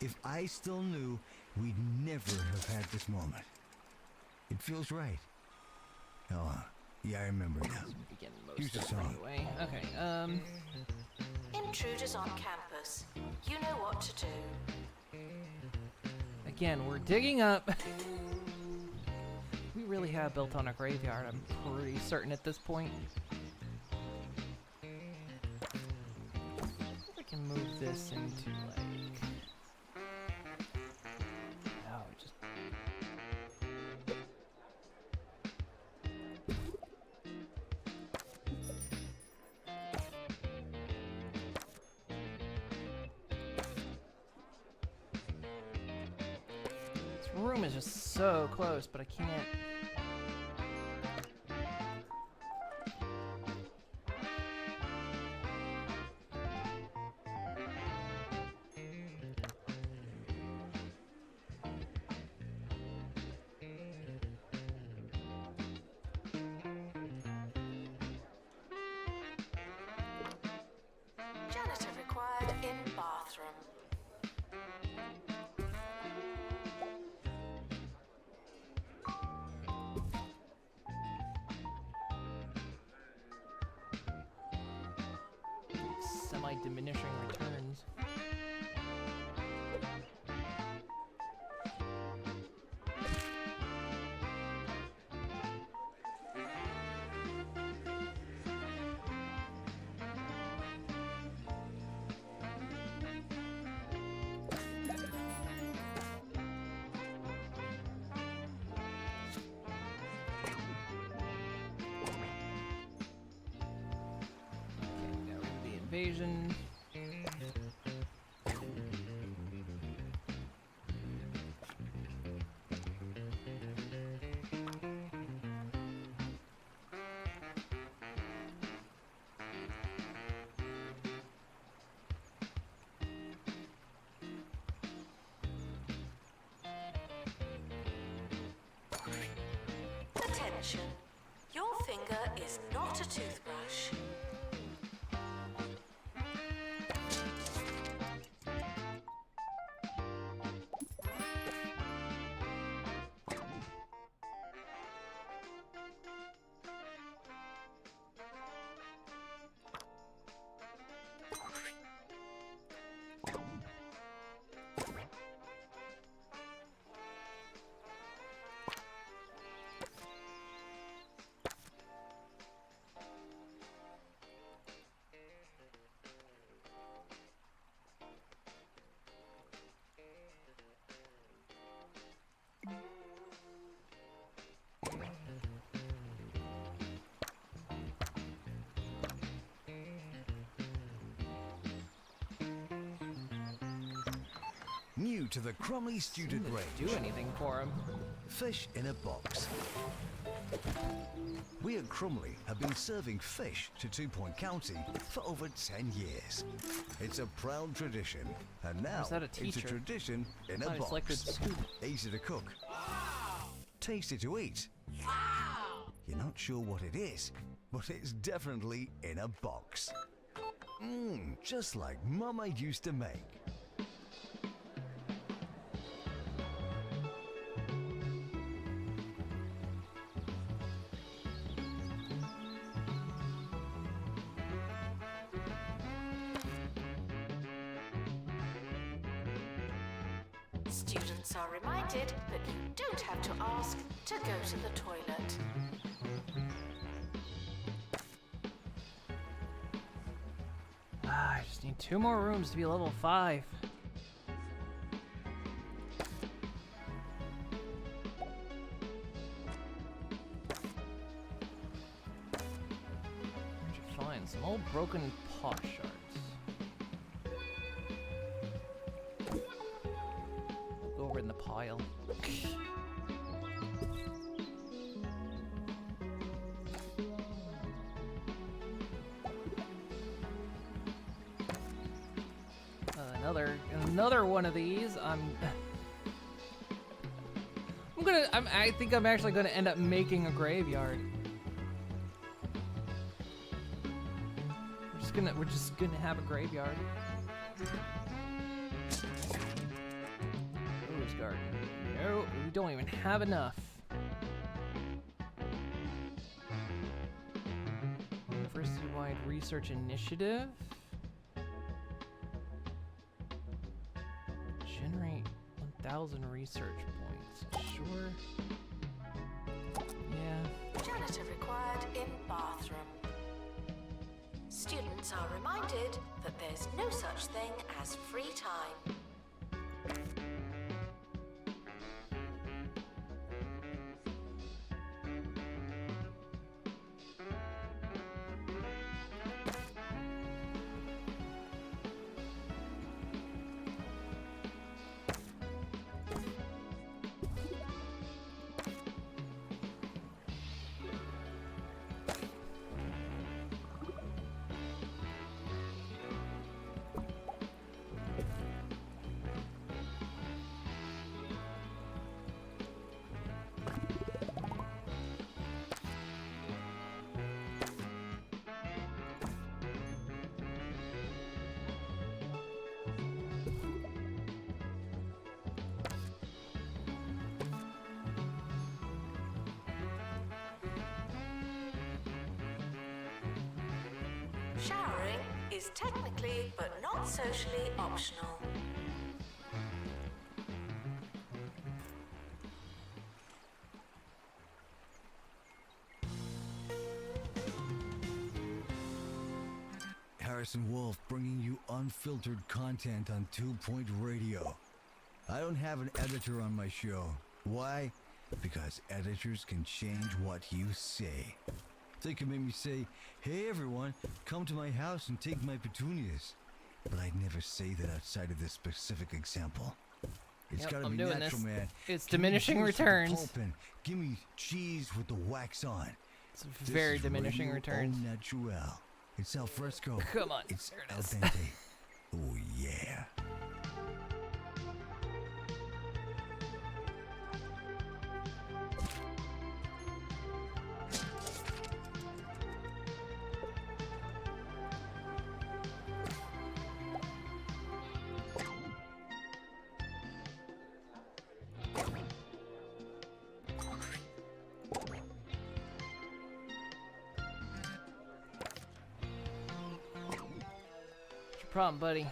If I still knew, we'd never have had this moment. It feels right. Oh, yeah, I remember now. Here's the song. Anyway. Okay, Intruders on campus. You know what to do. Again, we're digging up. We really have built on a graveyard, I'm pretty certain at this point. I can move this into, like... Oh, just... room is just so close, but I can't. Janitor required in bathroom. Semi-diminishing returns. evasion. Attention. Your finger is not a toothbrush. New to the Crumley student range. Do anything for him. Fish in a box. We at Crumley have been serving fish to 2 Point County for over 10 years. It's a proud tradition, and now Is that a it's a teacher? tradition in a Thought it's like a box. student. Easy to cook. Tasty to eat. You're not sure what it is, but it's definitely in a box. Just like Mama used to make. Students are reminded that you don't have to ask to go to the toilet. I just need 2 more rooms to be level 5. Where'd you find some old broken paw shards? Go over in the pile. Another one of these. I think I'm actually gonna end up making a graveyard. We're just gonna have a graveyard. Rose garden. No, we don't even have enough. University-wide research initiative. Generate 1,000 research points. Sure. Yeah. Janitor required in bathroom. Students are reminded that there's no such thing as free time. Showering is technically but not socially optional. Harrison Wolf bringing you unfiltered content on 2 Point Radio. I don't have an editor on my show. Why? Because editors can change what you say. They could make me say, hey everyone, come to my house and take my petunias. But I'd never say that outside of this specific example. It's gotta be natural, man. It's Give me diminishing juice with the returns. pulp and give me cheese with the wax on. It's very This is diminishing radio returns. Au natural. It's al fresco. Come on, It's there it al is. dente. Oh yeah. What's your problem, buddy?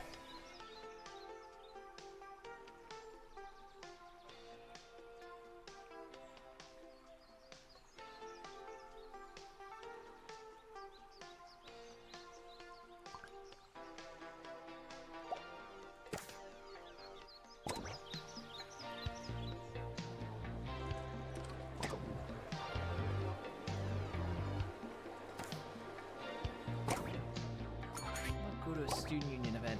Go to a student union event.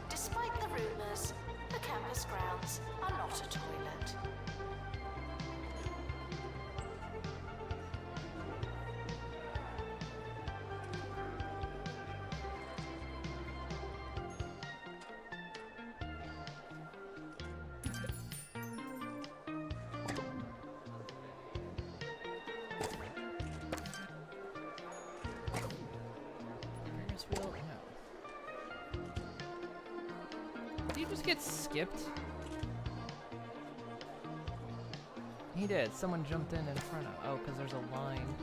Despite the rumors, the campus grounds are not a toilet. Ferris wheel? No. Did he just get skipped? He did. Someone jumped in front of. Oh, because there's a line.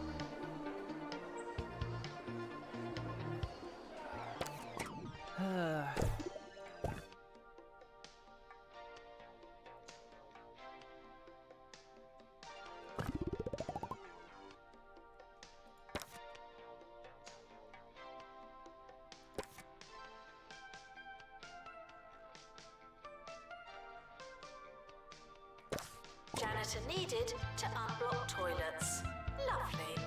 Janitor needed to unblock toilets. Lovely.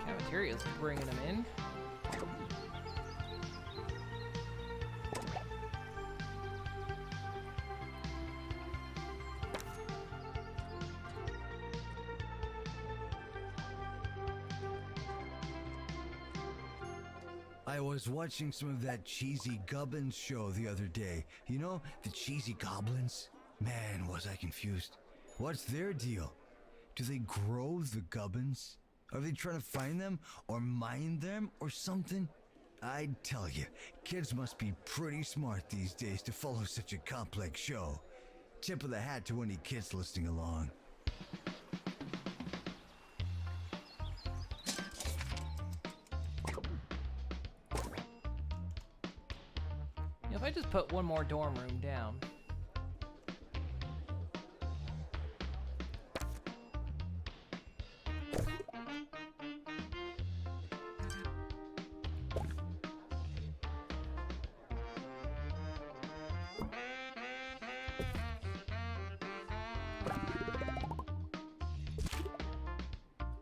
Cafeteria's bringing them in. I was watching some of that cheesy Gubbins show the other day. You know, the cheesy goblins? Man, was I confused. What's their deal? Do they grow the Gubbins? Are they trying to find them or mine them or something? I'd tell you, kids must be pretty smart these days to follow such a complex show. Tip of the hat to any kids listening along. If I just put one more dorm room down.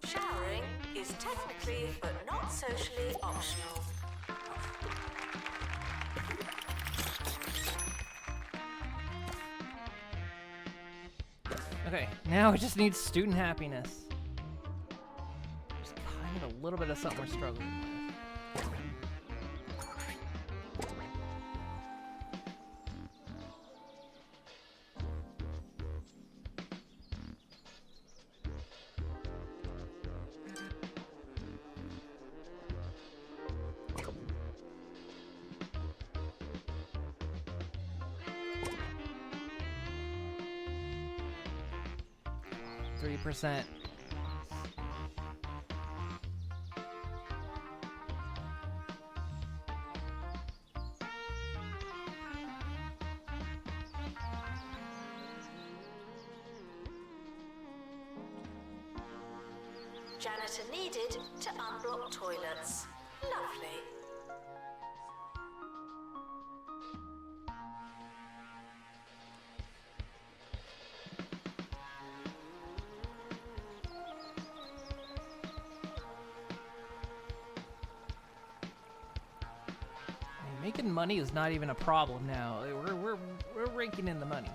Showering is technically but not socially optional. Okay, now it just needs student happiness. There's kind of a little bit of something we're struggling with. 3%. Janitor needed to unblock toilets. Lovely. Making money is not even a problem now. We're raking in the money.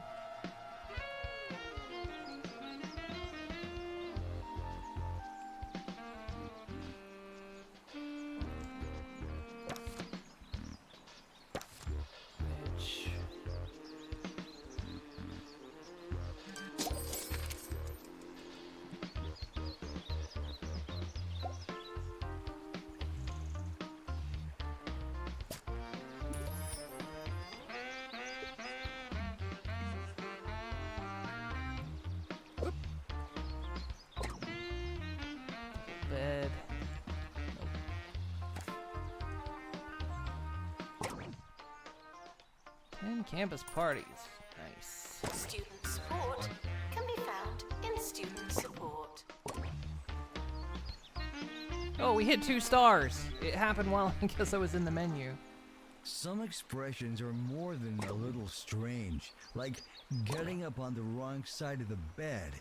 Bed. Nope. 10 campus parties. Nice. Student support can be found in student support. Oh, we hit 2 stars. It happened while I guess I was in the menu. Some expressions are more than a little strange, like getting up on the wrong side of the bed.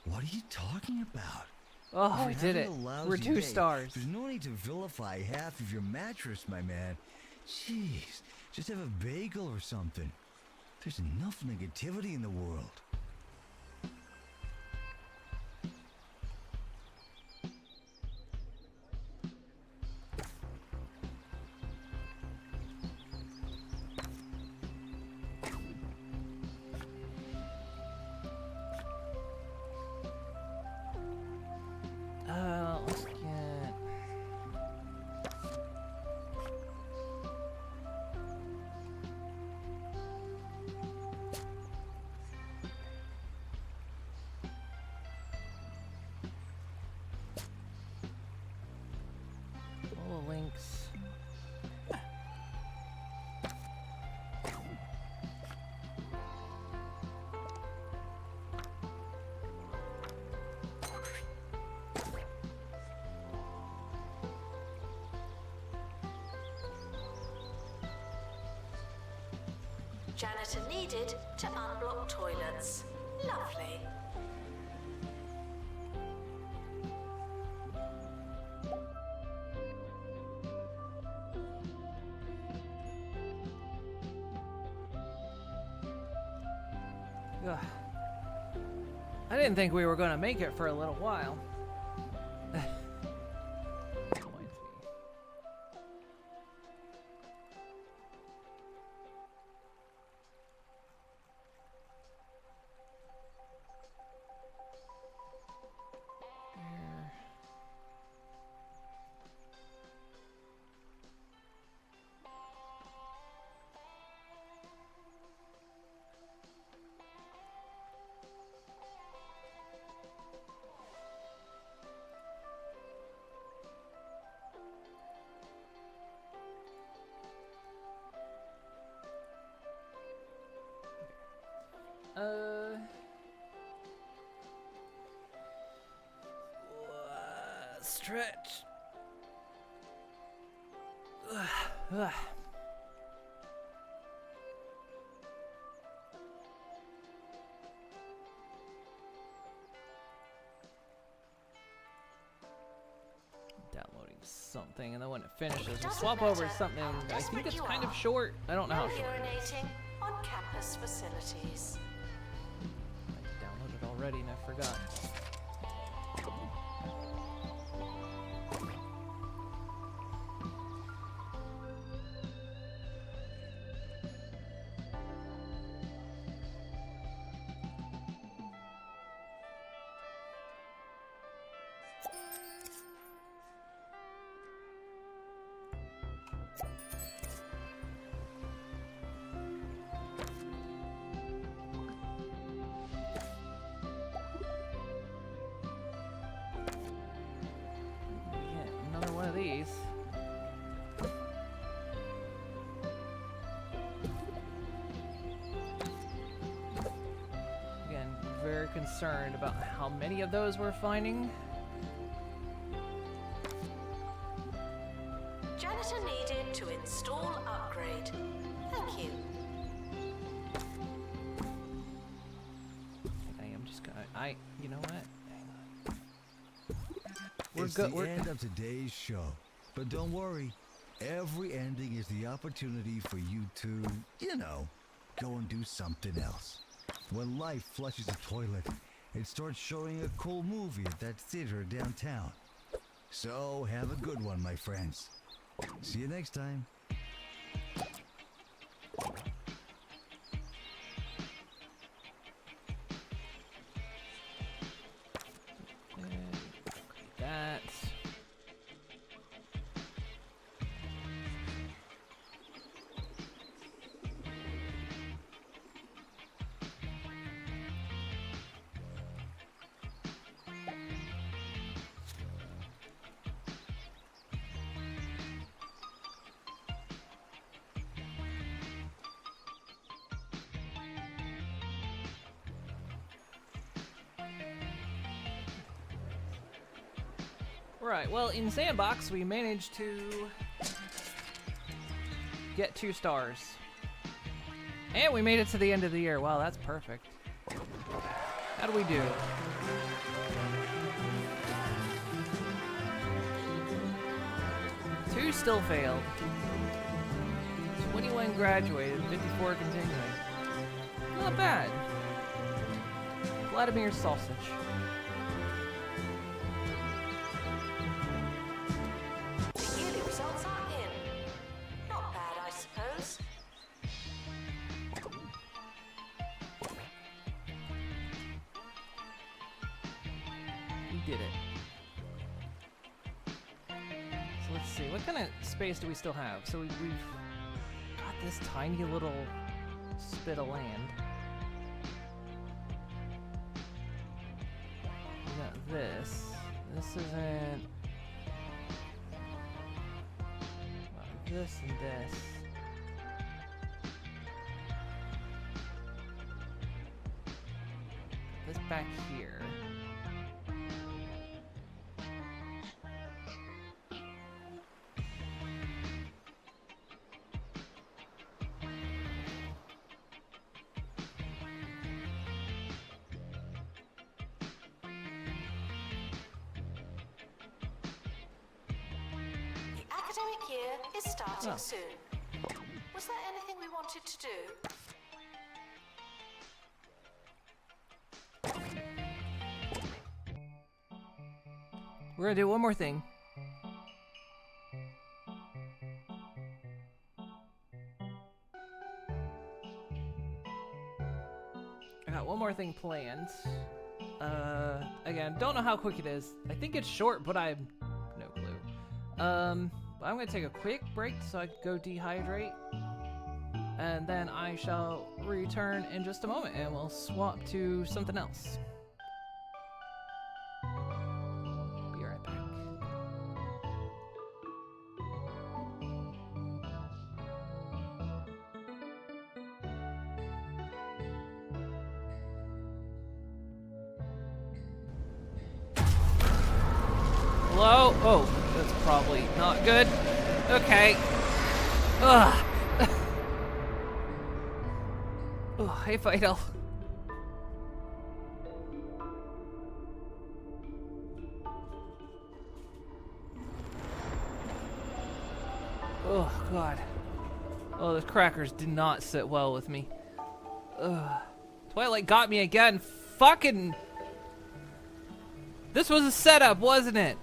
What are you talking about? Oh, we did it. We're 2 stars. There's no need to vilify half of your mattress, my man. Jeez, just have a bagel or something. There's enough negativity in the world. Let's get... all the links. Janitor needed to unblock toilets. Lovely. Ugh. I didn't think we were gonna make it for a little while. Stretch. Ugh. Downloading something, and then when it finishes, we'll swap over something. I think it's kind of short. I don't know how short it is. Urinating on campus facilities. I downloaded already and I forgot. These. Again, very concerned about how many of those we're finding. Letter needed to install upgrade. Thank you. I am just gonna. You know what? Hang on. It's the end of today's show. But don't worry. Every ending is the opportunity for you to, you know, go and do something else. When life flushes a toilet, it starts showing a cool movie at that theater downtown. So have a good one, my friends. See you next time. That. Right, well, in Sandbox, we managed to get 2 stars. And we made it to the end of the year. Wow, that's perfect. How do we do? Two still failed. 21 graduated, 54 continuing. Not bad. Vladimir Sausage. The yearly results are in. Not bad, I suppose. We did it. So let's see, what kind of space do we still have? So we've got this tiny little spit of land. We got this. This isn't... well, this and this. This back here. The academic year is starting Oh. soon. Was there anything we wanted to do? We're gonna do one more thing. I got one more thing planned. Again, don't know how quick it is. I think it's short, but I have no clue. But I'm gonna take a quick break so I can go dehydrate. And then I shall return in just a moment and we'll swap to something else. Be right back. Hello? Oh, that's probably not good. Okay. Ugh. Oh, hey, Vital. Oh, God. Oh, those crackers did not sit well with me. Ugh. Twilight got me again. Fucking... This was a setup, wasn't it?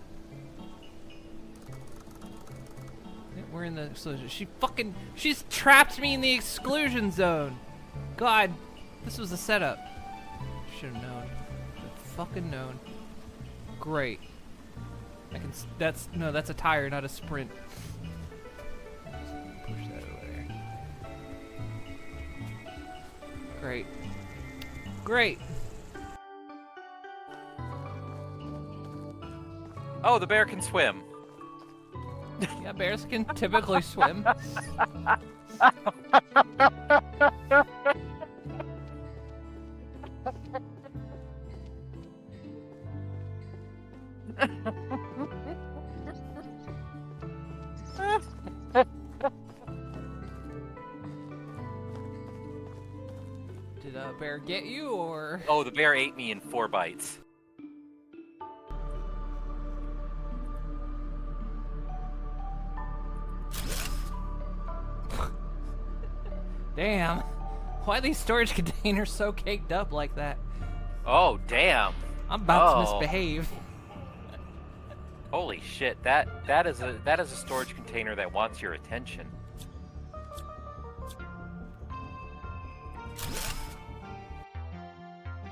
We're in the exclusion. She's trapped me in the exclusion zone. God, this was a setup. Should have known. Should have fucking known. Great. That's a tire, not a sprint. Push that over there. Great. Great. Oh, the bear can swim. Yeah, bears can typically swim. bear get you, or? Oh, the bear ate me in 4 bites. Damn. Why are these storage containers so caked up like that? Oh, damn. I'm about to misbehave. Holy shit, that is a storage container that wants your attention.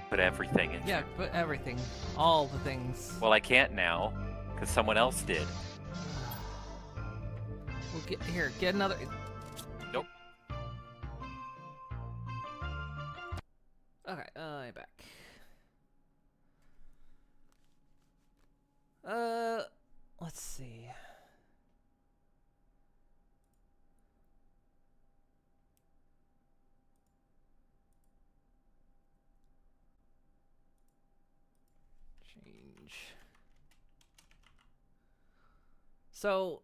Put everything in. Yeah, put everything. All the things. Well, I can't now, because someone else did. We'll get another. Nope. Okay, I'm back. Let's see. Change. So,